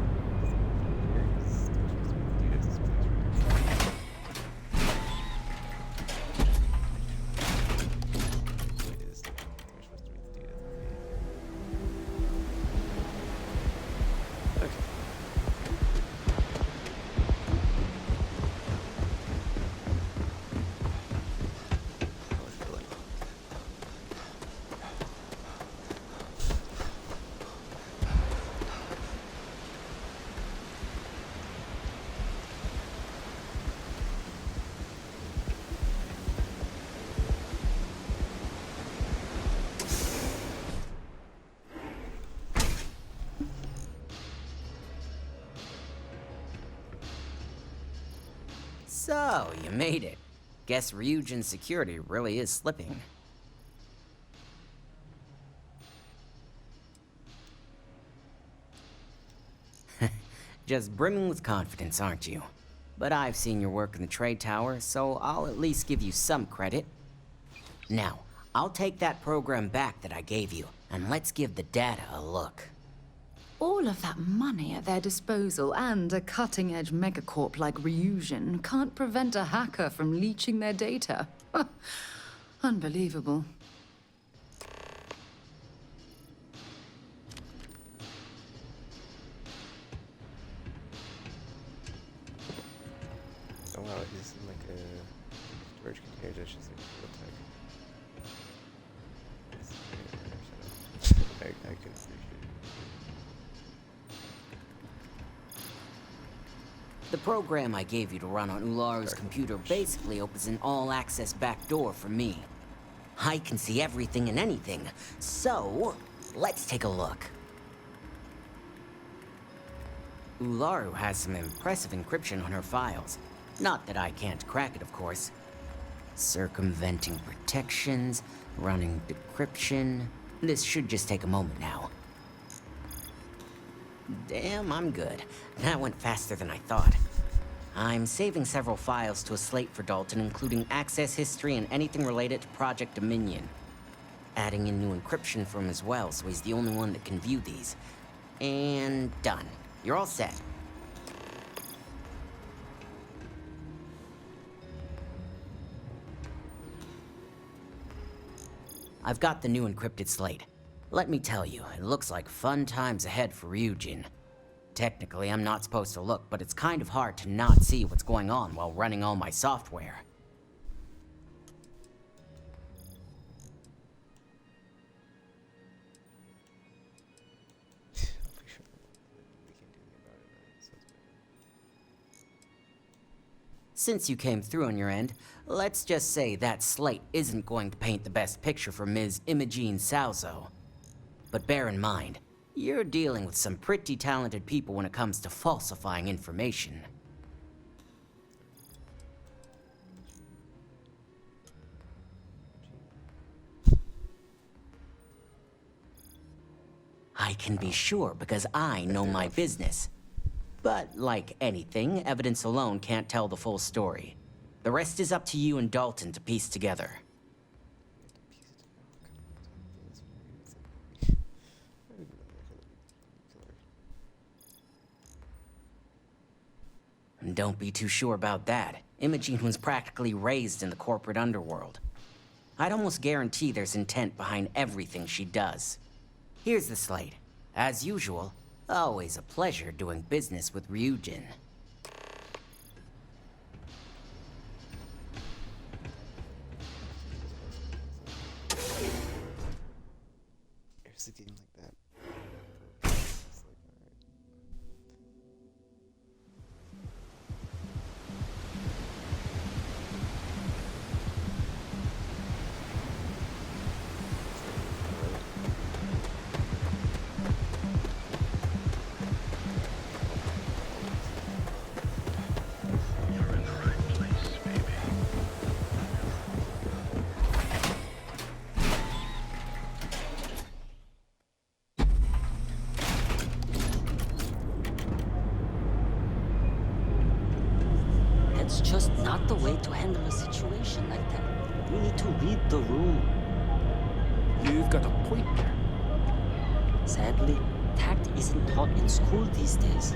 S17: So, you made it. Guess Ryujin's security really is slipping. Just brimming with confidence, aren't you? But I've seen your work in the trade tower, so I'll at least give you some credit. Now, I'll take that program back that I gave you, and let's give the data a look.
S13: All of that money at their disposal and a cutting-edge megacorp like Ryujin can't prevent a hacker from leeching their data. Unbelievable.
S1: he's in like a storage container that's just like full tech. I can appreciate it.
S17: The program I gave you to run on Ularu's computer basically opens an all-access backdoor for me. I can see everything and anything, so let's take a look. Ularu has some impressive encryption on her files. Not that I can't crack it, of course. Circumventing protections, running decryption. This should just take a moment now. Damn, I'm good. That went faster than I thought. I'm saving several files to a slate for Dalton, including access history and anything related to Project Dominion. Adding in new encryption for him as well, so he's the only one that can view these. And done. You're all set. I've got the new encrypted slate. Let me tell you, it looks like fun times ahead for Ryujin. Technically, I'm not supposed to look, but it's kind of hard to not see what's going on while running all my software. Since you came through on your end, let's just say that slate isn't going to paint the best picture for Ms. Imogene Salzo. But bear in mind, you're dealing with some pretty talented people when it comes to falsifying information. I can be sure because I know my business. But like anything, evidence alone can't tell the full story. The rest is up to you and Dalton to piece together. And don't be too sure about that. Imogene was practically raised in the corporate underworld. I'd almost guarantee there's intent behind everything she does. Here's the slate. As usual, always a pleasure doing business with Ryujin.
S1: Here's a game like that.
S3: That's just not the way to handle a situation like that. You need to read the room.
S6: You've got a point there.
S3: Sadly, tact isn't taught in school these days.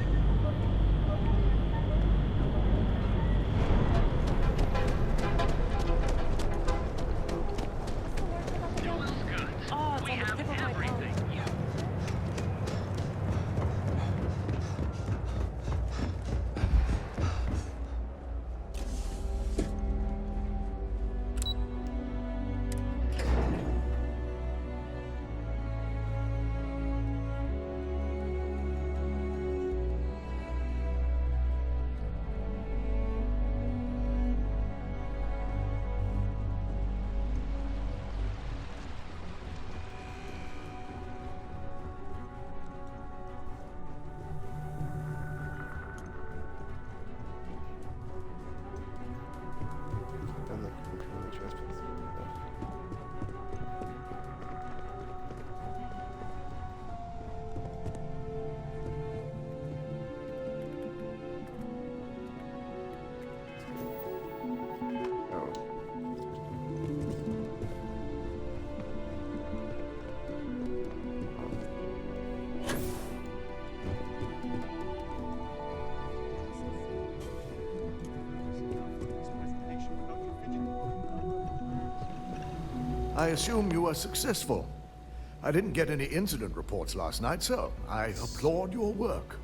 S21: I assume you were successful. I didn't get any incident reports last night, so I applaud your work.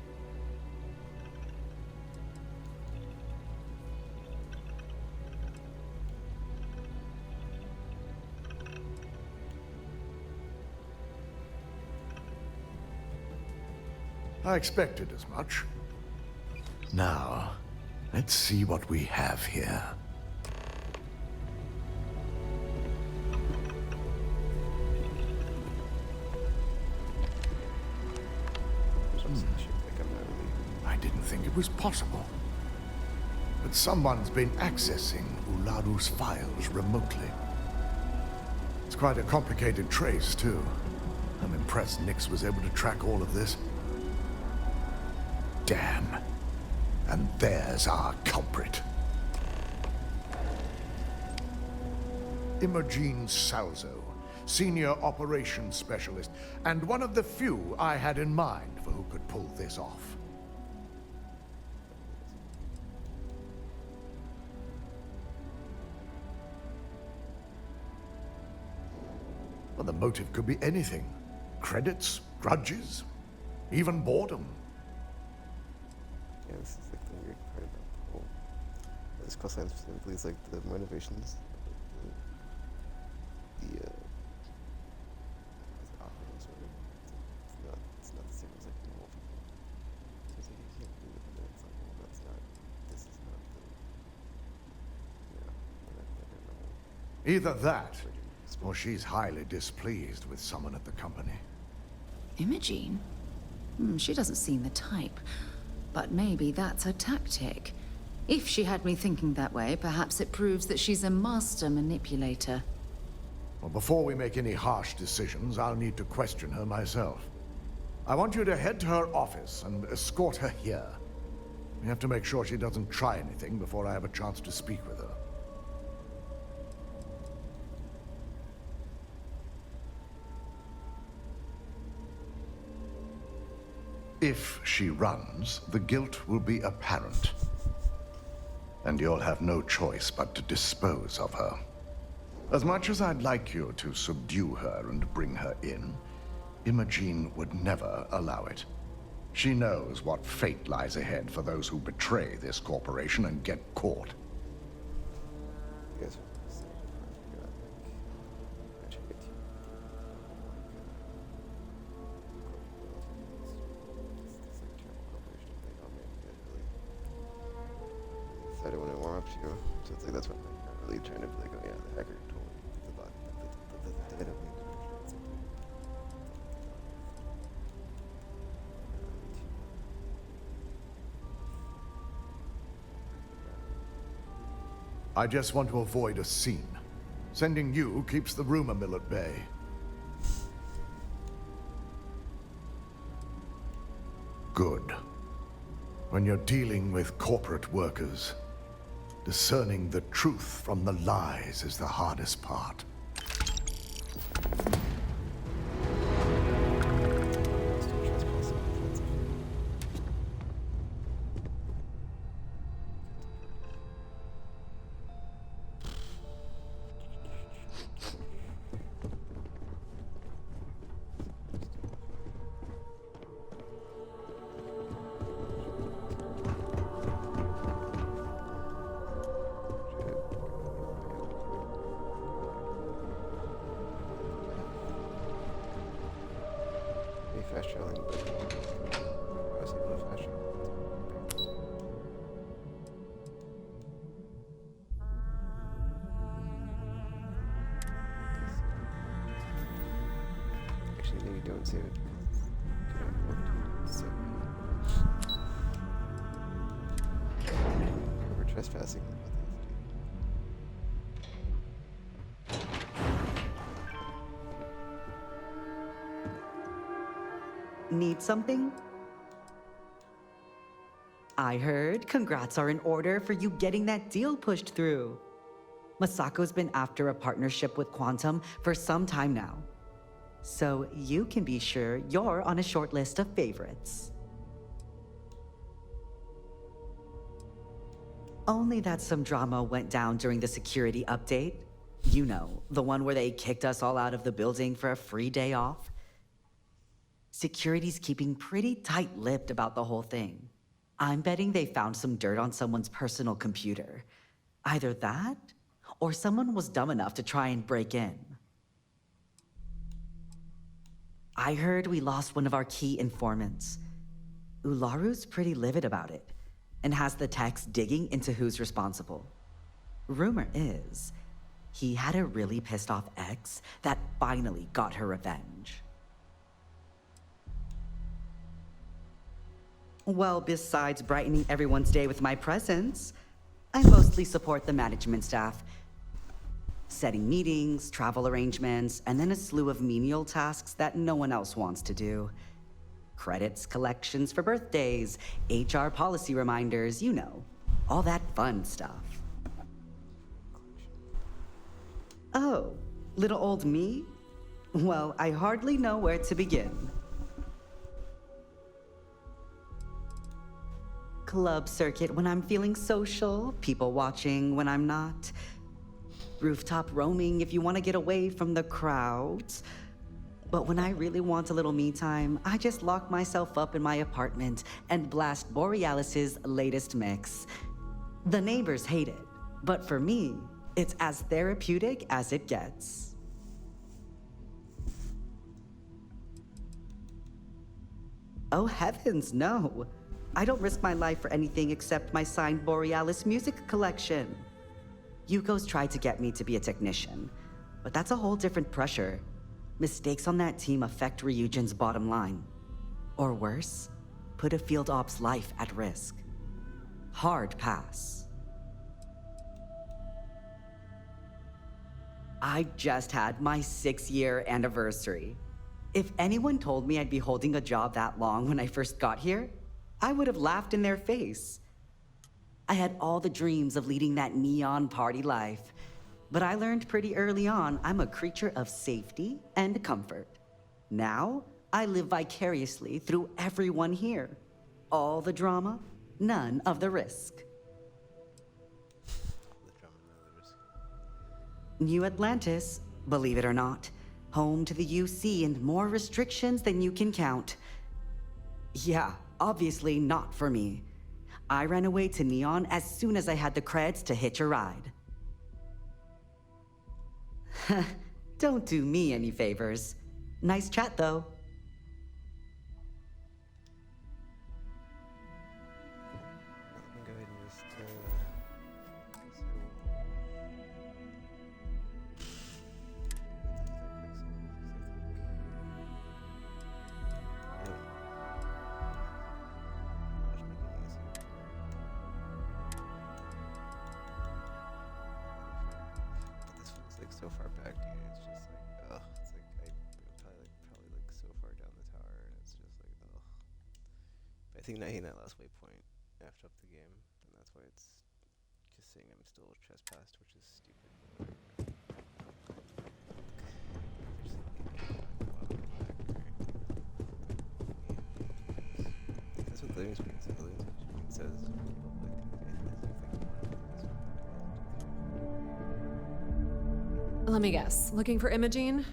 S21: I expected as much. Now, let's see what we have here. I didn't think it was possible. But someone's been accessing Ularu's files remotely. It's quite a complicated trace, too. I'm impressed Nix was able to track all of this. Damn. And there's our culprit. Imogen Salzo, Senior Operations Specialist, and one of the few I had in mind for who could pull this off. Well, the motive could be anything. Credits, grudges, even boredom.
S1: Yeah, this is like the weird part about the whole... This quest line specifically is like the motivations, the it's not the same as like normal people. So it's like you can't believe it, but then it's like, well, that's not, this is not the,
S21: Either that, or she's highly displeased with someone at the company.
S13: Imogen? She doesn't seem the type. But maybe that's her tactic. If she had me thinking that way, perhaps it proves that she's a master manipulator.
S21: Well, before we make any harsh decisions, I'll need to question her myself. I want you to head to her office and escort her here. We have to make sure she doesn't try anything before I have a chance to speak with her. If she runs, the guilt will be apparent. And you'll have no choice but to dispose of her. As much as I'd like you to subdue her and bring her in, Imogen would never allow it. She knows what fate lies ahead for those who betray this corporation and get caught.
S1: Yes. I don't want to warm up to you. So it's like that's what I'm like, not really trying to be like, oh yeah, the hacker told me the bot, the data management.
S21: I just want to avoid a scene. Sending you keeps the rumor mill at bay. Good. When you're dealing with corporate workers, discerning the truth from the lies is the hardest part. Fast traveling, but I was able to fast travel. Actually, maybe don't save it because it's kind of important. So, we're trespassing.
S11: Need something? I heard congrats are in order for you getting that deal pushed through. Masako's been after a partnership with Quantum for some time now. So you can be sure you're on a short list of favorites. Only that some drama went down during the security update. You know, the one where they kicked us all out of the building for a free day off. Security's keeping pretty tight-lipped about the whole thing. I'm betting they found some dirt on someone's personal computer. Either that, or someone was dumb enough to try and break in. I heard we lost one of our key informants. Ularu's pretty livid about it, and has the techs digging into who's responsible. Rumor is, he had a really pissed off ex that finally got her revenge. Well, besides brightening everyone's day with my presence, I mostly support the management staff. Setting meetings, travel arrangements, and then a slew of menial tasks that no one else wants to do. Credits, collections for birthdays, HR policy reminders, you know, all that fun stuff. Oh, little old me? Well, I hardly know where to begin. Club circuit when I'm feeling social, people watching when I'm not. Rooftop roaming if you want to get away from the crowds. But when I really want a little me time, I just lock myself up in my apartment and blast Borealis's latest mix. The neighbors hate it, but for me, it's as therapeutic as it gets. Oh heavens, no. I don't risk my life for anything except my signed Borealis music collection. Yuko's tried to get me to be a technician, but that's a whole different pressure. Mistakes on that team affect Ryujin's bottom line. Or worse, put a field op's life at risk. Hard pass. I just had my 6-year anniversary. If anyone told me I'd be holding a job that long when I first got here, I would have laughed in their face. I had all the dreams of leading that neon party life, but I learned pretty early on I'm a creature of safety and comfort. Now, I live vicariously through everyone here. All the drama, none of the risk. New Atlantis, believe it or not, home to the UC and more restrictions than you can count. Yeah, obviously not for me. I ran away to Neon as soon as I had the creds to hitch a ride. Don't do me any favors. Nice chat, though.
S1: Go ahead and just, this feels like so far back, dude. It's just like, ugh. It's like probably like so far down the tower, and it's just like, ugh. But I think not hitting that last waypoint effed up the game, and that's why it's just saying I'm still trespassed, which is stupid. That's what Glowing Screen says. It says
S14: Let me guess. Looking for Imogene?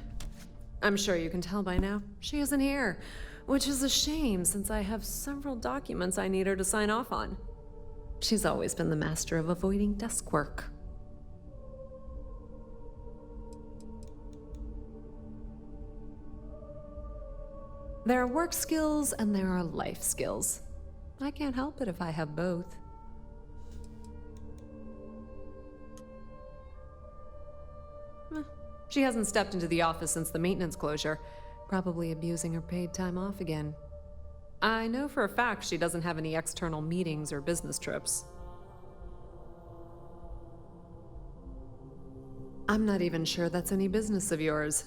S14: I'm sure you can tell by now. She isn't here, which is a shame since I have several documents I need her to sign off on. She's always been the master of avoiding desk work. There are work skills and there are life skills. I can't help it if I have both. She hasn't stepped into the office since the maintenance closure, probably abusing her paid time off again. I know for a fact she doesn't have any external meetings or business trips. I'm not even sure that's any business of yours,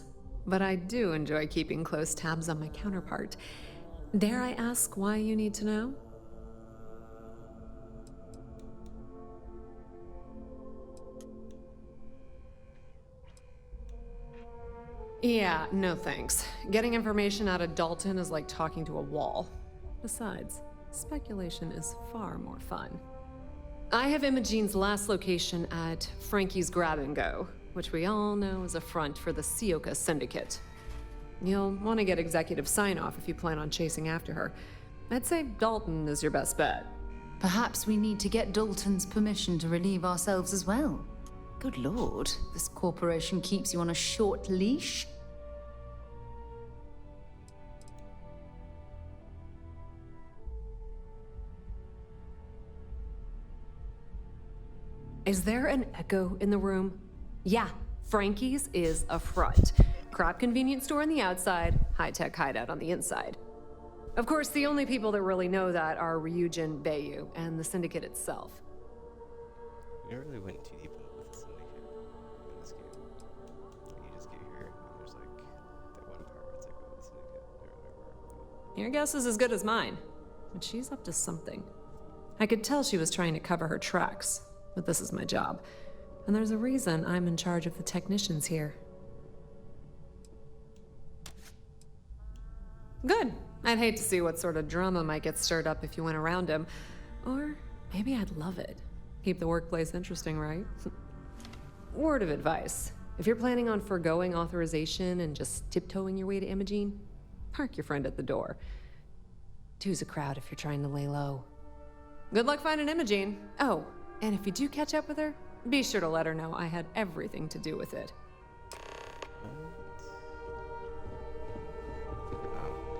S14: but I do enjoy keeping close tabs on my counterpart. Dare I ask why you need to know? Yeah, no thanks. Getting information out of Dalton is like talking to a wall. Besides, speculation is far more fun. I have Imogene's last location at Frankie's Grab and Go, which we all know is a front for the Sioka Syndicate. You'll want to get executive sign-off if you plan on chasing after her. I'd say Dalton is your best bet.
S13: Perhaps we need to get Dalton's permission to relieve ourselves as well. Good lord, this corporation keeps you on a short leash.
S14: Is there an echo in the room? Yeah, Frankie's is a front. Crap convenience store on the outside, high-tech hideout on the inside. Of course, the only people that really know that are Ryujin, Bayu, and the Syndicate itself.
S1: We never really went too deep with the Syndicate in this game. Like, you just get here, and there's like that one part where it's like, oh, the Syndicate, they're everywhere.
S14: Your guess is as good as mine, but she's up to something. I could tell she was trying to cover her tracks, but this is my job. And there's a reason I'm in charge of the technicians here. Good. I'd hate to see what sort of drama might get stirred up if you went around him. Or maybe I'd love it. Keep the workplace interesting, right? Word of advice. If you're planning on foregoing authorization and just tiptoeing your way to Imogene, park your friend at the door. Two's a crowd if you're trying to lay low. Good luck finding Imogene. Oh, and if you do catch up with her, be sure to let her know I had everything to do with it.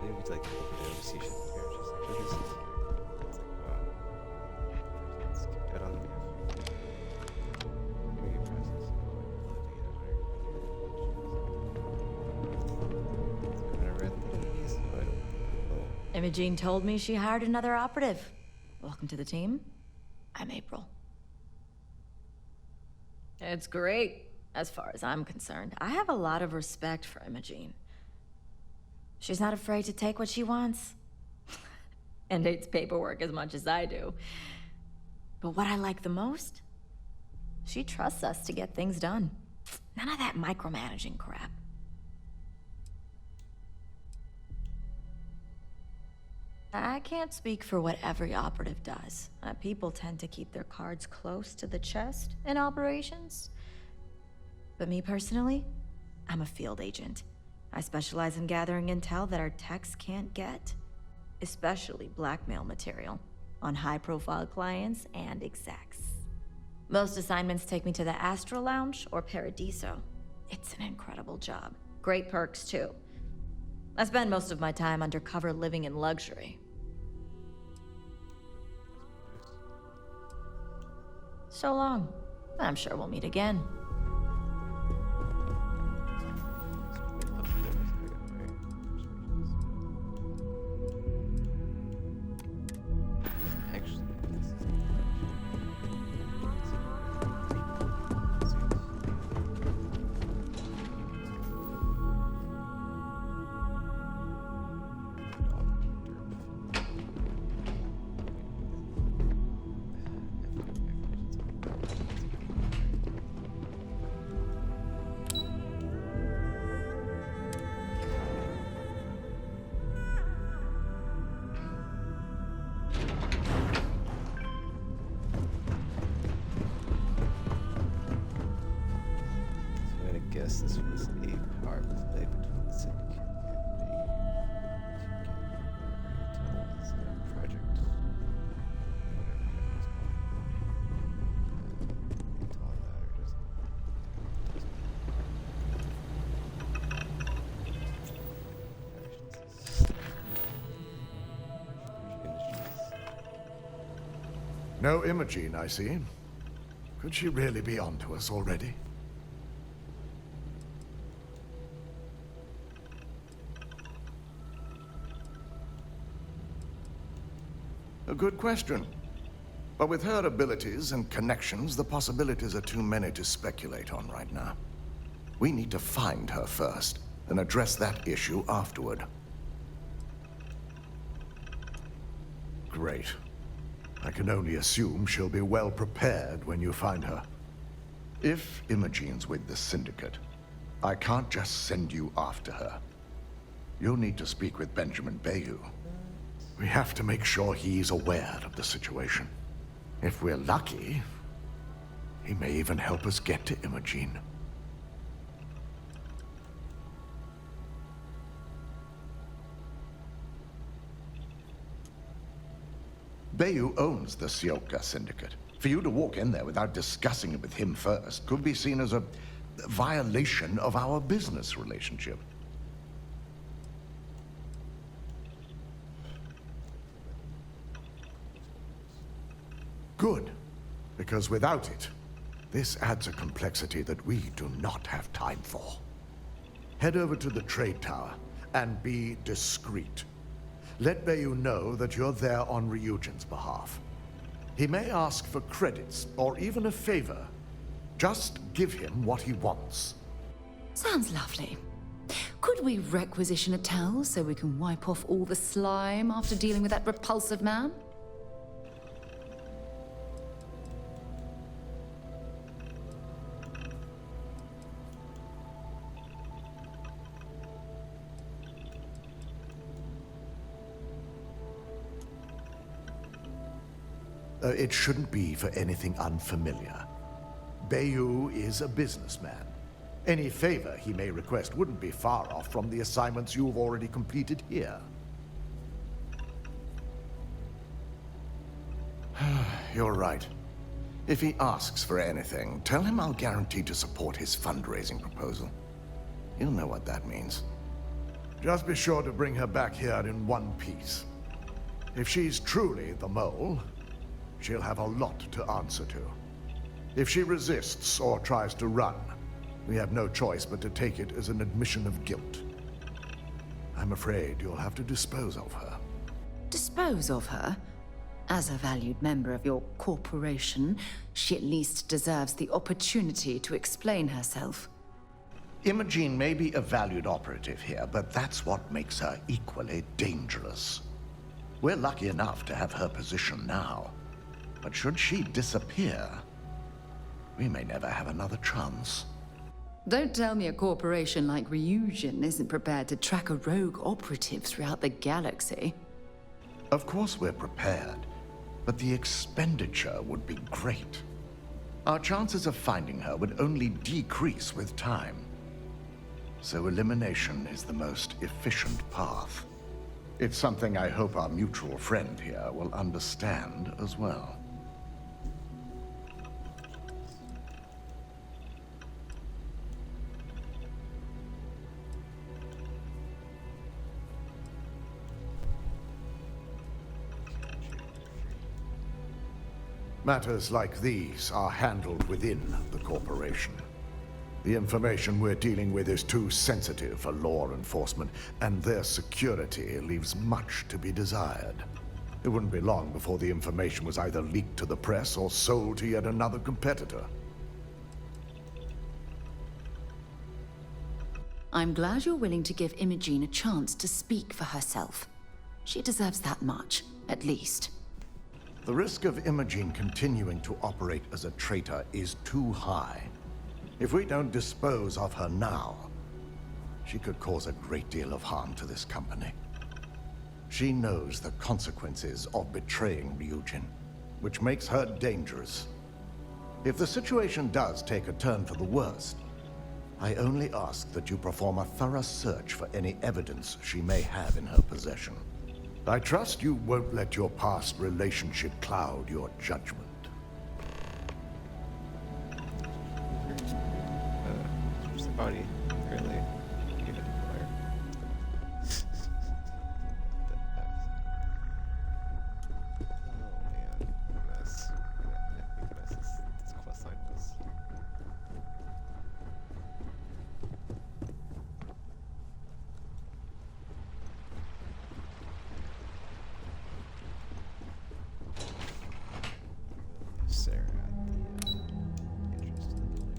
S1: Maybe it's like the see shit here. She's like, this is here. It's like, wow. Let's keep that on the map. Give me a process. I read these, but I don't know.
S9: Imogene told me she hired another operative. Welcome to the team. I'm April. It's great, as far as I'm concerned. I have a lot of respect for Imogene. She's not afraid to take what she wants. And hates paperwork as much as I do. But what I like the most? She trusts us to get things done. None of that micromanaging crap. I can't speak for what every operative does. People tend to keep their cards close to the chest in operations. But me personally, I'm a field agent. I specialize in gathering intel that our techs can't get, especially blackmail material, on high-profile clients and execs. Most assignments take me to the Astral Lounge or Paradiso. It's an incredible job. Great perks, too. I spend most of my time undercover living in luxury. So long. I'm sure we'll meet again.
S1: This was a power play between the Syndicate and the project.
S21: No Imogene, I see. Could she really be onto us already? A good question. But with her abilities and connections, the possibilities are too many to speculate on right now. We need to find her first, and address that issue afterward. Great. I can only assume she'll be well prepared when you find her. If Imogene's with the Syndicate, I can't just send you after her. You'll need to speak with Benjamin Bayu. We have to make sure he's aware of the situation. If we're lucky, he may even help us get to Imogene. Bayu owns the Sioka Syndicate. For you to walk in there without discussing it with him first could be seen as a violation of our business relationship. Good, because without it, This adds a complexity that we do not have time for. Head over to the trade tower and be discreet. Let Bayou know that you're there on Ryujin's behalf. He may ask for credits or even a favor. Just give him what he wants.
S13: Sounds lovely. Could we requisition a towel so we can wipe off all the slime after dealing with that repulsive man?
S21: It shouldn't be for anything unfamiliar. Bayou is a businessman. Any favor he may request wouldn't be far off from the assignments you've already completed here. You're right. If he asks for anything, tell him I'll guarantee to support his fundraising proposal. He'll know what that means. Just be sure to bring her back here in one piece. If she's truly the mole, she'll have a lot to answer to. If she resists or tries to run, we have no choice but to take it as an admission of guilt. I'm afraid you'll have to dispose of her.
S13: Dispose of her? As a valued member of your corporation, she at least deserves the opportunity to explain herself.
S21: Imogene may be a valued operative here, but that's what makes her equally dangerous. We're lucky enough to have her position now. But should she disappear, we may never have another chance.
S13: Don't tell me a corporation like Ryujin isn't prepared to track a rogue operative throughout the galaxy.
S21: Of course we're prepared, but the expenditure would be great. Our chances of finding her would only decrease with time. So elimination is the most efficient path. It's something I hope our mutual friend here will understand as well. Matters like these are handled within the corporation. The information we're dealing with is too sensitive for law enforcement, and their security leaves much to be desired. It wouldn't be long before the information was either leaked to the press or sold to yet another competitor.
S13: I'm glad you're willing to give Imogene a chance to speak for herself. She deserves that much, at least.
S21: The risk of Imogene continuing to operate as a traitor is too high. If we don't dispose of her now, she could cause a great deal of harm to this company. She knows the consequences of betraying Ryujin, which makes her dangerous. If the situation does take a turn for the worst, I only ask that you perform a thorough search for any evidence she may have in her possession. I trust you won't let your past relationship cloud your judgment.
S1: Where's the body? Apparently, give it a fire. Oh man, what a mess. Yeah, big mess this quest line was. Sarah at the entrance to the building.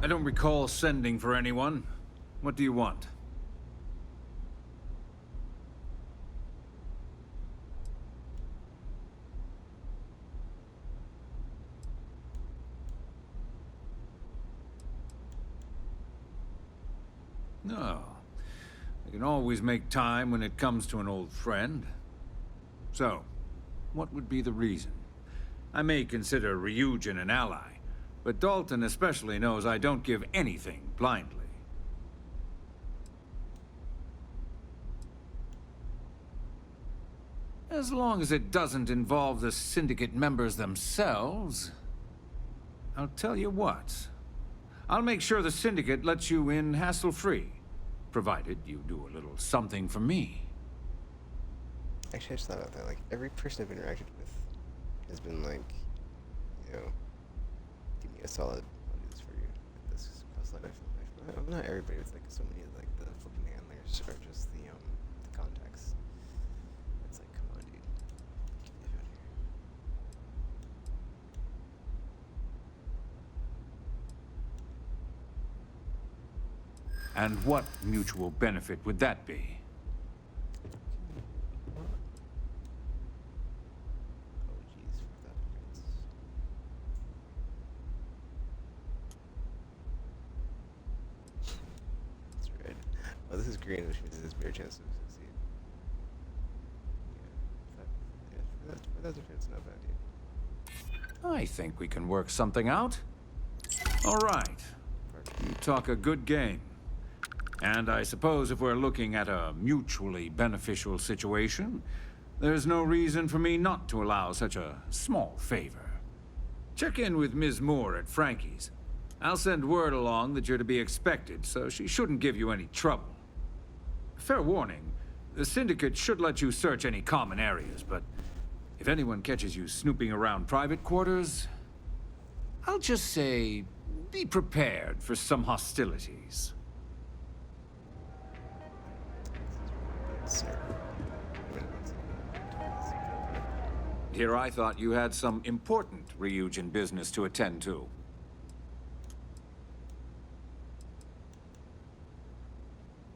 S19: I don't recall sending for anyone. What do you want? No. I can always make time when it comes to an old friend. So, what would be the reason? I may consider Ryujin an ally, but Dalton especially knows I don't give anything blindly. As long as it doesn't involve the Syndicate members themselves, I'll tell you what. I'll make sure the Syndicate lets you in hassle-free, provided you do a little something for me.
S1: Actually, I just thought about that. Like, every person I've interacted with has been like, you know, give me a solid, I'll do this for you. Like, this is cross life and life. Not everybody with like so many like the flipping handlers or just the contacts. It's like, come on, dude. Get me out of here.
S19: And what mutual benefit would that be?
S1: Oh, this is green, which means there's a better chance to succeed. Yeah, that's not bad, dude.
S19: I think we can work something out. All right. You talk a good game. And I suppose if we're looking at a mutually beneficial situation, there's no reason for me not to allow such a small favor. Check in with Ms. Moore at Frankie's. I'll send word along that you're to be expected, so she shouldn't give you any trouble. Fair warning, the Syndicate should let you search any common areas, but if anyone catches you snooping around private quarters, I'll just say, be prepared for some hostilities. Here I thought you had some important Ryujin business to attend to.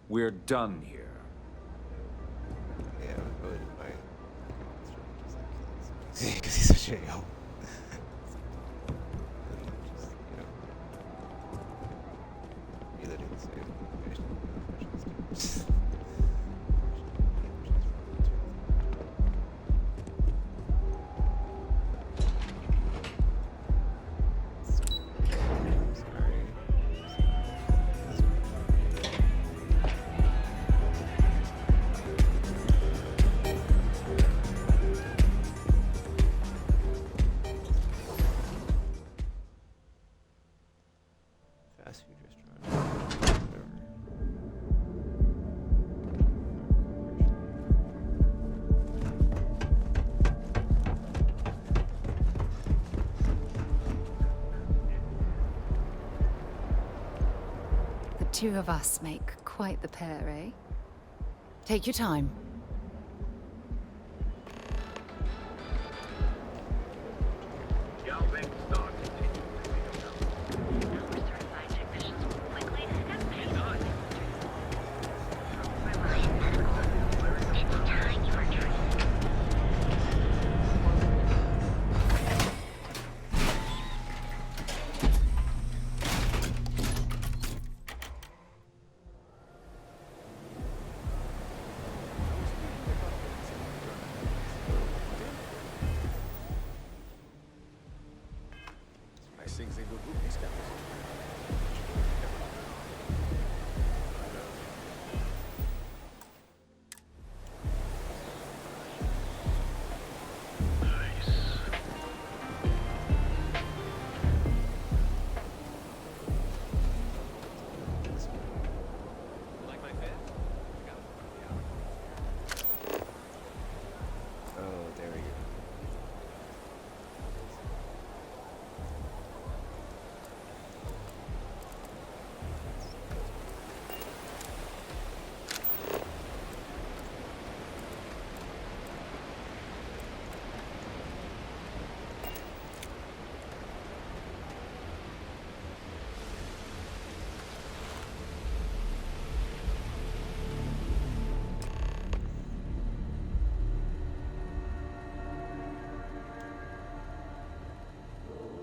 S19: We're done here.
S1: Yeah, I wouldn't mind. Because he's such a yo.
S13: Two of us make quite the pair, eh? Take your time.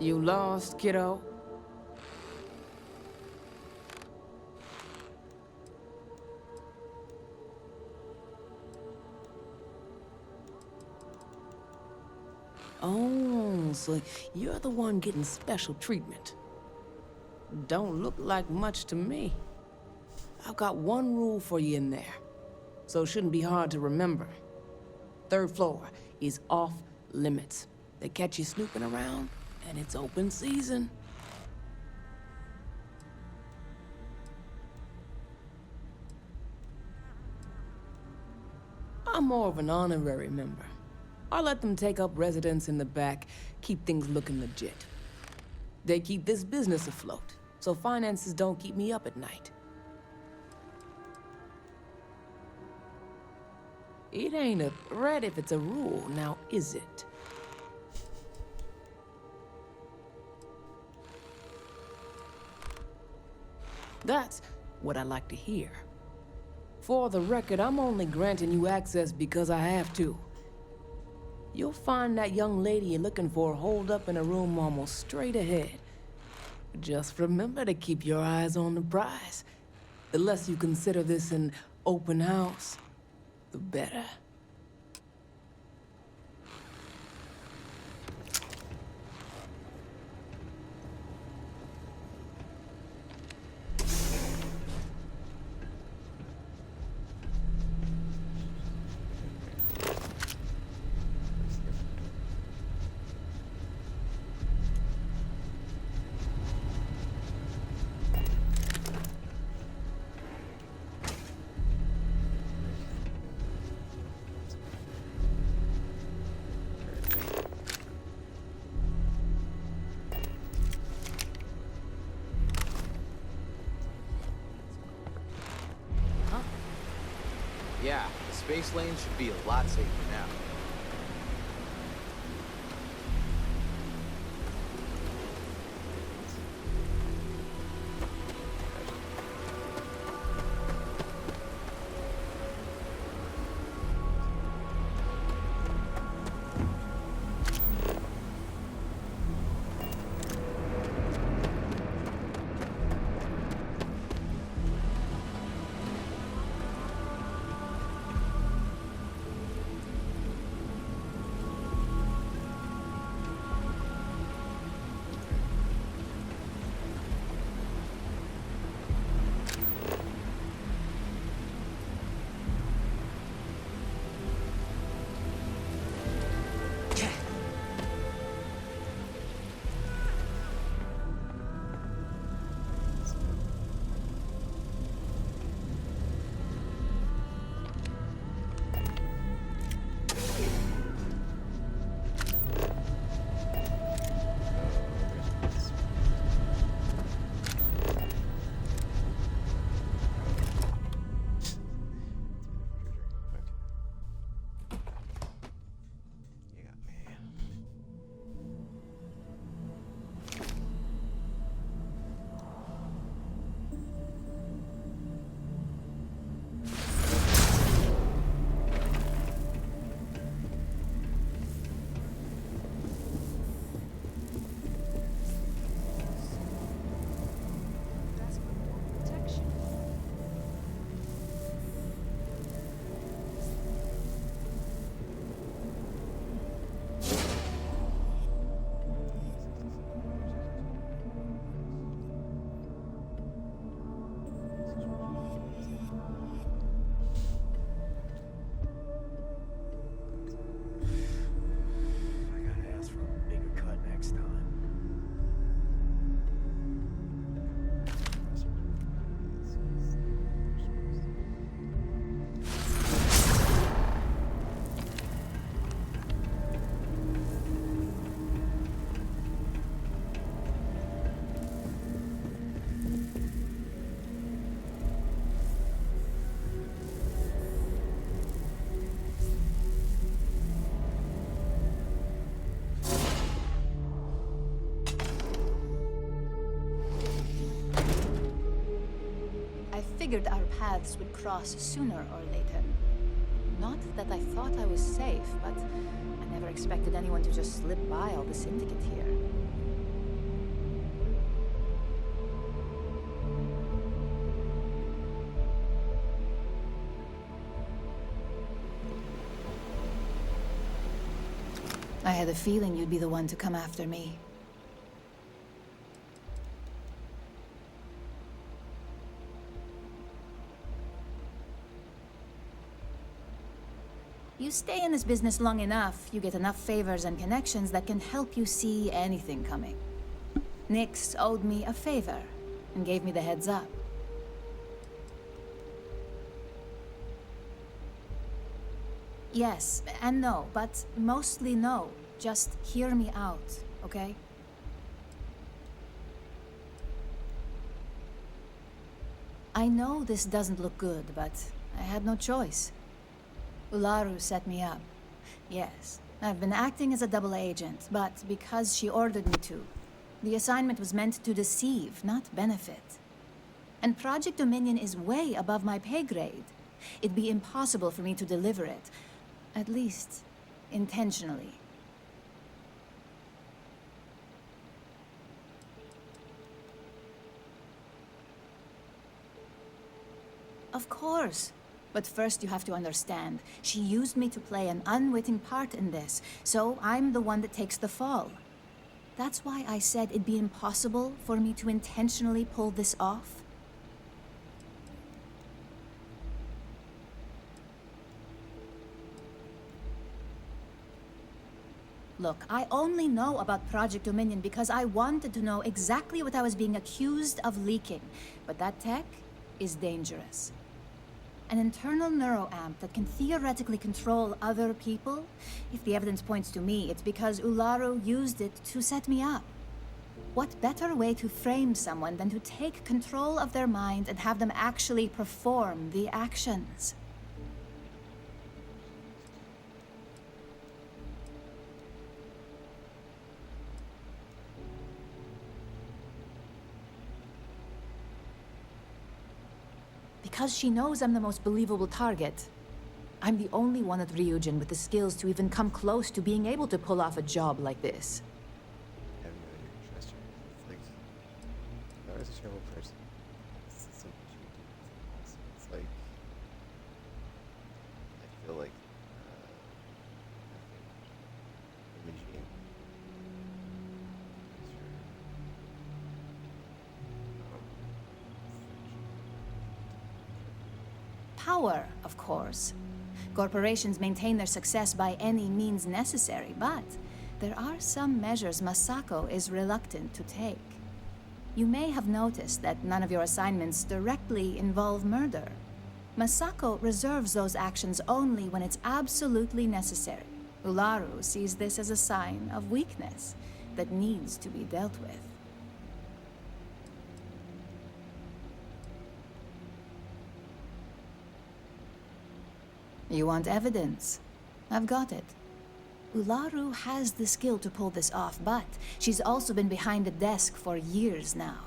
S18: You lost, kiddo? Oh, so you're the one getting special treatment. Don't look like much to me. I've got one rule for you in there, so it shouldn't be hard to remember. 3rd floor is off limits. They catch you snooping around, and it's open season. I'm more of an honorary member. I let them take up residence in the back, keep things looking legit. They keep this business afloat, so finances don't keep me up at night. It ain't a threat if it's a rule, now is it? That's what I like to hear. For the record, I'm only granting you access because I have to. You'll find that young lady you're looking for holed up in a room almost straight ahead. Just remember to keep your eyes on the prize. The less you consider this an open house, the better.
S20: Yeah, the space lane should be a lot safer now.
S8: Figured our paths would cross sooner or later. Not that I thought I was safe, but I never expected anyone to just slip by all the syndicate here. had a feeling you'd be the one to come after me. You stay in this business long enough, you get enough favors and connections that can help you see anything coming. Nix owed me a favor and gave me the heads up. Yes and no, but mostly no. Just hear me out, okay? I know this doesn't look good, but I had no choice. Ularu set me up. Yes, I've been acting as a double agent, but because she ordered me to. The assignment was meant to deceive, not benefit. And Project Dominion is way above my pay grade. It'd be impossible for me to deliver it. At least, intentionally. Of course. But first you have to understand, she used me to play an unwitting part in this, so I'm the one that takes the fall. That's why I said it'd be impossible for me to intentionally pull this off. Look, I only know about Project Dominion because I wanted to know exactly what I was being accused of leaking. But that tech is dangerous. An internal neuroamp that can theoretically control other people? If the evidence points to me, it's because Ularu used it to set me up. What better way to frame someone than to take control of their mind and have them actually perform the actions? Because she knows I'm the most believable target. I'm the only one at Ryujin with the skills to even come close to being able to pull off a job like this.
S1: I have no idea who trust her. It's like, Lara's a terrible person. It's something she would do. It's like, I feel like, Imogene.
S8: Power, of course. Corporations maintain their success by any means necessary, but there are some measures Masako is reluctant to take. You may have noticed that none of your assignments directly involve murder. Masako reserves those actions only when it's absolutely necessary. Ularu sees this as a sign of weakness that needs to be dealt with. You want evidence? I've got it. Ularu has the skill to pull this off, but she's also been behind the desk for years now.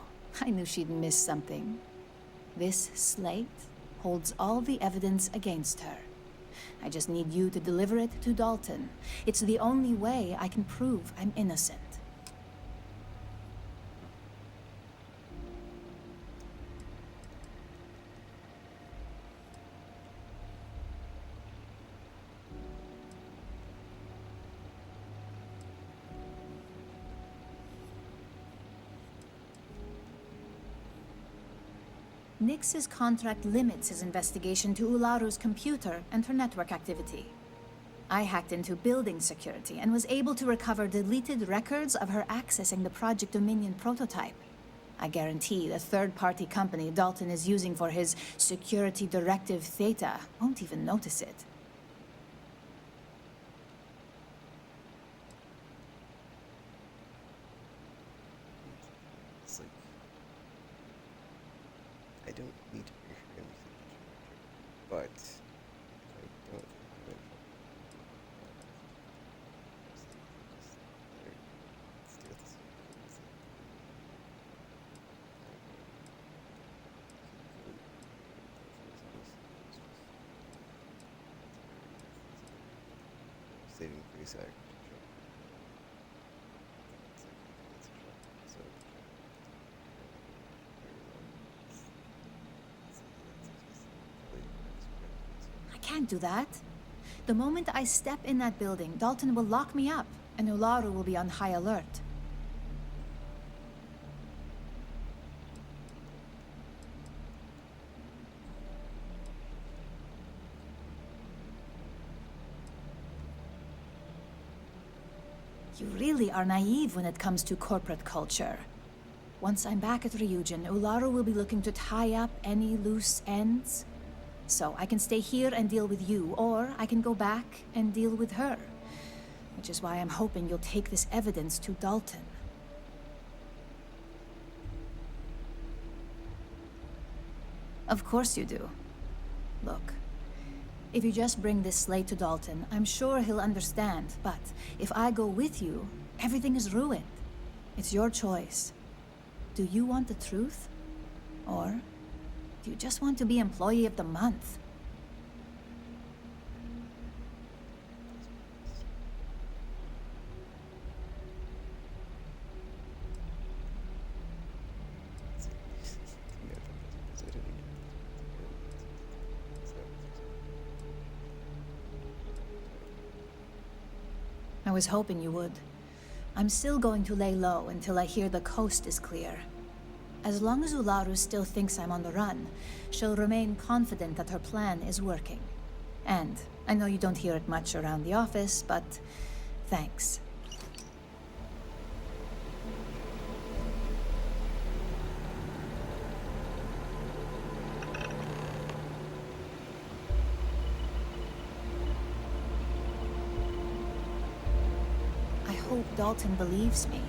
S8: I knew she'd miss something. This slate holds all the evidence against her. I just need you to deliver it to Dalton. It's the only way I can prove I'm innocent. Nix's contract limits his investigation to Ularu's computer and her network activity. I hacked into building security and was able to recover deleted records of her accessing the Project Dominion prototype. I guarantee the third-party company Dalton is using for his security directive Theta won't even notice it.
S1: It's like, I don't need to bring her into the picture, but I don't have it. Let's do this. Saving pre-sec.
S8: I can't do that. The moment I step in that building, Dalton will lock me up. and Ularu will be on high alert. You really are naive when it comes to corporate culture. Once I'm back at Ryujin, Ularu will be looking to tie up any loose ends. So I can stay here and deal with you, or I can go back and deal with her. Which is why I'm hoping you'll take this evidence to Dalton. Of course you do. Look, if you just bring this slate to Dalton, I'm sure he'll understand. But if I go with you, everything is ruined. It's your choice. Do you want the truth? Or do you just want to be Employee of the Month? I was hoping you would. I'm still going to lay low until I hear the coast is clear. As long as Ularu still thinks I'm on the run, she'll remain confident that her plan is working. And I know you don't hear it much around the office, but thanks. I hope Dalton believes me.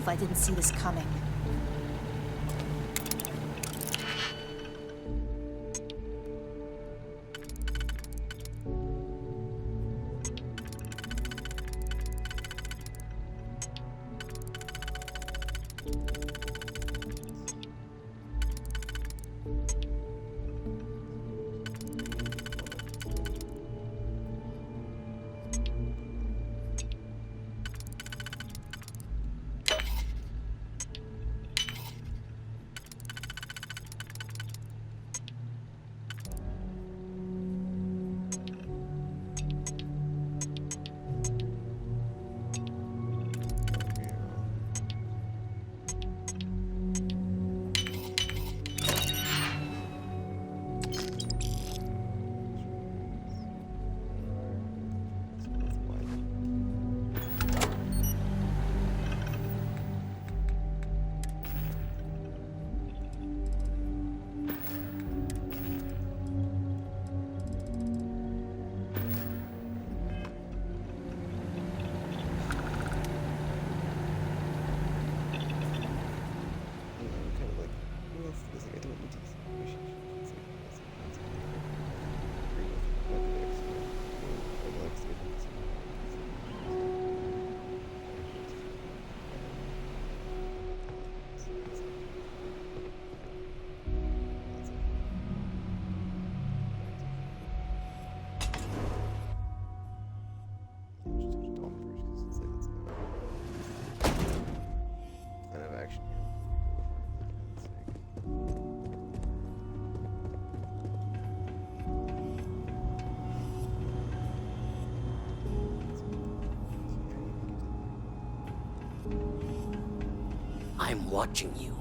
S8: I didn't see this coming.
S17: I'm watching you.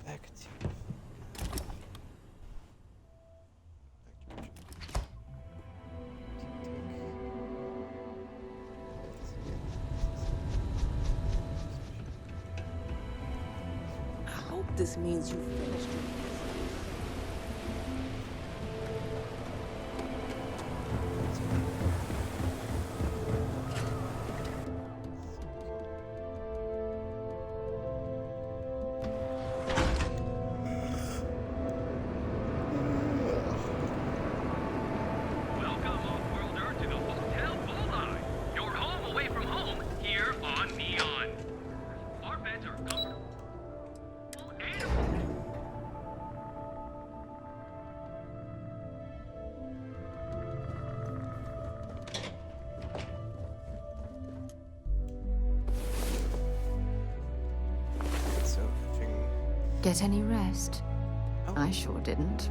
S1: Back to
S18: I hope this means you finished your
S6: Welcome, off-worlder, to the Hotel Bullseye. Your home away from home, here on Neon. Our beds are comfortable and
S1: so catching.
S13: Get any rest? I sure didn't.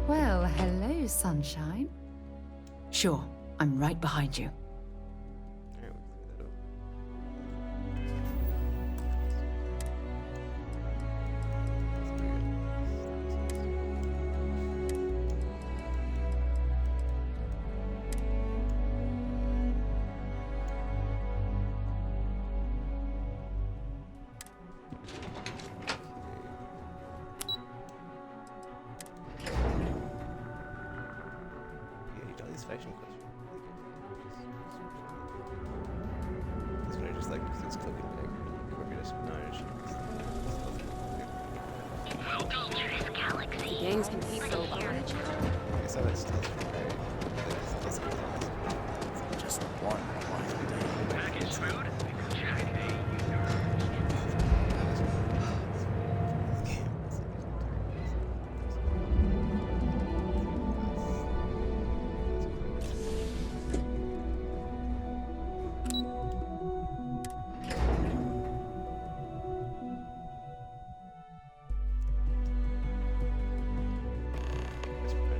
S13: Well, hello, sunshine. Sure, I'm right behind you.
S1: These faction quests are really good. This one I just like because it's cloak and dagger. Quicker espionage.
S2: Welcome to this galaxy.
S14: Gangs can be so
S1: I saw that stealth from
S21: Just one quiet day.
S6: package food. Check.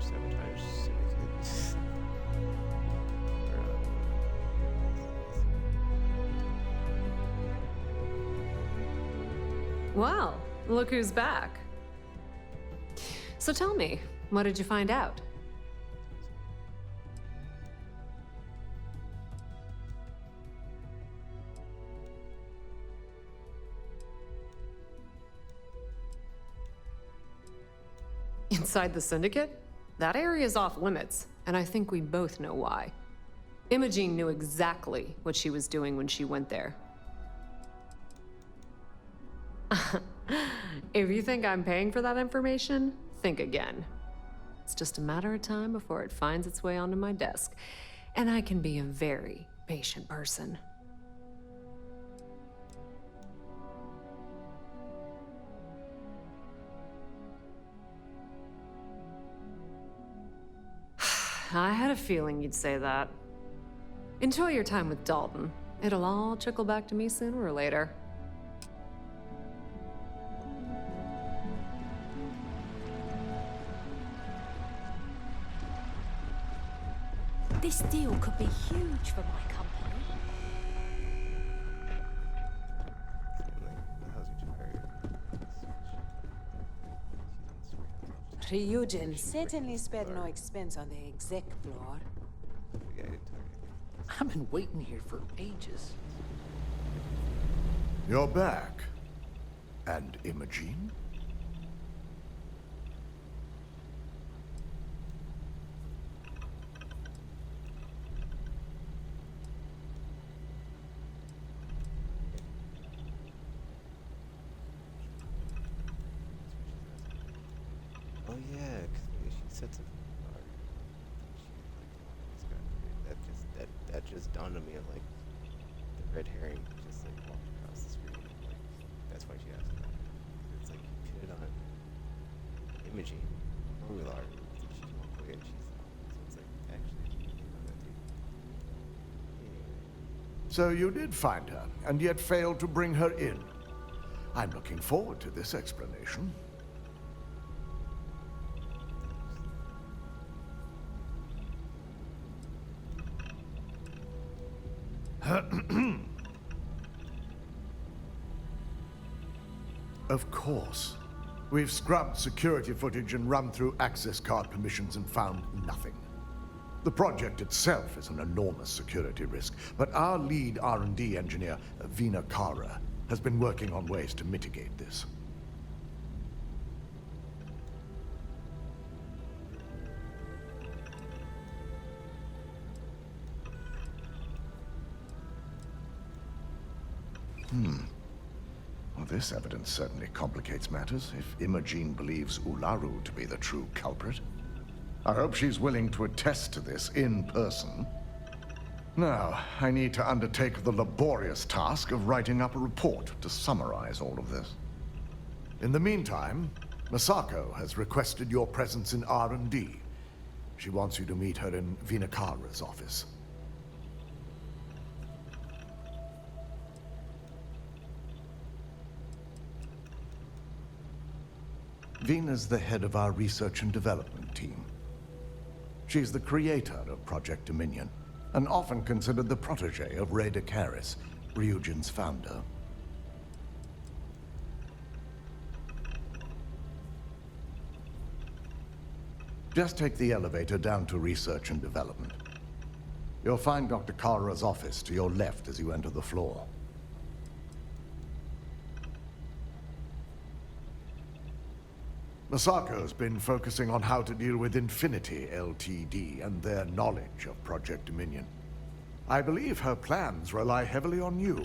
S1: Sabotage syndicate.
S14: Well, look who's back. So tell me, what did you find out? Inside the Syndicate? That area's off limits, and I think we both know why. Imogene knew exactly what she was doing when she went there. If you think I'm paying for that information, think again. It's just a matter of time before it finds its way onto my desk, and I can be a very patient person. I had a feeling you'd say that. Enjoy your time with Dalton. It'll all trickle back to me sooner or later.
S9: This deal could be huge for my company.
S4: Ryujin certainly spared no expense on the exec floor.
S20: I've been waiting here for ages.
S21: You're back. And Imogene?
S1: Oh yeah, because she said something about that just dawned dawned on me of like the red herring just like walked across the screen. Like that's why she asked about it. It's like you pin it on Imogene, Rular, she can walk away and she's so it's like actually you know that dude. Anyway.
S21: So you did find her, and yet failed to bring her in. I'm looking forward to this explanation. Of course. We've scrubbed security footage and run through access card permissions and found nothing. The project itself is an enormous security risk, but our lead R&D engineer, Vina Kara, has been working on ways to mitigate this. Well, this evidence certainly complicates matters if Imogene believes Ularu to be the true culprit. I hope she's willing to attest to this in person. Now, I need to undertake the laborious task of writing up a report to summarize all of this. In the meantime, Masako has requested your presence in R&D. She wants you to meet her in Vinakara's office. Vina's the head of our research and development team. She's the creator of Project Dominion, and often considered the protege of Ray Dakaris, Ryujin's founder. Just take the elevator down to research and development. You'll find Dr. Kara's office to your left as you enter the floor. Masako's been focusing on how to deal with Infinity Ltd. And their knowledge of Project Dominion. I believe her plans rely heavily on you.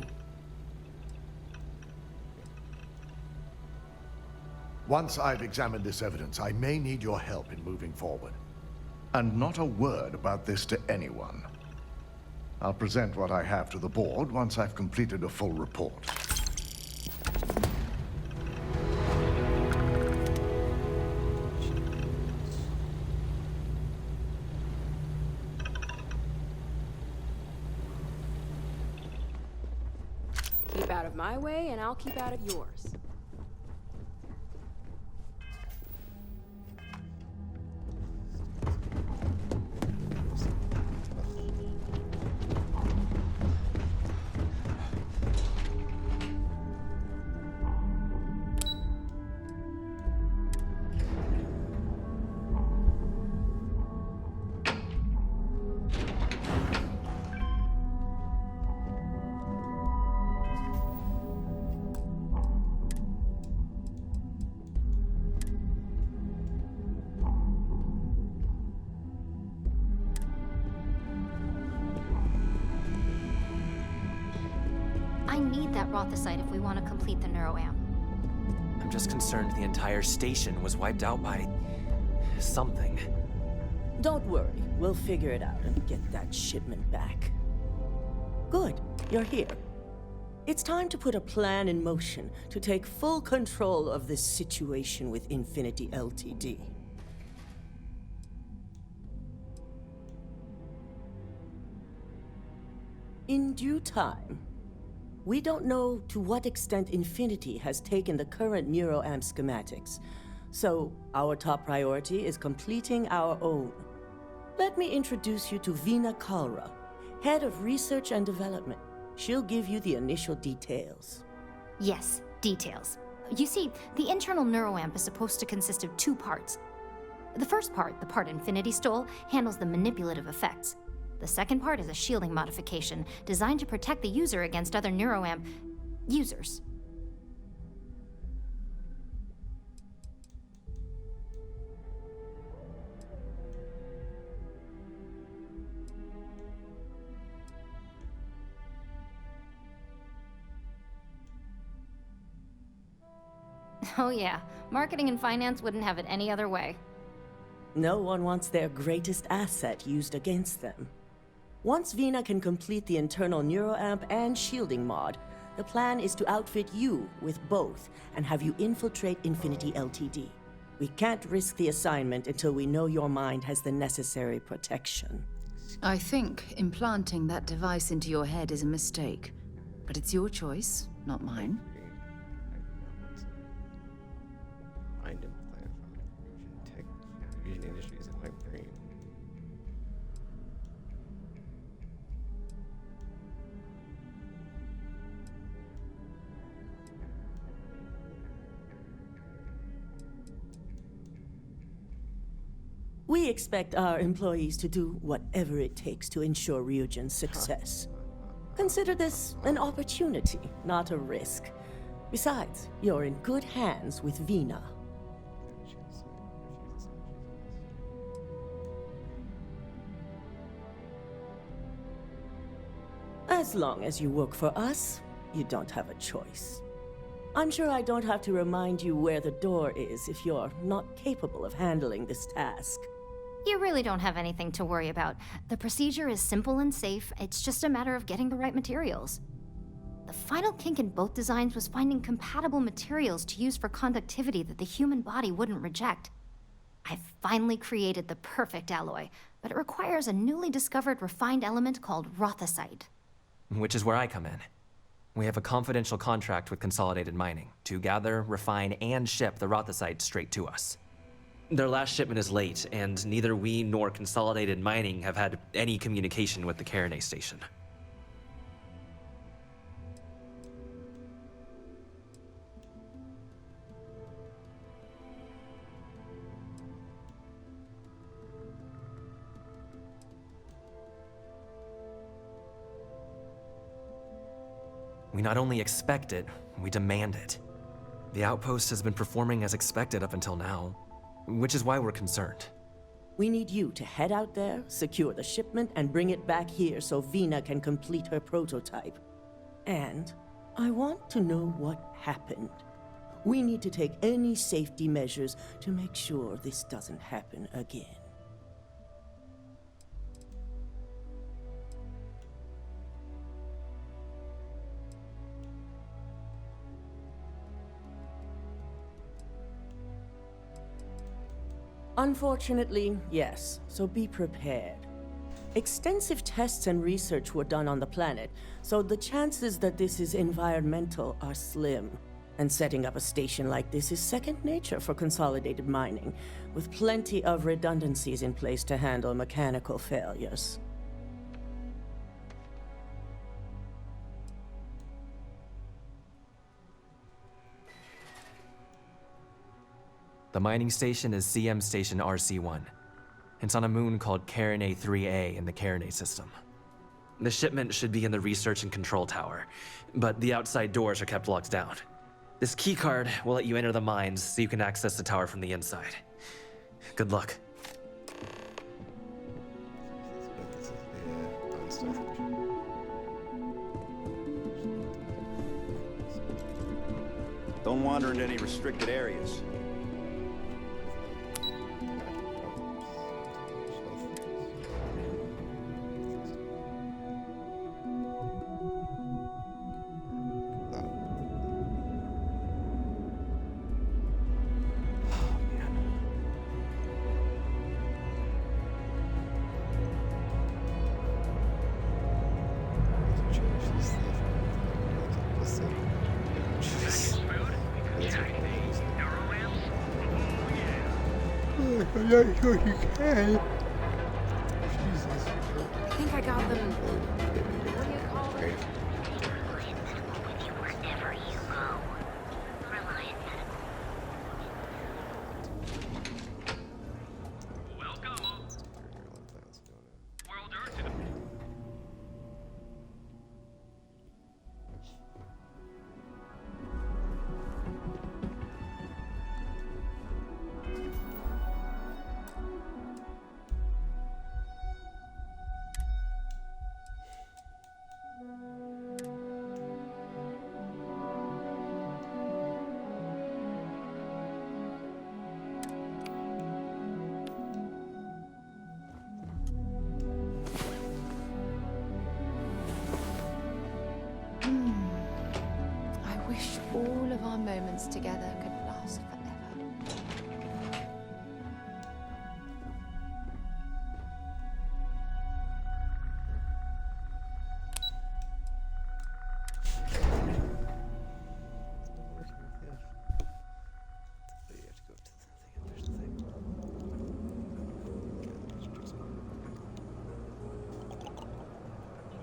S21: Once I've examined this evidence, I may need your help in moving forward. And not a word about this to anyone. I'll present what I have to the board once I've completed a full report.
S15: Keep out of my way, and I'll keep out of yours.
S16: I need that Rothicite if we want to complete the neuroamp.
S22: I'm just concerned the entire station was wiped out by something.
S23: Don't worry, we'll figure it out and get that shipment back. Good, you're here. It's time to put a plan in motion to take full control of this situation with Infinity Ltd. In due time. We don't know to what extent Infinity has taken the current neuroamp schematics, so our top priority is completing our own. Let me introduce you to Vina Kalra, Head of Research and Development. She'll give you the initial details.
S16: Yes, details. You see, the internal neuroamp is supposed to consist of two parts. The first part, the part Infinity stole, handles the manipulative effects. The second part is a shielding modification designed to protect the user against other neuroamp users. Oh yeah, marketing and finance wouldn't have it any other way.
S23: No one wants their greatest asset used against them. Once Vina can complete the internal neuroamp and shielding mod, the plan is to outfit you with both and have you infiltrate Infinity Ltd. We can't risk the assignment until we know your mind has the necessary protection.
S13: I think implanting that device into your head is a mistake. But it's your choice, not mine.
S1: Mind implant from Fusion Industries in my brain.
S23: We expect our employees to do whatever it takes to ensure Ryujin's success. Consider this an opportunity, not a risk. Besides, you're in good hands with Vina. As long as you work for us, you don't have a choice. I'm sure I don't have to remind you where the door is if you're not capable of handling this task.
S16: You really don't have anything to worry about. The procedure is simple and safe. It's just a matter of getting the right materials. The final kink in both designs was finding compatible materials to use for conductivity that the human body wouldn't reject. I've finally created the perfect alloy, but it requires a newly discovered refined element called rothicite.
S22: Which is where I come in. We have a confidential contract with Consolidated Mining to gather, refine, and ship the rothicite straight to us. Their last shipment is late, and neither we nor Consolidated Mining have had any communication with the Carinae station. We not only expect it, we demand it. The outpost has been performing as expected up until now, which is why we're concerned.
S23: We need you to head out there, secure the shipment, and bring it back here so Vina can complete her prototype. And I want to know what happened. We need to take any safety measures to make sure this doesn't happen again. Unfortunately, yes, so be prepared. Extensive tests and research were done on the planet, so the chances that this is environmental are slim. And setting up a station like this is second nature for Consolidated Mining, with plenty of redundancies in place to handle mechanical failures.
S22: The mining station is CM Station RC-1. It's on a moon called Carinae 3A in the Carinae system. The shipment should be in the research and control tower, but the outside doors are kept locked down. This keycard will let you enter the mines so you can access the tower from the inside. Good luck.
S5: Don't wander into any restricted areas.
S7: I'm not sure you can. Jesus. I think I got them. What do you call them?
S2: Wherever you go. Reliant
S6: Welcome. World Earth to the...
S15: moments together could last forever.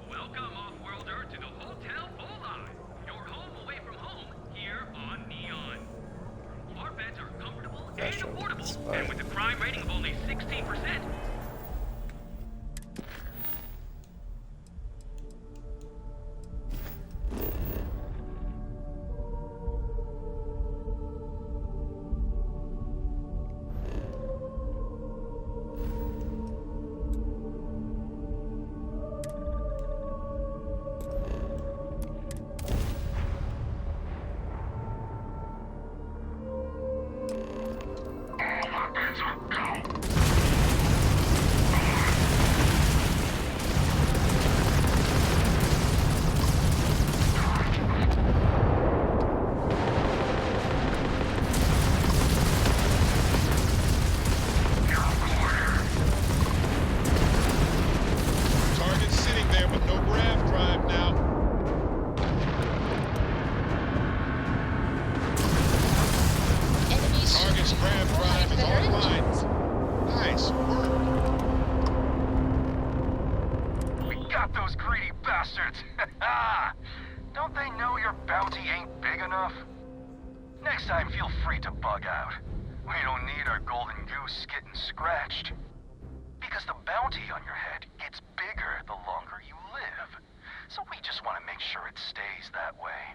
S6: Welcome, off-worlder, to the Hotel Bullseye. Your home away from home here on Neon. Our beds are comfortable and affordable, and with a crime rating of only 16%.
S3: Target's sitting there with no grav drive now. Target's grav drive is online. Nice work.
S10: We got those greedy bastards. Don't they know your bounty ain't big enough? Next time, feel free to bug out. We don't need our golden goose getting scratched. Because the bounty on your head gets bigger the longer you live. So we just want to make sure it stays that way.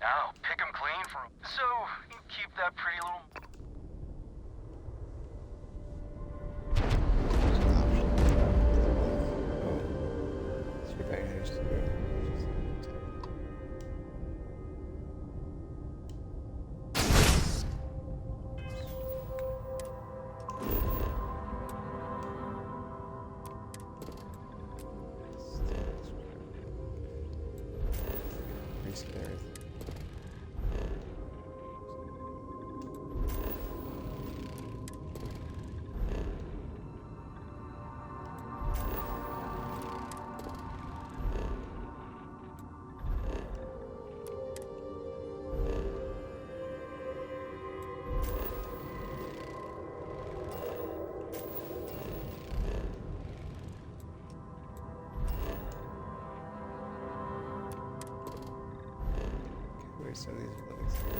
S10: Now, pick 'em clean for... So, you keep that pretty little...
S1: So these are living through.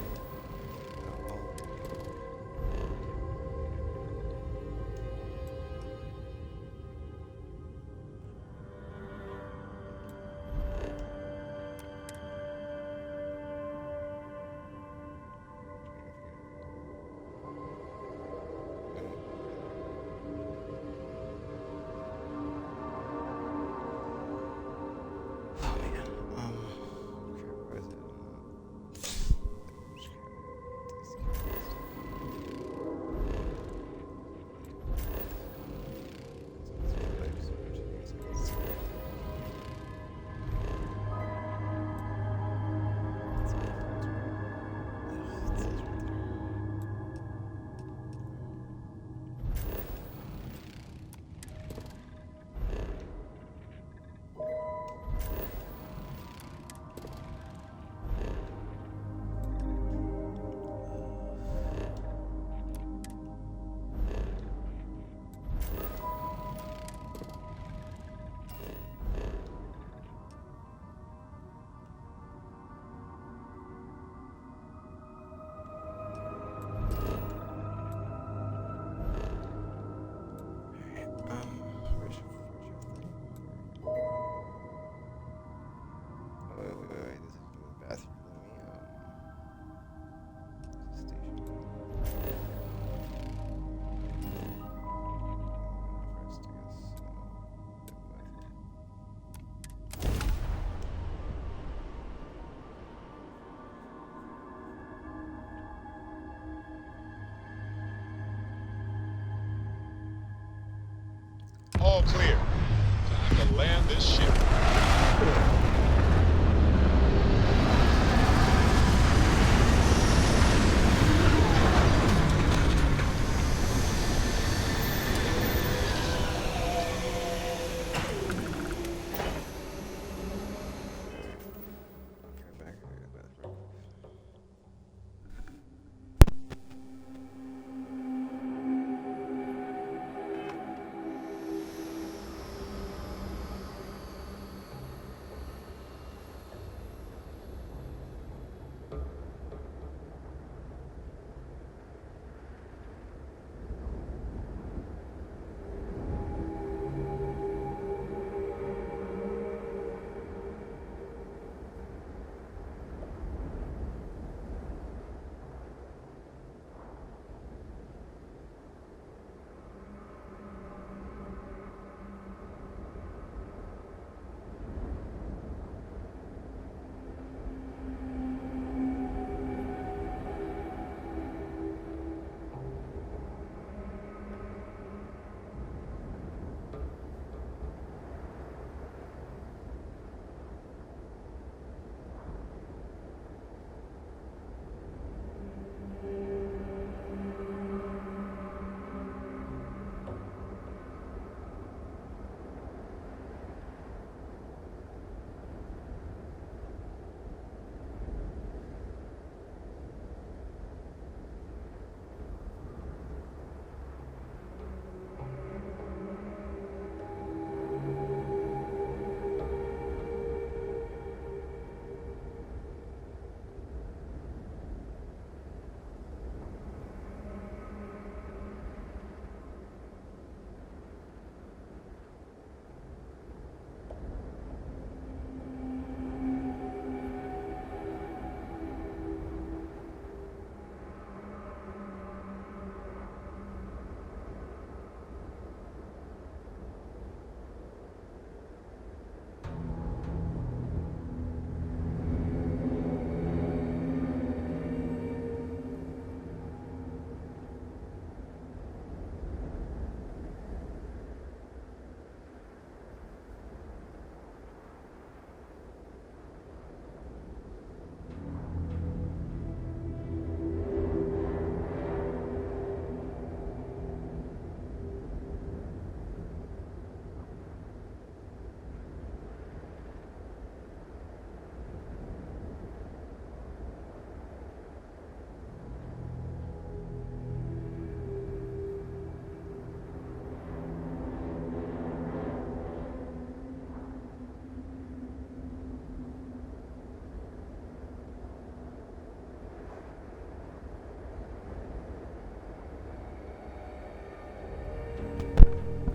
S3: All clear. land this ship.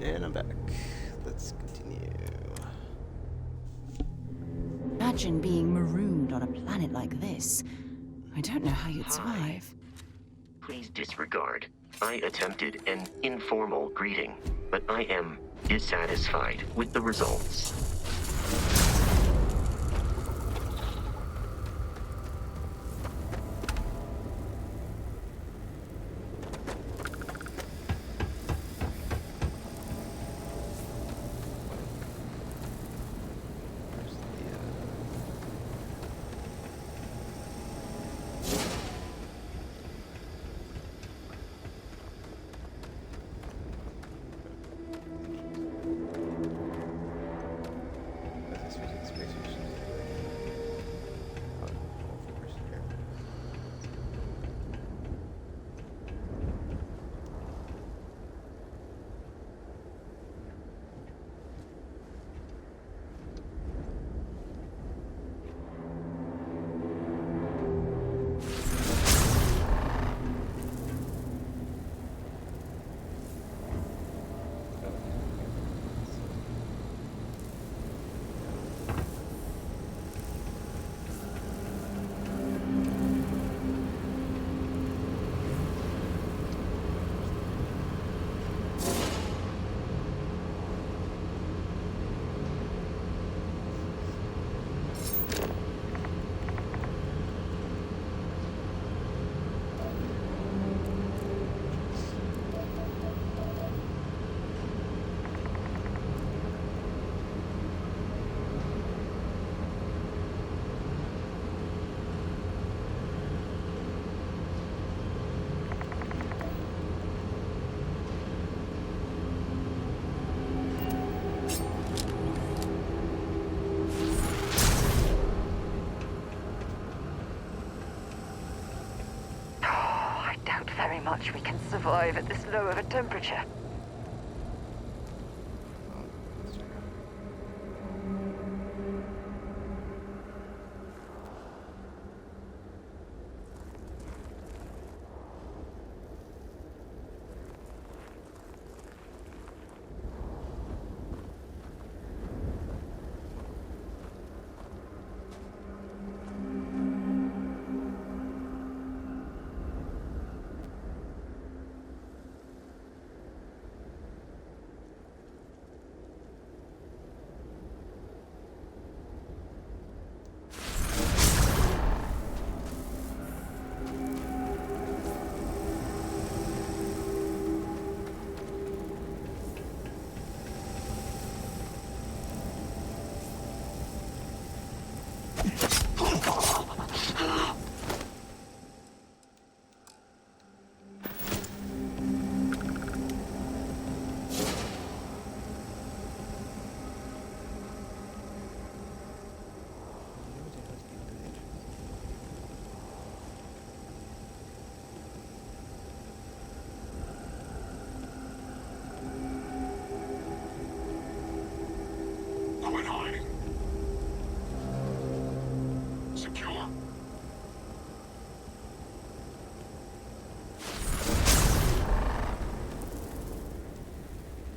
S1: And I'm back. Let's continue.
S13: Imagine being marooned on a planet like this. I don't know how you'd survive.
S11: Please disregard. I attempted an informal greeting, but I am dissatisfied with the results.
S1: This
S8: very much we can survive at this low of a temperature.
S10: Quit hiding. Secure.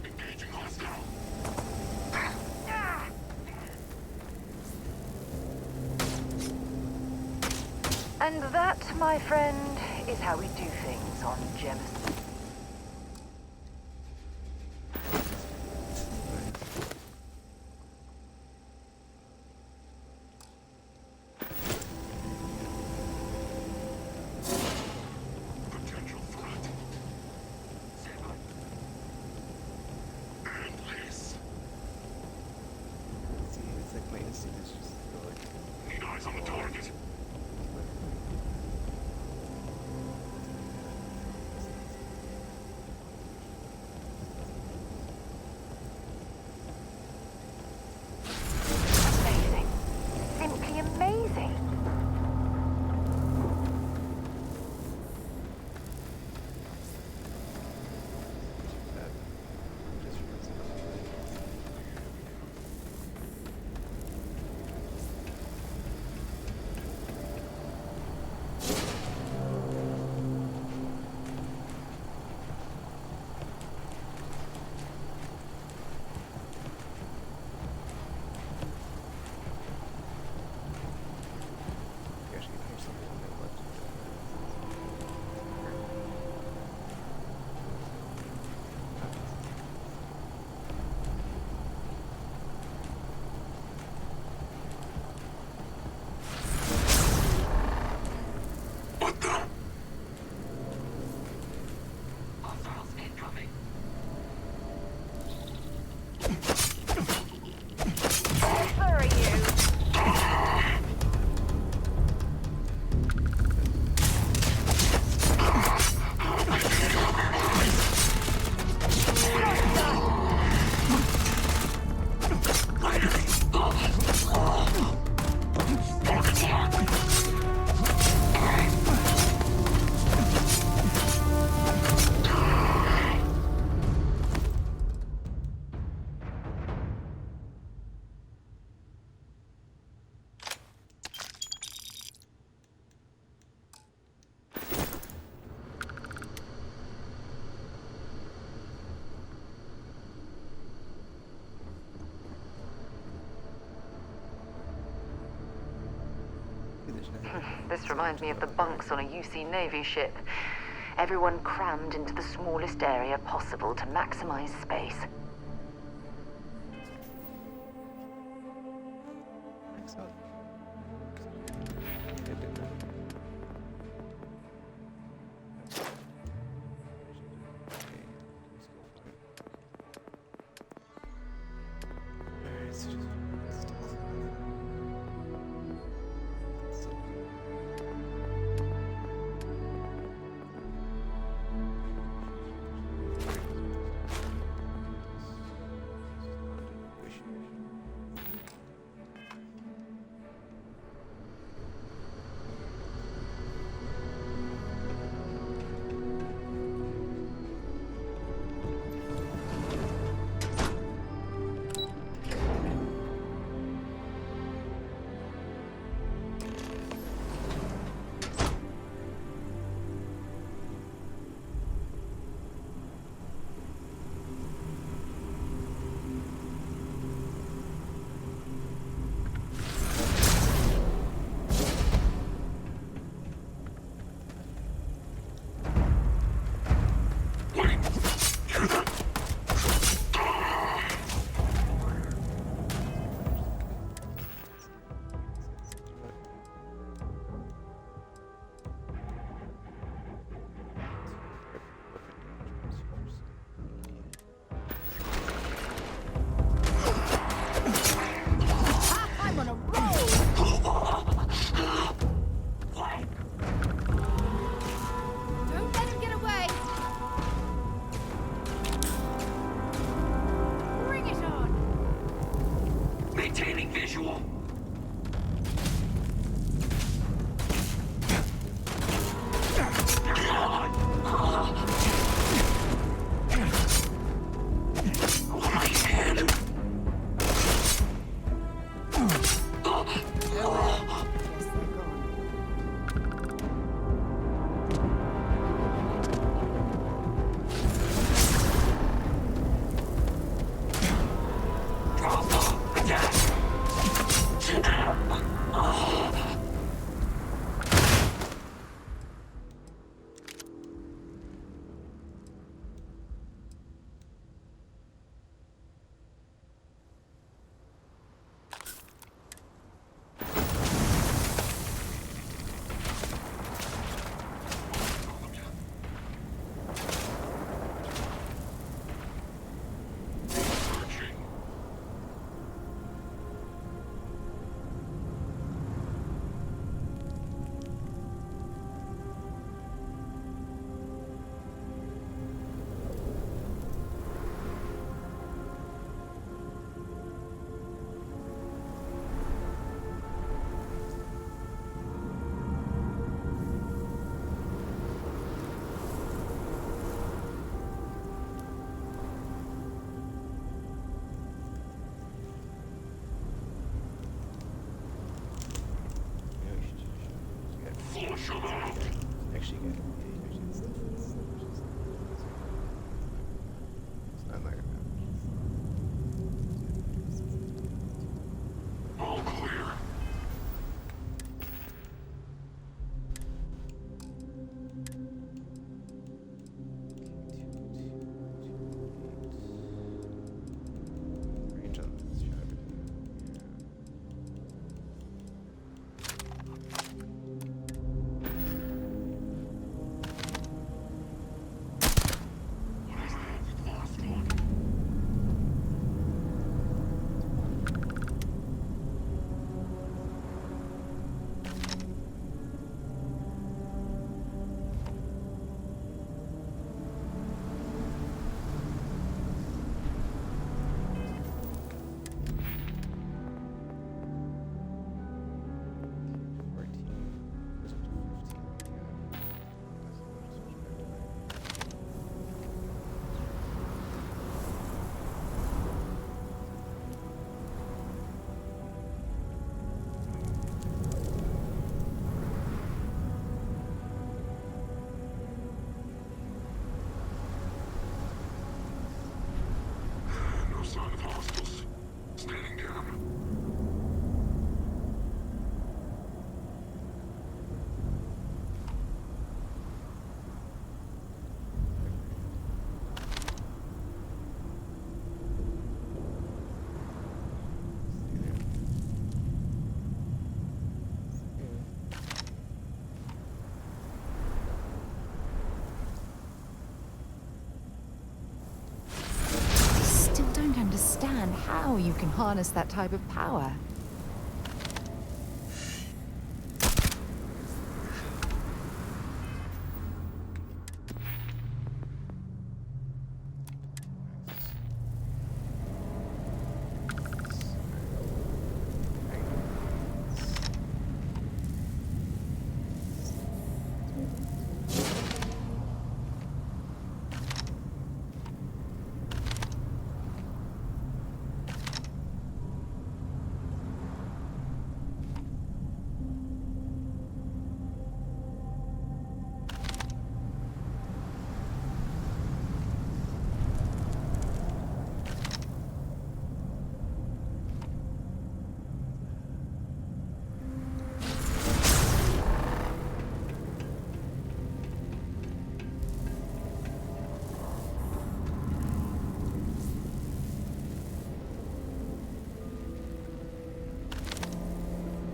S10: Engaging hostile.
S8: And that, my friend, is how we do things on Jemison.
S10: Potential threat. Endless.
S1: See, it's like my instinct is just to go like.
S10: Need eyes on the target.
S8: Amazing. Simply amazing.
S1: Actually, there's something on that left.
S10: What the?
S8: Hostiles incoming. Where are you? This reminds me of the bunks on a UC Navy ship. Everyone crammed into the smallest area possible to maximize space.
S1: Excellent.
S13: understand how you can harness that type of power.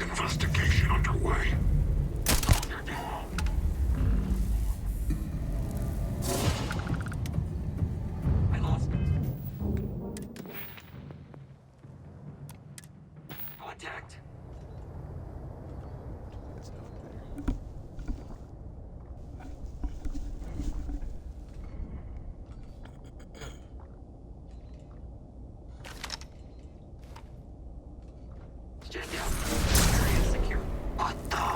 S12: Investigation underway. I lost. Contact. Stand down. Area secure. What the?
S13: I'm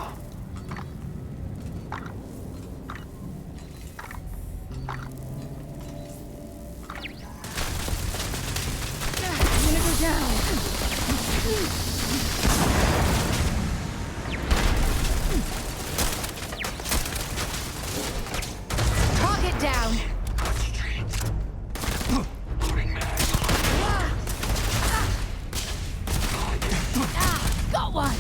S13: gonna go down. Target down. Got one.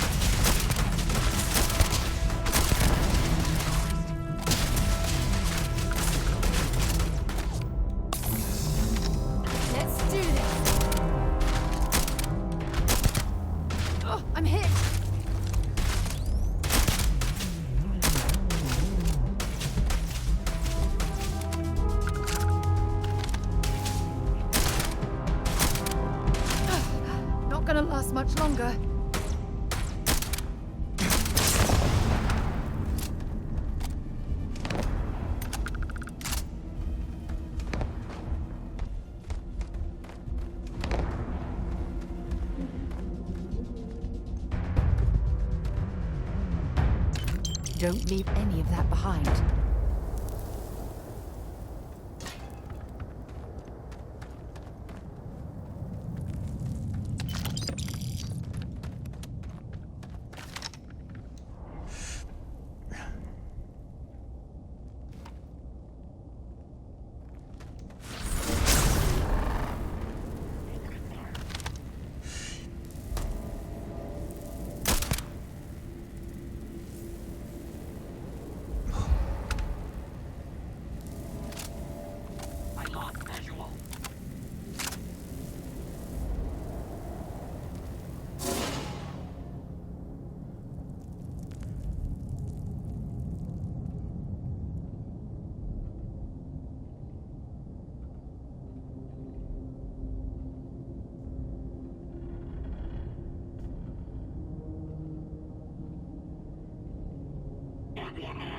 S13: Let's do this. Oh, I'm hit. Not gonna last much longer. Don't leave any of that behind.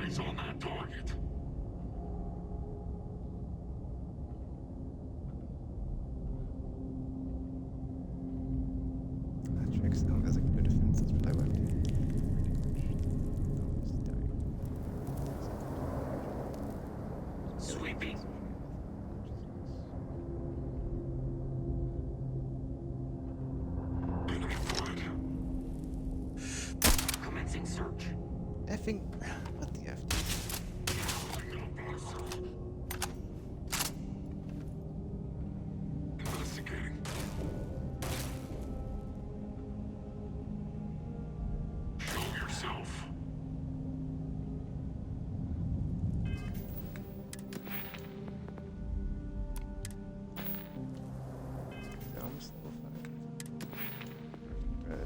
S12: Eyes on that target.
S1: That tricks them as a good defense. That's probably what I'm doing.
S12: Sweeping. Enemy foot. Commencing search.
S1: Effing. What the F?
S12: Investigating. Show yourself.
S1: Almost level 5.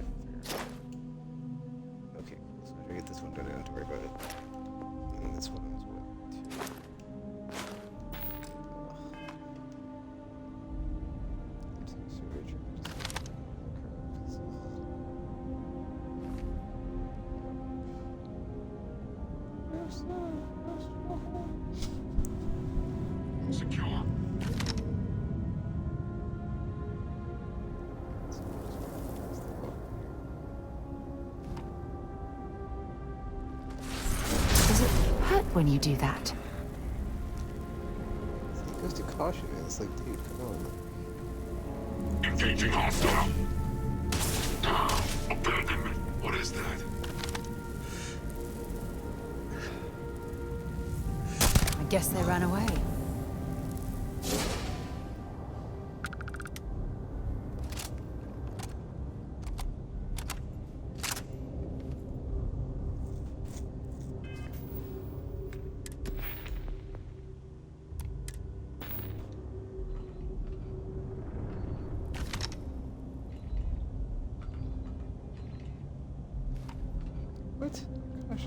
S1: Okay, cool. So I get this one done, I don't have to worry about it. And this one is what? 2.
S13: when you do that.
S1: It goes to caution. It's like, dude, come on.
S17: Engaging hostile. Abandonment. What is that?
S13: I guess they ran away.
S1: What? Gosh.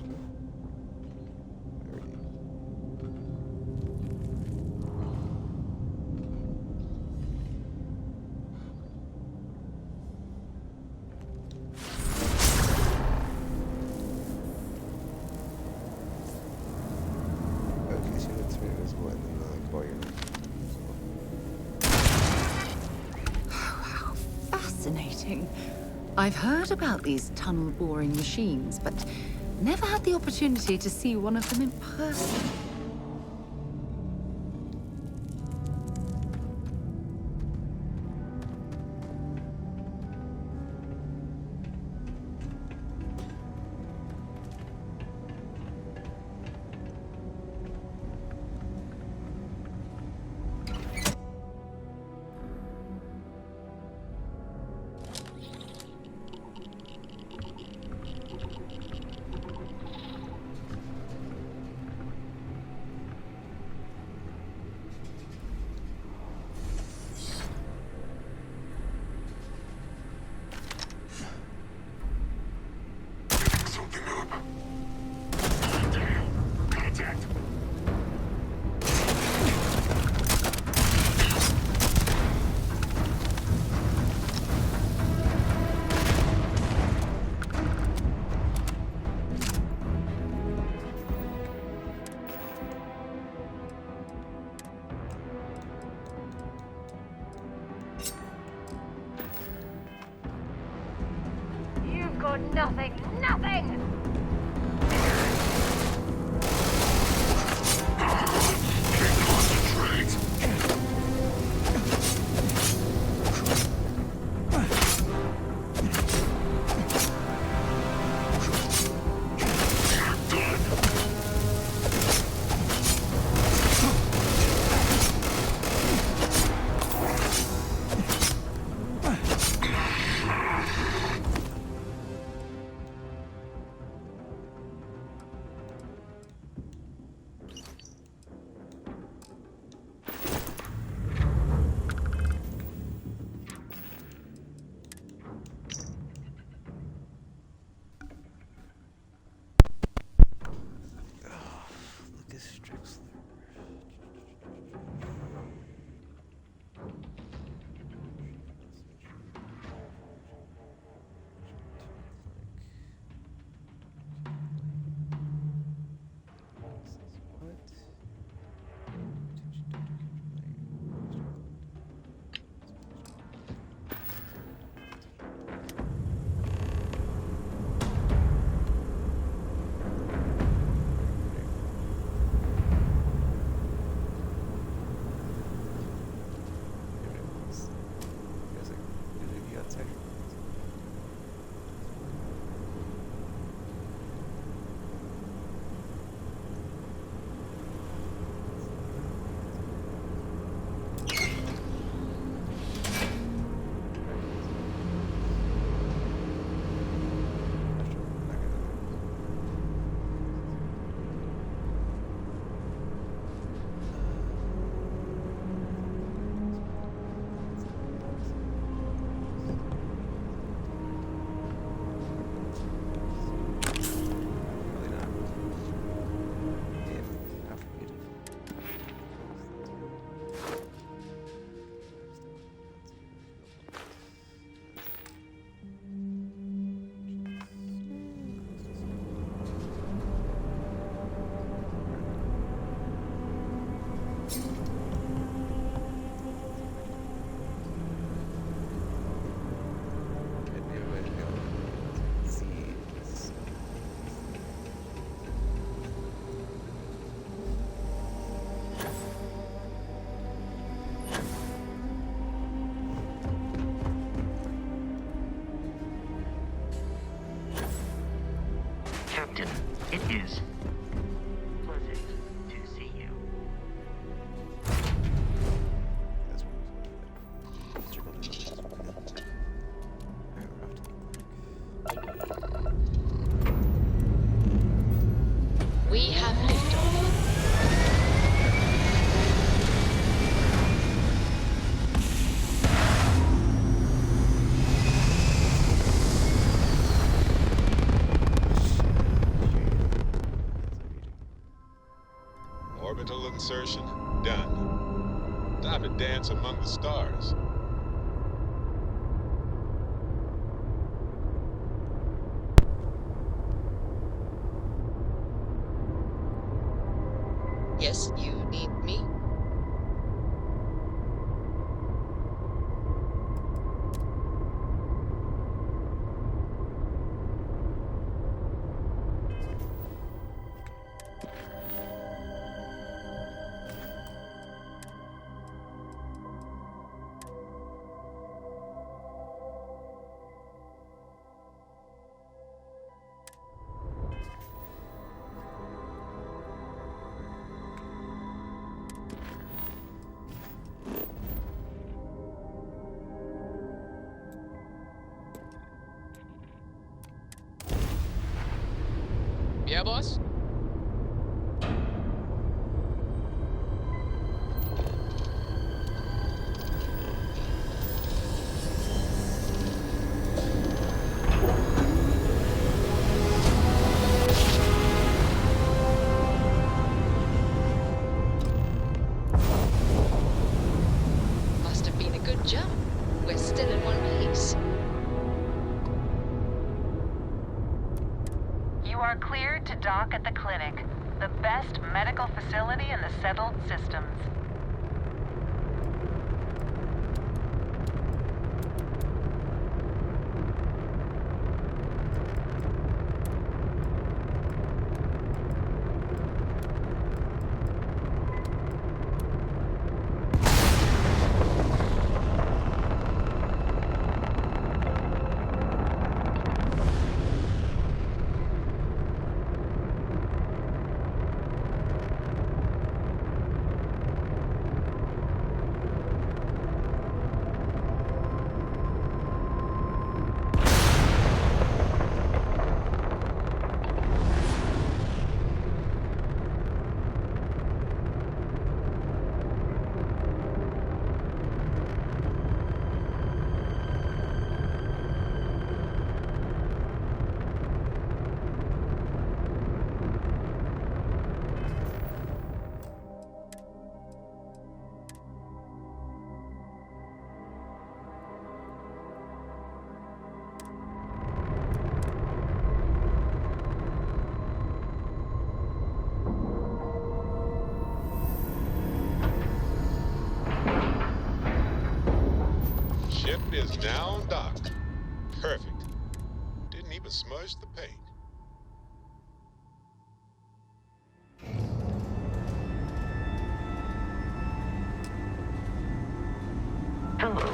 S1: Okay, so that's where it was what, and then the lawyer.
S13: How fascinating. I've heard about these tunnel boring machines, but never had the opportunity to see one of them in person.
S8: You've got nothing, nothing!
S17: insertion, done. Time to dance among the stars.
S12: Yes, you need me? Yeah, boss? Must have been a good jump. We're still in one piece.
S2: You are cleared to dock at the clinic, the best medical facility in the settled systems.
S17: Ship is now docked. Perfect. Didn't even smudge the paint.
S11: Hello.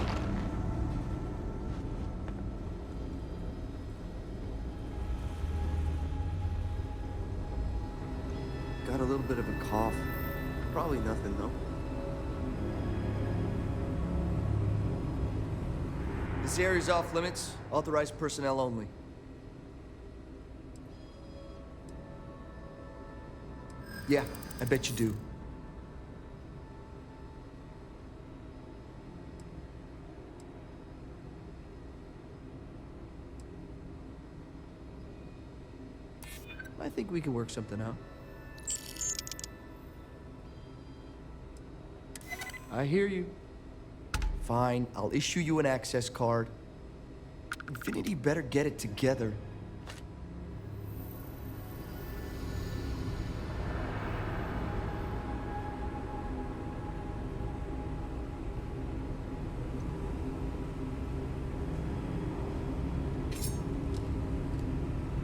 S14: Got a little bit of a cough. Probably nothing, though. This area's off limits. Authorized personnel only. Yeah, I bet you do. I think we can work something out. I hear you. Fine, I'll issue you an access card. Infinity better get it together.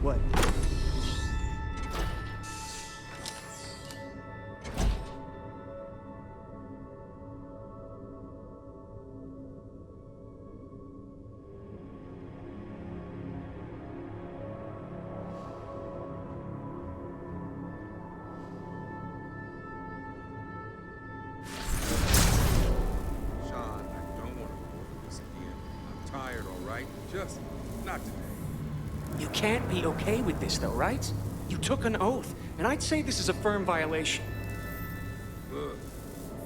S14: What?
S18: Just not today. You can't be okay with this, though, right? You took an oath, and I'd say this is a firm violation.
S19: Look,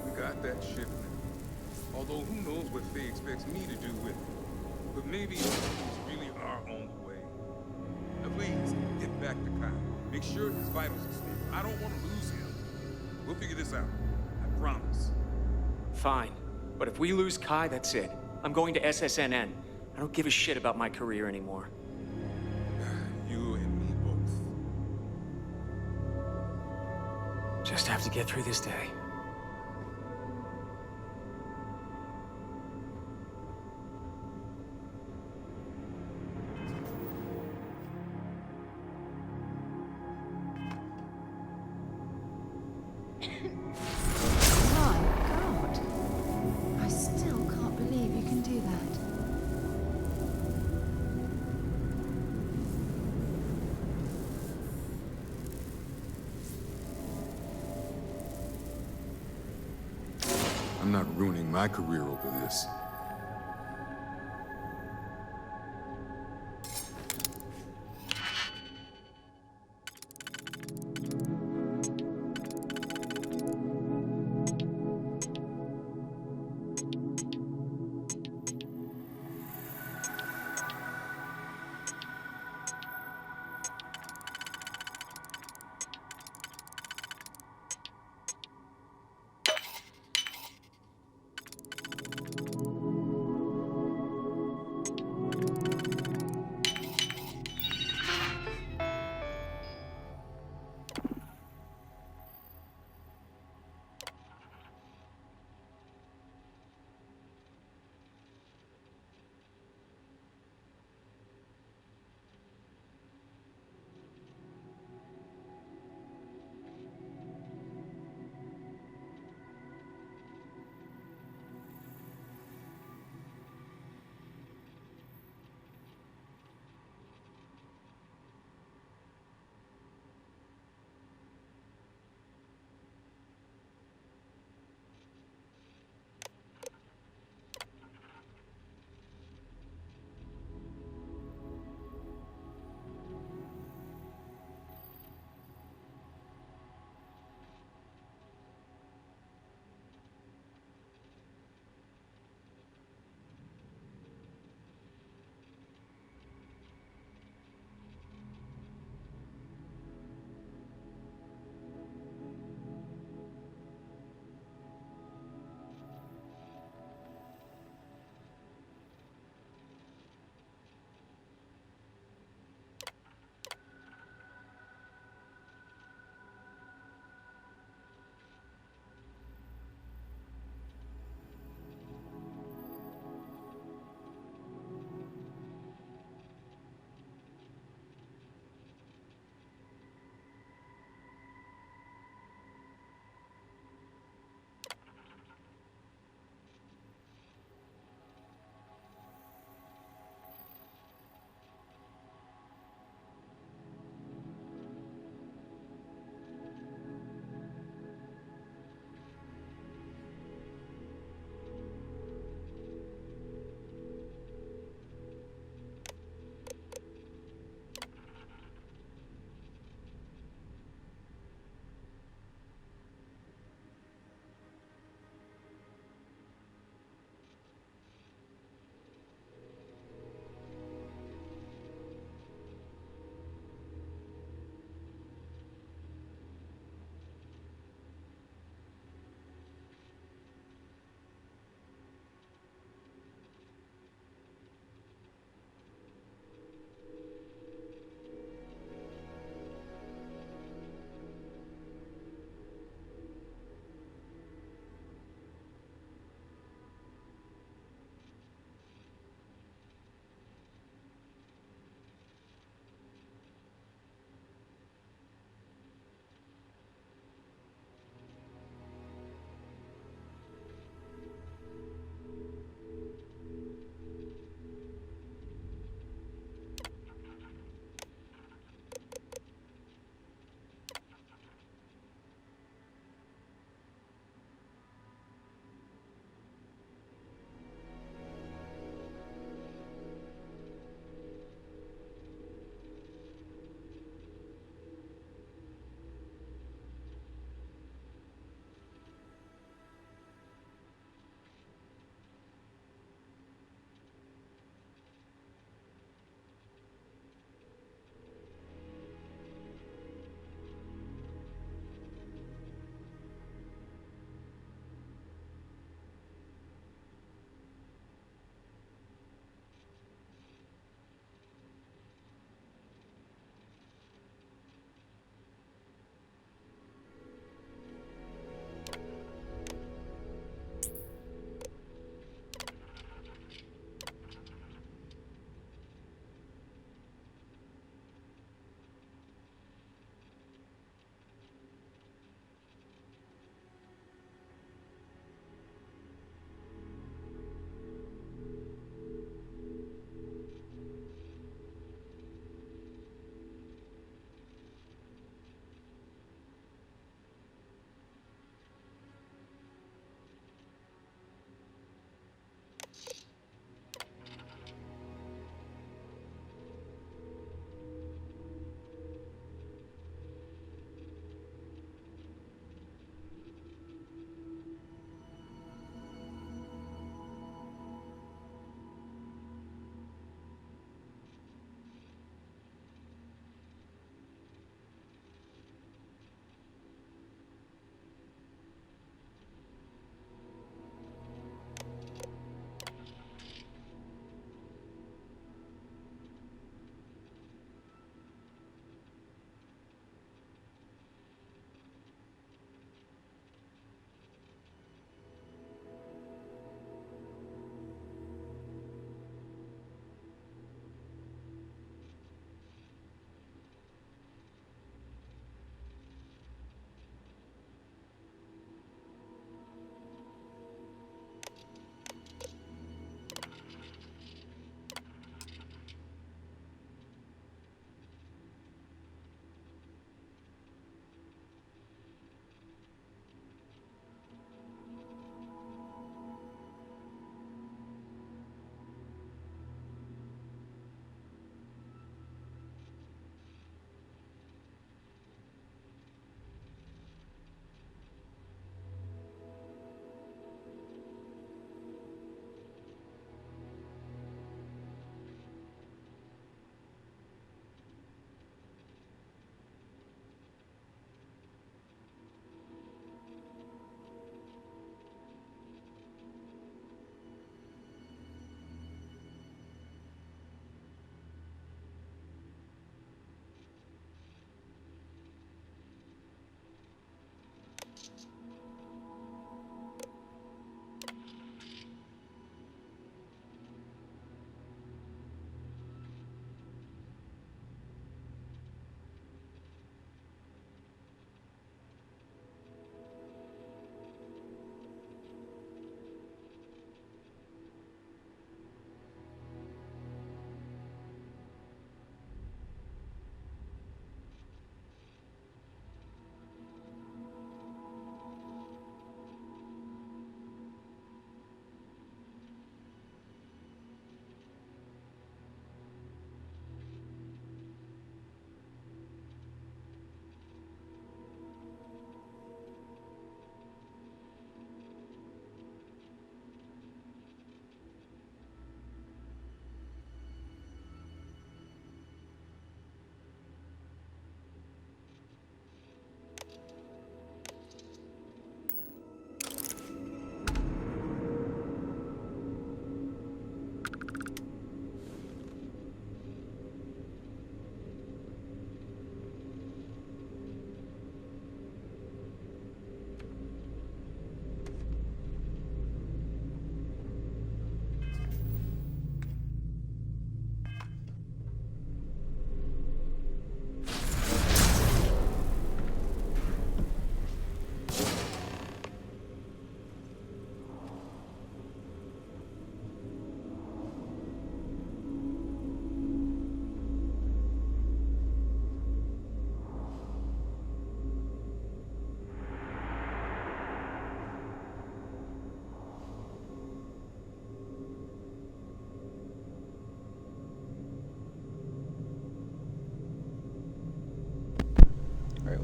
S19: we got that shipment. Although who knows what Faye expects me to do with it. But maybe things really are on the way. Now please, get back to Kyle. Make sure his vitals are stable. I don't want to lose him. We'll figure this out.
S18: promise. Fine. But if we lose Kai, that's it. I'm going to SSNN. I don't give a shit about my career anymore.
S19: You and me both.
S18: Just have to get through this day.
S13: My God. I still can't believe you can do that.
S19: I'm not ruining my career over this.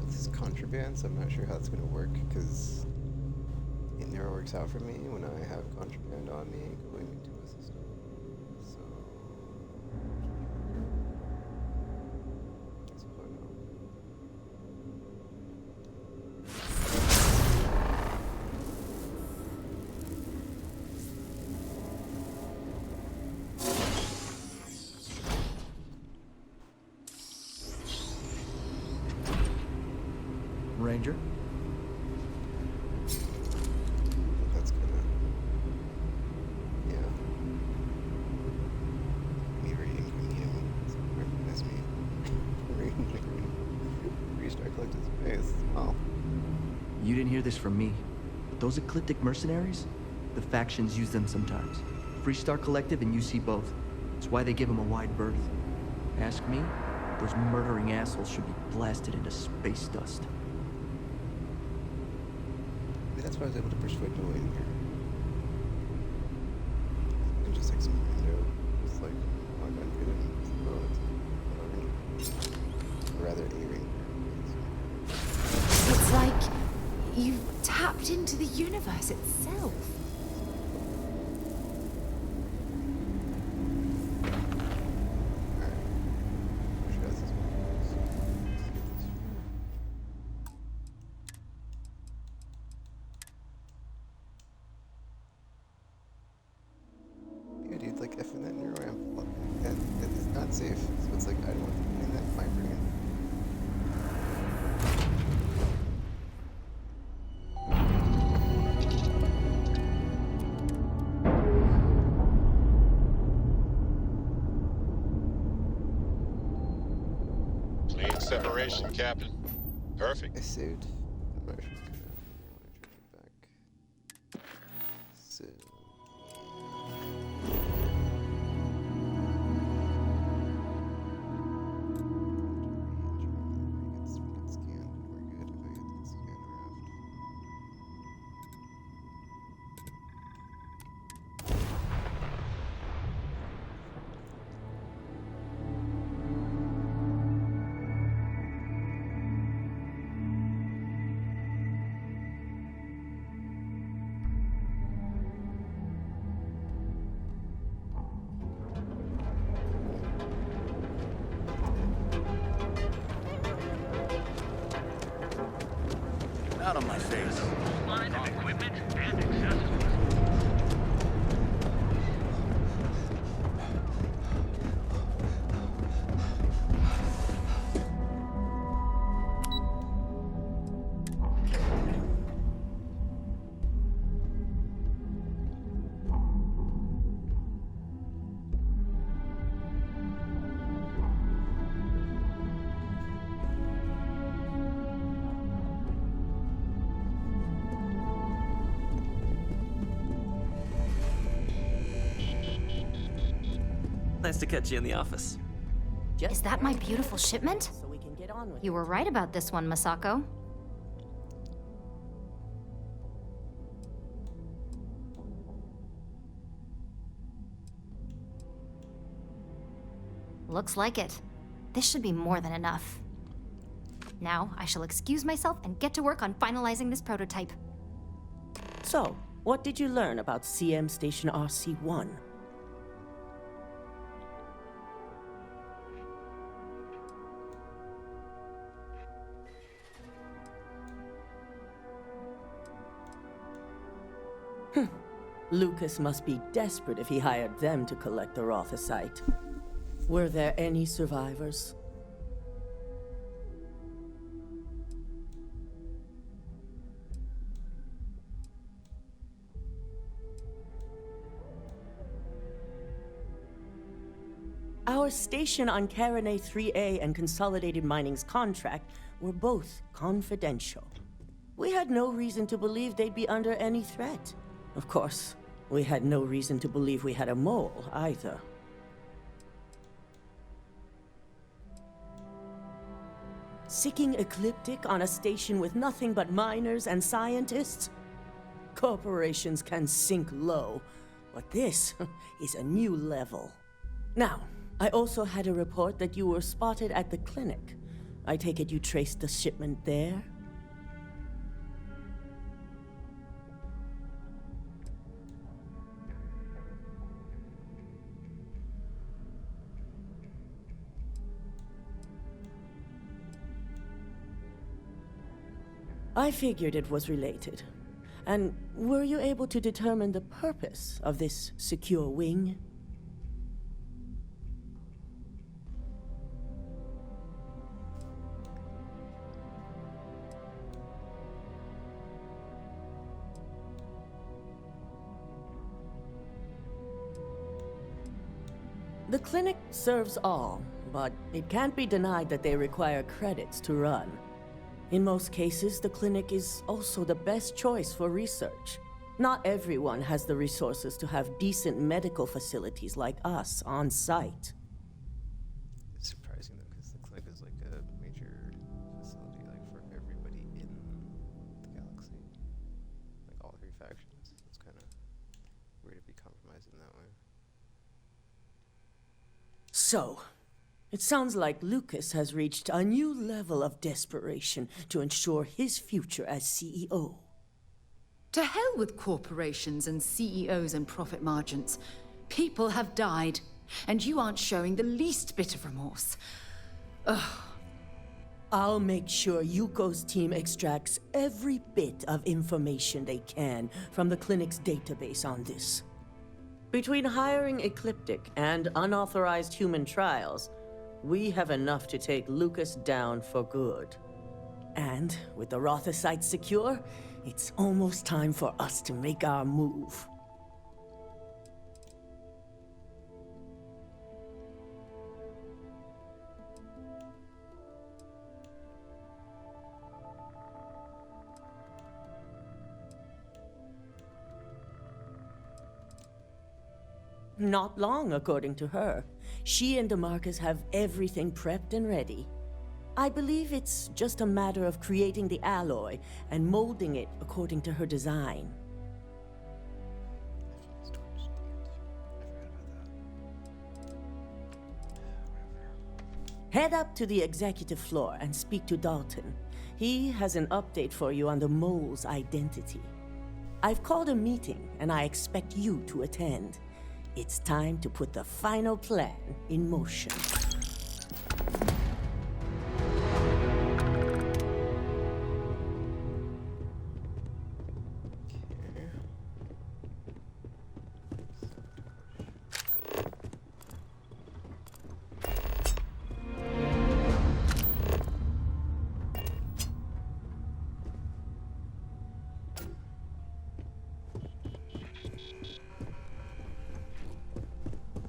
S1: this is contraband, so I'm not sure how it's gonna work, because it never works out for me when I have contraband on me going into a system. So, I suppose I don't know.
S14: Ranger?
S1: That's gonna, yeah. Me reading community, recognize me. Ranger. Restart collected space. Wow.
S14: You didn't hear this from me, but those ecliptic mercenaries, the factions use them sometimes. Freestar Collective and UC both. It's why they give them a wide berth. Ask me, those murdering assholes should be blasted into space dust.
S1: Maybe that's why I was able to persuade no in here. And just like some window, just like, oh, I'm good at or rather a ring.
S13: It's like you've tapped into the universe itself.
S1: Yeah, dude, like effing that neuroamp. And it's not safe. So it's like, I don't want to be in that in my brain.
S17: Clean separation, Captain. Perfect.
S1: I saved. I'm not sure it's gonna want to drag it back. So.
S10: Out of my face.
S6: Line of equipment and accessories.
S22: Nice to catch you in the office.
S16: Is that my beautiful shipment?
S23: So we can get on with
S16: You were right about this one, Masako. Looks like it. This should be more than enough. Now, I shall excuse myself and get to work on finalizing this prototype.
S23: So, what did you learn about CM Station RC-1? Lucas must be desperate if he hired them to collect the Rothicite. Were there any survivors? Our station on Carinae 3A and Consolidated Mining's contract were both confidential. We had no reason to believe they'd be under any threat. Of course, we had no reason to believe we had a mole, either. Sicking ecliptic on a station with nothing but miners and scientists? Corporations can sink low, but this is a new level. Now, I also had a report that you were spotted at the clinic. I take it you traced the shipment there? I figured it was related. And were you able to determine the purpose of this secure wing? The clinic serves all, but it can't be denied that they require credits to run. In most cases, the clinic is also the best choice for research. Not everyone has the resources to have decent medical facilities like us on site.
S1: It's surprising though, because the clinic is like a major facility, like for everybody in the galaxy, like all three factions. It's kind of weird to be compromised in that way.
S23: So, it sounds like Lucas has reached a new level of desperation to ensure his future as CEO.
S13: To hell with corporations and CEOs and profit margins. People have died, and you aren't showing the least bit of remorse. Ugh.
S23: I'll make sure Yuko's team extracts every bit of information they can from the clinic's database on this. Between hiring Ecliptic and unauthorized human trials, we have enough to take Lucas down for good. And with the Rotha site secure, it's almost time for us to make our move. Not long, according to her. She and DeMarcus have everything prepped and ready. I believe it's just a matter of creating the alloy and molding it according to her design. Head up to the executive floor and speak to Dalton. He has an update for you on the mole's identity. I've called a meeting, and I expect you to attend. It's time to put the final plan in motion.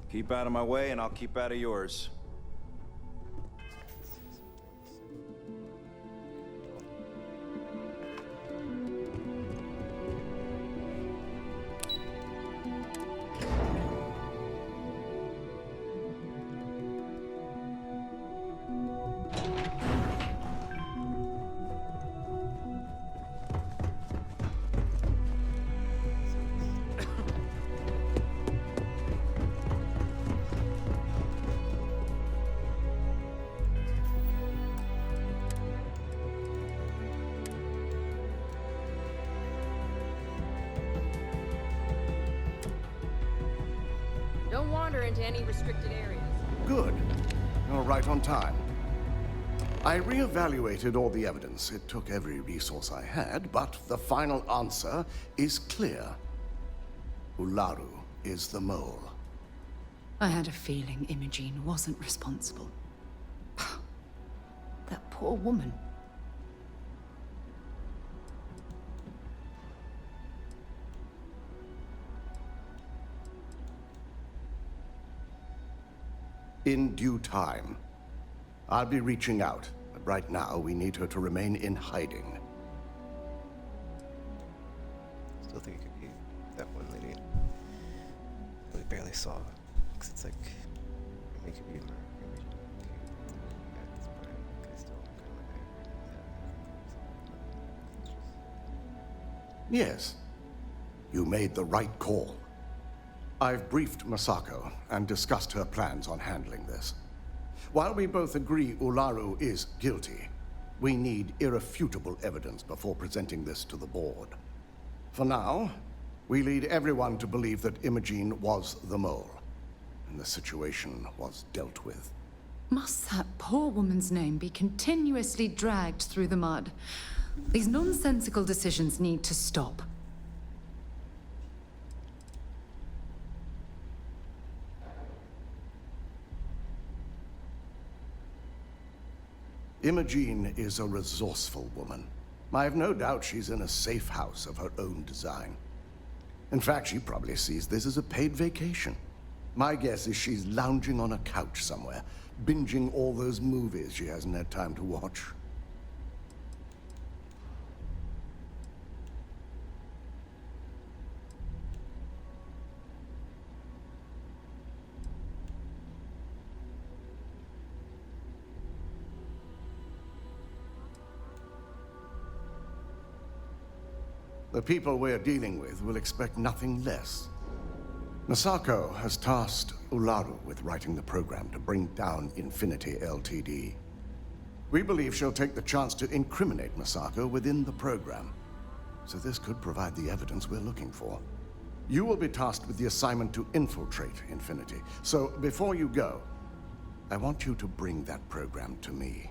S5: Keep out of my way, and I'll keep out of yours.
S15: Don't wander into any restricted areas.
S21: Good. You're right on time. I reevaluated all the evidence. It took every resource I had, but the final answer is clear. Ularu is the mole.
S13: I had a feeling Imogene wasn't responsible. That poor woman.
S21: In due time. I'll be reaching out, but right now we need her to remain in hiding.
S1: Still think it could be that one lady. We barely saw, because it's like, it could be
S21: Yes. You made the right call. I've briefed Masako and discussed her plans on handling this. While we both agree Ularu is guilty, we need irrefutable evidence before presenting this to the board. For now, we lead everyone to believe that Imogene was the mole, and the situation was dealt with.
S13: Must that poor woman's name be continuously dragged through the mud? These nonsensical decisions need to stop.
S21: Imogene is a resourceful woman. I have no doubt she's in a safe house of her own design. In fact, she probably sees this as a paid vacation. My guess is she's lounging on a couch somewhere, binging all those movies she hasn't had time to watch. The people we're dealing with will expect nothing less. Masako has tasked Ularu with writing the program to bring down Infinity Ltd. We believe she'll take the chance to incriminate Masako within the program, so this could provide the evidence we're looking for. You will be tasked with the assignment to infiltrate Infinity, so before you go, I want you to bring that program to me.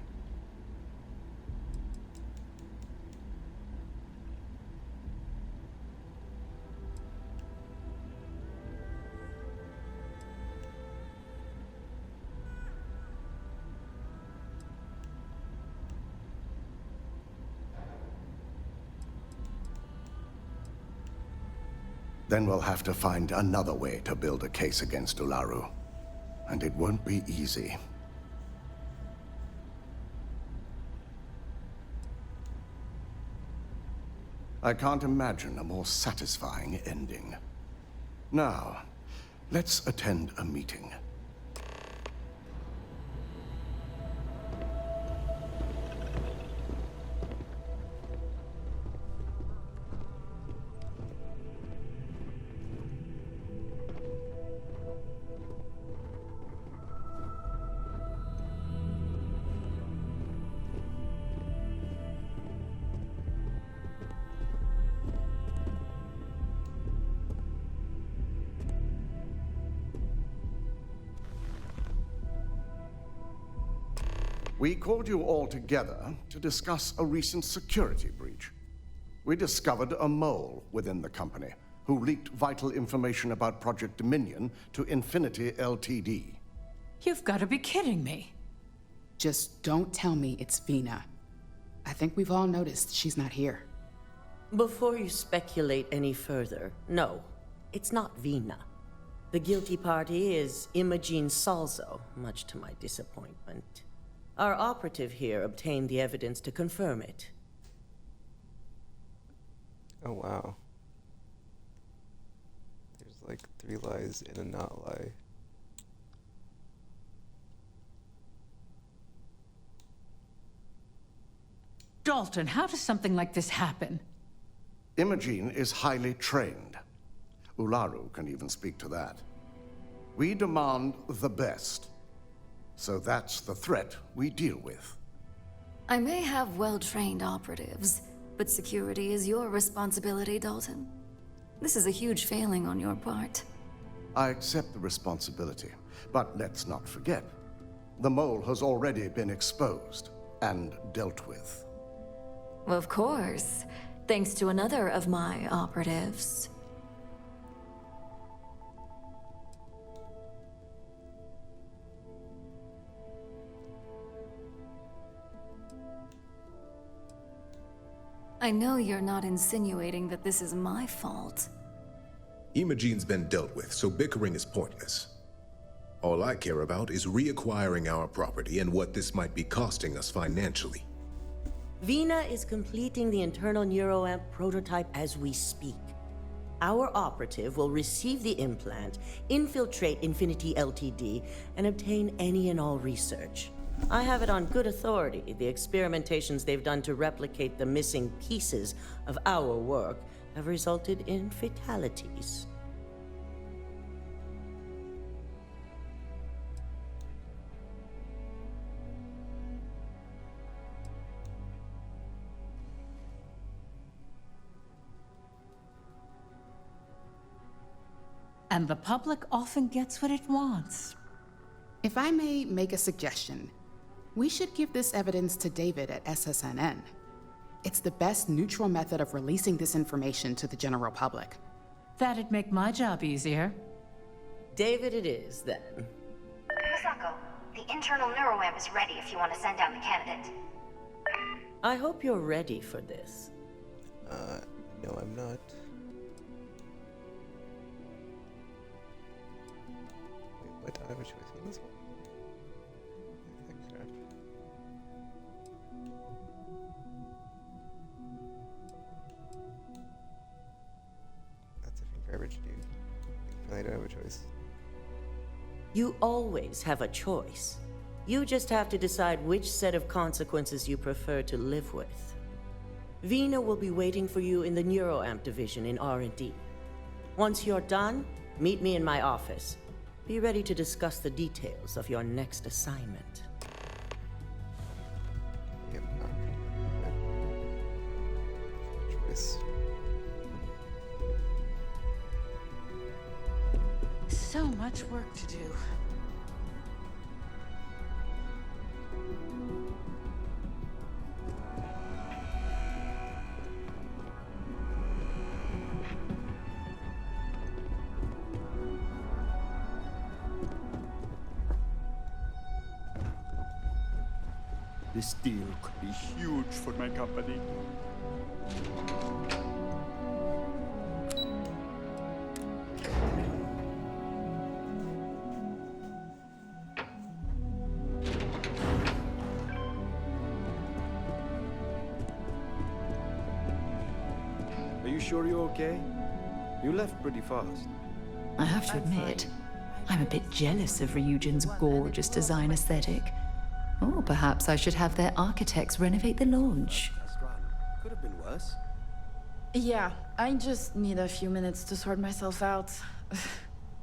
S21: Then we'll have to find another way to build a case against Ularu. And it won't be easy. I can't imagine a more satisfying ending. Now, let's attend a meeting. We called you all together to discuss a recent security breach. We discovered a mole within the company who leaked vital information about Project Dominion to Infinity Ltd.
S4: You've got to be kidding me.
S9: Just don't tell me it's Vina. I think we've all noticed she's not here.
S23: Before you speculate any further, no, it's not Vina. The guilty party is Imogene Salzo, much to my disappointment. Our operative here obtained the evidence to confirm it.
S1: Oh, wow. There's like 3 lies and a not lie.
S4: Dalton, how does something like this happen?
S21: Imogene is highly trained. Ularu can even speak to that. We demand the best. So that's the threat we deal with.
S20: I may have well-trained operatives, but security is your responsibility, Dalton. This is a huge failing on your part.
S21: I accept the responsibility, but let's not forget, the mole has already been exposed and dealt with.
S20: Of course, thanks to another of my operatives. I know you're not insinuating that this is my fault.
S24: Imogene's been dealt with, so bickering is pointless. All I care about is reacquiring our property and what this might be costing us financially.
S23: Vina is completing the internal neuroamp prototype as we speak. Our operative will receive the implant, infiltrate Infinity Ltd, and obtain any and all research. I have it on good authority. The experimentations they've done to replicate the missing pieces of our work have resulted in fatalities.
S4: And the public often gets what it wants.
S9: If I may make a suggestion, we should give this evidence to David at SSNN. It's the best neutral method of releasing this information to the general public.
S4: That'd make my job easier.
S23: David it is, then.
S16: Misako, the internal neuroamp is ready if you want to send down the candidate.
S23: I hope you're ready for this.
S1: No, I'm not. Wait, what? I have a choice on this one? Crap. That's taking forever to do. I don't have a choice.
S23: You always have a choice. You just have to decide which set of consequences you prefer to live with. Vina will be waiting for you in the neuroamp division in R&D. Once you're done, meet me in my office. Be ready to discuss the details of your next assignment.
S1: Yep, choice.
S4: So much work to do.
S3: This deal could be huge for my company.
S7: Are you sure you're okay? You left pretty fast.
S13: I have to admit, I'm a bit jealous of Ryujin's gorgeous design aesthetic. Or perhaps I should have their architects renovate the lodge.
S7: Could have been worse.
S8: Yeah, I just need a few minutes to sort myself out.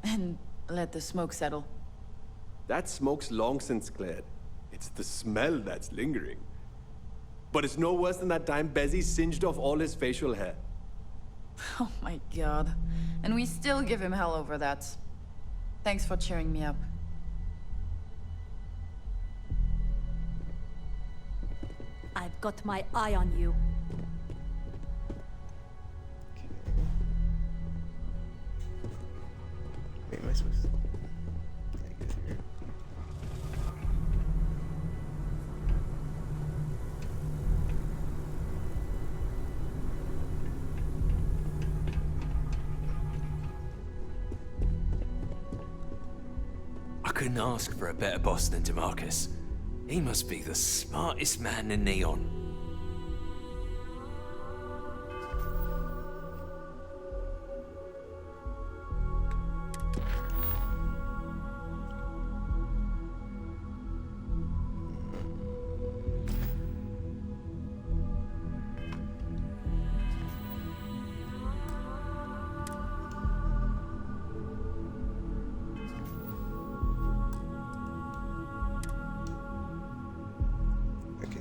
S8: And let the smoke settle.
S12: That smoke's long since cleared. It's the smell that's lingering. But it's no worse than that time Bezzy singed off all his facial hair.
S8: Oh my god. And we still give him hell over that. Thanks for cheering me up.
S25: I've got my eye on you.
S1: Wait, am I supposed to? I guess here.
S26: I couldn't ask for a better boss than DeMarcus. He must be the smartest man in Neon.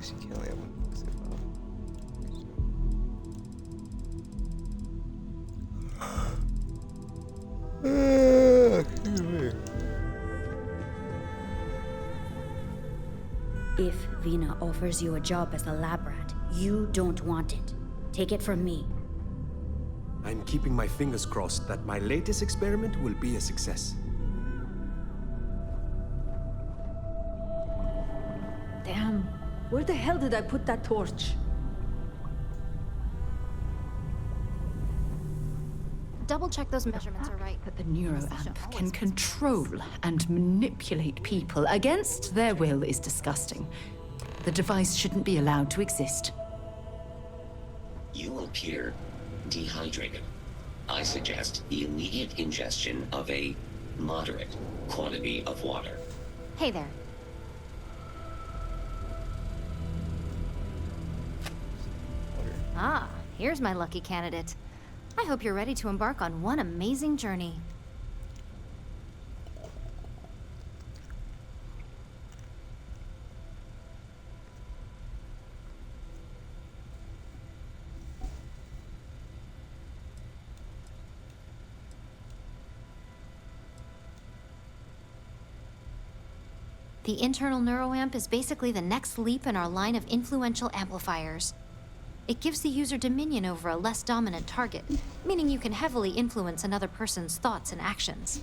S1: You can't only have one zip
S25: If Vina offers you a job as a lab rat, you don't want it. Take it from me.
S12: I'm keeping my fingers crossed that my latest experiment will be a success.
S25: Damn. Where the hell did I put that torch?
S16: Double check those measurements are right.
S13: That the neuroamp can control and manipulate people against their will is disgusting. The device shouldn't be allowed to exist.
S11: You appear dehydrated. I suggest the immediate ingestion of a moderate quantity of water.
S16: Hey there. Ah, here's my lucky candidate. I hope you're ready to embark on one amazing journey. The internal neuroamp is basically the next leap in our line of influential amplifiers. It gives the user dominion over a less dominant target, meaning you can heavily influence another person's thoughts and actions.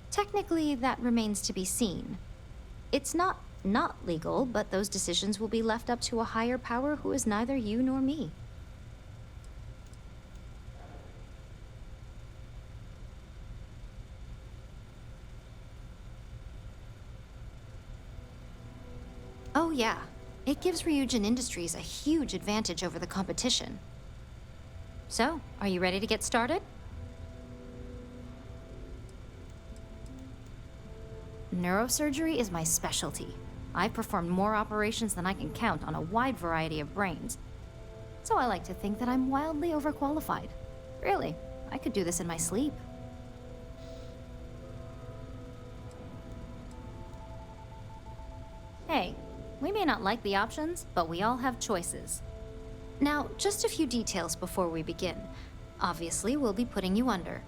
S16: Technically, that remains to be seen. It's not legal, but those decisions will be left up to a higher power who is neither you nor me. Oh yeah, it gives Ryujin Industries a huge advantage over the competition. So, are you ready to get started? Neurosurgery is my specialty. I've performed more operations than I can count on a wide variety of brains. So I like to think that I'm wildly overqualified. Really, I could do this in my sleep. Hey, we may not like the options, but we all have choices. Now, just a few details before we begin. Obviously, we'll be putting you under.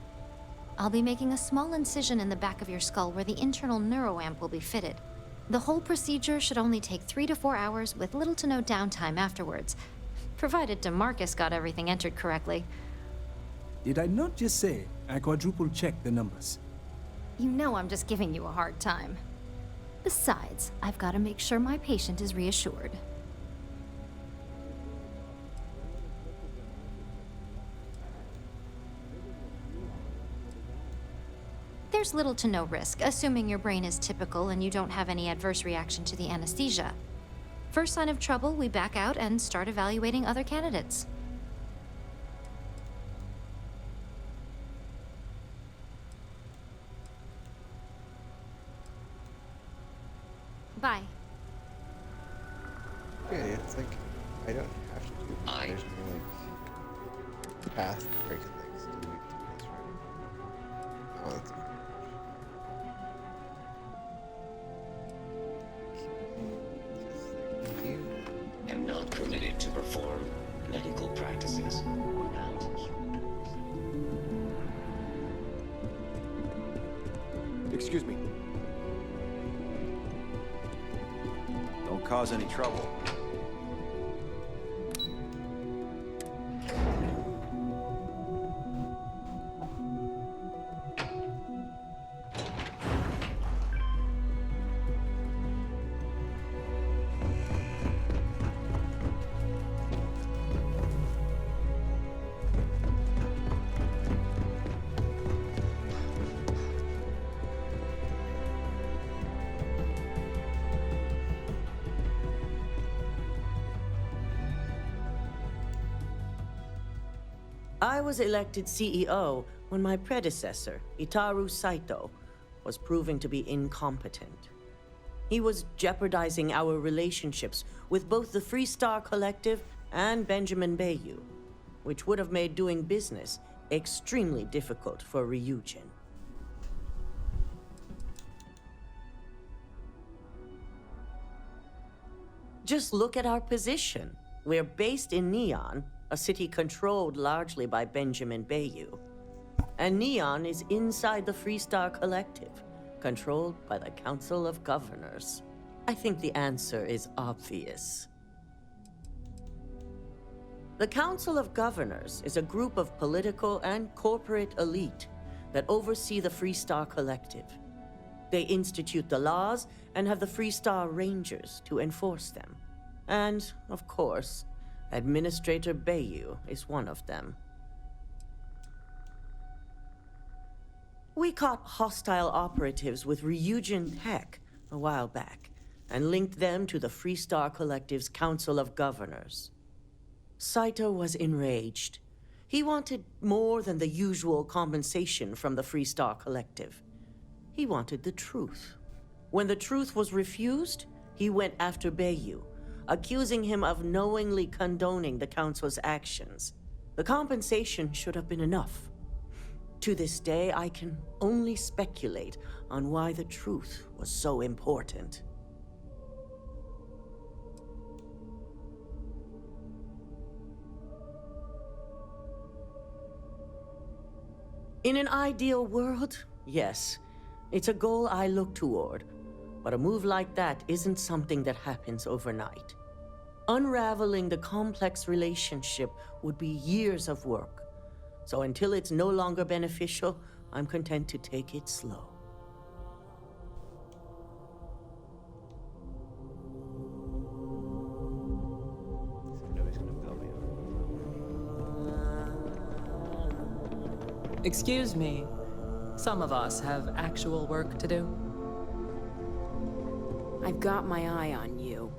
S16: I'll be making a small incision in the back of your skull where the internal neuroamp will be fitted. The whole procedure should only take 3 to 4 hours with little to no downtime afterwards, provided DeMarcus got everything entered correctly.
S2: Did I not just say I quadruple-checked the numbers?
S16: You know I'm just giving you a hard time. Besides, I've got to make sure my patient is reassured. There's little to no risk, assuming your brain is typical and you don't have any adverse reaction to the anesthesia. First sign of trouble, we back out and start evaluating other candidates. Bye.
S1: Yeah, it's like, I don't have to do this. There's no, like, path breaking things to do this, right? Oh, that's
S11: am not permitted to perform medical practices without
S5: Excuse me. Don't cause any trouble.
S23: I was elected CEO when my predecessor, Itaru Saito, was proving to be incompetent. He was jeopardizing our relationships with both the Freestar Collective and Benjamin Bayou, which would have made doing business extremely difficult for Ryujin. Just look at our position. We're based in Neon, a city controlled largely by Benjamin Bayou. And Neon is inside the Freestar Collective, controlled by the Council of Governors. I think the answer is obvious. The Council of Governors is a group of political and corporate elite that oversee the Freestar Collective. They institute the laws and have the Freestar Rangers to enforce them. And, of course, Administrator Bayou is one of them. We caught hostile operatives with Ryujin Tech a while back and linked them to the Freestar Collective's Council of Governors. Saito was enraged. He wanted more than the usual compensation from the Freestar Collective. He wanted the truth. When the truth was refused, he went after Bayou, accusing him of knowingly condoning the Council's actions. The compensation should have been enough. To this day, I can only speculate on why the truth was so important. In an ideal world, yes. It's a goal I look toward. But a move like that isn't something that happens overnight. Unraveling the complex relationship would be years of work. So until it's no longer beneficial, I'm content to take it slow.
S6: Excuse me. Some of us have actual work to do.
S15: I've got my eye on you.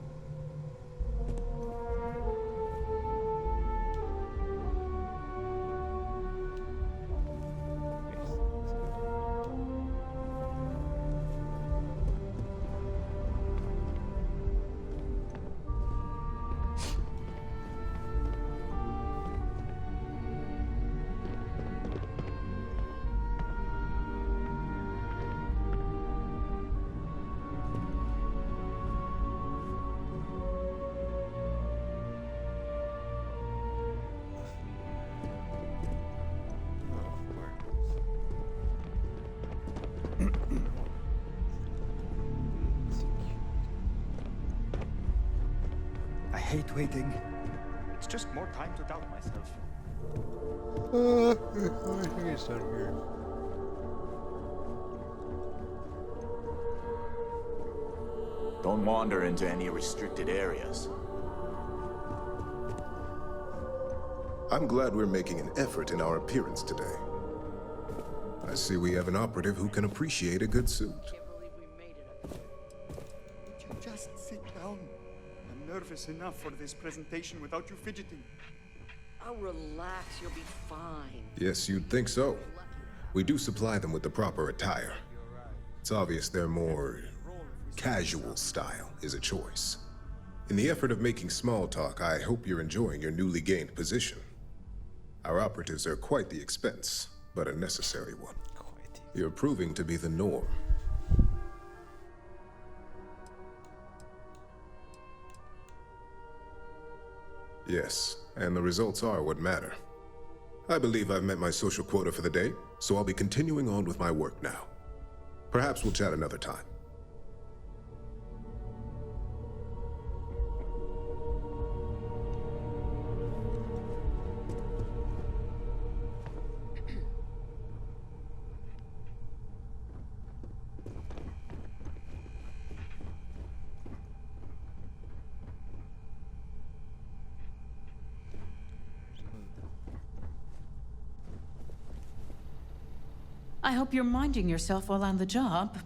S10: I hate waiting. It's just more time to doubt myself.
S1: I think it's done here.
S3: Don't wander into any restricted areas.
S24: I'm glad we're making an effort in our appearance today. I see we have an operative who can appreciate a good suit.
S10: Just sit down. I'm nervous enough for this presentation without you fidgeting.
S14: Oh, relax. You'll be fine.
S24: Yes, you'd think so. We do supply them with the proper attire. It's obvious their more casual style is a choice. In the effort of making small talk, I hope you're enjoying your newly gained position. Our operatives are quite the expense, but a necessary one. You're proving to be the norm. Yes, and the results are what matter. I believe I've met my social quota for the day, so I'll be continuing on with my work now. Perhaps we'll chat another time.
S4: I hope you're minding yourself while on the job.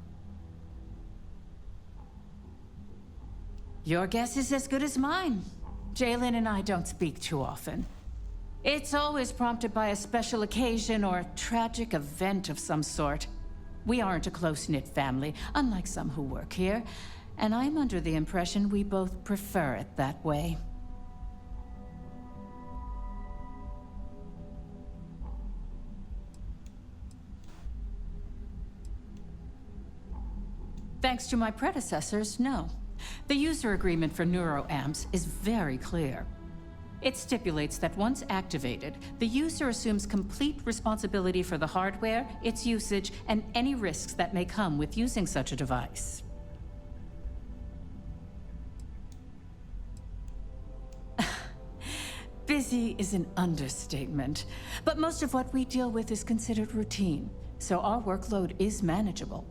S4: Your guess is as good as mine. Jalen and I don't speak too often. It's always prompted by a special occasion or a tragic event of some sort. We aren't a close-knit family, unlike some who work here, and I'm under the impression we both prefer it that way. Thanks to my predecessors, no. The user agreement for neuroamps is very clear. It stipulates that once activated, the user assumes complete responsibility for the hardware, its usage, and any risks that may come with using such a device. Busy is an understatement, but most of what we deal with is considered routine, so our workload is manageable.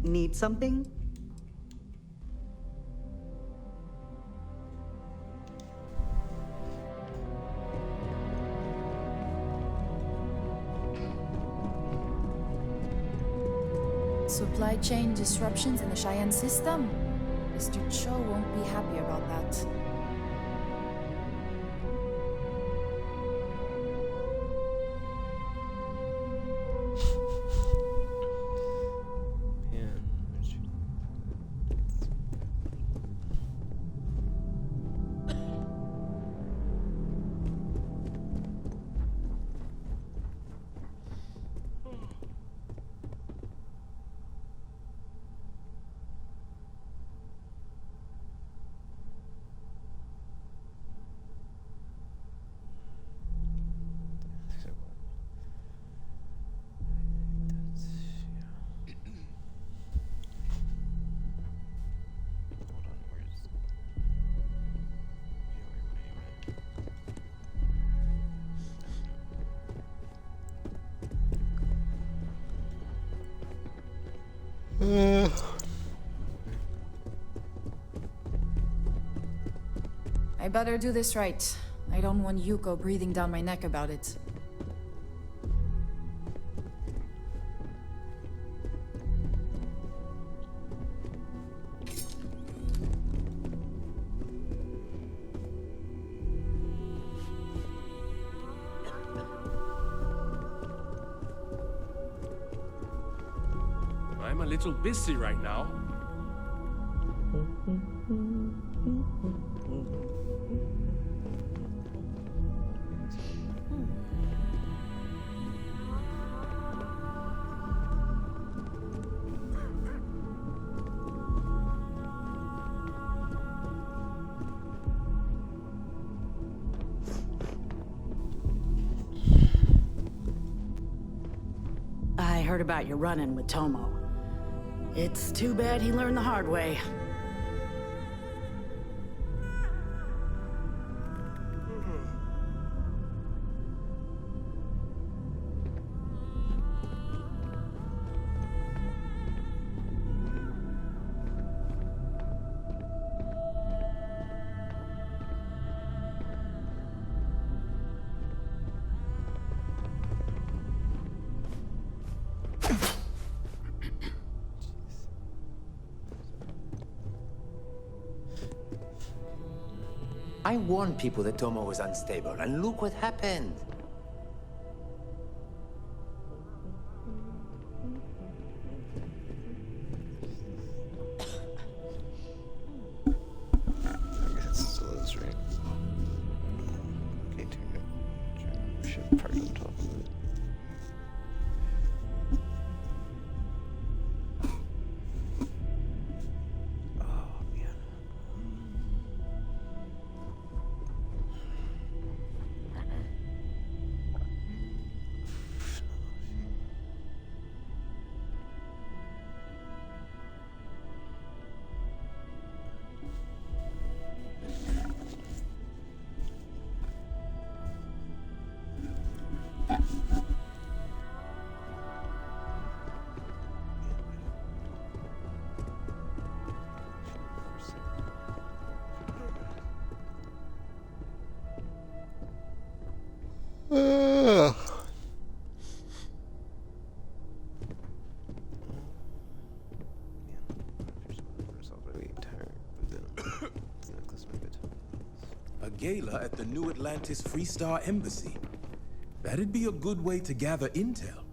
S17: Need something?
S8: Supply chain disruptions in the Cheyenne system? Mr. Cho won't be happy about that. I better do this right. I don't want Yuko breathing down my neck about it.
S18: I'm a little busy right now.
S19: I heard about your run-in with Tomo. It's too bad he learned the hard way.
S20: I warned people that Tomo was unstable, and look what happened.
S1: I guess it still is, right? Okay, ship parked on top of it.
S21: A gala at the New Atlantis Freestar Embassy. That'd be a good way to gather intel.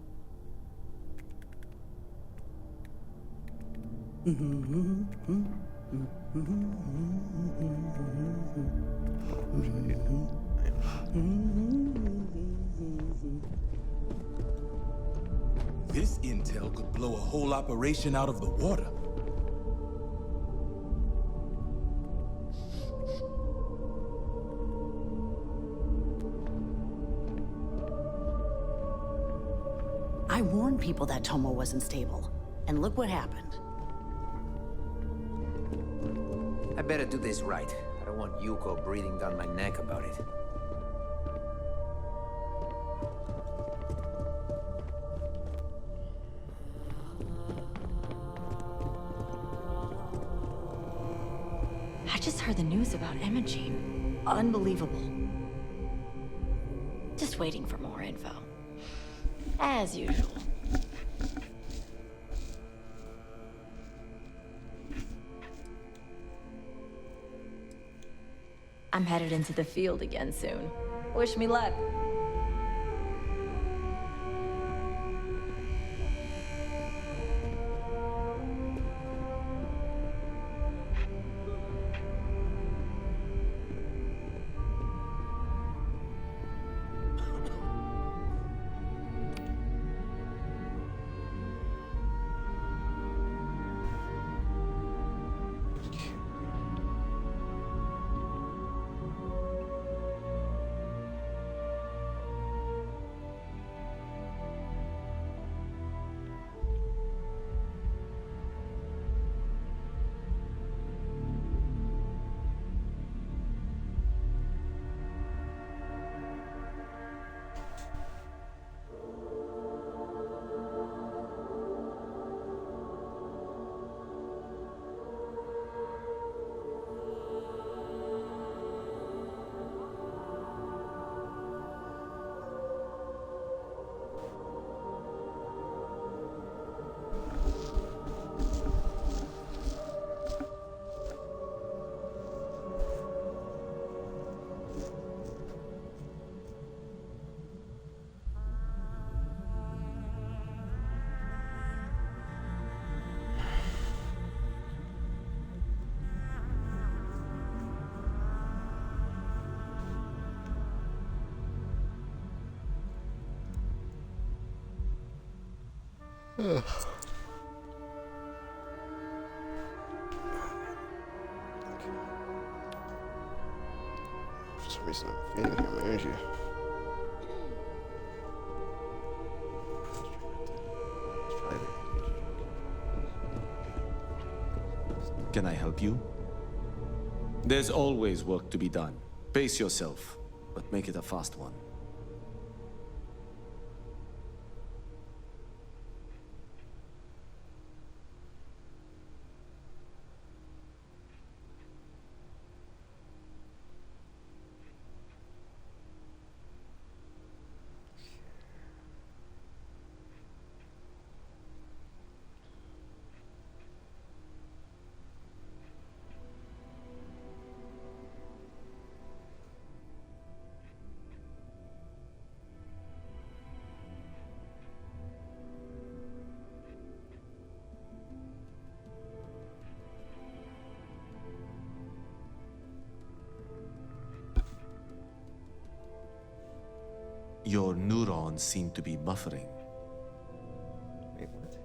S21: This intel could blow a whole operation out of the water.
S19: I warned people that Tomo wasn't stable, and look what happened.
S20: I better do this right. I don't want Yuko breathing down my neck about it.
S15: just heard the news about Imogene. Unbelievable. Just waiting for more info. As usual. I'm headed into the field again soon. Wish me luck.
S1: Ugh. For some reason I'm feeling here, my energy.
S7: Can I help you? There's always work to be done. Pace yourself, but make it a fast one. Your neurons seem to be buffering.
S1: Wait, what?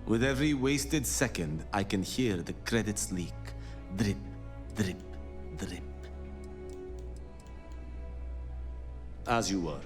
S7: With every wasted second, I can hear the credits leak. Drip, drip, drip. As you were.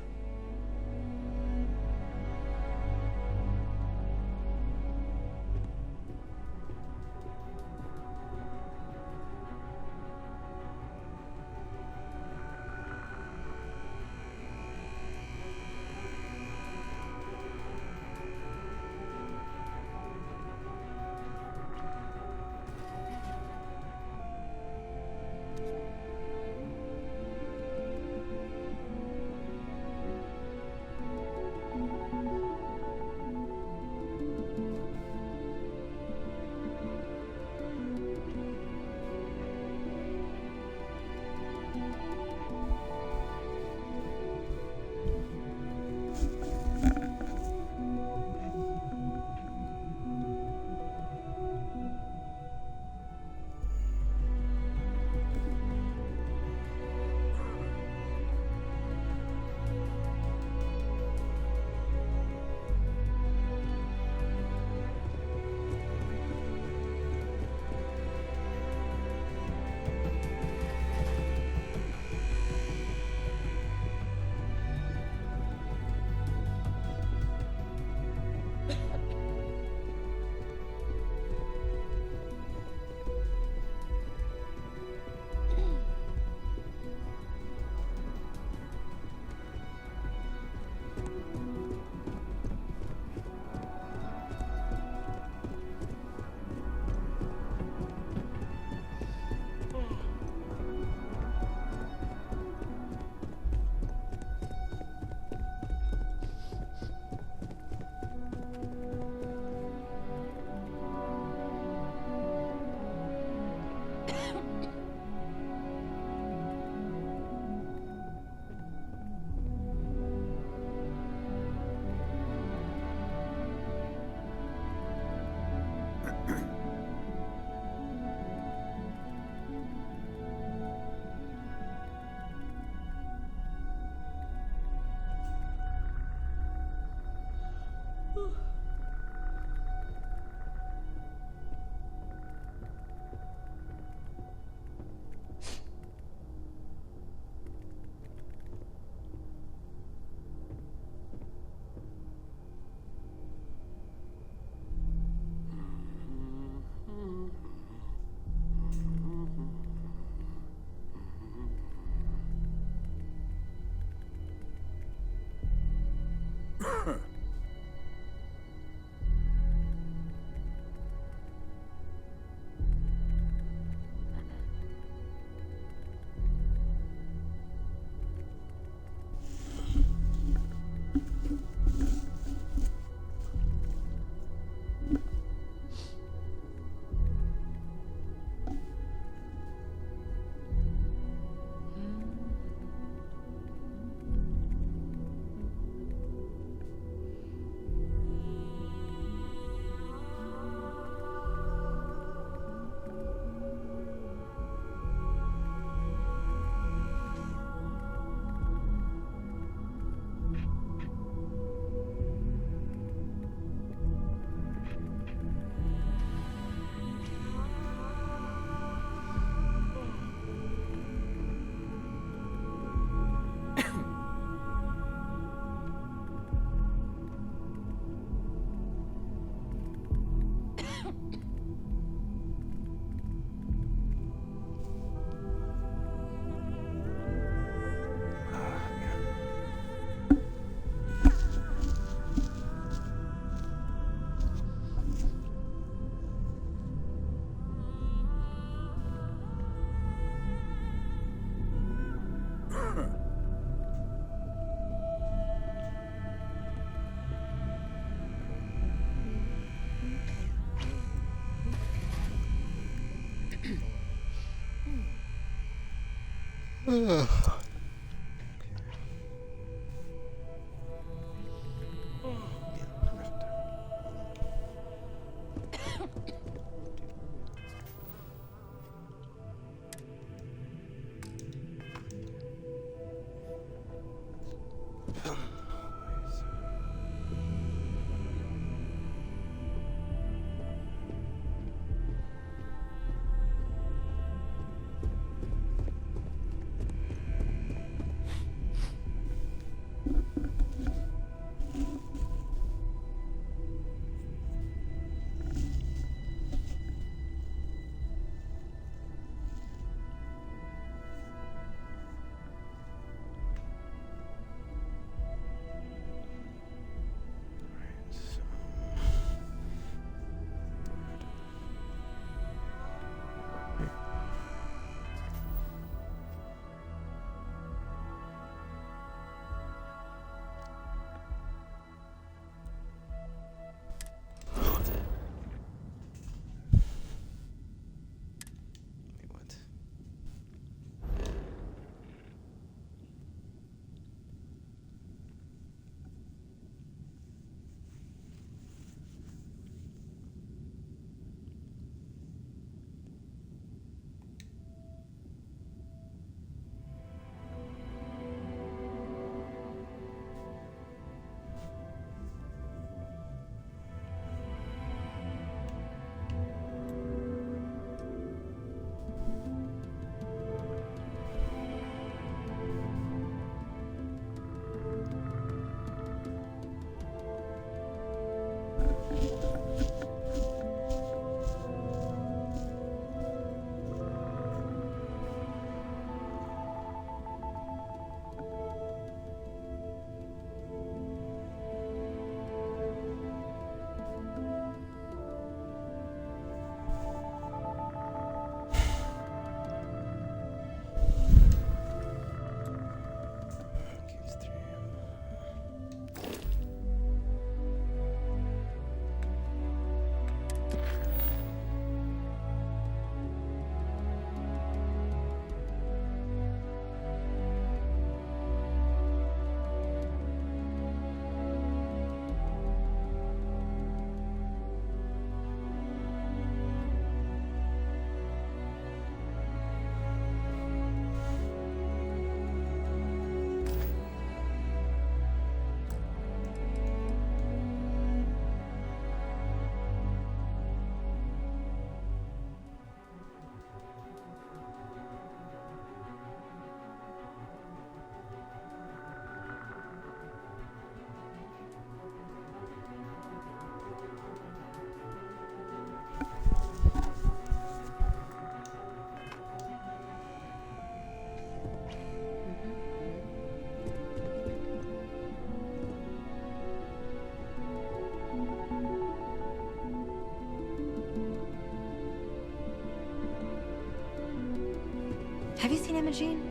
S9: Have you seen Imogene?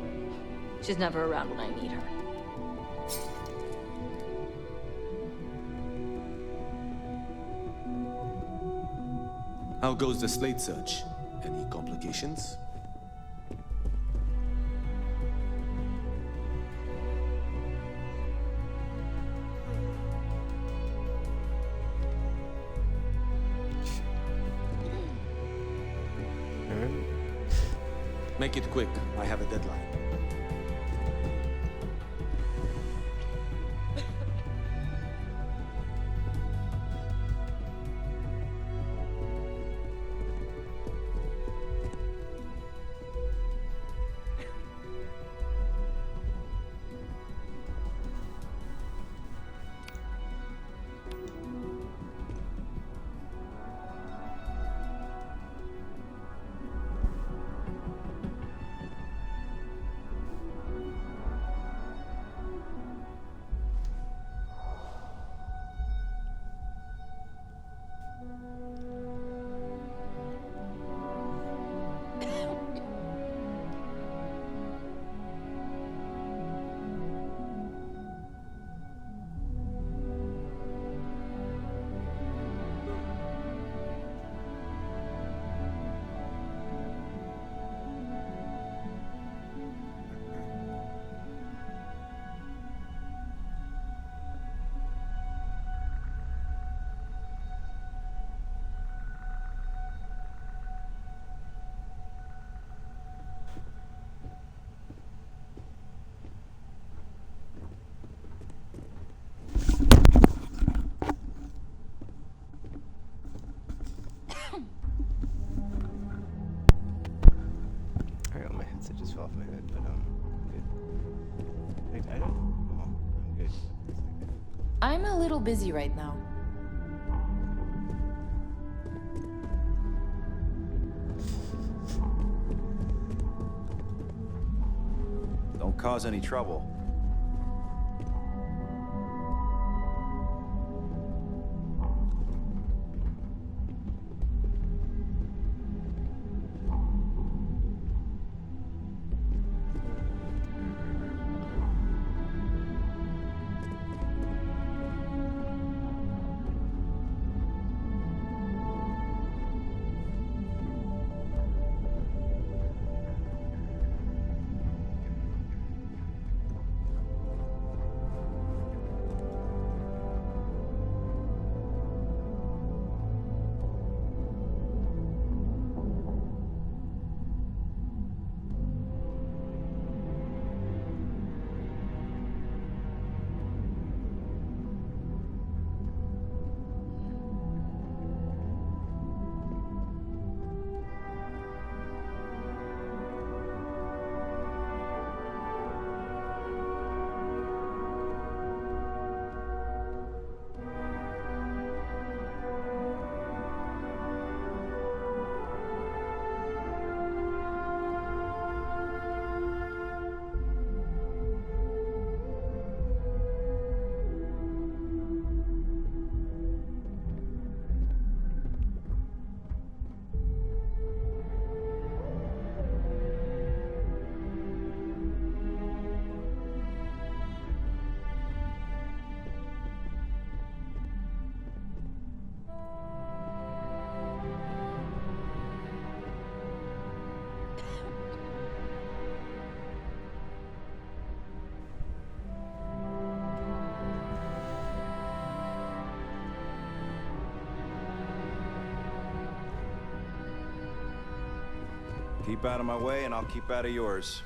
S9: She's never around when I need her.
S7: How goes the slate search? Any complications? Make it quick. I have a deadline.
S1: Sorry, all my headset just fell off my head, but good. I don't. Oh, I'm good.
S8: I'm a little busy right now.
S5: Don't cause any trouble. Keep out of my way, and I'll keep out of yours.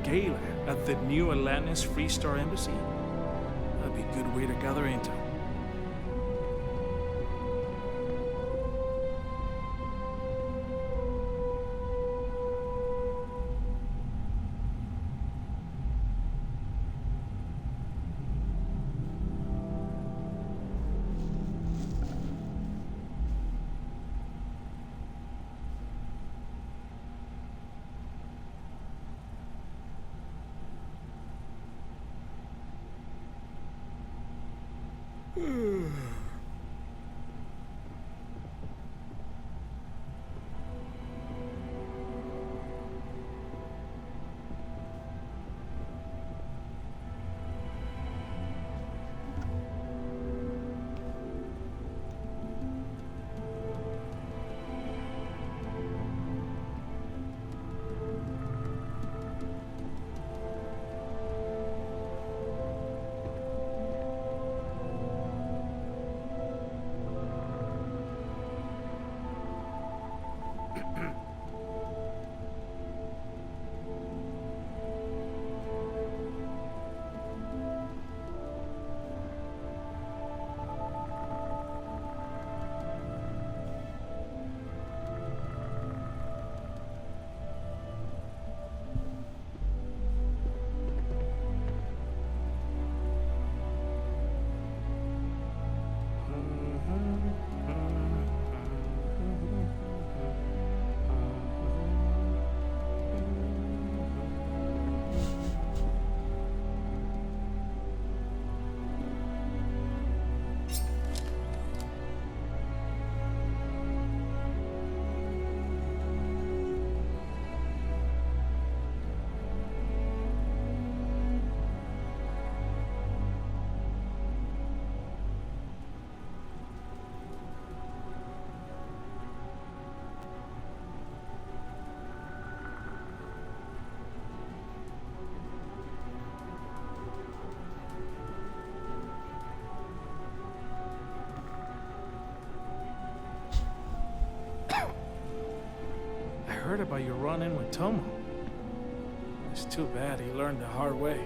S18: Gala at the new Atlantis Freestar Embassy? That'd be a good way to gather intel. heard about your run-in with Tomo. It's too bad he learned the hard way.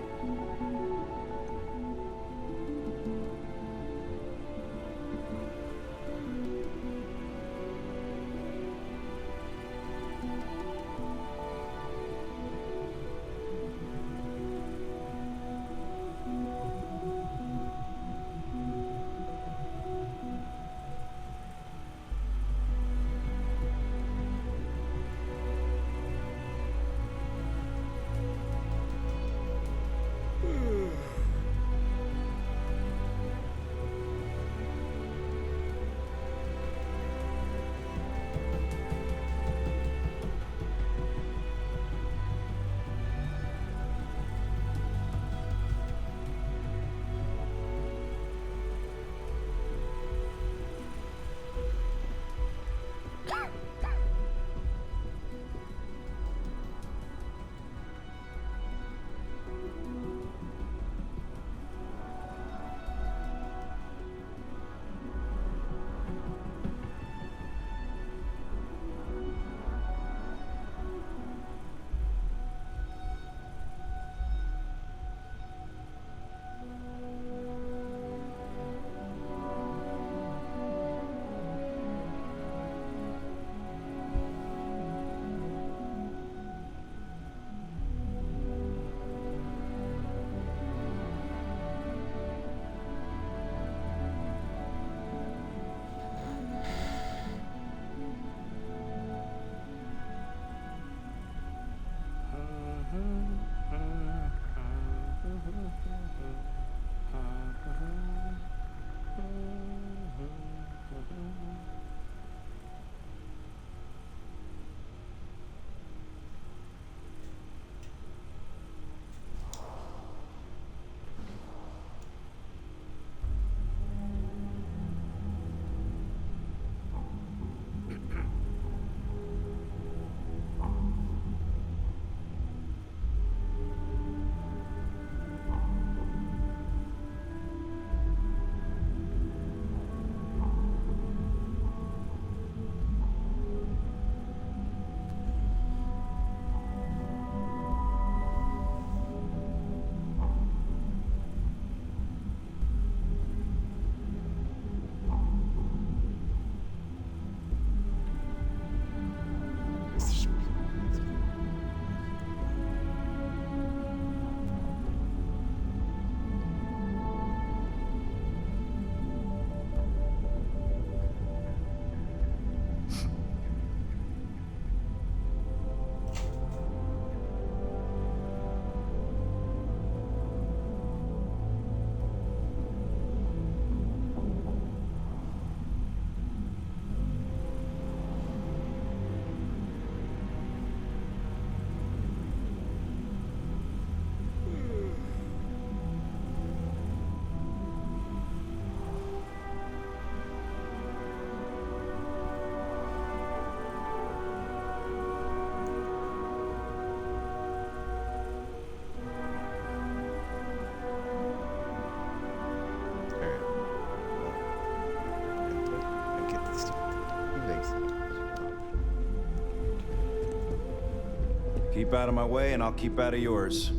S5: Keep out of my way, and I'll keep out of yours.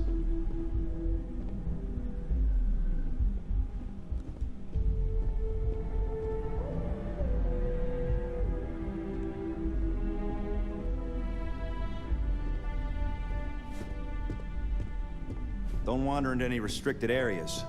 S5: Don't wander into any restricted areas.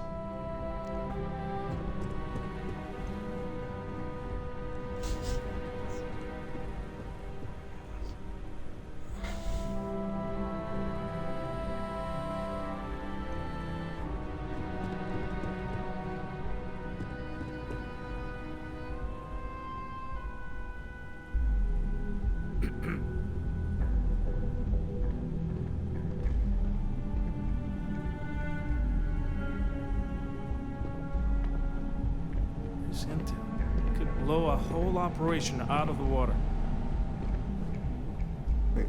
S18: Could blow a whole operation out of the water.
S1: Wait.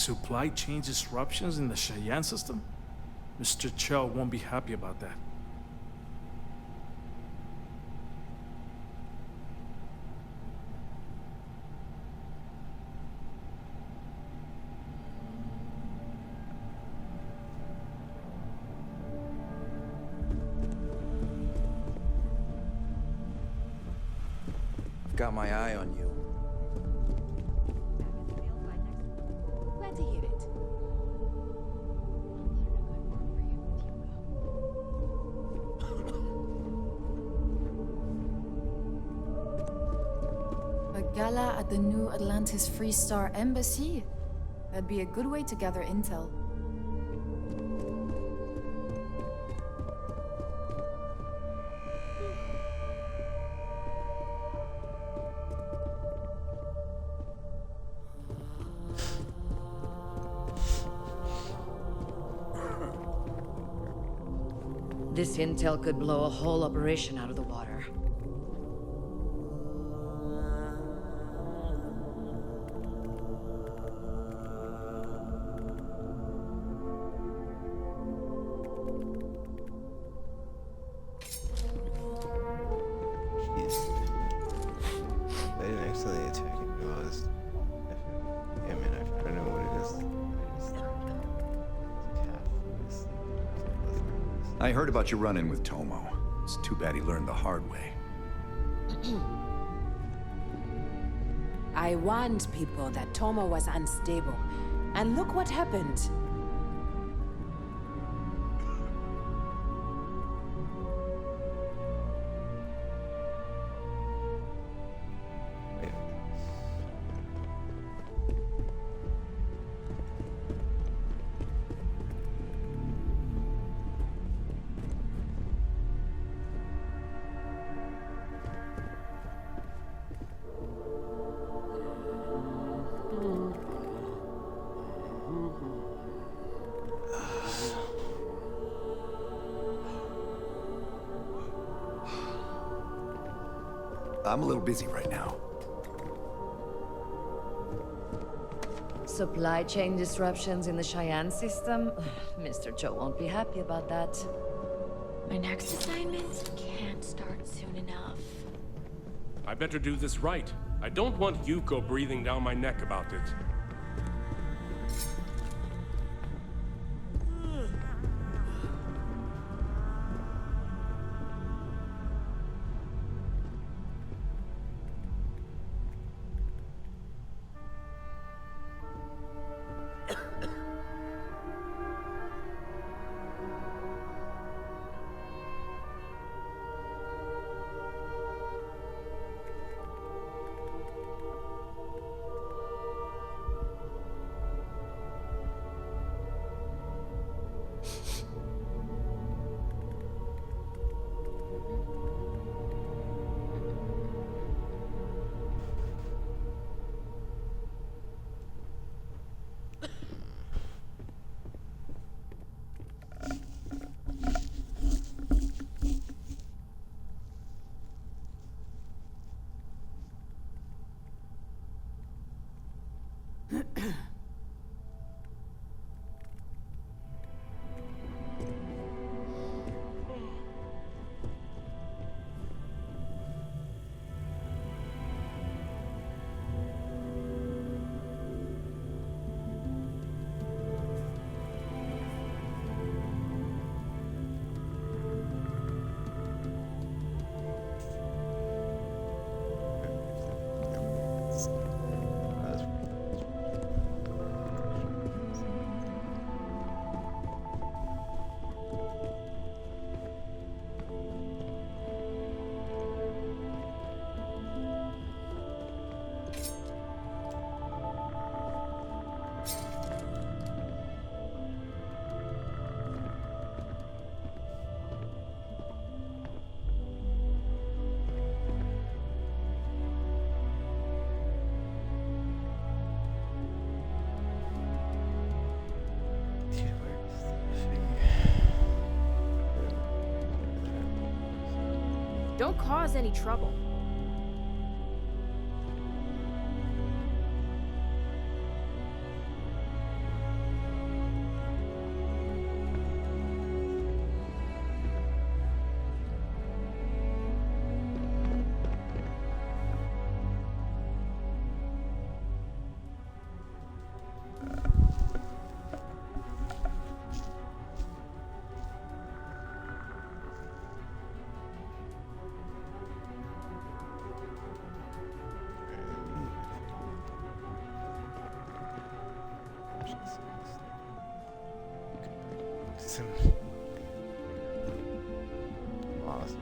S18: Supply chain disruptions in the Cheyenne system? Mr. Cho won't be happy about that.
S5: I've got my eye on you.
S15: Glad to hear it.
S8: A gala at the new Atlantis Free Star Embassy? That'd be a good way to gather intel.
S14: This intel could blow a whole operation out of the water.
S1: Jeez. I didn't accidentally attack it while I was... Yeah, man, I don't know what it is.
S12: I heard about your run-in with Tomo. It's too bad he learned the hard way.
S15: I warned people that Tomo was unstable, and look what happened.
S12: I'm a little busy right now.
S14: Supply chain disruptions in the Cheyenne system? Mr. Cho won't be happy about that.
S15: My next assignment can't start soon enough.
S13: I better do this right. I don't want Yuko breathing down my neck about it.
S15: Don't cause any trouble.
S1: listen. Awesome.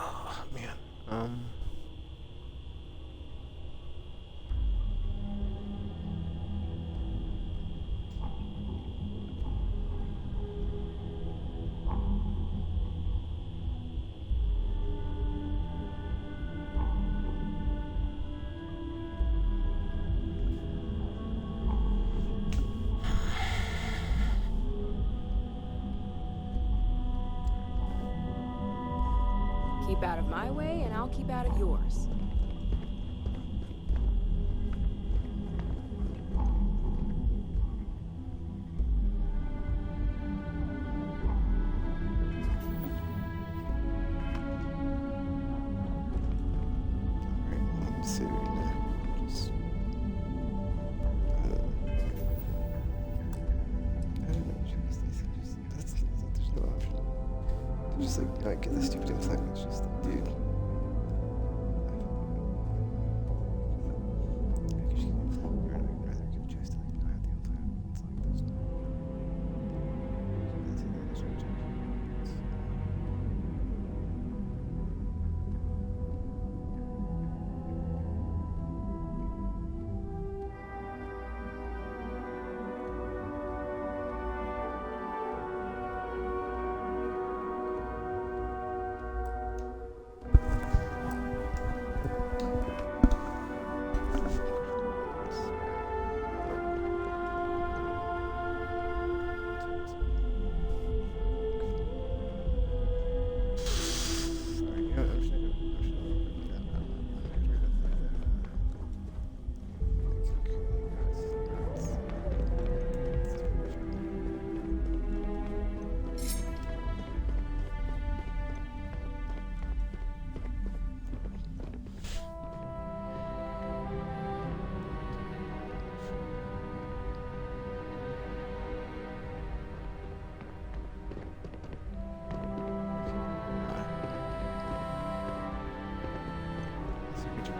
S1: Oh man.
S15: Keep out of my way, and I'll keep out of yours.
S1: Just like not get the stupid implant. It's just like, dude.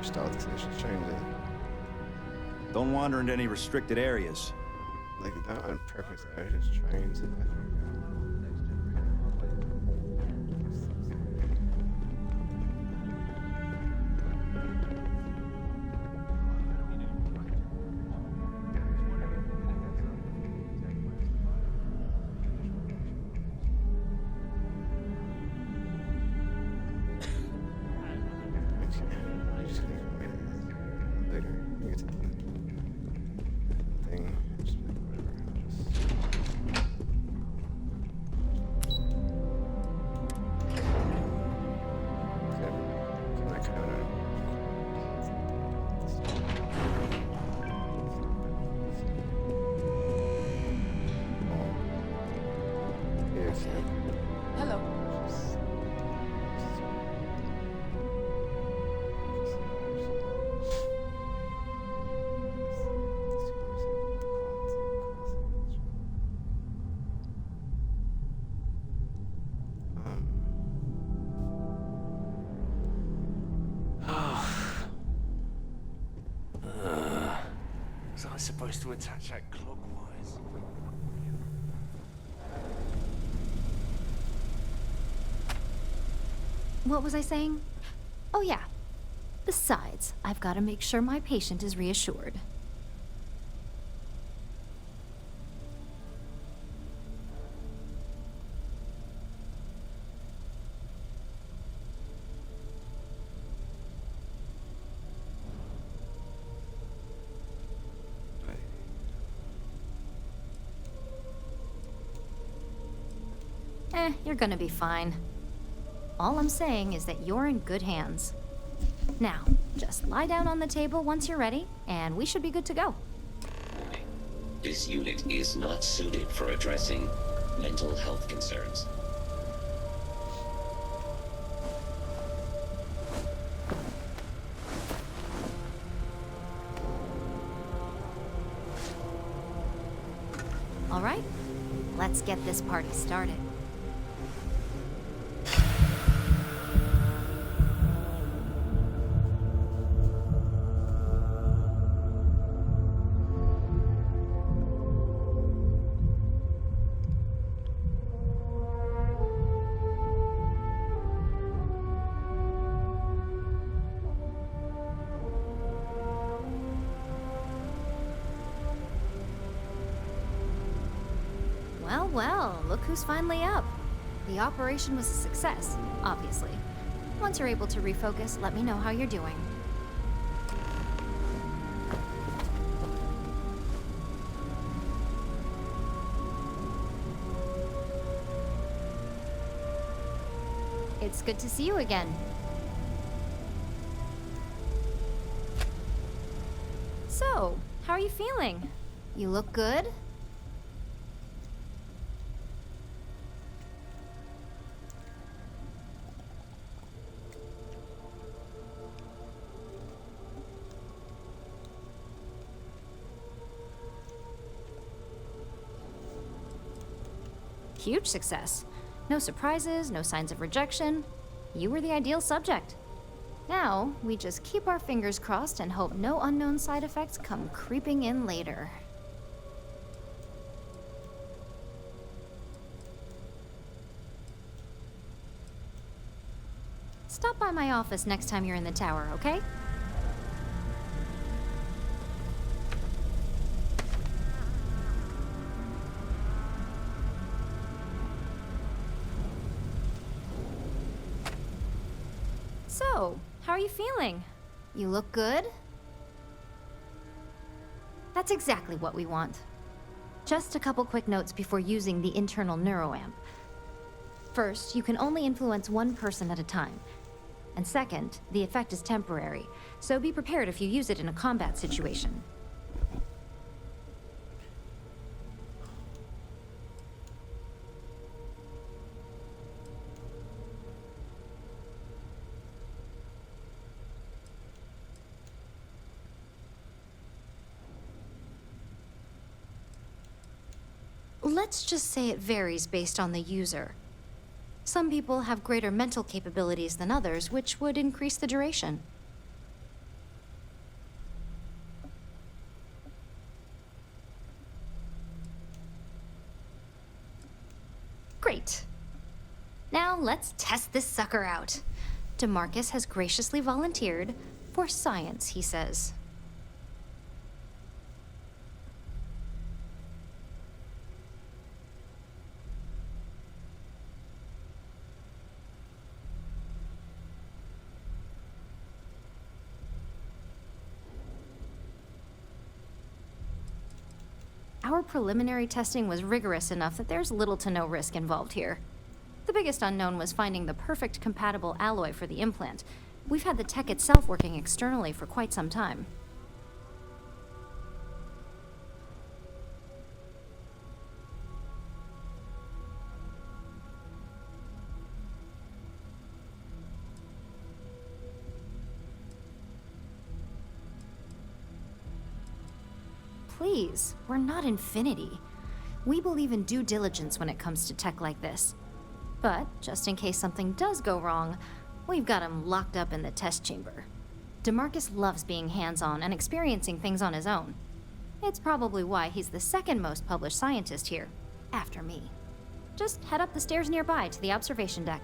S1: Style this nation's trying to
S5: Don't wander into any restricted areas.
S1: like not on purpose. I was just trying to.
S18: Was I supposed to attach that clockwise?
S2: What was I saying? Oh yeah. Besides, I've got to make sure my patient is reassured. You're gonna be fine. All I'm saying is that you're in good hands. Now, just lie down on the table once you're ready, and we should be good to go.
S16: This unit is not suited for addressing mental health concerns.
S2: All right, let's get this party started. Well, look who's finally up. The operation was a success, obviously. Once you're able to refocus, let me know how you're doing. It's good to see you again. So, how are you feeling? You look good? Huge success. No surprises, no signs of rejection. You were the ideal subject. Now, we just keep our fingers crossed and hope no unknown side effects come creeping in later. Stop by my office next time you're in the tower, okay? So, how are you feeling? You look good? That's exactly what we want. Just a couple quick notes before using the internal neuroamp. First, you can only influence one person at a time. And second, the effect is temporary, so be prepared if you use it in a combat situation. Let's just say it varies based on the user. Some people have greater mental capabilities than others, which would increase the duration. Great. Now let's test this sucker out. DeMarcus has graciously volunteered for science, he says. Our preliminary testing was rigorous enough that there's little to no risk involved here. The biggest unknown was finding the perfect compatible alloy for the implant. We've had the tech itself working externally for quite some time. Please, we're not Infinity. We believe in due diligence when it comes to tech like this. But, just in case something does go wrong, we've got him locked up in the test chamber. DeMarcus loves being hands-on and experiencing things on his own. It's probably why he's the second most published scientist here, after me. Just head up the stairs nearby to the observation deck.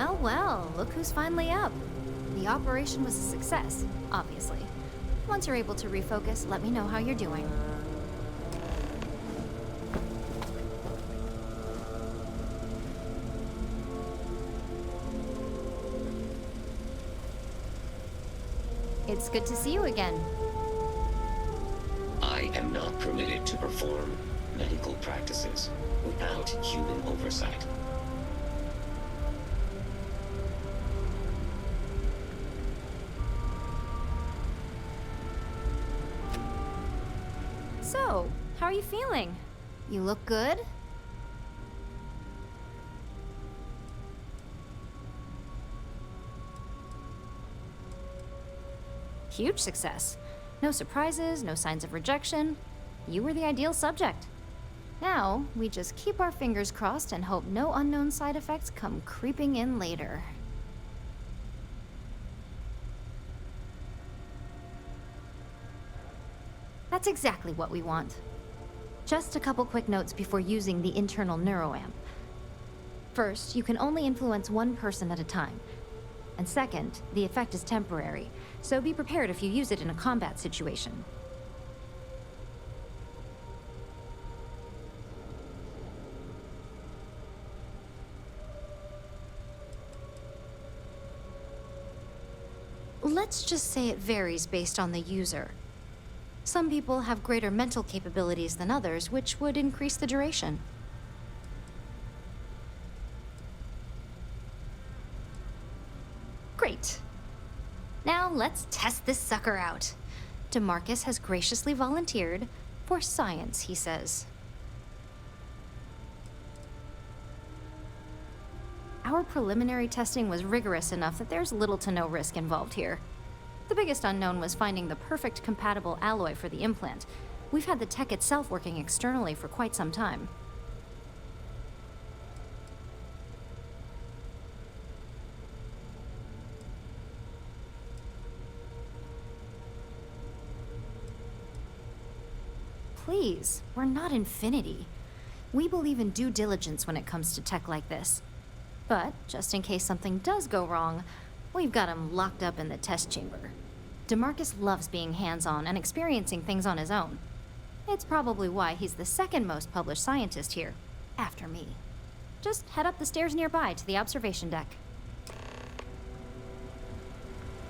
S2: Well, well, look who's finally up. The operation was a success, obviously. Once you're able to refocus, let me know how you're doing. It's good to see you again.
S16: I am not permitted to perform medical practices without human oversight.
S2: So, how are you feeling? You look good? Huge success. No surprises, no signs of rejection. You were the ideal subject. Now, we just keep our fingers crossed and hope no unknown side effects come creeping in later. That's exactly what we want. Just a couple quick notes before using the internal neuroamp. First, you can only influence one person at a time. And second, the effect is temporary, so be prepared if you use it in a combat situation. Let's just say it varies based on the user. Some people have greater mental capabilities than others, which would increase the duration. Great. Now let's test this sucker out. DeMarcus has graciously volunteered for science, he says. Our preliminary testing was rigorous enough that there's little to no risk involved here. The biggest unknown was finding the perfect compatible alloy for the implant. We've had the tech itself working externally for quite some time. Please, we're not Infinity. We believe in due diligence when it comes to tech like this. But, just in case something does go wrong, we've got him locked up in the test chamber. DeMarcus loves being hands-on and experiencing things on his own. It's probably why he's the second most published scientist here, after me. Just head up the stairs nearby to the observation deck.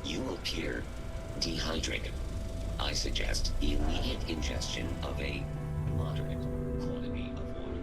S16: You appear dehydrated. I suggest the immediate ingestion of a moderate quantity of water.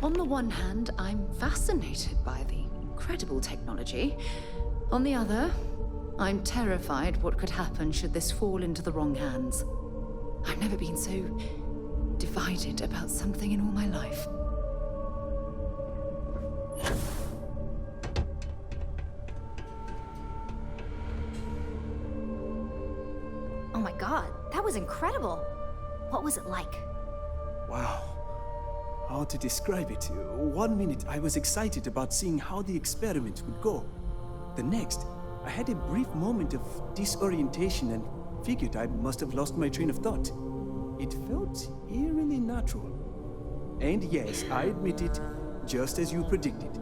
S11: On the one hand, I'm fascinated by the incredible technology. On the other, I'm terrified what could happen should this fall into the wrong hands. I've never been so divided about something in all my life.
S2: Oh my god, that was incredible. What was it like?
S17: Wow. How to describe it? 1 minute I was excited about seeing how the experiment would go. The next, I had a brief moment of disorientation and figured I must have lost my train of thought. It felt eerily natural. And yes, I admit it, just as you predicted.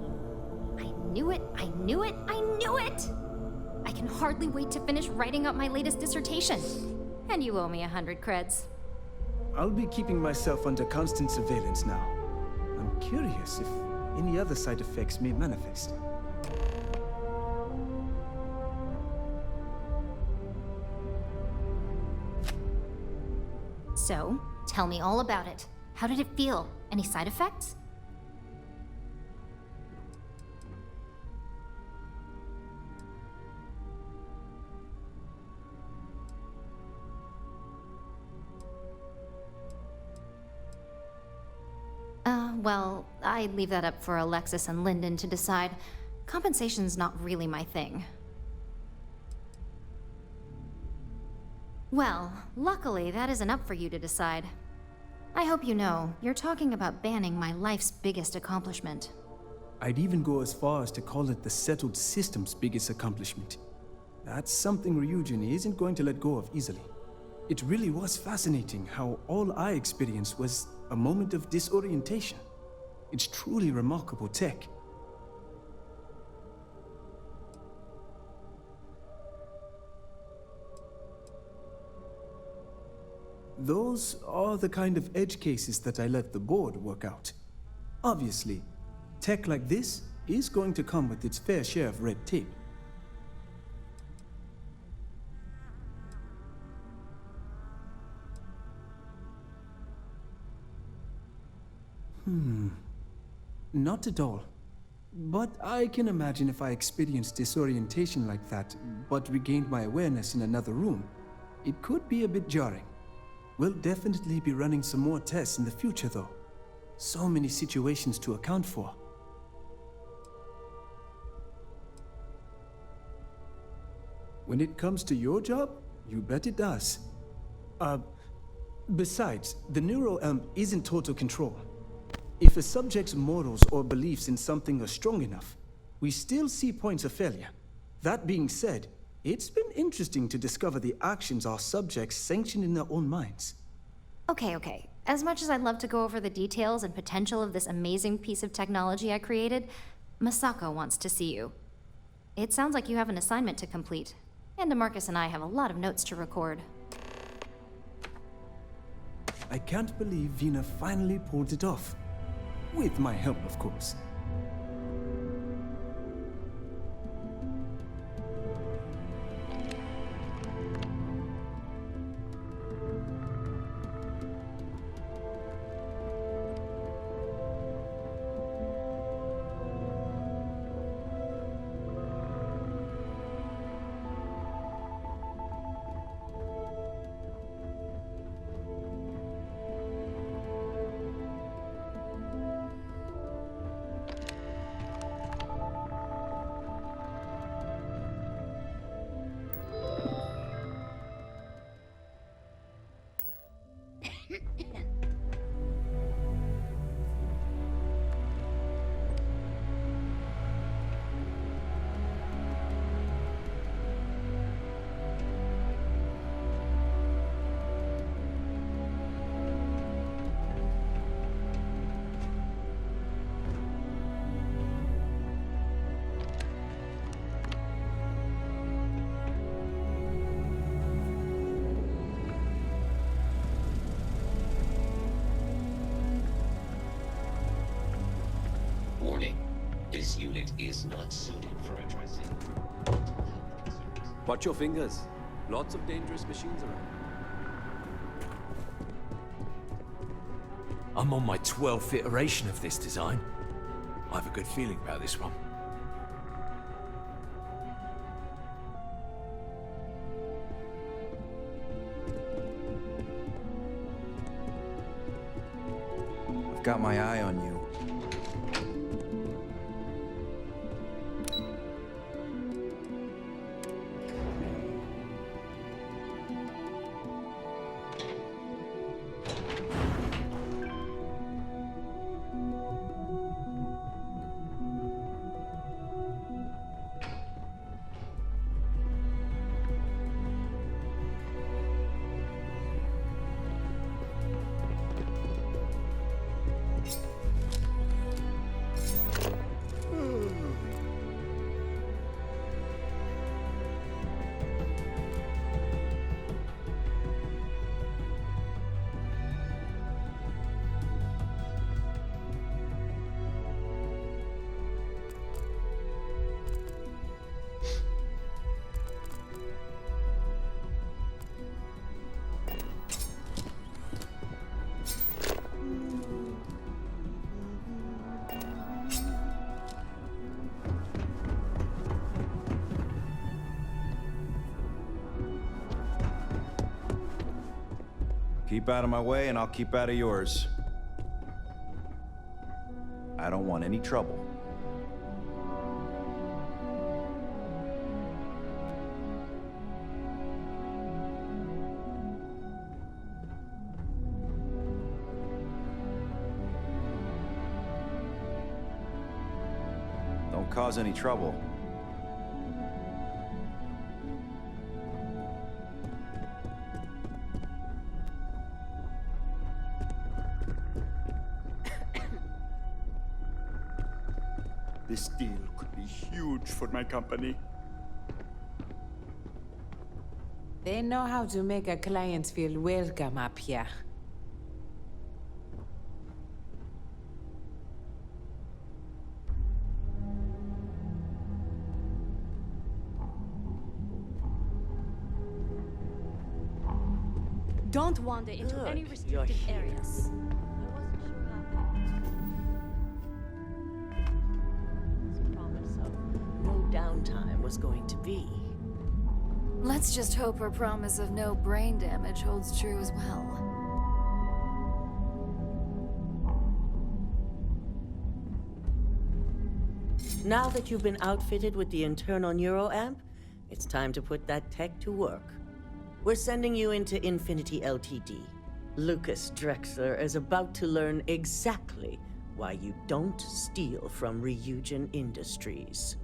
S2: I knew it, I knew it, I knew it! I can hardly wait to finish writing up my latest dissertation. And you owe me 100 creds.
S17: I'll be keeping myself under constant surveillance now. I'm curious if any other side effects may manifest.
S2: So, tell me all about it. How did it feel? Any side effects? Well, I'd leave that up for Alexis and Lyndon to decide. Compensation's not really my thing. Well, luckily that isn't up for you to decide. I hope you know, you're talking about banning my life's biggest accomplishment.
S17: I'd even go as far as to call it the settled system's biggest accomplishment. That's something Ryujin isn't going to let go of easily. It really was fascinating how all I experienced was a moment of disorientation. It's truly remarkable tech. Those are the kind of edge cases that I let the board work out. Obviously, tech like this is going to come with its fair share of red tape. Not at all. But I can imagine if I experienced disorientation like that, but regained my awareness in another room, it could be a bit jarring. We'll definitely be running some more tests in the future, though. So many situations to account for. When it comes to your job, you bet it does. Besides, the neuroamp isn't total control. If a subject's morals or beliefs in something are strong enough, we still see points of failure. That being said, it's been interesting to discover the actions our subjects sanction in their own minds.
S2: Okay. As much as I'd love to go over the details and potential of this amazing piece of technology I created, Masako wants to see you. It sounds like you have an assignment to complete, and DeMarcus and I have a lot of notes to record.
S17: I can't believe Vina finally pulled it off. With my help, of course.
S16: Warning. This unit is not suited for addressing mental health concerns.
S22: Watch your fingers. Lots of dangerous machines around.
S3: I'm on my 12th iteration of this design. I have a good feeling about this one.
S5: I've got my eye on you. Keep out of my way and I'll keep out of yours. I don't want any trouble. Don't cause any trouble.
S6: This deal could be huge for my company.
S15: They know how to make a client feel welcome up here.
S10: Don't wander into any restricted areas.
S23: Downtime was going to be.
S2: Let's just hope her promise of no brain damage holds true as well.
S23: Now that you've been outfitted with the internal neuroamp, it's time to put that tech to work. We're sending you into Infinity Ltd. Lucas Drexler is about to learn exactly why you don't steal from Ryujin Industries.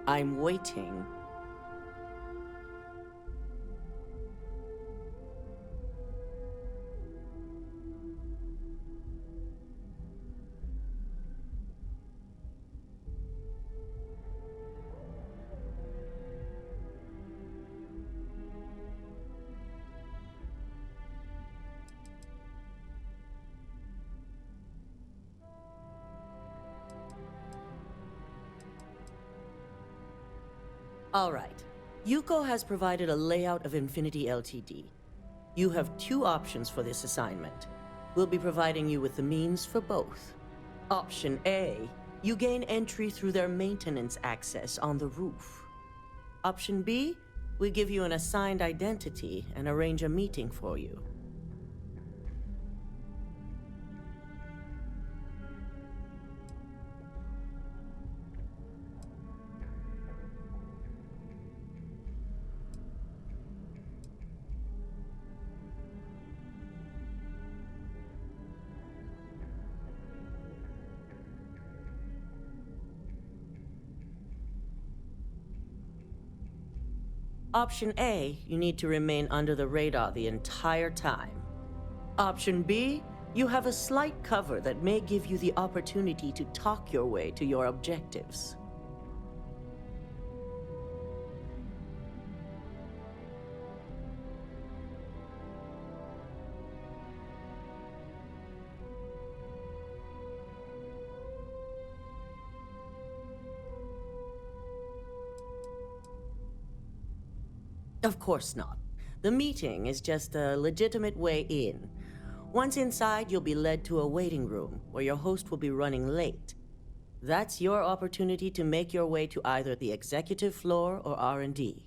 S23: I'm waiting. All right. Yuko has provided a layout of Infinity Ltd. You have two options for this assignment. We'll be providing you with the means for both. Option A, you gain entry through their maintenance access on the roof. Option B, we give you an assigned identity and arrange a meeting for you. Option A, you need to remain under the radar the entire time. Option B, you have a slight cover that may give you the opportunity to talk your way to your objectives. Of course not. The meeting is just a legitimate way in. Once inside, you'll be led to a waiting room where your host will be running late. That's your opportunity to make your way to either the executive floor or R&D.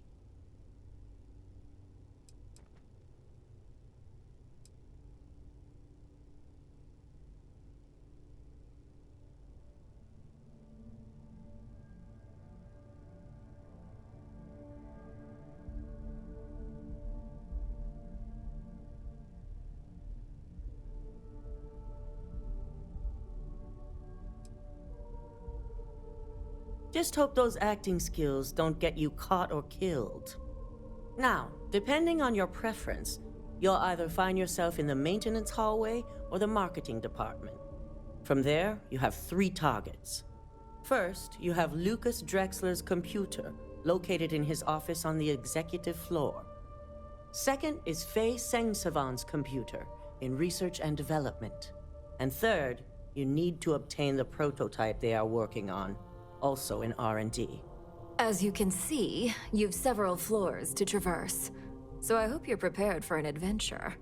S23: Just hope those acting skills don't get you caught or killed. Now, depending on your preference, you'll either find yourself in the maintenance hallway or the marketing department. From there, you have 3 targets. First, you have Lucas Drexler's computer, located in his office on the executive floor. Second is Faye Sengsavan's computer, in research and development. And third, you need to obtain the prototype they are working on, also in R&D.
S9: As you can see, you've several floors to traverse, so I hope you're prepared for an adventure.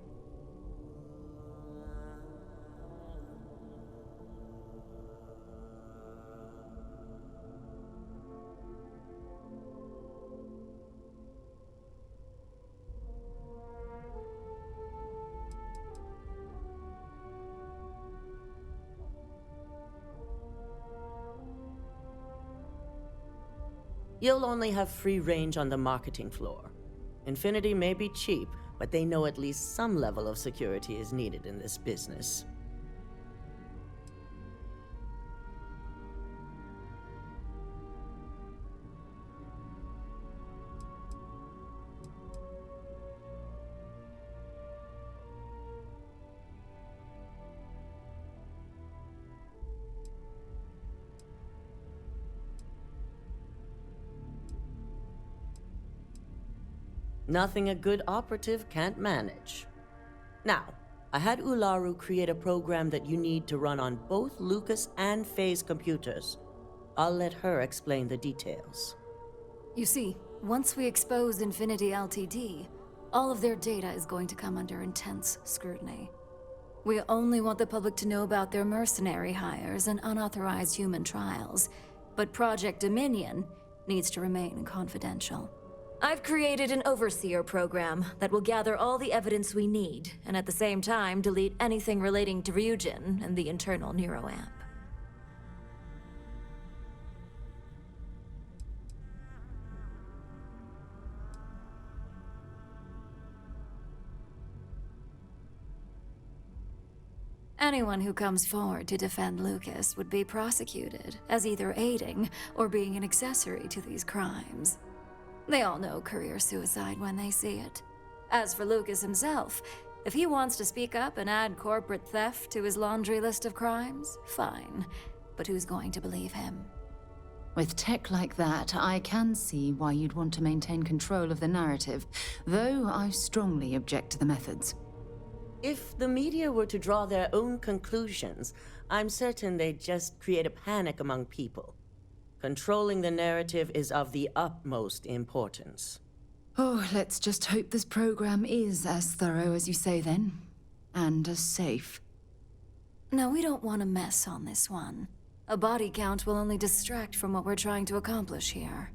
S23: You'll only have free range on the marketing floor. Infinity may be cheap, but they know at least some level of security is needed in this business. Nothing a good operative can't manage. Now, I had Ularu create a program that you need to run on both Lucas and Faye's computers. I'll let her explain the details.
S9: You see, once we expose Infinity Ltd, all of their data is going to come under intense scrutiny. We only want the public to know about their mercenary hires and unauthorized human trials, but Project Dominion needs to remain confidential. I've created an overseer program that will gather all the evidence we need, and at the same time delete anything relating to Ryujin and the internal neuroamp. Anyone who comes forward to defend Lucas would be prosecuted as either aiding or being an accessory to these crimes. They all know career suicide when they see it. As for Lucas himself, if he wants to speak up and add corporate theft to his laundry list of crimes, fine. But who's going to believe him?
S11: With tech like that, I can see why you'd want to maintain control of the narrative, though I strongly object to the methods.
S23: If the media were to draw their own conclusions, I'm certain they'd just create a panic among people. Controlling the narrative is of the utmost importance.
S11: Oh, let's just hope this program is as thorough as you say then, and as safe.
S9: No, we don't want to mess on this one. A body count will only distract from what we're trying to accomplish here.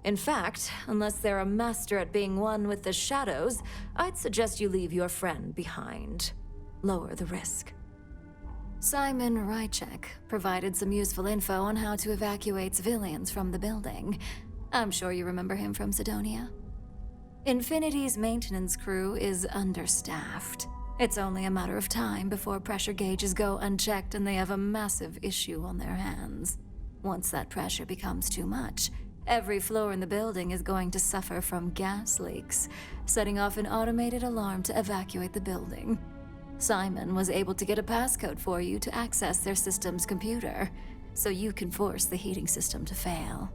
S9: In fact, unless they're a master at being one with the shadows, I'd suggest you leave your friend behind. Lower the risk. Simon Rychek provided some useful info on how to evacuate civilians from the building. I'm sure you remember him from Sidonia. Infinity's maintenance crew is understaffed. It's only a matter of time before pressure gauges go unchecked and they have a massive issue on their hands. Once that pressure becomes too much, Every floor in the building is going to suffer from gas leaks, setting off an automated alarm to evacuate the building. Simon was able to get a passcode for you to access their system's computer, so you can force the heating system to fail.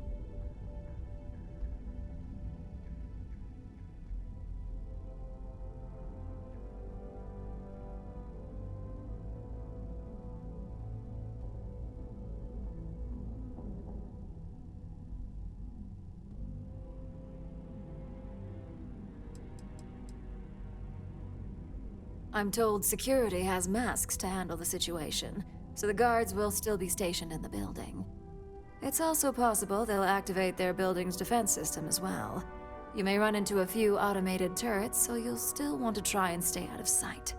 S9: I'm told security has masks to handle the situation, so the guards will still be stationed in the building. It's also possible they'll activate their building's defense system as well. You may run into a few automated turrets, so you'll still want to try and stay out of sight.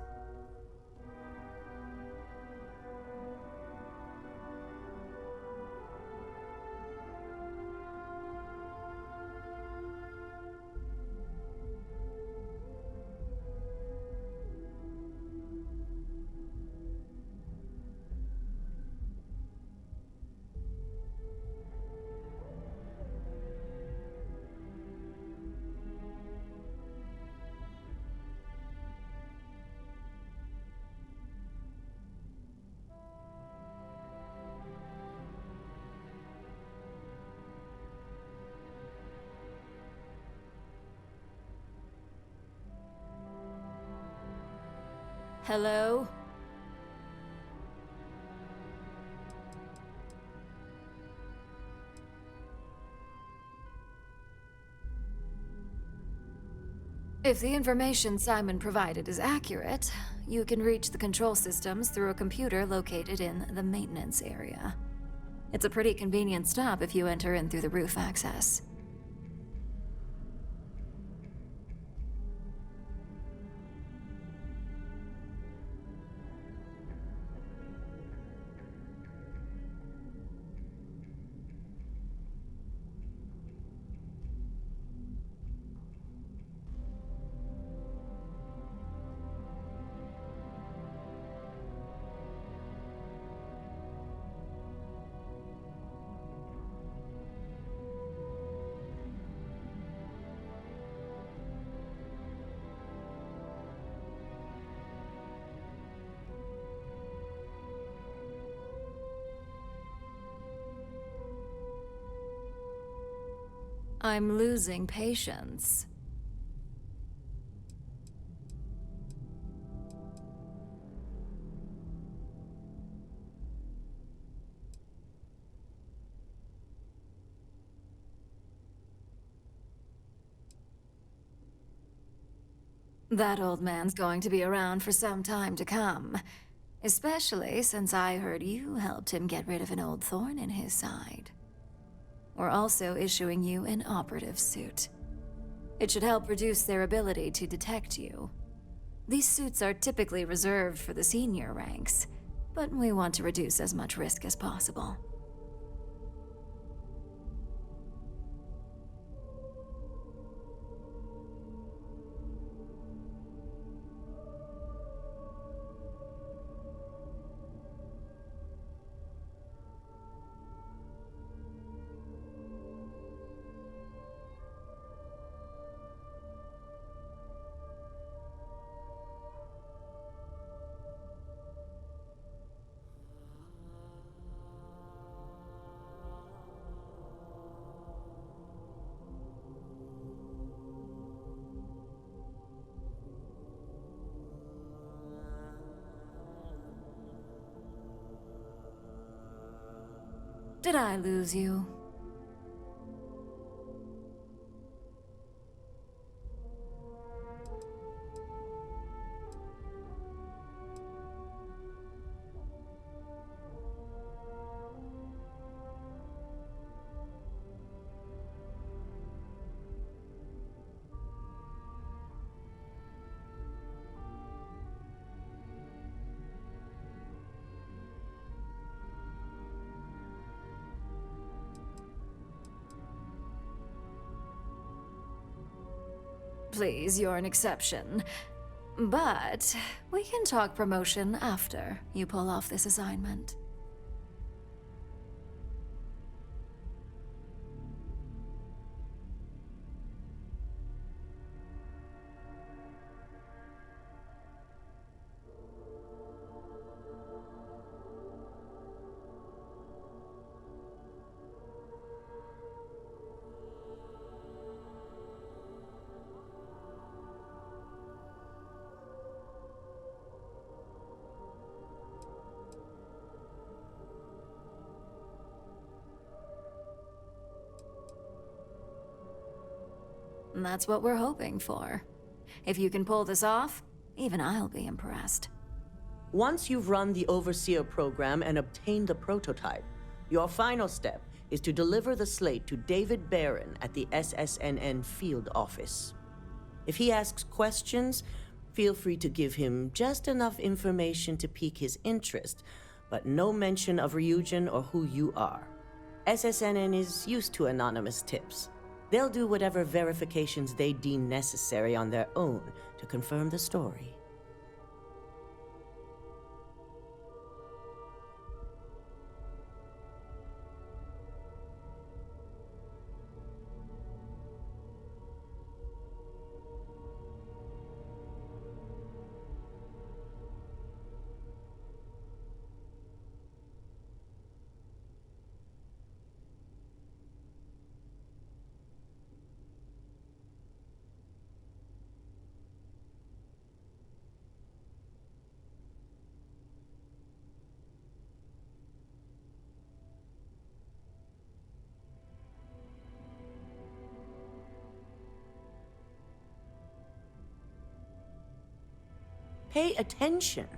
S9: Hello? If the information Simon provided is accurate, you can reach the control systems through a computer located in the maintenance area. It's a pretty convenient stop if you enter in through the roof access. I'm losing patience. That old man's going to be around for some time to come. Especially since I heard you helped him get rid of an old thorn in his side. We're also issuing you an operative suit. It should help reduce their ability to detect you. These suits are typically reserved for the senior ranks, but we want to reduce as much risk as possible. Did I lose you? Please, you're an exception. But we can talk promotion after you pull off this assignment. And that's what we're hoping for. If you can pull this off, even I'll be impressed.
S23: Once you've run the Overseer program and obtained the prototype, your final step is to deliver the slate to David Barron at the SSNN field office. If he asks questions, feel free to give him just enough information to pique his interest, but no mention of Ryujin or who you are. SSNN is used to anonymous tips. They'll do whatever verifications they deem necessary on their own to confirm the story. Pay attention.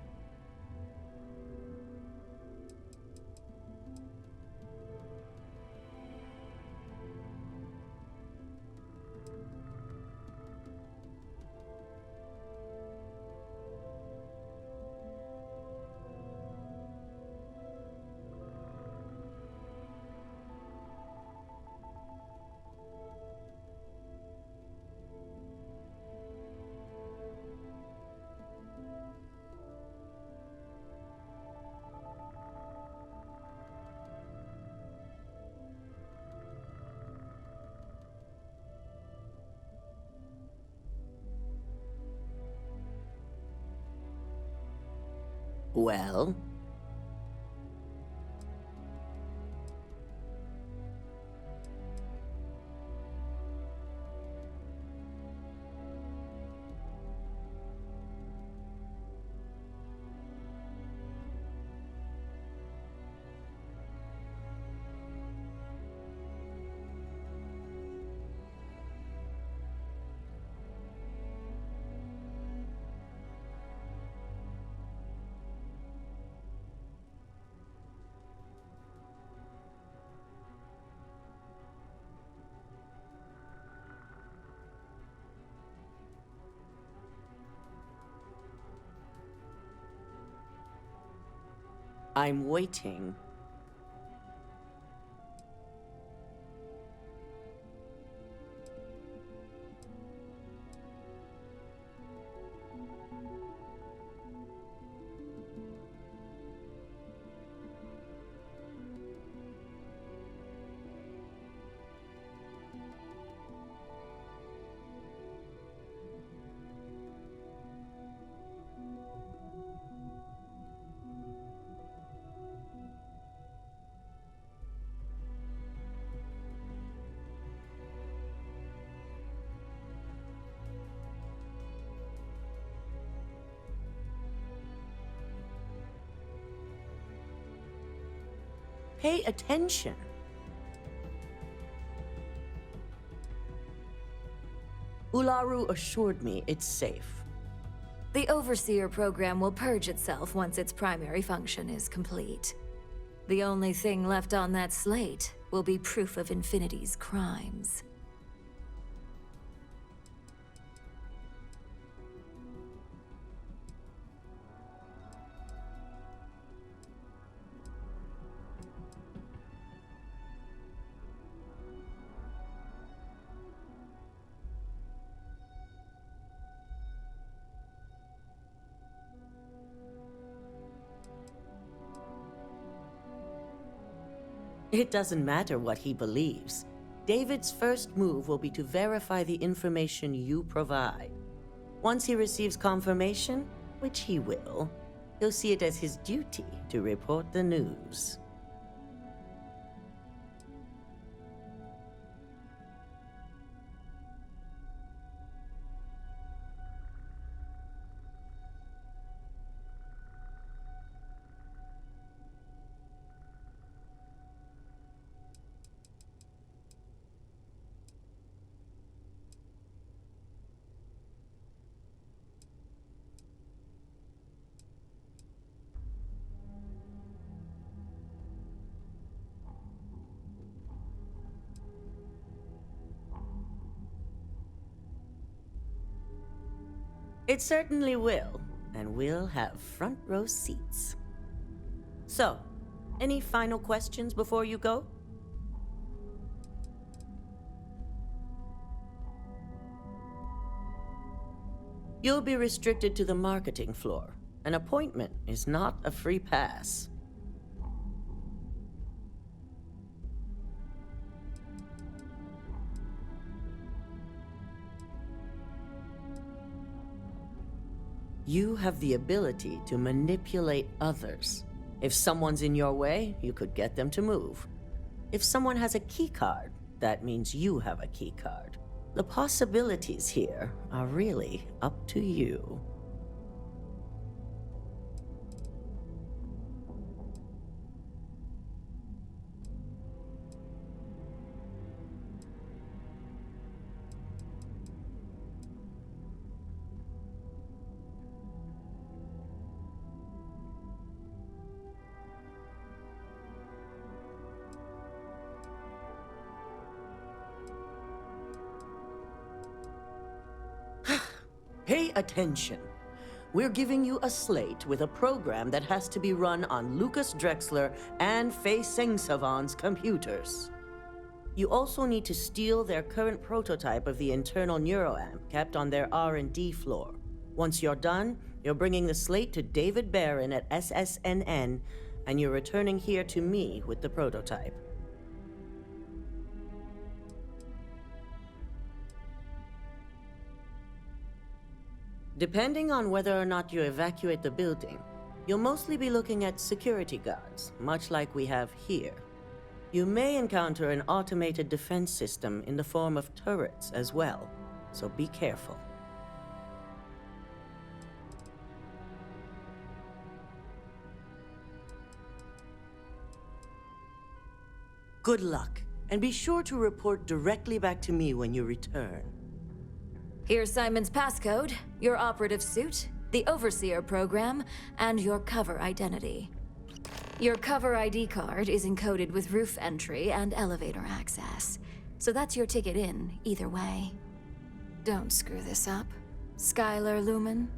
S23: Well? I'm waiting. Pay attention. Ularu assured me it's safe.
S9: The Overseer program will purge itself once its primary function is complete. The only thing left on that slate will be proof of Infinity's crimes.
S23: It doesn't matter what he believes. David's first move will be to verify the information you provide. Once he receives confirmation, which he will, he'll see it as his duty to report the news. It certainly will, and we'll have front row seats. So, any final questions before you go? You'll be restricted to the marketing floor. An appointment is not a free pass. You have the ability to manipulate others. If someone's in your way, you could get them to move. If someone has a key card, that means you have a key card. The possibilities here are really up to you. Pay attention. We're giving you a slate with a program that has to be run on Lucas Drexler and Fei Sengsavan's computers. You also need to steal their current prototype of the internal neuroamp kept on their R&D floor. Once you're done, you're bringing the slate to David Barron at SSNN, and you're returning here to me with the prototype. Depending on whether or not you evacuate the building, you'll mostly be looking at security guards, much like we have here. You may encounter an automated defense system in the form of turrets as well, so be careful. Good luck, and be sure to report directly back to me when you return.
S9: Here's Simon's passcode, your operative suit, the Overseer program, and your cover identity. Your cover ID card is encoded with roof entry and elevator access, so that's your ticket in, either way. Don't screw this up, Skylar Lumen.